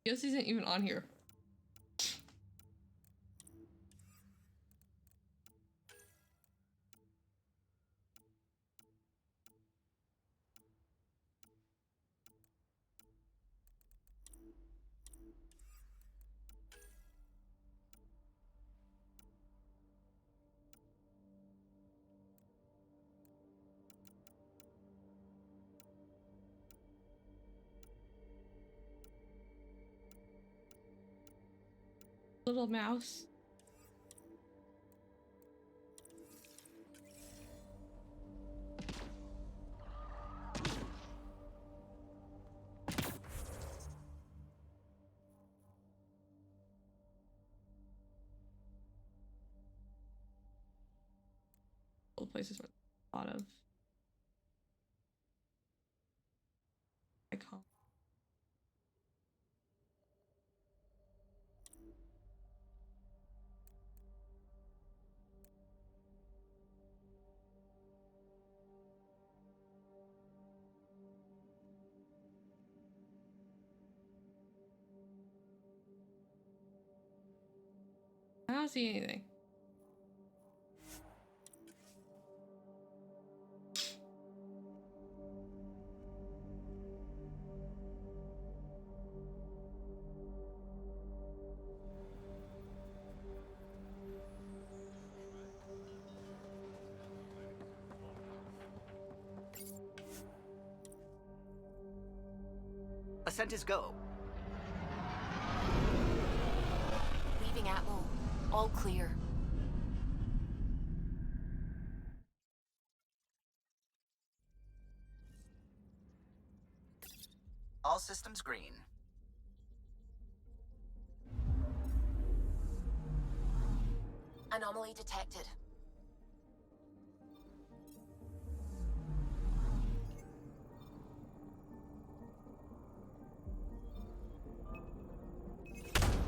Guess isn't even on here. Little mouse. All the places where I thought of. Icon. I don't see anything. Ascent is go. Leaving Atmo. All clear. All systems green. Anomaly detected.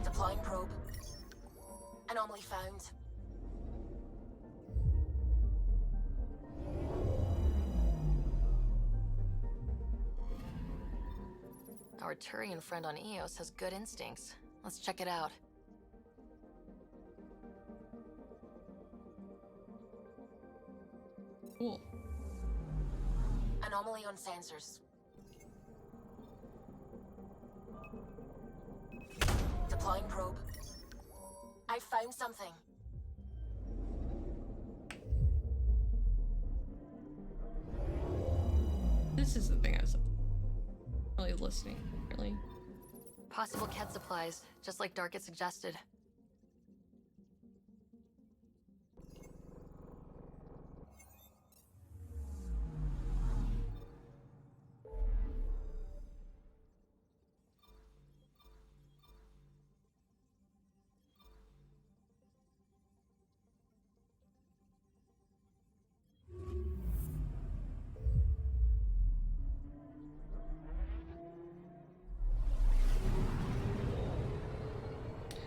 Deploying probe. Anomaly found. Our Turian friend on Eos has good instincts. Let's check it out. Cool. Anomaly on sensors. Deploying probe. I found something. This is the thing I was really listening, really. Possible Ket supplies, just like Dark had suggested.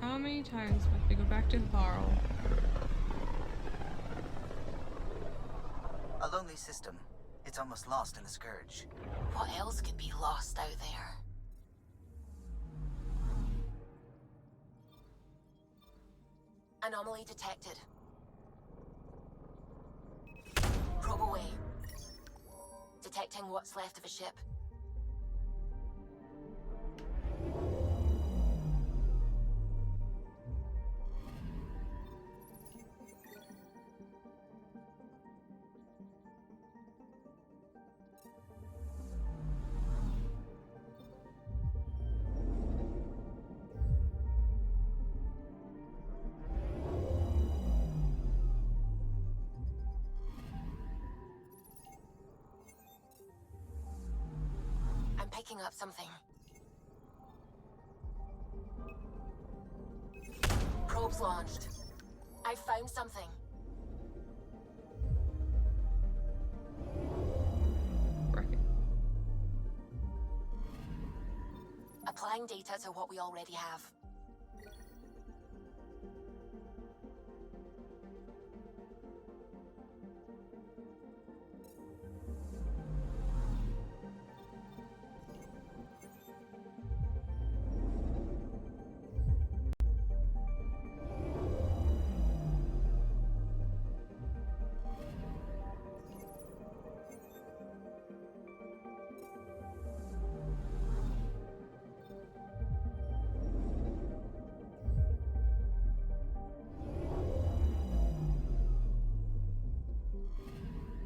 How many times must we go back to Varl? A lonely system. It's almost lost in the Scourge. What else could be lost out there? Anomaly detected. Probe away. Detecting what's left of a ship. I'm picking up something. Probe's launched. I found something. Right. Applying data to what we already have.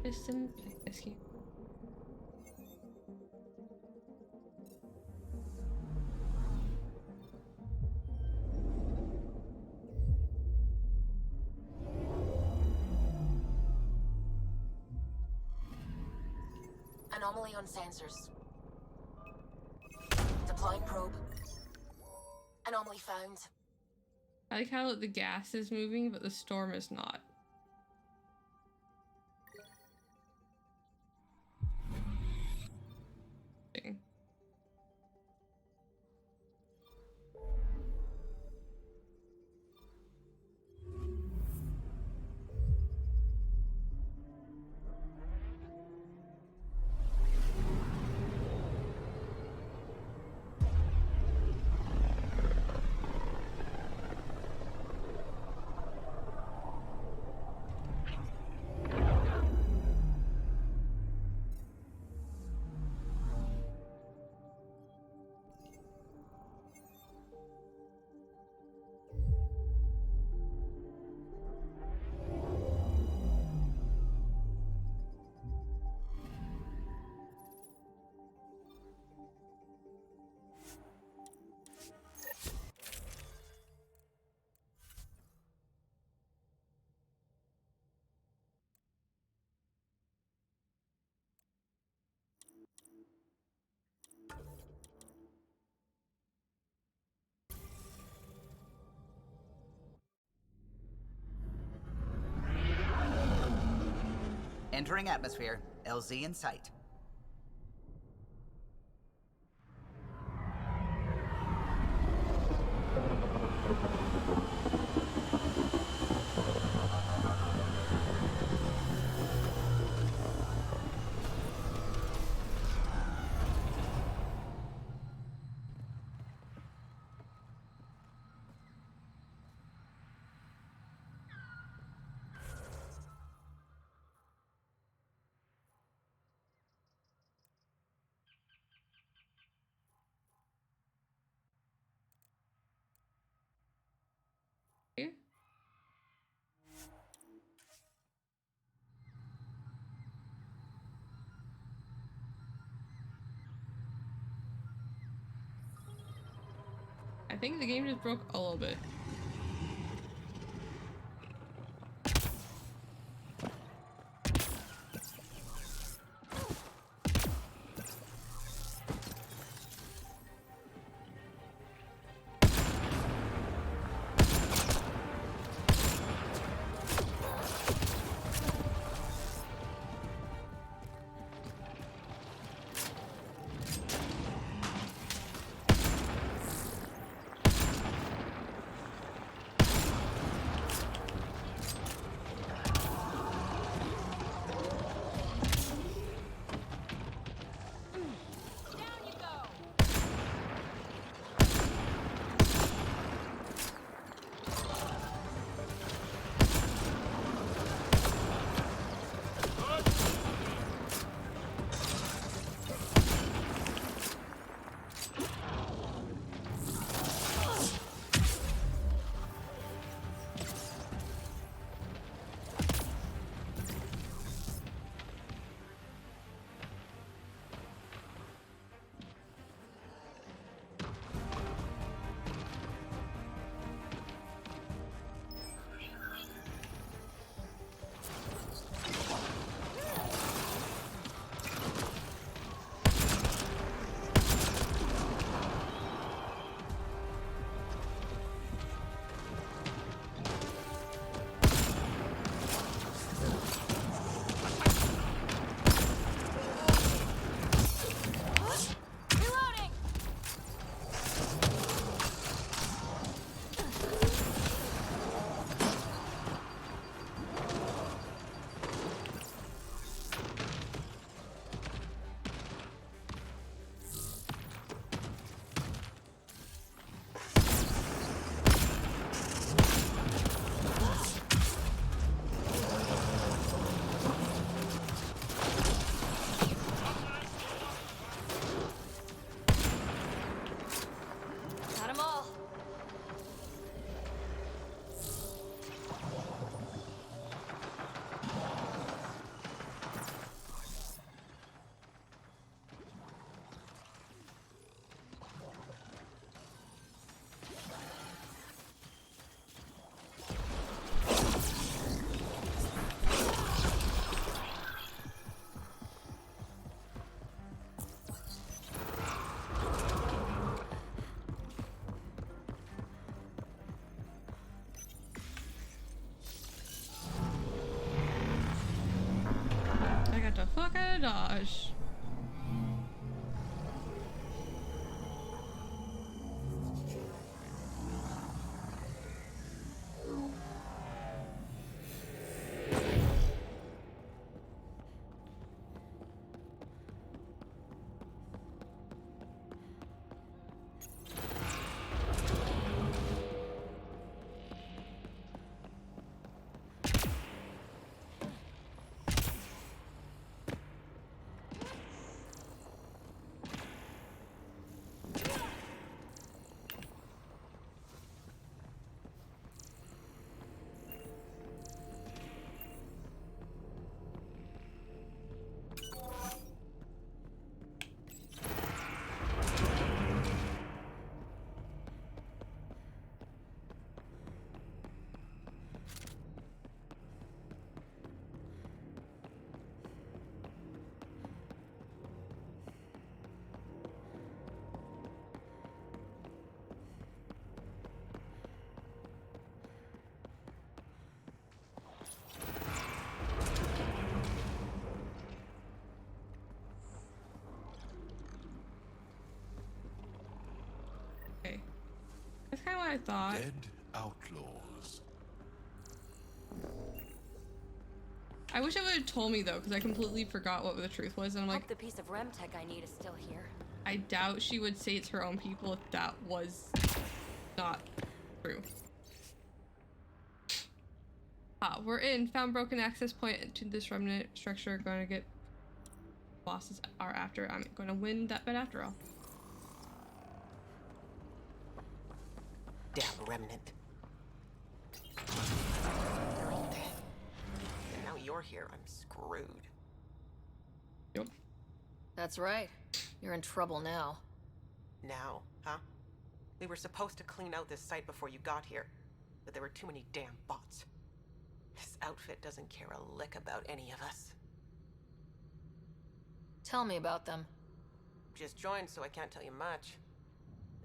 Piston escape. Anomaly on sensors. Deploying probe. Anomaly found. I like how the gas is moving, but the storm is not. Dang. Entering atmosphere. LZ in sight. think the game just broke a little bit. The fuck out of Dodge. That's kind of what I thought. Dead outlaws. I wish it would have told me though, because I completely forgot what the truth was, and I'm like, Hope the piece of Remtech I need is still here. I doubt she would say it's her own people if that was not true. We're in. Found broken access point to this remnant structure. Going to get bosses are after. I'm going to win that bet after all. Damn remnant. They're all dead. And now you're here. I'm screwed. That's right. You're in trouble now. Now, huh? We were supposed to clean out this site before you got here, but there were too many damn bots. This outfit doesn't care a lick about any of us. Tell me about them. Just joined, so I can't tell you much.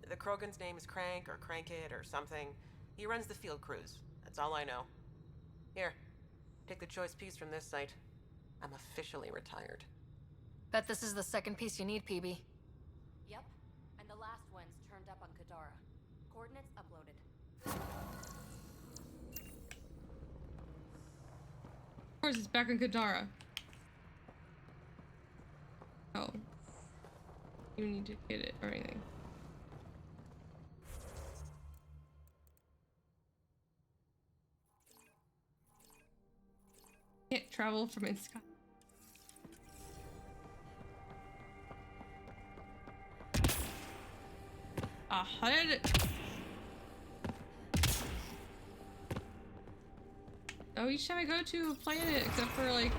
The Krogan's name is Crank or Crankit or something. He runs the field crews. That's all I know. Here, take the choice piece from this site. I'm officially retired. Bet this is the second piece you need, PB. Yep, and the last one's turned up on Kadara. Coordinates uploaded. Of course, it's back in Kadara. Oh. You need to get it or anything. Can't travel from Insky. Oh, each time I go to a planet, except for like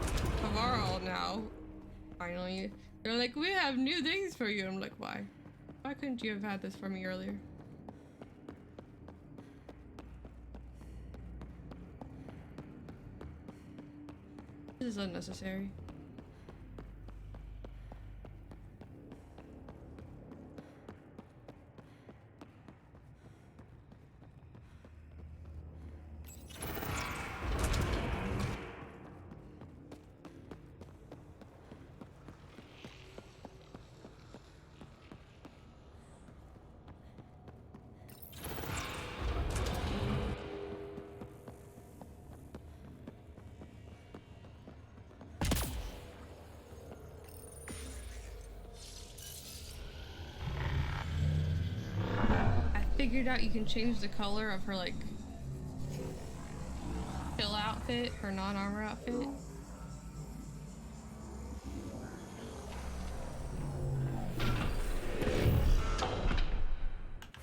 Havarl now, finally, they're like, we have new things for you. I'm like, why? Why couldn't you have had this for me earlier? This is unnecessary. Figured out you can change the color of her like chill outfit, her non-armor outfit.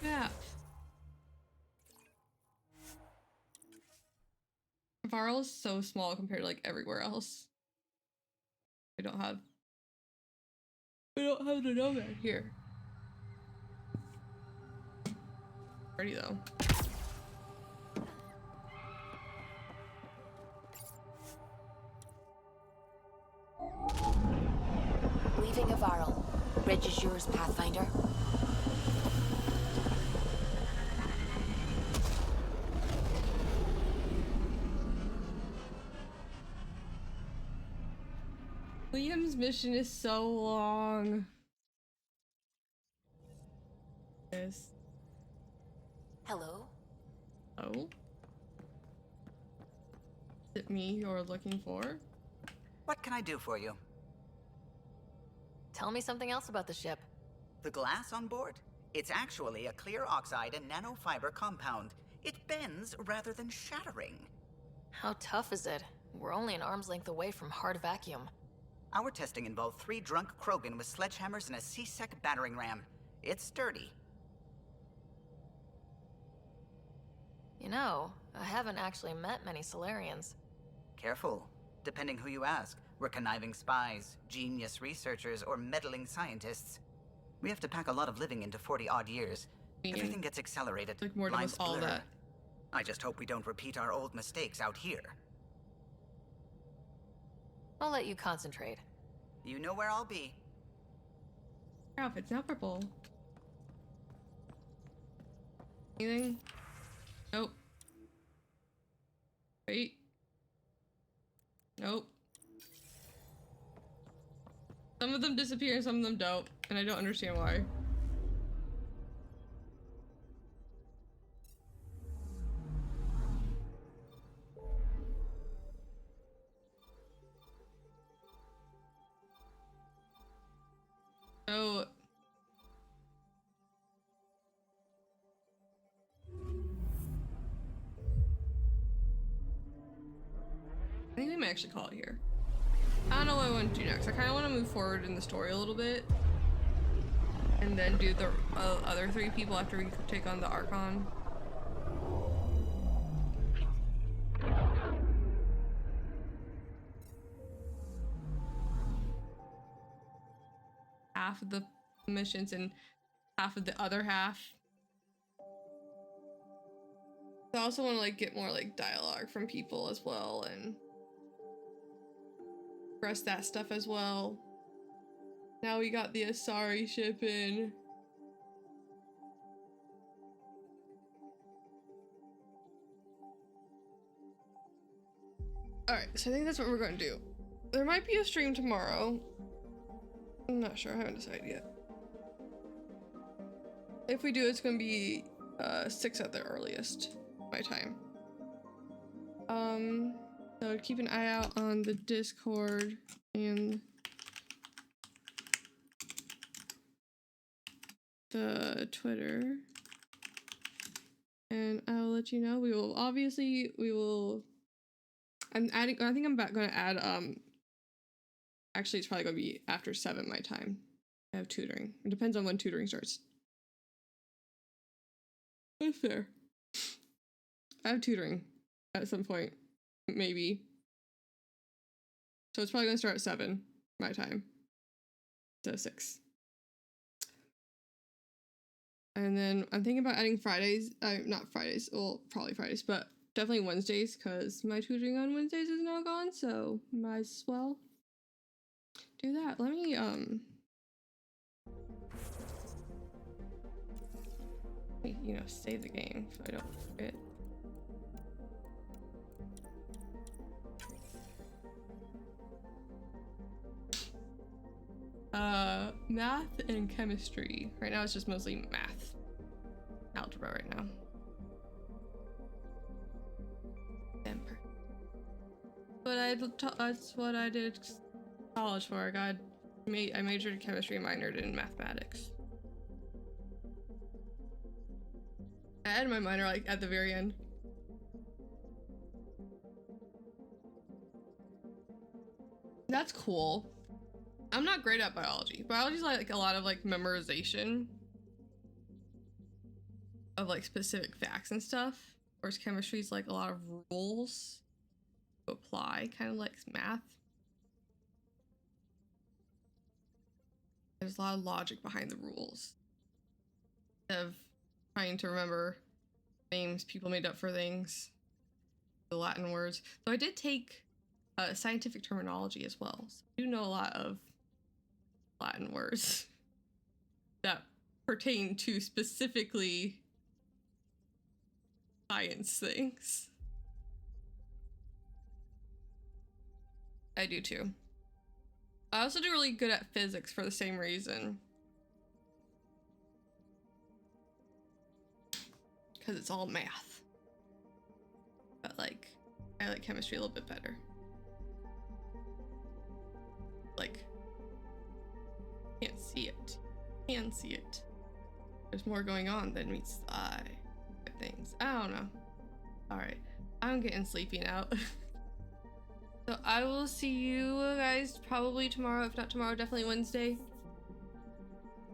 Yeah. Varl is so small compared to like everywhere else. We don't have the nomad here. Pretty though. Leaving Havarl. Bridge is yours, Pathfinder. Liam's mission is so long. Yes. Hello? Oh? Is it me you're looking for? What can I do for you? Tell me something else about the ship. The glass on board? It's actually a clear oxide and nanofiber compound. It bends rather than shattering. How tough is it? We're only an arm's length away from hard vacuum. Our testing involved 3 drunk Krogan with sledgehammers and a C-Sec battering ram. It's sturdy. You know, I haven't actually met many Solarians. Careful. Depending who you ask, we're conniving spies, genius researchers, or meddling scientists. We have to pack a lot of living into 40-odd years. Everything gets accelerated. Like more Lines all blur. that. I just hope we don't repeat our old mistakes out here. I'll let you concentrate. You know where I'll be. Crap, it's now purple. Anything? Nope. Wait. Nope. Some of them disappear and some of them don't, and I don't understand why. So I think we might actually call it here. I don't know what I want to do next. I kind of want to move forward in the story a little bit. And then do the other 3 people after we take on the Archon. Half of the missions and half of the other half I also want to like get more like dialogue from people as well and press that stuff as well. Now we got the Asari ship in. Alright, so I think that's what we're going to do. There might be a stream tomorrow. I'm not sure, I haven't decided yet. If we do, it's going to be 6 at the earliest, my time. So keep an eye out on the Discord and the Twitter. And I'll let you know. We will I'm adding, I think I'm going to add, actually it's probably going to be after 7 my time. I have tutoring. It depends on when tutoring starts. That's fair. I have tutoring at some point, maybe. So it's probably going to start at 7 my time. So 6. And then I'm thinking about adding Fridays. Not Fridays. Well, probably Fridays, but definitely Wednesdays because my tutoring on Wednesdays is now gone. So might as well do that. Let me you know, save the game so I don't forget. Math and chemistry. Right now it's just mostly math. Algebra right now. Ember. But that's what I did college for. I majored in chemistry and minored in mathematics. I added my minor like at the very end. That's cool. I'm not great at biology. Biology's like a lot of like memorization of like specific facts and stuff. Whereas chemistry's like a lot of rules to apply, kind of like math. There's a lot of logic behind the rules. Instead of trying to remember names people made up for things, the Latin words. So I did take scientific terminology as well. So I do know a lot of Latin words that pertain to specifically science things. I do too. I also do really good at physics for the same reason. Because it's all math. But like, I like chemistry a little bit better. Like, can't see it. Can see it. There's more going on than meets the eye. Things. I don't know. Alright. I'm getting sleepy now. So I will see you guys probably tomorrow. If not tomorrow, definitely Wednesday.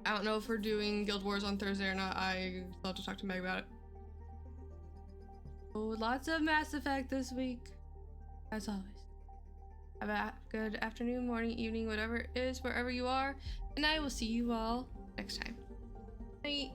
I don't know if we're doing Guild Wars on Thursday or not. I still have to talk to Meg about it. Oh, lots of Mass Effect this week. As always. Have a good afternoon, morning, evening, whatever it is, wherever you are. And I will see you all next time. Night.